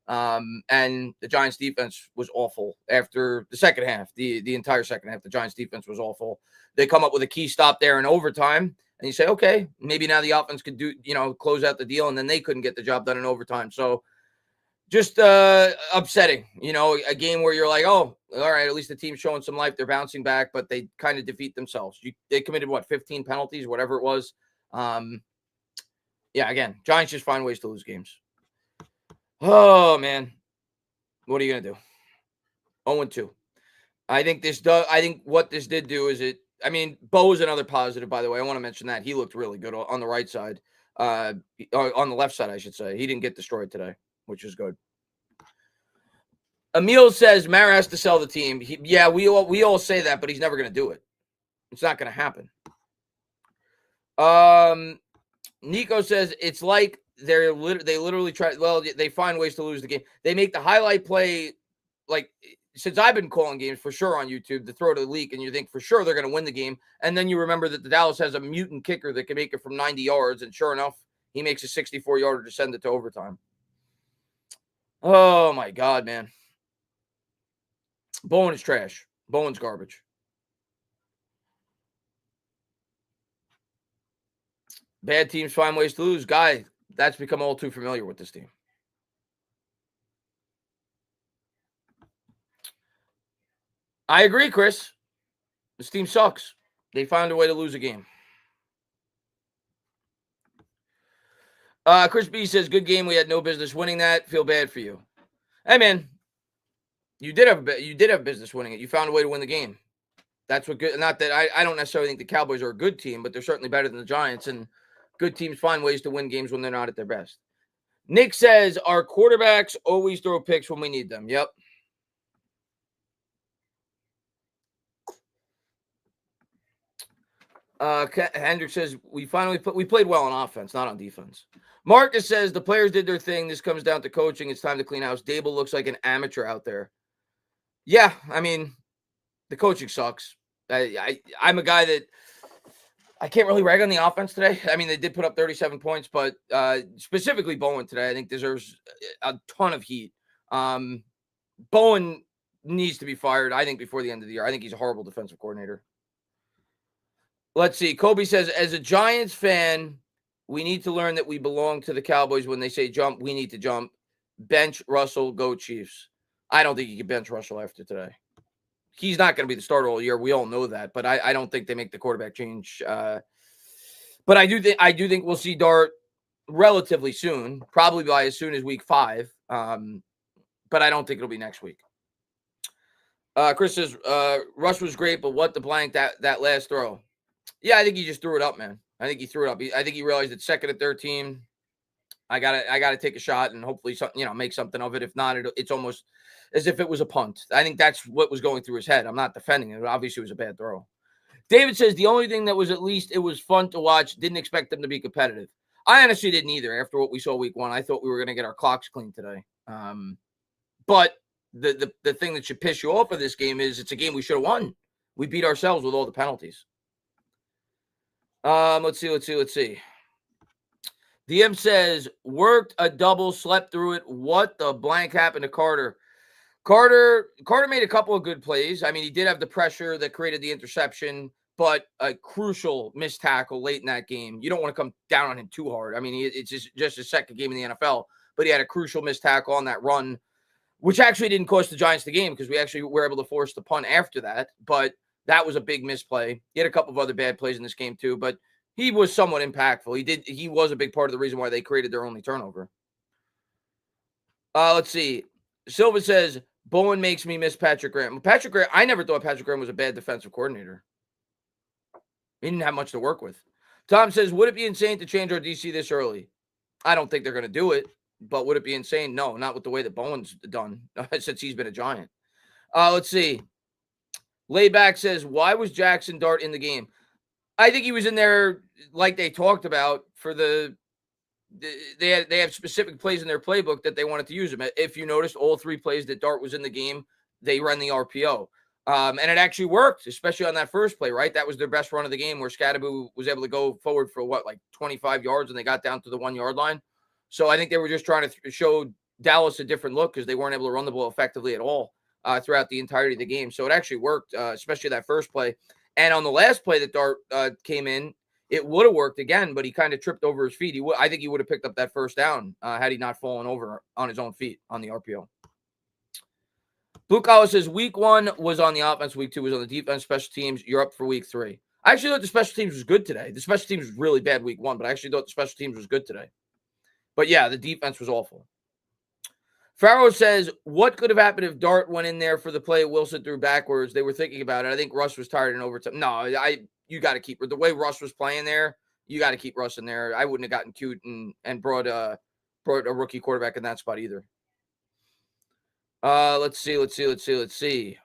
And the Giants defense was awful after the second half. The entire second half, the Giants defense was awful. They come up with a key stop there in overtime, and you say, okay, maybe now the offense could do, close out the deal, and then they couldn't get the job done in overtime. So just upsetting, a game where you're like, oh, all right, at least the team's showing some life. They're bouncing back, but they kind of defeat themselves. They committed, 15 penalties, whatever it was. Again, Giants just find ways to lose games. Oh, man. What are you going to do? 0-2. I think what this did do is Bo is another positive, by the way. I want to mention that. He looked really good on the right side. On the left side, I should say. He didn't get destroyed today, which is good. Emil says Mara has to sell the team. We all say that, but he's never going to do it. It's not going to happen. Nico says it's like they literally try. Well, they find ways to lose the game. They make the highlight play, like since I've been calling games for sure on YouTube, to throw to the leak, and you think for sure they're going to win the game, and then you remember that the Dallas has a mutant kicker that can make it from 90 yards, and sure enough, he makes a 64-yarder to send it to overtime. Oh my God, man! Bowen is trash. Bowen's garbage. Bad teams find ways to lose. Guy, that's become all too familiar with this team. I agree, Chris. This team sucks. They found a way to lose a game. Chris B says, good game. We had no business winning that. Feel bad for you. Hey, man, you did have business winning it. You found a way to win the game. That's what good. Not that I don't necessarily think the Cowboys are a good team, but they're certainly better than the Giants. And good teams find ways to win games when they're not at their best. Nick says, our quarterbacks always throw picks when we need them. Yep. Hendrick says, we played well on offense, not on defense. Marcus says, the players did their thing. This comes down to coaching. It's time to clean house. Dable looks like an amateur out there. Yeah, the coaching sucks. I'm a guy that I can't really rag on the offense today. They did put up 37 points, but specifically Bowen today, I think deserves a ton of heat. Bowen needs to be fired, I think, before the end of the year. I think he's a horrible defensive coordinator. Let's see. Kobe says, as a Giants fan, we need to learn that we belong to the Cowboys. When they say jump, we need to jump. Bench Russell, go Chiefs. I don't think you can bench Russell after today. He's not going to be the starter all year. We all know that, but I don't think they make the quarterback change. But I do think we'll see Dart relatively soon, probably by as soon as week 5. But I don't think it'll be next week. Chris says, Russ was great, but what the blank that last throw? Yeah, I think he just threw it up, man. I think he threw it up. I think he realized it's second and 13. I gotta take a shot and hopefully make something of it. If not, it's almost as if it was a punt. I think that's what was going through his head. I'm not defending it. Obviously, it was a bad throw. David says the only thing that was at least it was fun to watch. Didn't expect them to be competitive. I honestly didn't either. After what we saw week 1, I thought we were going to get our clocks cleaned today. But the thing that should piss you off of this game is it's a game we should have won. We beat ourselves with all the penalties. Let's see. DM says, worked a double, slept through it. What the blank happened to Carter? Carter made a couple of good plays. I mean, he did have the pressure that created the interception, but a crucial missed tackle late in that game. You don't want to come down on him too hard. I mean, it's just his second game in the NFL, but he had a crucial missed tackle on that run, which actually didn't cost the Giants the game because we actually were able to force the punt after that. But that was a big misplay. He had a couple of other bad plays in this game too, but he was somewhat impactful. He was a big part of the reason why they created their only turnover. Let's see. Silva says, Bowen makes me miss Patrick Graham. Patrick Graham, I never thought Patrick Graham was a bad defensive coordinator. He didn't have much to work with. Tom says, would it be insane to change our DC this early? I don't think they're going to do it, but would it be insane? No, not with the way that Bowen's done since he's been a Giant. Let's see. Layback says, why was Jackson Dart in the game? I think he was in there like they talked about for they have specific plays in their playbook that they wanted to use him. If you noticed, all 3 plays that Dart was in the game, they run the RPO. And it actually worked, especially on that first play, right? That was their best run of the game where Scadaboo was able to go forward for like 25 yards and they got down to the 1-yard line. So I think they were just trying to show Dallas a different look because they weren't able to run the ball effectively at all throughout the entirety of the game. So it actually worked, especially that first play. And on the last play that Dart came in, it would have worked again, but he kind of tripped over his feet. I think he would have picked up that first down had he not fallen over on his own feet on the RPO. Blue Collar says week 1 was on the offense, week 2 was on the defense, special teams. You're up for week 3. I actually thought the special teams was good today. The special teams was really bad week 1, but I actually thought the special teams was good today. But yeah, the defense was awful. Farrow says, what could have happened if Dart went in there for the play Wilson threw backwards? They were thinking about it. I think Russ was tired in overtime. No, you got to keep her. The way Russ was playing there, you got to keep Russ in there. I wouldn't have gotten cute and brought a rookie quarterback in that spot either. Let's see.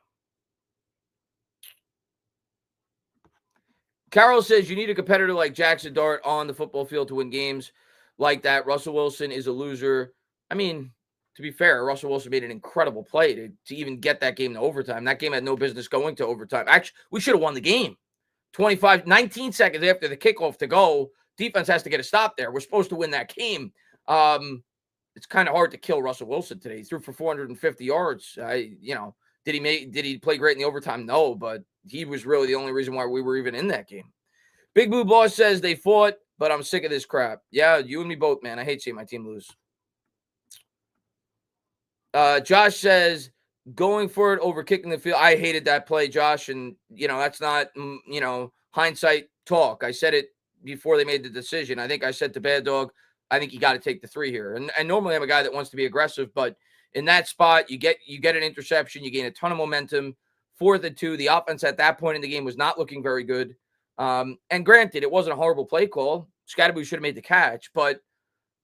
Carol says you need a competitor like Jackson Dart on the football field to win games like that. Russell Wilson is a loser. I mean, to be fair, Russell Wilson made an incredible play to even get that game to overtime. That game had no business going to overtime. Actually, we should have won the game. 19 seconds after the kickoff to go, defense has to get a stop there. We're supposed to win that game. It's kind of hard to kill Russell Wilson today. He threw for 450 yards. Did he play great in the overtime? No, but he was really the only reason why we were even in that game. Big Blue Boss says they fought, but I'm sick of this crap. Yeah, you and me both, man. I hate seeing my team lose. Josh says going for it over kicking the field. I hated that play, Josh. And, that's not, hindsight talk. I said it before they made the decision. I think I said to Bad Dog, I think you got to take the 3 here. And normally I'm a guy that wants to be aggressive, but in that spot, you get an interception. You gain a ton of momentum. 4th and 2. The offense at that point in the game was not looking very good. And granted, it wasn't a horrible play call. Scadaboo should have made the catch, but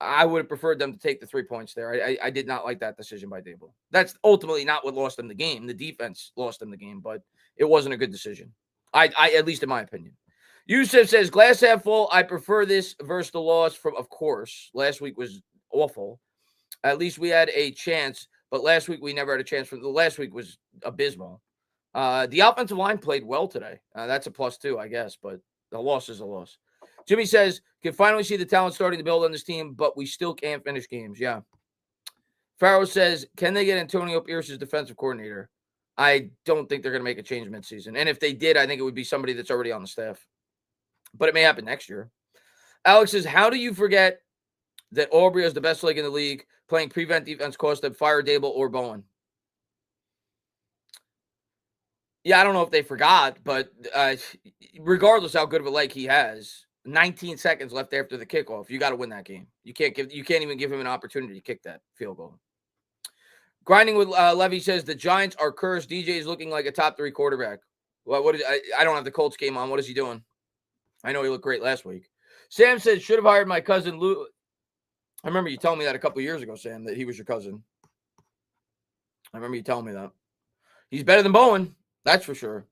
I would have preferred them to take the 3 points there. I did not like that decision by Dable. That's ultimately not what lost them the game. The defense lost them the game, but it wasn't a good decision. I at least in my opinion. Yusuf says, glass half full. I prefer this versus the loss from, of course. Last week was awful. At least we had a chance, but last week we never had a chance. The last week was abysmal. The offensive line played well today. That's a plus 2, I guess, but the loss is a loss. Jimmy says, can finally see the talent starting to build on this team, but we still can't finish games. Yeah. Farrow says, can they get Antonio Pierce as defensive coordinator? I don't think they're going to make a change midseason. And if they did, I think it would be somebody that's already on the staff. But it may happen next year. Alex says, how do you forget that Aubrey is the best league in the league? Playing prevent defense cost them fire Dable or Bowen. Yeah, I don't know if they forgot, but regardless how good of a leg he has, 19 seconds left after the kickoff, you got to win that game. You can't even give him an opportunity to kick that field goal. Grinding with Levy says the Giants are cursed. DJ is looking like a top 3 quarterback. Well, I don't have the Colts game on. What is he doing? I know he looked great last week. Sam says should have hired my cousin Lou. I remember you telling me that a couple years ago, Sam, that he was your cousin. I remember you telling me that. He's better than Bowen, that's for sure.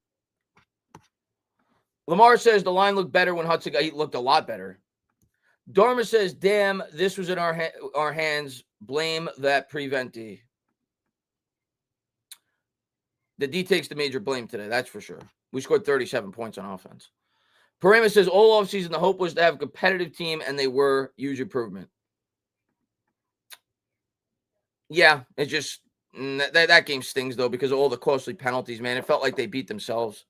Lamar says the line looked better when Hudson got. He looked a lot better. Dharma says, damn, this was in our hands. Blame that preventee. The D takes the major blame today, that's for sure. We scored 37 points on offense. Parema says, all offseason, the hope was to have a competitive team, and they were. Huge improvement. Yeah, it just, that game stings, though, because of all the costly penalties, man. It felt like they beat themselves.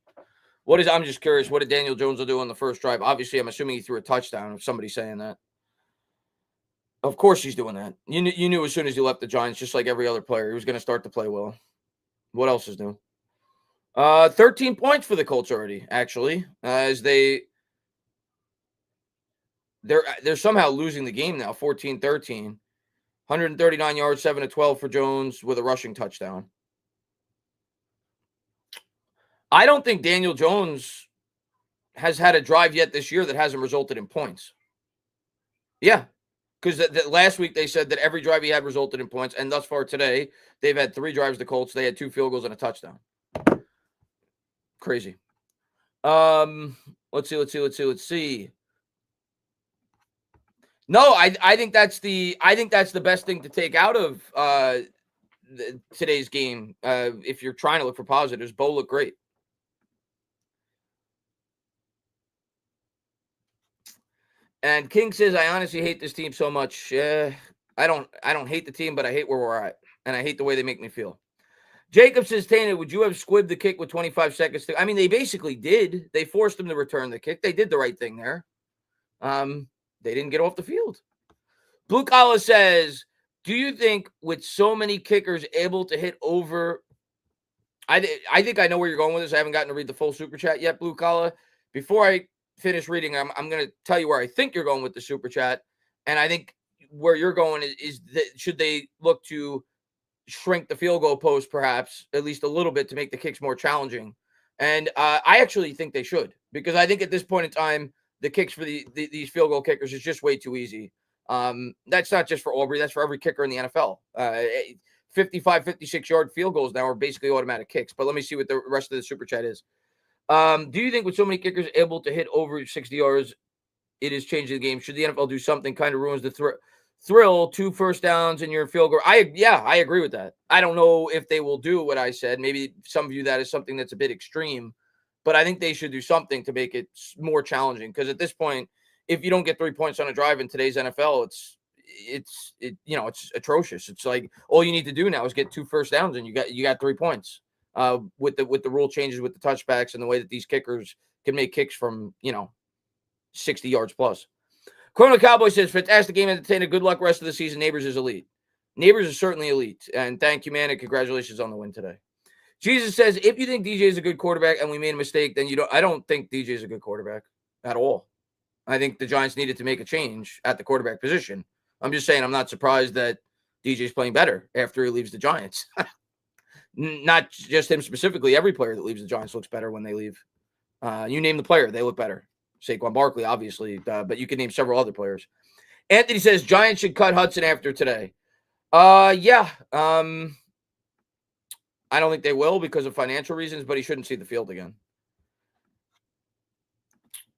I'm just curious, what did Daniel Jones do on the first drive? Obviously, I'm assuming he threw a touchdown, if somebody's saying that. Of course he's doing that. You knew as soon as he left the Giants, just like every other player, he was going to start to play well. What else is new? 13 points for the Colts already, actually, as they're somehow losing the game now, 14-13. 139 yards, 7-12 for Jones with a rushing touchdown. I don't think Daniel Jones has had a drive yet this year that hasn't resulted in points. Yeah, because last week they said that every drive he had resulted in points, and thus far today, they've had 3 drives, the Colts. They had 2 field goals and a touchdown. Crazy. Let's see. No, I think that's the best thing to take out of today's game. If you're trying to look for positives, Bo looked great. And King says, I honestly hate this team so much. I don't hate the team, but I hate where we're at. And I hate the way they make me feel. Jacob says, Tana, would you have squibbed the kick with 25 seconds? I mean, they basically did. They forced him to return the kick. They did the right thing there. They didn't get off the field. Blue Collar says, do you think with so many kickers able to hit over? I think I know where you're going with this. I haven't gotten to read the full super chat yet, Blue Collar. Before I finish reading, I'm going to tell you where I think you're going with the super chat. And I think where you're going is that should they look to shrink the field goal post, perhaps, at least a little bit, to make the kicks more challenging. And I actually think they should, because I think at this point in time, the kicks for these field goal kickers is just way too easy. That's not just for Aubrey. That's for every kicker in the NFL. 55, 56-yard field goals now are basically automatic kicks. But let me see what the rest of the super chat is. Do you think with so many kickers able to hit over 60 yards, it is changing the game? Should the NFL do something kind of ruins the thrill, 2 first downs in your field goal? I agree with that. I don't know if they will do what I said. Maybe some view that as something that's a bit extreme, but I think they should do something to make it more challenging. Because at this point, if you don't get 3 points on a drive in today's NFL, it's atrocious. It's like all you need to do now is get 2 first downs and you got 3 points. With the rule changes with the touchbacks and the way that these kickers can make kicks from 60 yards plus. Chrono Cowboy says, fantastic game, entertainer. Good luck rest of the season. Neighbors is elite. Neighbors is certainly elite. And thank you, man, and congratulations on the win today. Jesus says, if you think DJ is a good quarterback and we made a mistake, then I don't think DJ is a good quarterback at all. I think the Giants needed to make a change at the quarterback position. I'm just saying I'm not surprised that DJ's playing better after he leaves the Giants. Not just him specifically. Every player that leaves the Giants looks better when they leave. You name the player, they look better. Saquon Barkley, obviously, but you can name several other players. Anthony says Giants should cut Hudson after today. Yeah. I don't think they will because of financial reasons, but he shouldn't see the field again.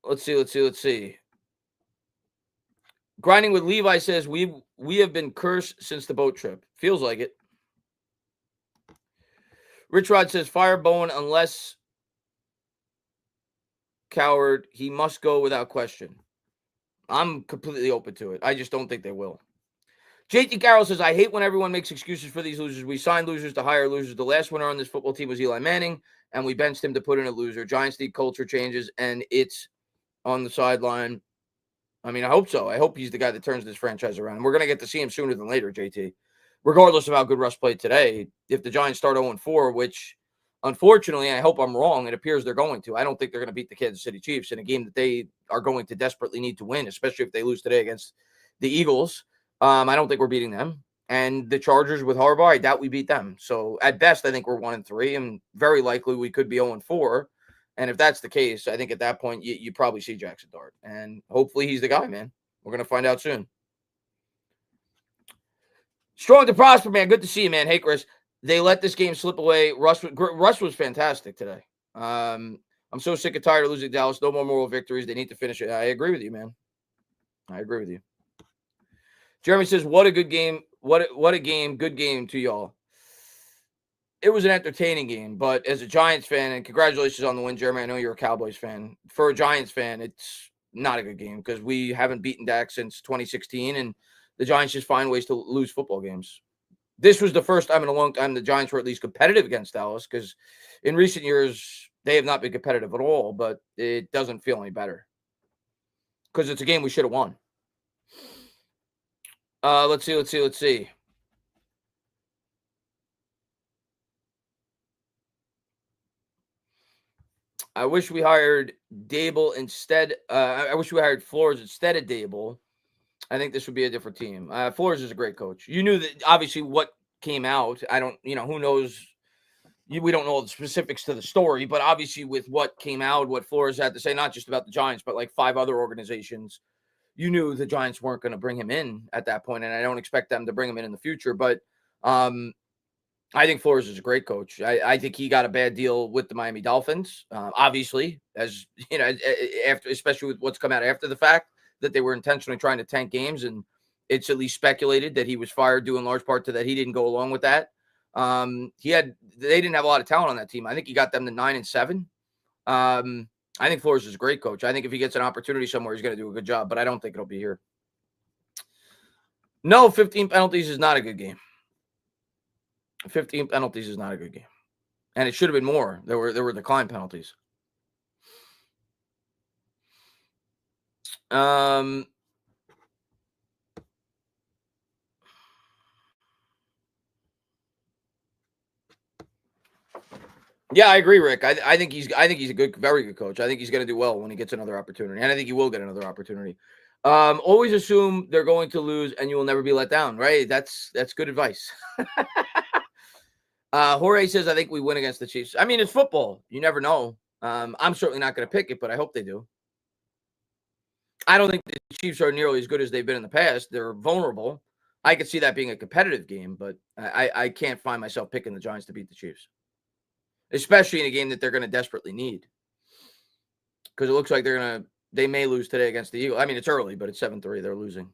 Let's see. Grinding with Levi says we have been cursed since the boat trip. Feels like it. Rich Rod says fire Bowen unless coward. He must go without question. I'm completely open to it. I just don't think they will. JT Carroll says, I hate when everyone makes excuses for these losers. We signed losers to hire losers. The last winner on this football team was Eli Manning, and we benched him to put in a loser. Giants need culture changes, and it's on the sideline. I mean, I hope so. I hope he's the guy that turns this franchise around. And we're going to get to see him sooner than later, JT. Regardless of how good Russ played today, if the Giants start 0-4, which, unfortunately, I hope I'm wrong, it appears they're going to. I don't think they're going to beat the Kansas City Chiefs in a game that they are going to desperately need to win, especially if they lose today against the Eagles. I don't think we're beating them. And the Chargers with Harbaugh, I doubt we beat them. So at best, I think we're 1-3, and very likely we could be 0-4. And if that's the case, I think at that point, you probably see Jackson Dart. And hopefully he's the guy, man. We're going to find out soon. Strong to prosper, man. Good to see you, man. Hey, Chris. They let this game slip away. Russ was fantastic today. I'm so sick and tired of losing Dallas. No more moral victories. They need to finish it. I agree with you, man. I agree with you. Jeremy says, what a good game. What a game. Good game to y'all. It was an entertaining game, but as a Giants fan, and congratulations on the win, Jeremy. I know you're a Cowboys fan. For a Giants fan, it's not a good game because we haven't beaten Dak since 2016, and the Giants just find ways to lose football games. This was the first time in a long time the Giants were at least competitive against Dallas because in recent years, they have not been competitive at all, but it doesn't feel any better because it's a game we should have won. Let's see. I wish we hired Dable instead. I wish we hired Flores instead of Dable. I think this would be a different team. Flores is a great coach. You knew that obviously what came out. I don't, who knows? We don't know the specifics to the story, but obviously with what came out, what Flores had to say, not just about the Giants, but like 5 other organizations, you knew the Giants weren't going to bring him in at that point, and I don't expect them to bring him in the future. But I think Flores is a great coach. I think he got a bad deal with the Miami Dolphins, obviously, as you know, after, especially with what's come out after the fact that they were intentionally trying to tank games, and it's at least speculated that he was fired due in large part to that he didn't go along with that. They didn't have a lot of talent on that team. I think he got them to 9-7. I think Flores is a great coach. I think if he gets an opportunity somewhere, he's going to do a good job, but I don't think it'll be here. No, 15 penalties is not a good game. 15 penalties is not a good game. And it should have been more. There were decline penalties. Yeah, I agree, Rick. I think he's a good, very good coach. I think he's going to do well when he gets another opportunity, and I think he will get another opportunity. Always assume they're going to lose, and you will never be let down. Right? That's good advice. Jorge says, I think we win against the Chiefs. I mean, it's football. You never know. I'm certainly not going to pick it, but I hope they do. I don't think the Chiefs are nearly as good as they've been in the past. They're vulnerable. I could see that being a competitive game, but I can't find myself picking the Giants to beat the Chiefs, especially in a game that they're going to desperately need. Because it looks like they may lose today against the Eagles. I mean, it's early, but it's 7-3. They're losing.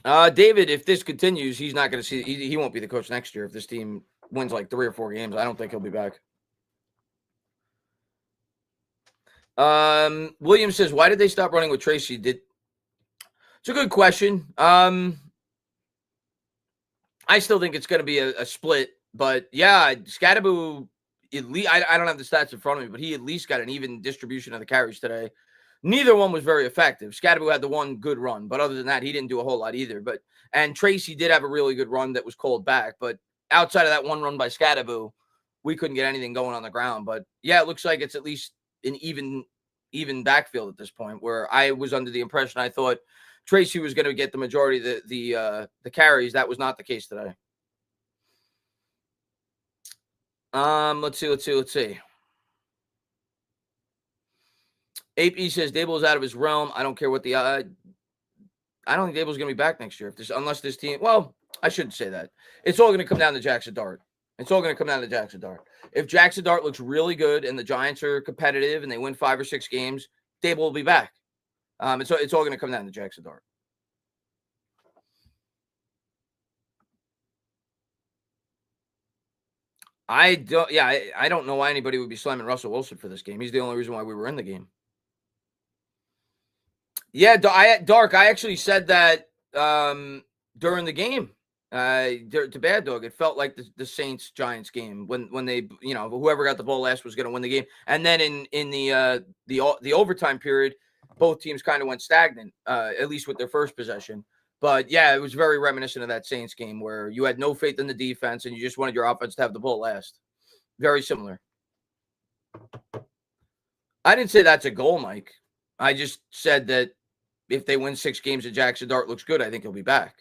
David, if this continues, he's not going to see. He won't be the coach next year if this team wins like 3 or 4 games. I don't think he'll be back. William says, why did they stop running with Tracy? It's a good question. I still think it's going to be a split, but yeah, Scadaboo, at least, I don't have the stats in front of me, but he at least got an even distribution of the carries today. Neither one was very effective. Scadaboo had the one good run, but other than that, he didn't do a whole lot either. And Tracy did have a really good run that was called back, but outside of that one run by Scadaboo, we couldn't get anything going on the ground. But yeah, it looks like it's at least an even backfield at this point, where I was under the impression I thought Tracy was going to get the majority of the carries. That was not the case today. Let's see. AP says Dable is out of his realm. I don't care what the I don't think Dable's going to be back next year unless this team. Well, I shouldn't say that. It's all going to come down to Jackson Dart. If Jackson Dart looks really good and the Giants are competitive and they win 5 or 6 games, Dable will be back. It's all going to come down to Jackson Dart. I don't know why anybody would be slamming Russell Wilson for this game. He's the only reason why we were in the game. Yeah, Dark, I actually said that during the game to Bad Dog. It felt like the Saints-Giants game when they, whoever got the ball last was going to win the game. And then in the overtime period, both teams kind of went stagnant, at least with their first possession. But, yeah, it was very reminiscent of that Saints game where you had no faith in the defense and you just wanted your offense to have the ball last. Very similar. I didn't say that's a goal, Mike. I just said that if they win 6 games and Jackson Dart looks good, I think he'll be back.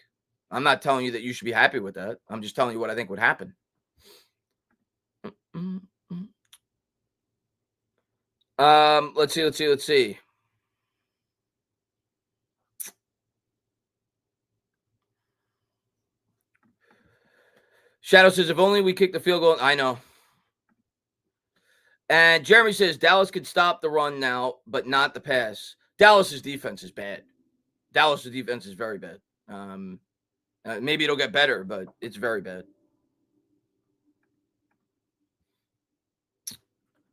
I'm not telling you that you should be happy with that. I'm just telling you what I think would happen. Let's see. Shadow says, if only we kick the field goal. I know. And Jeremy says, Dallas could stop the run now, but not the pass. Dallas's defense is bad. Dallas's defense is very bad. Maybe it'll get better, but it's very bad.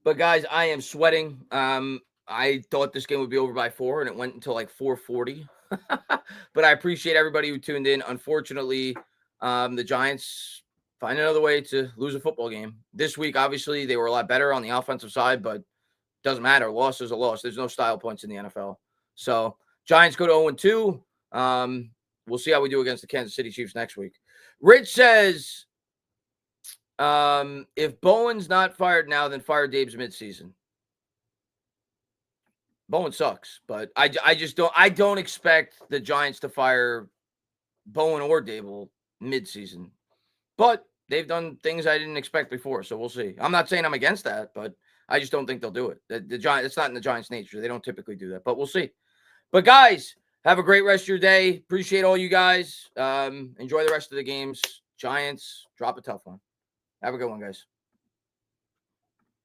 But, guys, I am sweating. I thought this game would be over by 4, and it went until like 4:40. But I appreciate everybody who tuned in. Unfortunately, the Giants find another way to lose a football game. This week, obviously, they were a lot better on the offensive side, but doesn't matter. Loss is a loss. There's no style points in the NFL. So, Giants go to 0-2. We'll see how we do against the Kansas City Chiefs next week. Rich says, if Bowen's not fired now, then fire Dave's midseason. Bowen sucks, but I just don't expect the Giants to fire Bowen or Dable midseason. But they've done things I didn't expect before, so we'll see. I'm not saying I'm against that, but I just don't think they'll do it. The Giants, it's not in the Giants' nature. They don't typically do that, but we'll see. But guys, have a great rest of your day. Appreciate all you guys. Enjoy the rest of the games. Giants, drop a tough one. Have a good one, guys.